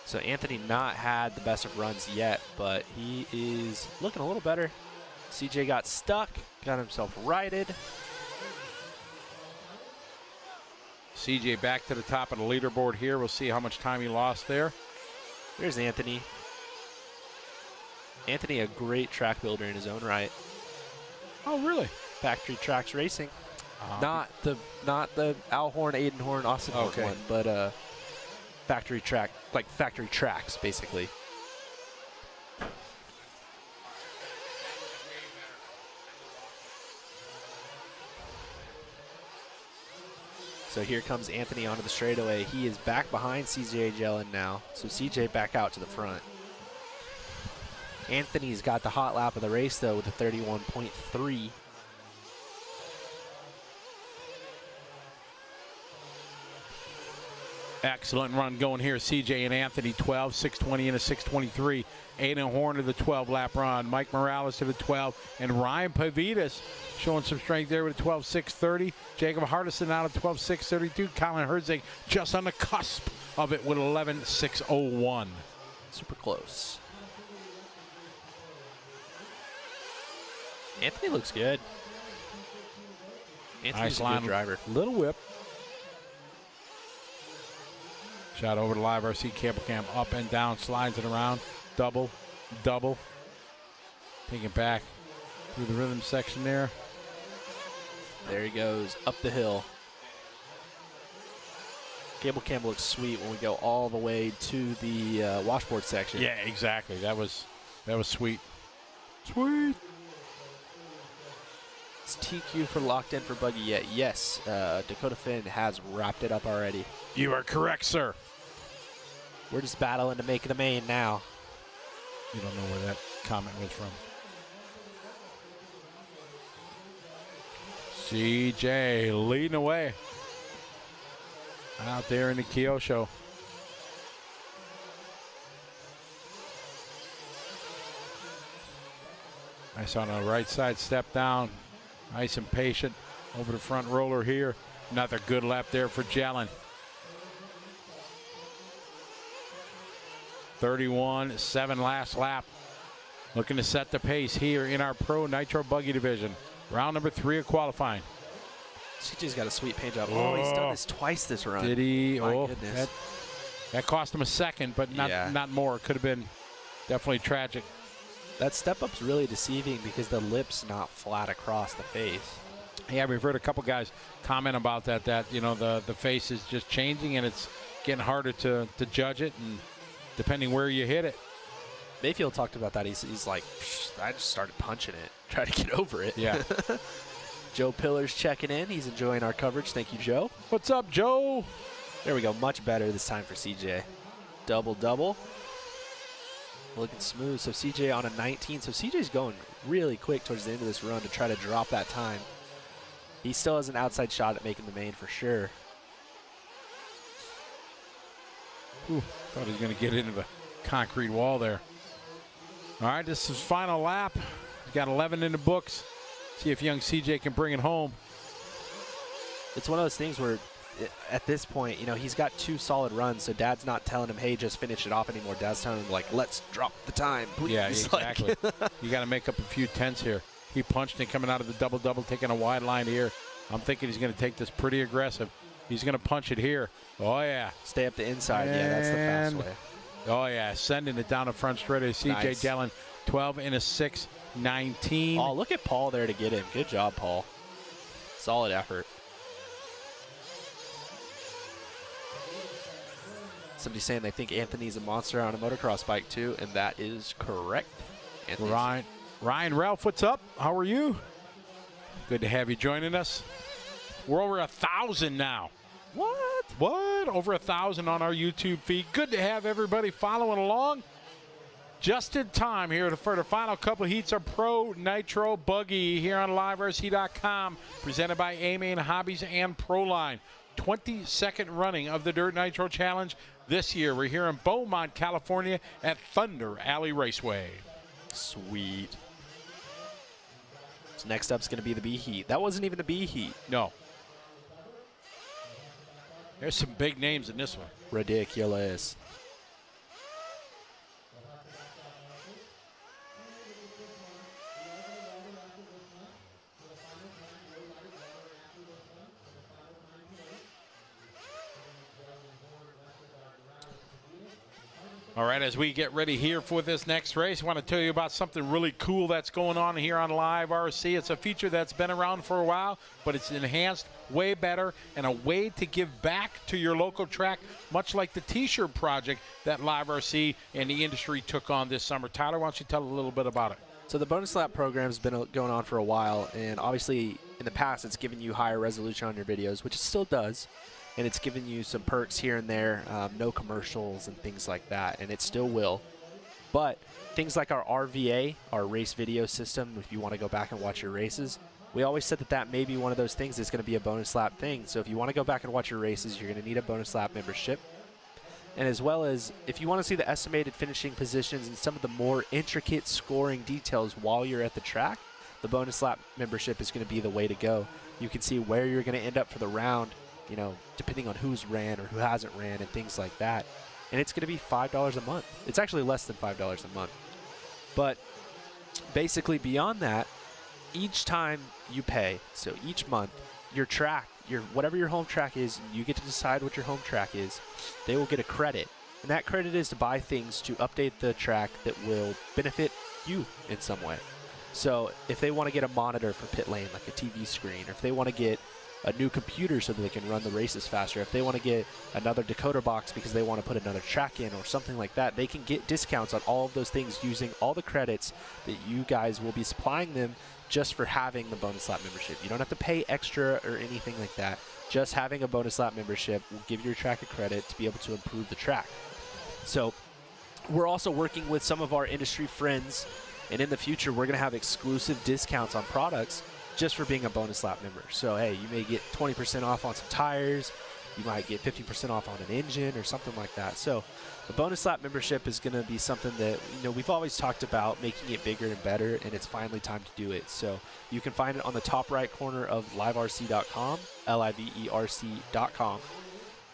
Speaker 2: So Anthony not had the best of runs yet, but he is looking a little better. CJ got stuck, got himself righted.
Speaker 1: CJ back to the top of the leaderboard here. We'll see how much time he lost there.
Speaker 2: There's Anthony. Anthony, a great track builder in his own right.
Speaker 1: Oh, really?
Speaker 2: Factory Tracks Racing. Not the Alhorn, Aidenhorn, Austin Horton one, but factory track, like factory tracks, basically. So here comes Anthony onto the straightaway. He is back behind CJ Jellin now. So CJ back out to the front. Anthony's got the hot lap of the race, though, with a 31.3.
Speaker 1: Excellent run going here. CJ and Anthony, 12, 620 and a 623. Aiden Horn to the 12-lap run. Mike Morales to the 12. And Ryan Pavitas showing some strength there with a 12, 630. Jacob Hardison out of 12, 632. Colin Herzig just on the cusp of it with 11, 601.
Speaker 2: Super close. Anthony looks good. Anthony's
Speaker 1: nice
Speaker 2: a good driver.
Speaker 1: Little whip. Shot over to live RC cable cam, up and down, slides it around, double. Take it back through the rhythm section there.
Speaker 2: There he goes, up the hill. Cable cam looks sweet when we go all the way to the washboard section.
Speaker 1: Yeah, exactly. That was sweet. Sweet.
Speaker 2: Is TQ for locked in for buggy yet? Yes, Dakota Finn has wrapped it up already.
Speaker 1: You are correct, sir.
Speaker 2: We're just battling to make the main now.
Speaker 1: You don't know where that comment was from. CJ leading away out there in the Kyosho. Nice on the right side step down. Nice and patient over the front roller here. Another good lap there for Jellin. 31-7 last lap. Looking to set the pace here in our Pro Nitro Buggy division. Round number 3 of qualifying.
Speaker 2: CJ's got a sweet paint job. Oh, he's done this twice this run.
Speaker 1: Did he?
Speaker 2: My goodness.
Speaker 1: That cost him a second, but not more. It could have been definitely tragic.
Speaker 2: That step up's really deceiving because the lip's not flat across the face.
Speaker 1: Yeah, we've heard a couple guys comment about that you know, the face is just changing and it's getting harder to judge it, and depending where you hit it.
Speaker 2: Mayfield talked about that. He's like, I just started punching it, try to get over it.
Speaker 1: Yeah.
Speaker 2: Joe Pillar's checking in. He's enjoying our coverage. Thank you, Joe.
Speaker 1: What's up, Joe?
Speaker 2: There we go. Much better this time for CJ. Double. Looking smooth. So CJ on a 19. So CJ's going really quick towards the end of this run to try to drop that time. He still has an outside shot at making the main for sure.
Speaker 1: Ooh, thought he was going to get into the concrete wall there. All right, this is final lap. He's got 11 in the books. See if young CJ can bring it home.
Speaker 2: It's one of those things where at this point, you know, he's got 2 solid runs, so Dad's not telling him, hey, just finish it off anymore. Dad's telling him, like, let's drop the time, please.
Speaker 1: Yeah, exactly. You got to make up a few tenths here. He punched it coming out of the double-double, taking a wide line here. I'm thinking he's going to take this pretty aggressive. He's going to punch it here. Oh, yeah.
Speaker 2: Stay up the inside. Yeah, that's the fast way.
Speaker 1: Oh, yeah, sending it down the front straight of CJ
Speaker 2: Nice.
Speaker 1: Dillon, 12 in a 6.19.
Speaker 2: Oh, look at Paul there to get him. Good job, Paul. Solid effort. Somebody's saying they think Anthony's a monster on a motocross bike too, and that is correct. Anthony's
Speaker 1: Ryan Ralph, what's up? How are you? Good to have you joining us. We're over 1,000 now. What? Over 1,000 on our YouTube feed. Good to have everybody following along. Just in time here for the final couple of heats of Pro Nitro Buggy here on LiveRC.com, presented by A-Main Hobbies and Proline. 22nd running of the Dirt Nitro Challenge this year. We're here in Beaumont, California at Thunder Alley Raceway.
Speaker 2: Sweet. So next up's going to be the B heat. That wasn't even the B heat.
Speaker 1: No. There's some big names in this one.
Speaker 2: Ridiculous.
Speaker 1: All right, as we get ready here for this next race, I want to tell you about something really cool that's going on here on Live RC. It's a feature that's been around for a while, but it's enhanced way better and a way to give back to your local track, much like the T-shirt project that Live RC and the industry took on this summer. Tyler, why don't you tell a little bit about it?
Speaker 2: So the bonus lap program has been going on for a while, and obviously in the past it's given you higher resolution on your videos, which it still does. And it's given you some perks here and there, no commercials and things like that, and it still will. But things like our RVA, our race video system, if you want to go back and watch your races, we always said that that may be one of those things that's going to be a bonus lap thing. So if you want to go back and watch your races, you're going to need a bonus lap membership. And as well as if you want to see the estimated finishing positions and some of the more intricate scoring details while you're at the track, the bonus lap membership is going to be the way to go. You can see where you're going to end up for the round, you know, depending on who's ran or who hasn't ran and things like that. And it's going to be $5 a month. It's actually less than $5 a month. But basically beyond that, each time you pay, so each month, your track, whatever your home track is, you get to decide what your home track is. They will get a credit. And that credit is to buy things to update the track that will benefit you in some way. So if they want to get a monitor for pit lane, like a TV screen, or if they want to get a new computer so that they can run the races faster, if they want to get another decoder box because they want to put another track in or something like that, they can get discounts on all of those things using all the credits that you guys will be supplying them just for having the bonus lap membership. You don't have to pay extra or anything like that. Just having a bonus lap membership will give your track a credit to be able to improve the track. So we're also working with some of our industry friends, and in the future we're going to have exclusive discounts on products just for being a bonus lap member. So hey, you may get 20% off on some tires, you might get 50% off on an engine or something like that. So the bonus lap membership is going to be something that, you know, we've always talked about making it bigger and better, and it's finally time to do it. So you can find it on the top right corner of liverc.com, liverc.com,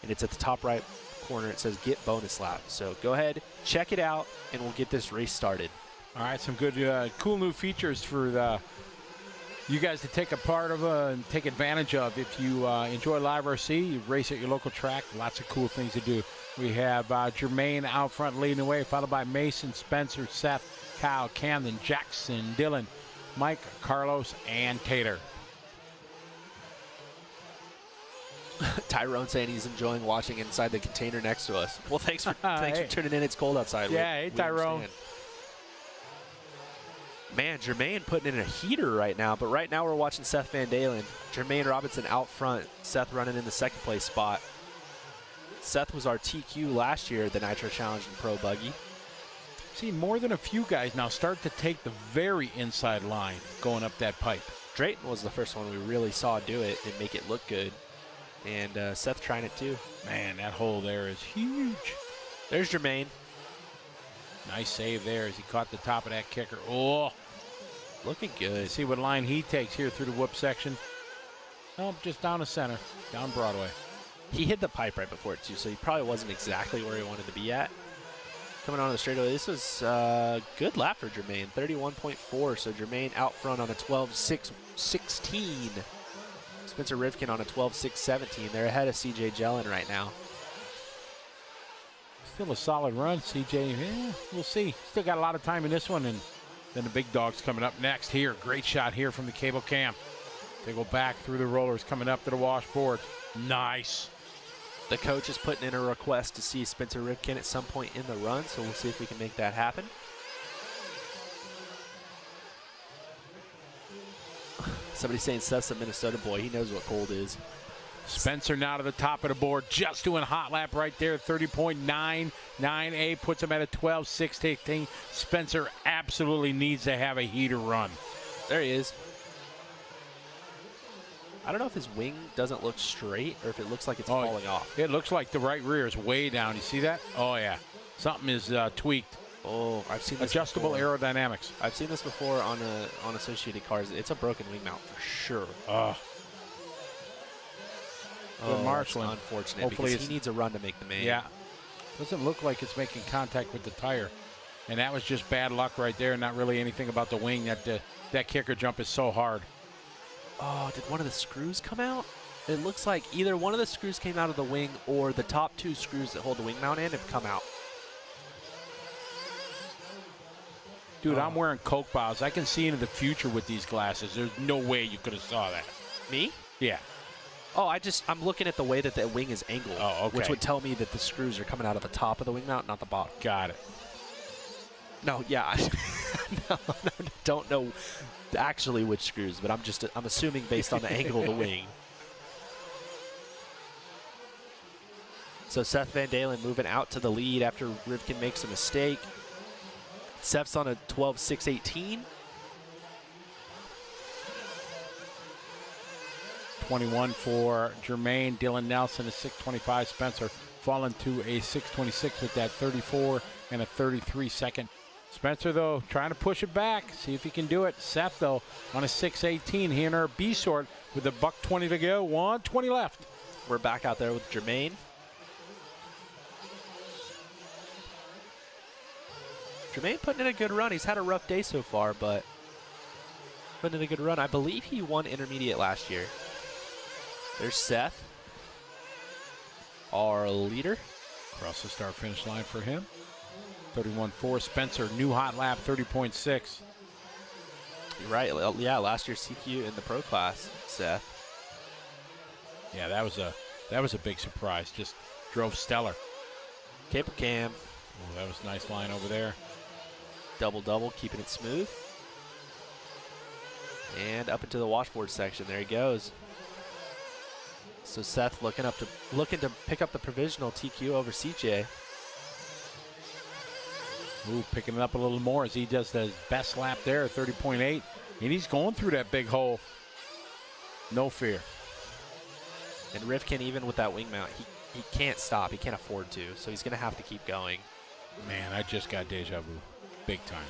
Speaker 2: and it's at the top right corner. It says get bonus lap. So go ahead, check it out, and we'll get this race started.
Speaker 1: All right, some good, cool new features for you guys to take a part of and take advantage of. If you enjoy Live RC, you race at your local track, lots of cool things to do. We have Jermaine out front leading the way, followed by Mason, Spencer, Seth, Kyle, Camden, Jackson, Dylan, Mike, Carlos, and Tater.
Speaker 2: Tyrone saying he's enjoying watching inside the container next to us. Well, thanks for tuning in. It's cold outside.
Speaker 1: Yeah, hey, Tyrone.
Speaker 2: Man, Jermaine putting in a heater right now, but right now we're watching Seth Van Dalen. Jermaine Robinson out front, Seth running in the second place spot. Seth was our TQ last year at the Nitro Challenge and Pro Buggy.
Speaker 1: See, more than a few guys now start to take the very inside line going up that pipe.
Speaker 2: Drayton was the first one we really saw do it and make it look good. And Seth trying it too.
Speaker 1: Man, that hole there is huge.
Speaker 2: There's Jermaine.
Speaker 1: Nice save there as he caught the top of that kicker. Oh,
Speaker 2: looking good.
Speaker 1: See what line he takes here through the whoop section. Oh, just down the center, down Broadway.
Speaker 2: He hit the pipe right before it too, so he probably wasn't exactly where he wanted to be at. Coming on the straightaway, this was a good lap for Jermaine, 31.4. So Jermaine out front on a 12.6.16. Spencer Rivkin on a 12.6.17. They're ahead of CJ Jellin right now.
Speaker 1: Still a solid run, CJ. Yeah, we'll see. Still got a lot of time in this one, and then the big dog's coming up next here. Great shot here from the cable cam. They go back through the rollers, coming up to the washboard. Nice.
Speaker 2: The coach is putting in a request to see Spencer Rivkin at some point in the run, so we'll see if we can make that happen. Somebody's saying Seth's a Minnesota boy. He knows what cold is.
Speaker 1: Spencer now to the top of the board, just doing a hot lap right there, 30.998, puts him at a 12.618. Spencer absolutely needs to have a heater run.
Speaker 2: There he is. I don't know if his wing doesn't look straight or if it looks like it's falling off.
Speaker 1: It looks like the right rear is way down. You see that? Oh, yeah. Something is tweaked.
Speaker 2: Oh, I've seen this
Speaker 1: Adjustable
Speaker 2: before.
Speaker 1: aerodynamics.
Speaker 2: I've seen this before on Associated cars. It's a broken wing mount for sure.
Speaker 1: Good marshalling.
Speaker 2: Unfortunate.
Speaker 1: Hopefully
Speaker 2: because he needs a run to make the main.
Speaker 1: Yeah. Doesn't look like it's making contact with the tire. And that was just bad luck right there. Not really anything about the wing. That kicker jump is so hard.
Speaker 2: Oh, did one of the screws come out? It looks like either one of the screws came out of the wing or the top two screws that hold the wing mount in have come out.
Speaker 1: Dude, I'm wearing Coke bottles. I can see into the future with these glasses. There's no way you could have saw that.
Speaker 2: Me?
Speaker 1: Yeah.
Speaker 2: Oh, I'm looking at the way that the wing is angled,
Speaker 1: okay.
Speaker 2: which would tell me that the screws are coming out of the top of the wing mount, not the bottom.
Speaker 1: Got it.
Speaker 2: No, yeah. No, don't know actually which screws, but I'm assuming based on the angle of the wing. So Seth Van Dalen moving out to the lead after Rivkin makes a mistake. Seth's on a 12.618.
Speaker 1: 21 for Jermaine. Dylan Nelson, a 6.25. Spencer falling to a 6.26 with that 34 and a 33 second. Spencer, though, trying to push it back, see if he can do it. Seth, though, on a 6.18. He and her B sort with a $120 to go. 120 left.
Speaker 2: We're back out there with Jermaine. Jermaine putting in a good run. He's had a rough day so far, but putting in a good run. I believe he won intermediate last year. There's Seth, our leader.
Speaker 1: Across the start-finish line for him. 31.4. Spencer, new hot lap, 30.6.
Speaker 2: You're right. Yeah, last year's CQ in the pro class, Seth.
Speaker 1: Yeah, that was a big surprise. Just drove stellar.
Speaker 2: Cable cam.
Speaker 1: Oh, that was a nice line over there.
Speaker 2: Double, keeping it smooth. And up into the washboard section. There he goes. So Seth looking to pick up the provisional TQ over CJ.
Speaker 1: Ooh, picking it up a little more as he does the best lap there, 30.8. And he's going through that big hole. No fear.
Speaker 2: And Rivkin, even with that wing mount, he can't stop. He can't afford to. So he's going to have to keep going.
Speaker 1: Man, I just got deja vu. Big time.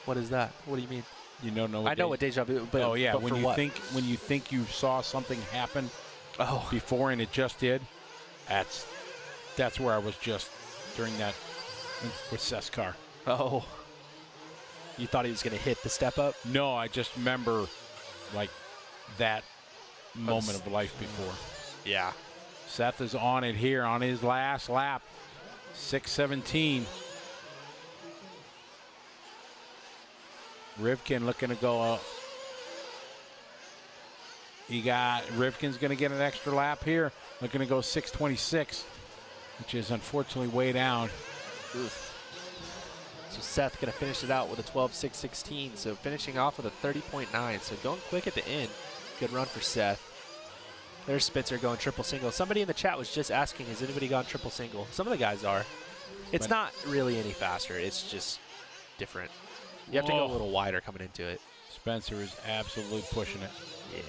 Speaker 2: What is that? What do you mean?
Speaker 1: You don't know what
Speaker 2: I know what deja vu, but
Speaker 1: oh yeah,
Speaker 2: but
Speaker 1: when you think you saw something happen before and it just did, that's where I was just during that with Seth's car.
Speaker 2: Oh. You thought he was going to hit the step up?
Speaker 1: No, I just remember like that moment of life before.
Speaker 2: Yeah.
Speaker 1: Seth is on it here on his last lap. 6:17. Rivkin looking to go up. Rivkin's going to get an extra lap here. Looking to go 6:26, which is unfortunately way down.
Speaker 2: Oof. So Seth going to finish it out with a 12.616. So finishing off with a 30.9. So going quick at the end. Good run for Seth. There's Spencer going triple single. Somebody in the chat was just asking, has anybody gone triple single? Some of the guys are. It's not really any faster. It's just different. You have to go a little wider coming into it.
Speaker 1: Spencer is absolutely pushing it.
Speaker 2: Yeah.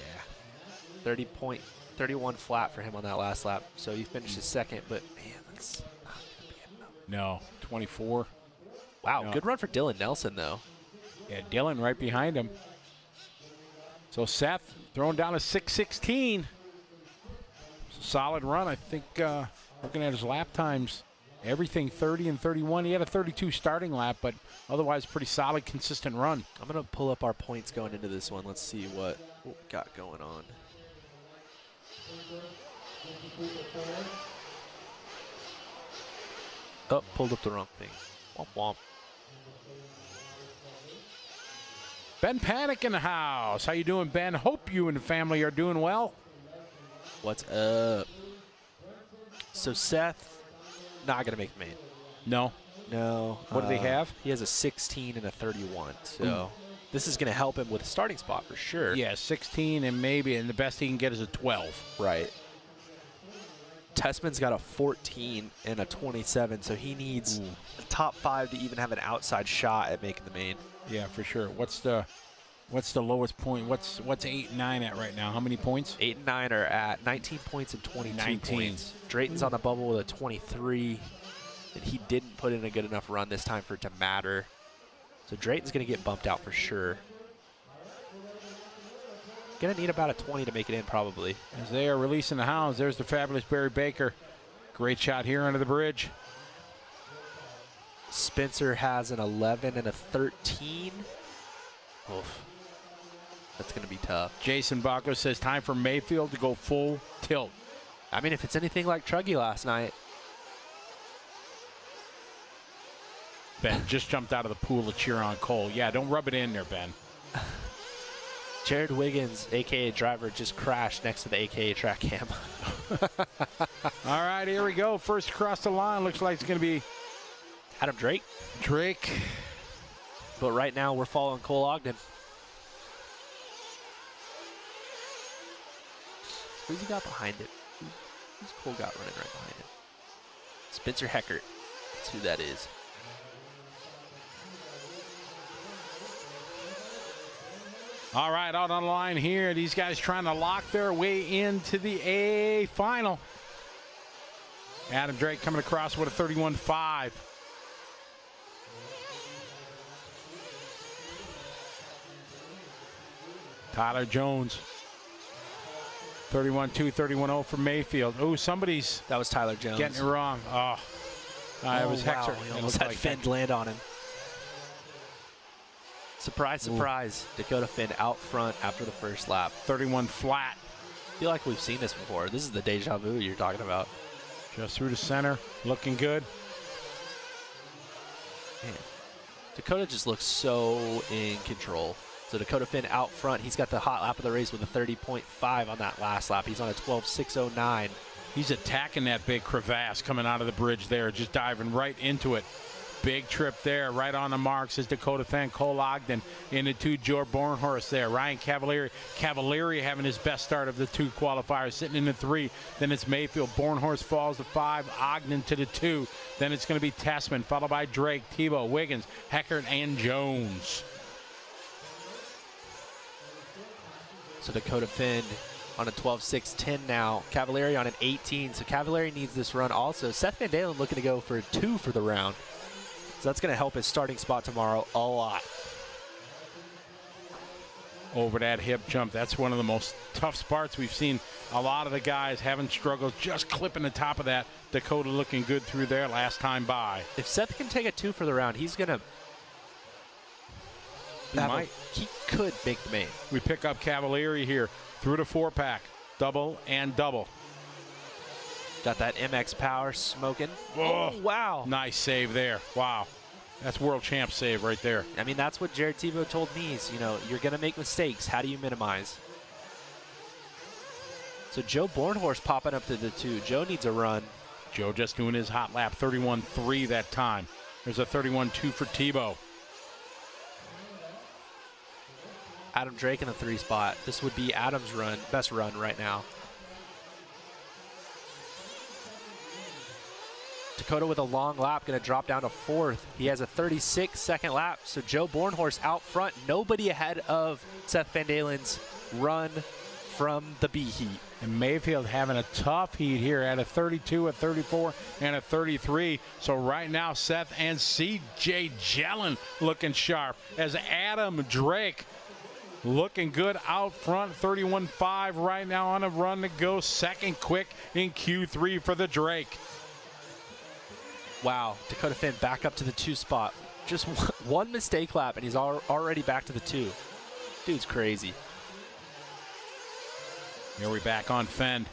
Speaker 2: 30.31 flat for him on that last lap. So he finished his second, but man, that's not going to be enough.
Speaker 1: No, 24.
Speaker 2: Wow,
Speaker 1: no.
Speaker 2: Good run for Dylan Nelson, though.
Speaker 1: Yeah, Dylan right behind him. So Seth throwing down a 6:16. Solid run. I think looking at his lap times, everything 30 and 31. He had a 32 starting lap, but otherwise pretty solid, consistent run.
Speaker 2: I'm going to pull up our points going into this one. Let's see what we got going on. Oh, pulled up the wrong thing. Womp womp.
Speaker 1: Ben Panic in the house. How you doing, Ben? Hope you and the family are doing well.
Speaker 2: What's up? So Seth, not going to make the main.
Speaker 1: No.
Speaker 2: No.
Speaker 1: What do they have?
Speaker 2: He has a 16 and a 31. So this is going to help him with a starting spot for sure.
Speaker 1: Yeah, 16 and the best he can get is a 12.
Speaker 2: Right. Tessman's got a 14 and a 27, so he needs a top 5 to even have an outside shot at making the main.
Speaker 1: Yeah, for sure. What's the lowest point? What's 8 and 9 at right now? How many points?
Speaker 2: 8 and 9 are at 19 points and 22 points. Drayton's on the bubble with a 23, and he didn't put in a good enough run this time for it to matter. So Drayton's going to get bumped out for sure. Going to need about a 20 to make it in probably.
Speaker 1: As they are releasing the hounds, there's the fabulous Barry Baker. Great shot here under the bridge.
Speaker 2: Spencer has an 11 and a 13. Oof. That's going to be tough.
Speaker 1: Jason Baco says time for Mayfield to go full tilt.
Speaker 2: I mean, if it's anything like Truggy last night.
Speaker 1: Ben just jumped out of the pool to cheer on Cole. Yeah, don't rub it in there, Ben.
Speaker 2: Jared Wiggins, a.k.a. driver, just crashed next to the a.k.a. track cam.
Speaker 1: All right, here we go. First across the line. Looks like it's going to be
Speaker 2: Adam Drake. But right now, we're following Cole Ogden. Who's he got behind it? Who's Cole got running right behind him? Spencer Heckert. That's who that is.
Speaker 1: All right, out on the line here. These guys trying to lock their way into the A final. Adam Drake coming across with a 31.5. Tyler Jones. 31.2, 31.0 for Mayfield. Oh, somebody's
Speaker 2: that was Tyler Jones.
Speaker 1: Getting it wrong. It was Hexer.
Speaker 2: He almost had Finn land on him. Surprise, surprise. Dakota Finn out front after the first lap.
Speaker 1: 31 flat.
Speaker 2: I feel like we've seen this before. This is the deja vu you're talking about.
Speaker 1: Just through the center. Looking good.
Speaker 2: Man. Dakota just looks so in control. So Dakota Finn out front. He's got the hot lap of the race with a 30.5 on that last lap. He's on a 12.609.
Speaker 1: He's attacking that big crevasse coming out of the bridge there, just diving right into it. Big trip there, right on the marks is Dakota Finn, Cole Ogden in the 2, Joe Bornhorst there. Ryan Cavalieri. Cavalieri having his best start of the 2 qualifiers, sitting in the 3. Then it's Mayfield. Bornhorst falls to 5, Ogden to the 2. Then it's going to be Tessman, followed by Drake, Tebow, Wiggins, Heckert, and Jones.
Speaker 2: So Dakota Finn on a 12.610 now. Cavalieri on an 18. So Cavalieri needs this run also. Seth Van Dalen looking to go for a 2 for the round. So that's going to help his starting spot tomorrow a lot.
Speaker 1: Over that hip jump, that's one of the most tough spots we've seen. A lot of the guys having struggled just clipping the top of that. Dakota looking good through there last time by.
Speaker 2: If Seth can take a 2 for the round, he's going to... He could make the main.
Speaker 1: We pick up Cavalieri here through the 4-pack. Double and double.
Speaker 2: Got that MX power smoking.
Speaker 1: Oh,
Speaker 2: wow.
Speaker 1: Nice save there. Wow. That's world champ save right there.
Speaker 2: I mean, that's what Jared Tebow told me is, you know, you're going to make mistakes. How do you minimize? So Joe Bornhorst popping up to the 2. Joe needs a run.
Speaker 1: Joe just doing his hot lap, 31.3 that time. There's a 31.2 for Tebow.
Speaker 2: Adam Drake in the 3 spot. This would be Adam's run, best run right now. Dakota with a long lap, going to drop down to 4th. He has a 36-second lap, so Joe Bornhorst out front. Nobody ahead of Seth Van Dalen's run from the B heat.
Speaker 1: And Mayfield having a tough heat here at a 32, a 34, and a 33. So right now, Seth and C.J. Jellin looking sharp as Adam Drake looking good out front. 31.5 right now on a run to go. Second quick in Q3 for the Drake.
Speaker 2: Wow, Dakota Finn back up to the 2 spot. Just one mistake lap, and he's already back to the 2. Dude's crazy.
Speaker 1: Here we back on Fend.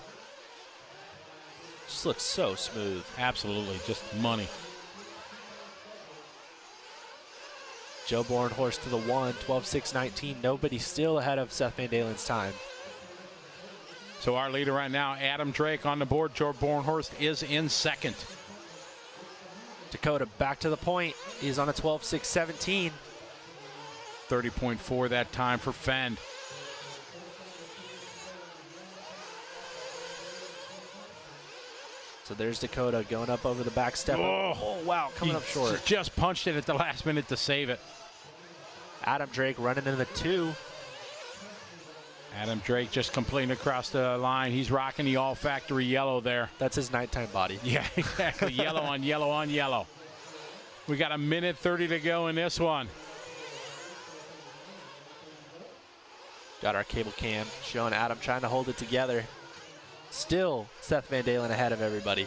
Speaker 2: Just looks so smooth.
Speaker 1: Absolutely, just money.
Speaker 2: Joe Bornhorst to the 1, 12:06.19. Nobody still ahead of Seth Van Dalen's time.
Speaker 1: So our leader right now, Adam Drake on the board. Joe Bornhorst is in second.
Speaker 2: Dakota back to the point. He's on a 12:06.17.
Speaker 1: 30.4 that time for Fend.
Speaker 2: So there's Dakota going up over the back step. Oh wow, coming up short.
Speaker 1: Just punched it at the last minute to save it.
Speaker 2: Adam Drake running in the 2.
Speaker 1: Adam Drake just completing across the line. He's rocking the all factory yellow there.
Speaker 2: That's his nighttime body.
Speaker 1: Yeah, exactly. Yellow on yellow on yellow. We got a minute 30 to go in this one.
Speaker 2: Got our cable cam showing Adam trying to hold it together. Still Seth Van Dalen ahead of everybody.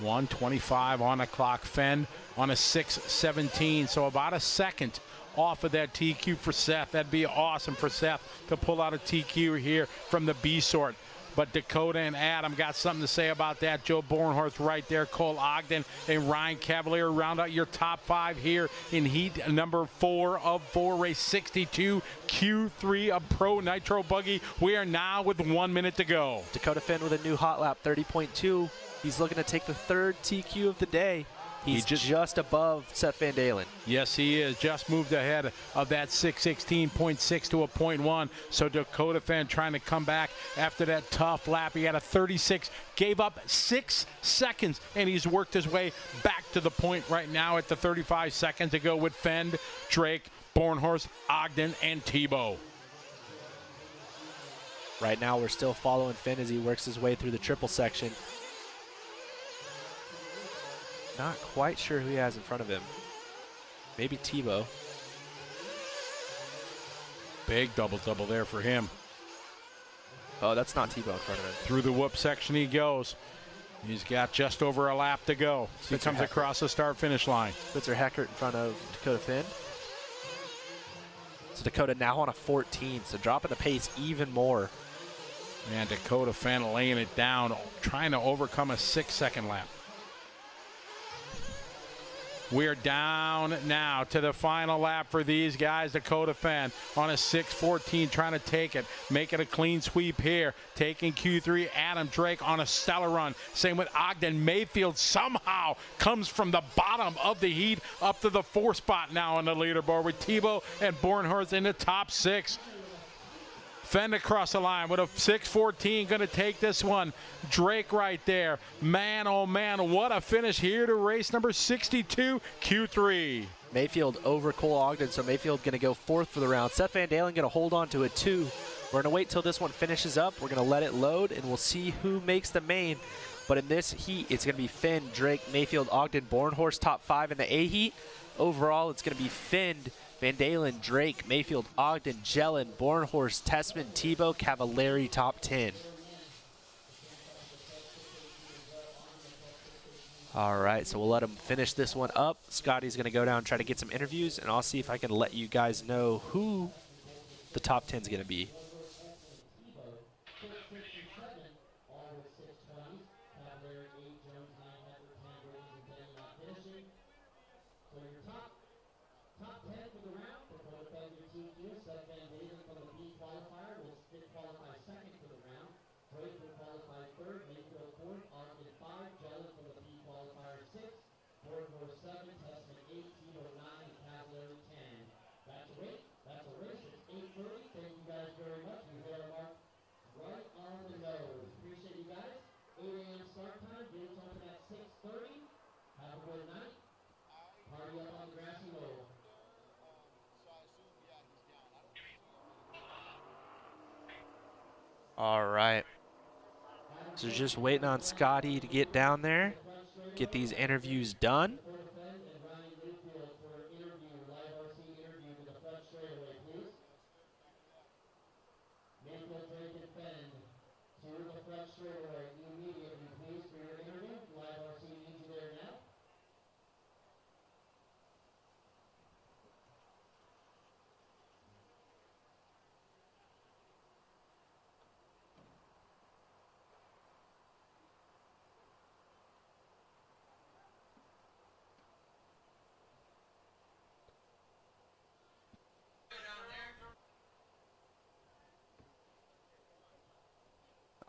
Speaker 1: 1:25 on the clock. Fend on a 6:17, so about a second off of that TQ for Seth. That'd be awesome for Seth to pull out a TQ here from the B sort. But Dakota and Adam got something to say about that. Joe Bornhorst right there. Cole Ogden and Ryan Cavalier round out your top 5 here in heat number 4 of 4, race 62, Q3 of Pro Nitro Buggy. We are now with 1 minute to go.
Speaker 2: Dakota Finn with a new hot lap, 30.2. He's looking to take the 3rd TQ of the day. He's just above Seth Van Dalen.
Speaker 1: Yes, he is. Just moved ahead of that 6:16.6 to a 0.1. So Dakota Fan trying to come back after that tough lap. He had a 36, gave up 6 seconds, and he's worked his way back to the point right now at the 35 seconds to go with Fend, Drake, Bornhorst, Ogden, and Tebow.
Speaker 2: Right now we're still following Finn as he works his way through the triple section. Not quite sure who he has in front of him. Maybe Tebow.
Speaker 1: Big double-double there for him.
Speaker 2: Oh, that's not Tebow in front of him.
Speaker 1: Through the whoop section he goes. He's got just over a lap to go. He comes across the start-finish line.
Speaker 2: Spitzer Heckert in front of Dakota Finn. So Dakota now on a 14, so dropping the pace even more.
Speaker 1: Man, Dakota Finn laying it down, trying to overcome a 6-second lap. We're down now to the final lap for these guys. Dakota Fenn on a 6:14 trying to take it, make it a clean sweep here. Taking Q3, Adam Drake on a stellar run. Same with Ogden. Mayfield somehow comes from the bottom of the heat up to the 4th spot now on the leaderboard with Tebow and Bornhorst in the top 6. Fend across the line with a 6:14, going to take this one. Drake right there. Man, oh man, what a finish here to race number 62, Q3.
Speaker 2: Mayfield over Cole Ogden, so Mayfield going to go 4th for the round. Seth Van Dalen going to hold on to a 2. We're going to wait till this one finishes up. We're going to let it load, and we'll see who makes the main. But in this heat, it's going to be Finn, Drake, Mayfield, Ogden, Bornhorst, top 5 in the A heat. Overall, it's going to be Finn, Van Dalen, Drake, Mayfield, Ogden, Jellin, Bornhorst, Tessman, Tebow, Cavalieri, top 10. All right, so we'll let him finish this one up. Scotty's going to go down and try to get some interviews, and I'll see if I can let you guys know who the top 10 is going to be.
Speaker 4: Seth Van Dalen from the B qualifier will qualify second for the round. Drake will qualify third, Mayfield fourth, Ogden 5, Jellin from the B qualifier 6, Bornhorst 7, Tessman 8, Tebow 9, and Cavalieri 10. That's a race. That's a race. It's 8:30. Thank you guys very much. We hit our mark right on the nose. Appreciate you guys. 8 a.m. start time. Gates open at 6:30. Have a good night. Party up on the grassy knoll.
Speaker 2: All right. So just waiting on Scotty to get down there, get these interviews done.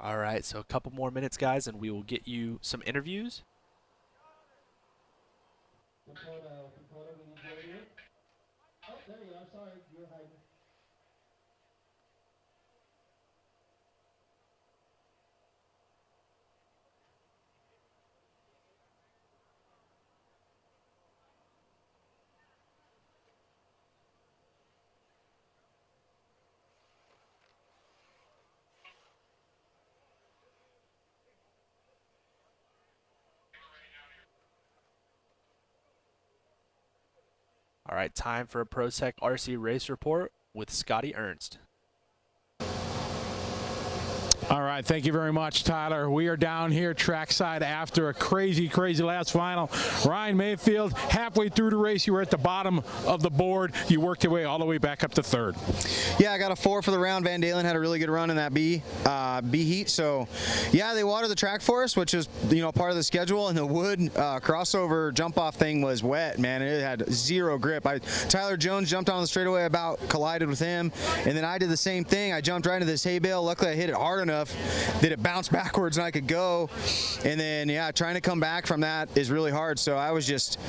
Speaker 2: All right, so a couple more minutes, guys, and we will get you some interviews.
Speaker 4: Dakota, we need you here. Oh, there you are. Sorry, you were hiding.
Speaker 2: All right, time for a ProTech RC race report with Scotty Ernst.
Speaker 1: All right, thank you very much, Tyler. We are down here trackside after a crazy last final. Ryan Mayfield, halfway through the race, you were at the bottom of the board. You worked your way all the way back up to third.
Speaker 5: Yeah, I got a 4 for the round. Van Dalen had a really good run in that B heat. So, yeah, they watered the track for us, which is part of the schedule. And the wood crossover jump off thing was wet, man. It had zero grip. Tyler Jones jumped on the straightaway, about collided with him, and then I did the same thing. I jumped right into this hay bale. Luckily, I hit it hard enough that it bounced backwards and I could go. And then, yeah, trying to come back from that is really hard. So I was just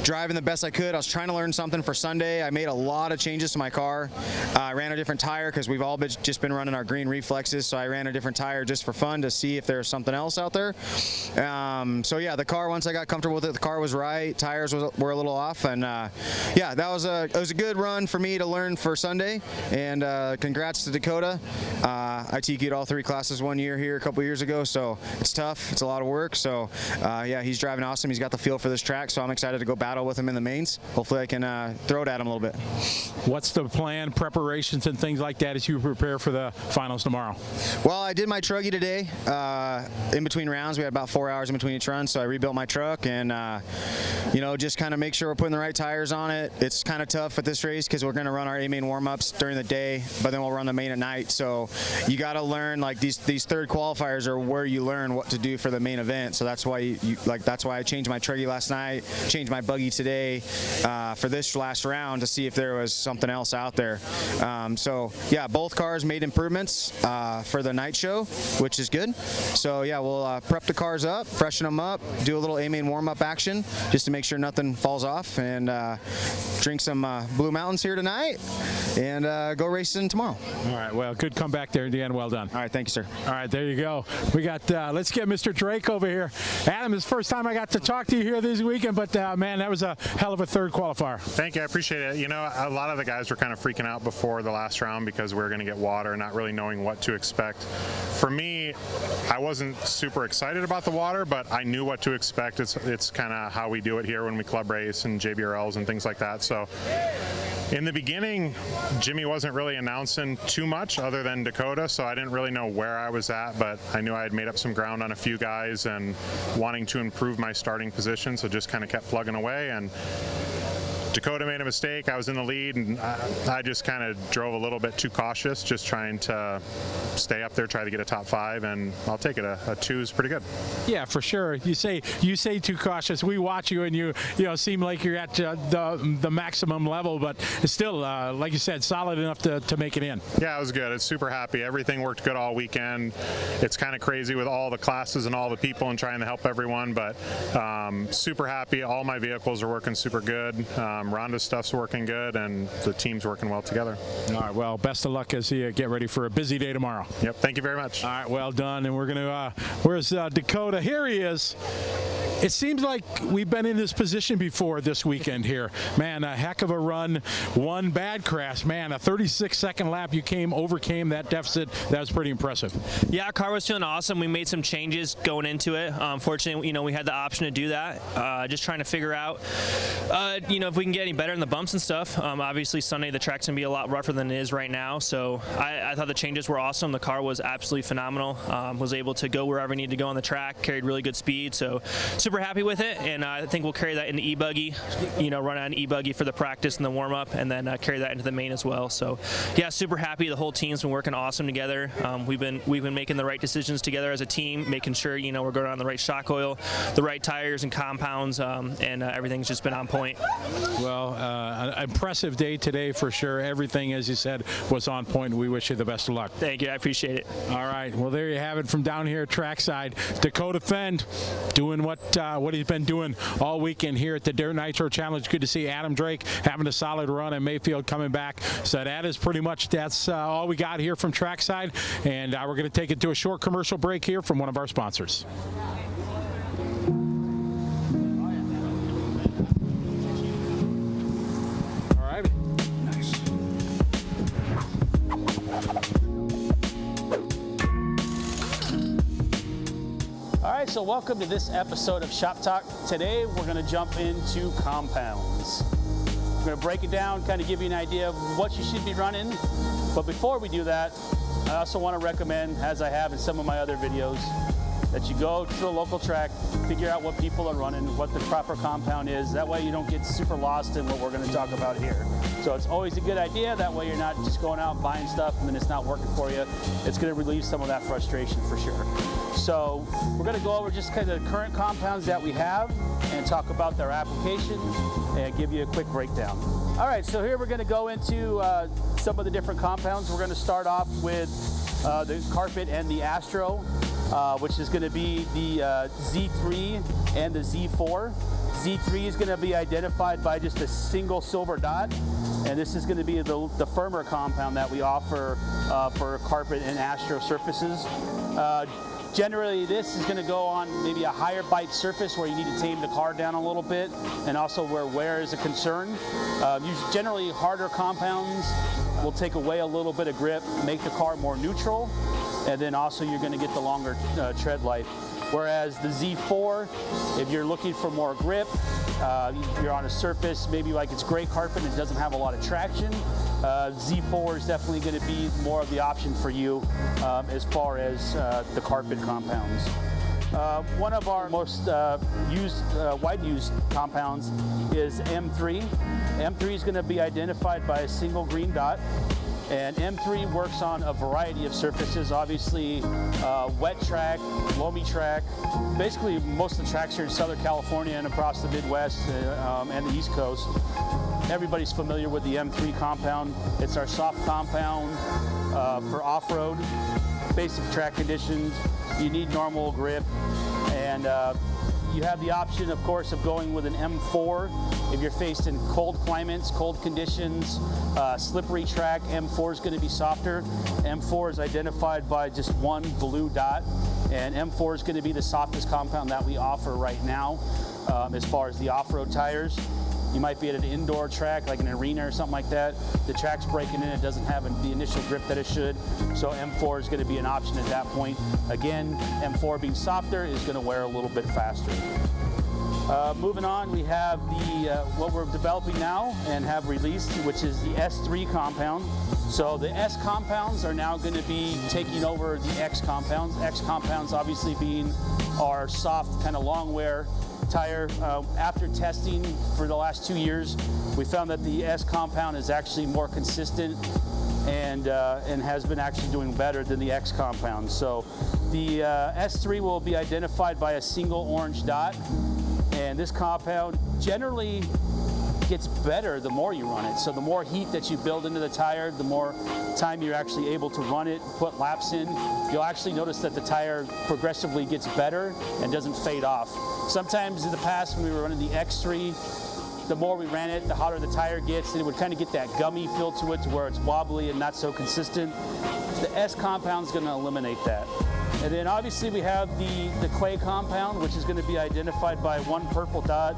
Speaker 5: driving the best I could. I was trying to learn something for Sunday. I made a lot of changes to my car. I ran a different tire because we've all just been running our green reflexes. So I ran a different tire just for fun to see if there's something else out there. So yeah, the car, once I got comfortable with it, the car was right. Tires were a little off. And yeah, it was a good run for me to learn for Sunday. And congrats to Dakota. I TQ'd all 3 classes 1 year here a couple years ago. So it's tough. It's a lot of work. So yeah, he's driving awesome. He's got the feel for this track. So I'm excited to go battle with him in the mains. Hopefully I can throw it at him a little bit.
Speaker 1: What's the plan, preparations, and things like that as you prepare for the finals tomorrow?
Speaker 5: Well, I did my truggy today. In between rounds, we had about 4 hours in between each run, so I rebuilt my truck and, just kind of make sure we're putting the right tires on it. It's kind of tough at this race because we're going to run our A-main warm-ups during the day, but then we'll run the main at night. So you got to learn, like these third qualifiers are where you learn what to do for the main event. So that's why that's why I changed my truggy last night, changed my buggy today for this last round to see if there was something else out there. So yeah, both cars made improvements for the night show, which is good. So yeah, we'll prep the cars up, freshen them up, do a little A-main warm-up action just to make sure nothing falls off, and drink some Blue Mountains here tonight and go racing tomorrow.
Speaker 1: All right, well, good comeback there in the end. Well done.
Speaker 5: All right, thank you, sir.
Speaker 1: All right, there you go. We got, let's get Mr. Drake over here. Adam, it's the first time I got to talk to you here this weekend, but man, that was a hell of a third qualifier.
Speaker 22: Thank you, I appreciate it. A lot of the guys were kind of freaking out before the last round because we were going to get water, not really knowing what to expect. For me, I wasn't super excited about the water, but I knew what to expect. It's kind of how we do it here when we club race and JBRLs and things like that. So in the beginning, Jimmy wasn't really announcing too much other than Dakota, so I didn't really know where I was at, but I knew I had made up some ground on a few guys and wanting to improve my starting position, so just kind of kept plugging away. And Dakota made a mistake. I was in the lead, and I just kind of drove a little bit too cautious, just trying to stay up there, try to get a top 5, and I'll take it. A 2 is pretty good.
Speaker 1: Yeah, for sure. You say too cautious. We watch you, and you seem like you're at the maximum level, but it's still, like you said, solid enough to make it in.
Speaker 22: Yeah, it was good. It's super happy. Everything worked good all weekend. It's kind of crazy with all the classes and all the people and trying to help everyone, but super happy. All my vehicles are working super good. Rhonda's stuff's working good, and the team's working well together.
Speaker 1: All right, well, best of luck as you get ready for a busy day tomorrow.
Speaker 22: Yep, thank you very much.
Speaker 1: All right, well done, and we're going to, where's Dakota? Here he is. It seems like we've been in this position before this weekend here. Man, a heck of a run. One bad crash. Man, a 36-second lap. You overcame that deficit. That was pretty impressive.
Speaker 10: Yeah, our car was feeling awesome. We made some changes going into it. Fortunately, we had the option to do that. Just trying to figure out, if we can get any better in the bumps and stuff. Obviously, Sunday the track's gonna be a lot rougher than it is right now. So I thought the changes were awesome. The car was absolutely phenomenal. Was able to go wherever I needed to go on the track. Carried really good speed. So super happy with it, and I think we'll carry that into e-buggy, run on e-buggy for the practice and the warm-up, and then carry that into the main as well. So yeah, super happy. The whole team's been working awesome together. We've been making the right decisions together as a team, making sure we're going on the right shock oil, the right tires and compounds, and everything's just been on point.
Speaker 1: Well, an impressive day today for sure. Everything, as you said, was on point. We wish you the best of luck.
Speaker 10: Thank you. I appreciate it.
Speaker 1: All right. Well, there you have it from down here at trackside. Dakota Fend doing what he's been doing all weekend here at the Dirt Nitro Challenge. Good to see Adam Drake having a solid run and Mayfield coming back. So that's all we got here from trackside. And we're going to take it to a short commercial break here from one of our sponsors. All right. Nice.
Speaker 6: All right, so welcome to this episode of Shop Talk. Today we're going to jump into compounds. We're going to break it down, kind of give you an idea of what you should be running. But before we do that, I also want to recommend, as I have in some of my other videos, that you go to a local track, figure out what people are running, what the proper compound is. That way you don't get super lost in what we're going to talk about here. So it's always a good idea. That way you're not just going out and buying stuff and then it's not working for you. It's going to relieve some of that frustration for sure. So we're going to go over just kind of the current compounds that we have and talk about their application and give you a quick breakdown. All right, so here we're going to go into some of the different compounds. We're going to start off with the Carpet and the Astro, which is going to be the Z3 and the Z4. Z3 is going to be identified by just a single silver dot, and this is going to be the firmer compound that we offer for Carpet and Astro surfaces. Generally, this is going to go on maybe a higher bite surface where you need to tame the car down a little bit, and also where wear is a concern. Generally, harder compounds will take away a little bit of grip, make the car more neutral, and then also you're going to get the longer tread life. Whereas the Z4, if you're looking for more grip, you're on a surface, maybe like it's gray carpet and it doesn't have a lot of traction, Z4 is definitely going to be more of the option for you as far as the carpet compounds. One of our most widely used compounds is M3. M3 is going to be identified by a single green dot. And M3 works on a variety of surfaces, obviously wet track, loamy track, basically most of the tracks here in Southern California and across the Midwest and the East Coast. Everybody's familiar with the M3 compound. It's our soft compound for off-road, basic track conditions. You need normal grip, and you have the option, of course, of going with an M4 if you're faced in cold climates, cold conditions, slippery track. M4 is going to be softer. M4 is identified by just one blue dot, and M4 is going to be the softest compound that we offer right now as far as the off-road tires. You might be at an indoor track like an arena or something like that. The track's breaking in, it doesn't have the initial grip that it should, so M4 is going to be an option at that point. Again, M4 being softer is going to wear a little bit faster. Moving on, we have what we're developing now and have released, which is the S3 compound. So the S compounds are now going to be taking over the X compounds. X compounds obviously being our soft, kind of long wear tire. After testing for the last 2 years, we found that the S compound is actually more consistent and has been actually doing better than the X compound. So the S3 will be identified by a single orange dot, and this compound generally gets better the more you run it. So the more heat that you build into the tire, the more time you're actually able to run it, put laps in. You'll actually notice that the tire progressively gets better and doesn't fade off. Sometimes in the past when we were running the X3, the more we ran it, the hotter the tire gets, and it would kind of get that gummy feel to it to where it's wobbly and not so consistent. The S compound is going to eliminate that. And then obviously we have the clay compound, which is going to be identified by one purple dot.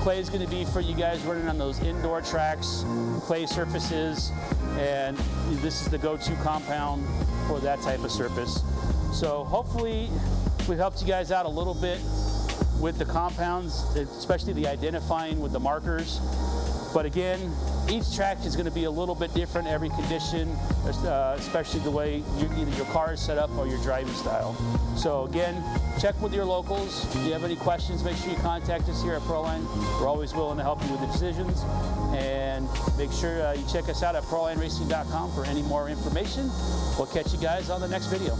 Speaker 6: Clay is going to be for you guys running on those indoor tracks, clay surfaces, and this is the go-to compound for that type of surface. So hopefully we helped you guys out a little bit with the compounds, especially the identifying with the markers. But again, each track is going to be a little bit different every condition, especially the way either your car is set up or your driving style. So again, check with your locals. If you have any questions, make sure you contact us here at Proline. We're always willing to help you with the decisions. And make sure you check us out at ProLineRacing.com for any more information. We'll catch you guys on the next video.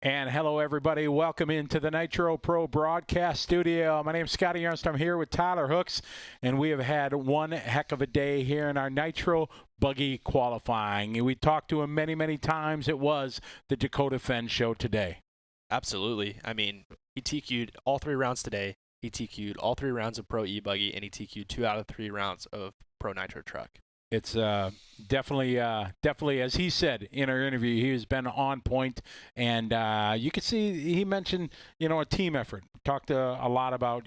Speaker 1: And hello, everybody. Welcome into the Nitro Pro broadcast studio. My name is Scotty Ernst. I'm here with Tyler Hooks, and we have had one heck of a day here in our Nitro buggy qualifying. We talked to him many, many times. It was the Dakota Fenn show today.
Speaker 2: Absolutely. I mean, he TQ'd all 3 rounds today. He TQ'd all 3 rounds of Pro E-Buggy, and he TQ'd 2 out of 3 rounds of Pro Nitro Truck.
Speaker 1: It's definitely, as he said in our interview, he has been on point, and you can see he mentioned, a team effort. Talked a lot about,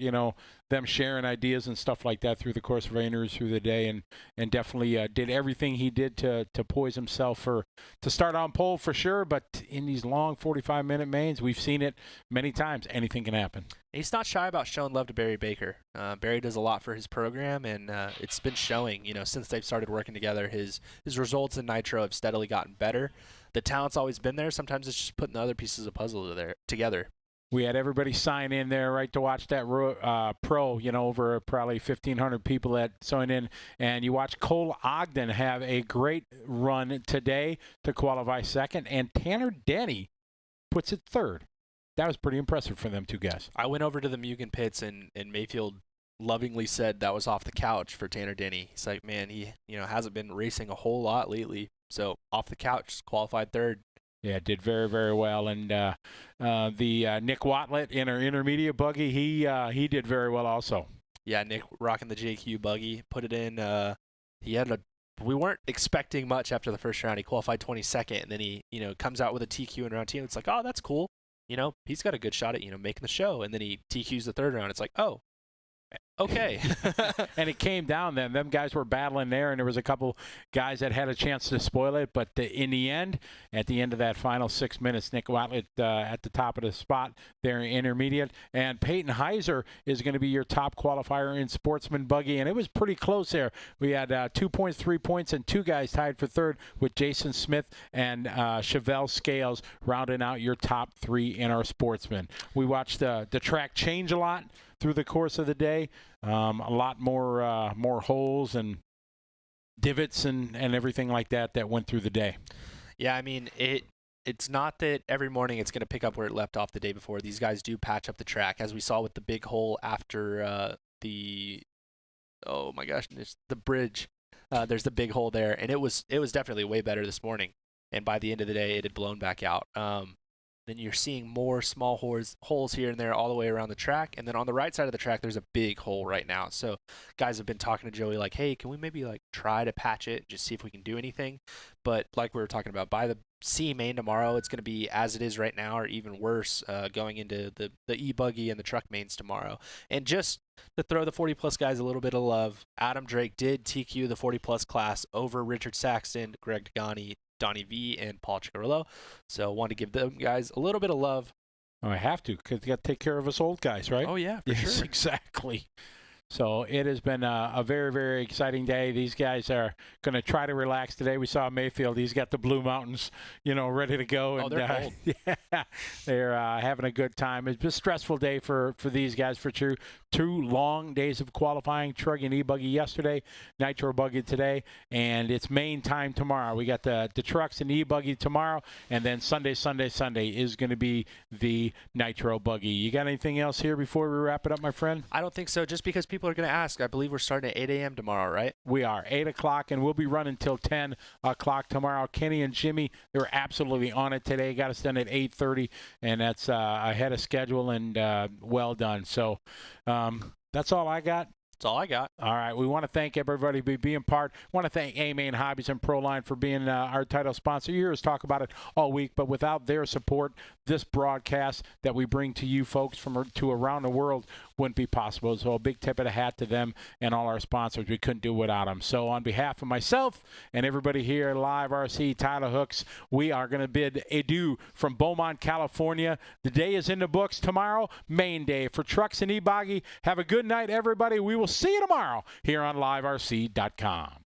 Speaker 1: them sharing ideas and stuff like that through the course of our interviews through the day, and definitely did everything he did to poise himself to start on pole for sure. But in these long 45-minute mains, we've seen it many times. Anything can happen.
Speaker 2: He's not shy about showing love to Barry Baker. Barry does a lot for his program, and it's been showing, since they've started working together. His results in Nitro have steadily gotten better. The talent's always been there. Sometimes it's just putting the other pieces of puzzle together.
Speaker 1: We had everybody sign in there, right, to watch that pro, over probably 1,500 people that signed in. And you watch Cole Ogden have a great run today to qualify second, and Tanner Denny puts it third. That was pretty impressive for them 2 guys.
Speaker 2: I went over to the Mugen pits, and Mayfield lovingly said that was off the couch for Tanner Denny. He's like, man, he hasn't been racing a whole lot lately. So off the couch, qualified third.
Speaker 1: Yeah, did very, very well. And the Nick Watlett in our intermediate buggy, he did very well also.
Speaker 2: Yeah, Nick rocking the JQ buggy, put it in. We weren't expecting much after the first round. He qualified 22nd, and then he comes out with a TQ in round 2. It's like, oh, that's cool. He's got a good shot at making the show. And then he TQs the third round. It's like, oh, okay.
Speaker 1: And it came down then. Them guys were battling there, and there was a couple guys that had a chance to spoil it. But in the end, at the end of that final 6 minutes, Nick Watlett at the top of the spot there in intermediate. And Peyton Heiser is going to be your top qualifier in Sportsman Buggy. And it was pretty close there. We had 2 points, 3 points, and 2 guys tied for third with Jason Smith and Chevelle Scales rounding out your top 3 in our Sportsman. We watched the track change a lot through the course of the day. A lot more holes and divots and everything like that went through the day.
Speaker 2: Yeah, I mean, it's not that every morning it's going to pick up where it left off the day before. These guys do patch up the track, as we saw with the big hole after the bridge. There's the big hole there, and it was definitely way better this morning. And by the end of the day, it had blown back out. Then you're seeing more small holes here and there all the way around the track. And then on the right side of the track, there's a big hole right now. So guys have been talking to Joey like, hey, can we maybe try to patch it, just see if we can do anything? But like we were talking about, by the C main tomorrow, it's going to be as it is right now or even worse going into the E-Buggy and the truck mains tomorrow. And just to throw the 40-plus guys a little bit of love, Adam Drake did TQ the 40-plus class over Richard Saxton, Greg Degani, Donnie V, and Paul Chicarillo. So want to give them guys a little bit of love.
Speaker 1: Oh, I have to, because you got to take care of us old guys, right?
Speaker 2: Oh, yeah, for
Speaker 1: yes,
Speaker 2: sure.
Speaker 1: Exactly. So it has been a very, very exciting day. These guys are going to try to relax today. We saw Mayfield. He's got the Blue Mountains, ready to go.
Speaker 2: Oh,
Speaker 1: and,
Speaker 2: they're cold.
Speaker 1: Yeah, they're having a good time. It's been a stressful day for these guys for sure. 2 long days of qualifying, truck and E-Buggy yesterday, Nitro Buggy today, and it's main time tomorrow. We got the trucks and E-Buggy tomorrow, and then Sunday is going to be the Nitro Buggy. You got anything else here before we wrap it up, my friend?
Speaker 2: I don't think so, just because people are going to ask. I believe we're starting at 8 a.m. tomorrow, right?
Speaker 1: We are, 8 o'clock, and we'll be running till 10 o'clock tomorrow. Kenny and Jimmy, they were absolutely on it today. Got us done at 8:30, and that's ahead of schedule and well done. So that's all I got.
Speaker 2: That's all I got.
Speaker 1: All right. We want to thank everybody for being part. Want to thank A-Main Hobbies and Proline for being our title sponsor. You hear us talk about it all week, but without their support, this broadcast that we bring to you folks from to around the world wouldn't be possible. So a big tip of the hat to them and all our sponsors. We couldn't do without them. So on behalf of myself and everybody here at Live RC, Tyler Hooks, we are going to bid adieu from Beaumont, California. The day is in the books. Tomorrow, main day for trucks and e-boggy. Have a good night, everybody. We will see you tomorrow here on liverc.com.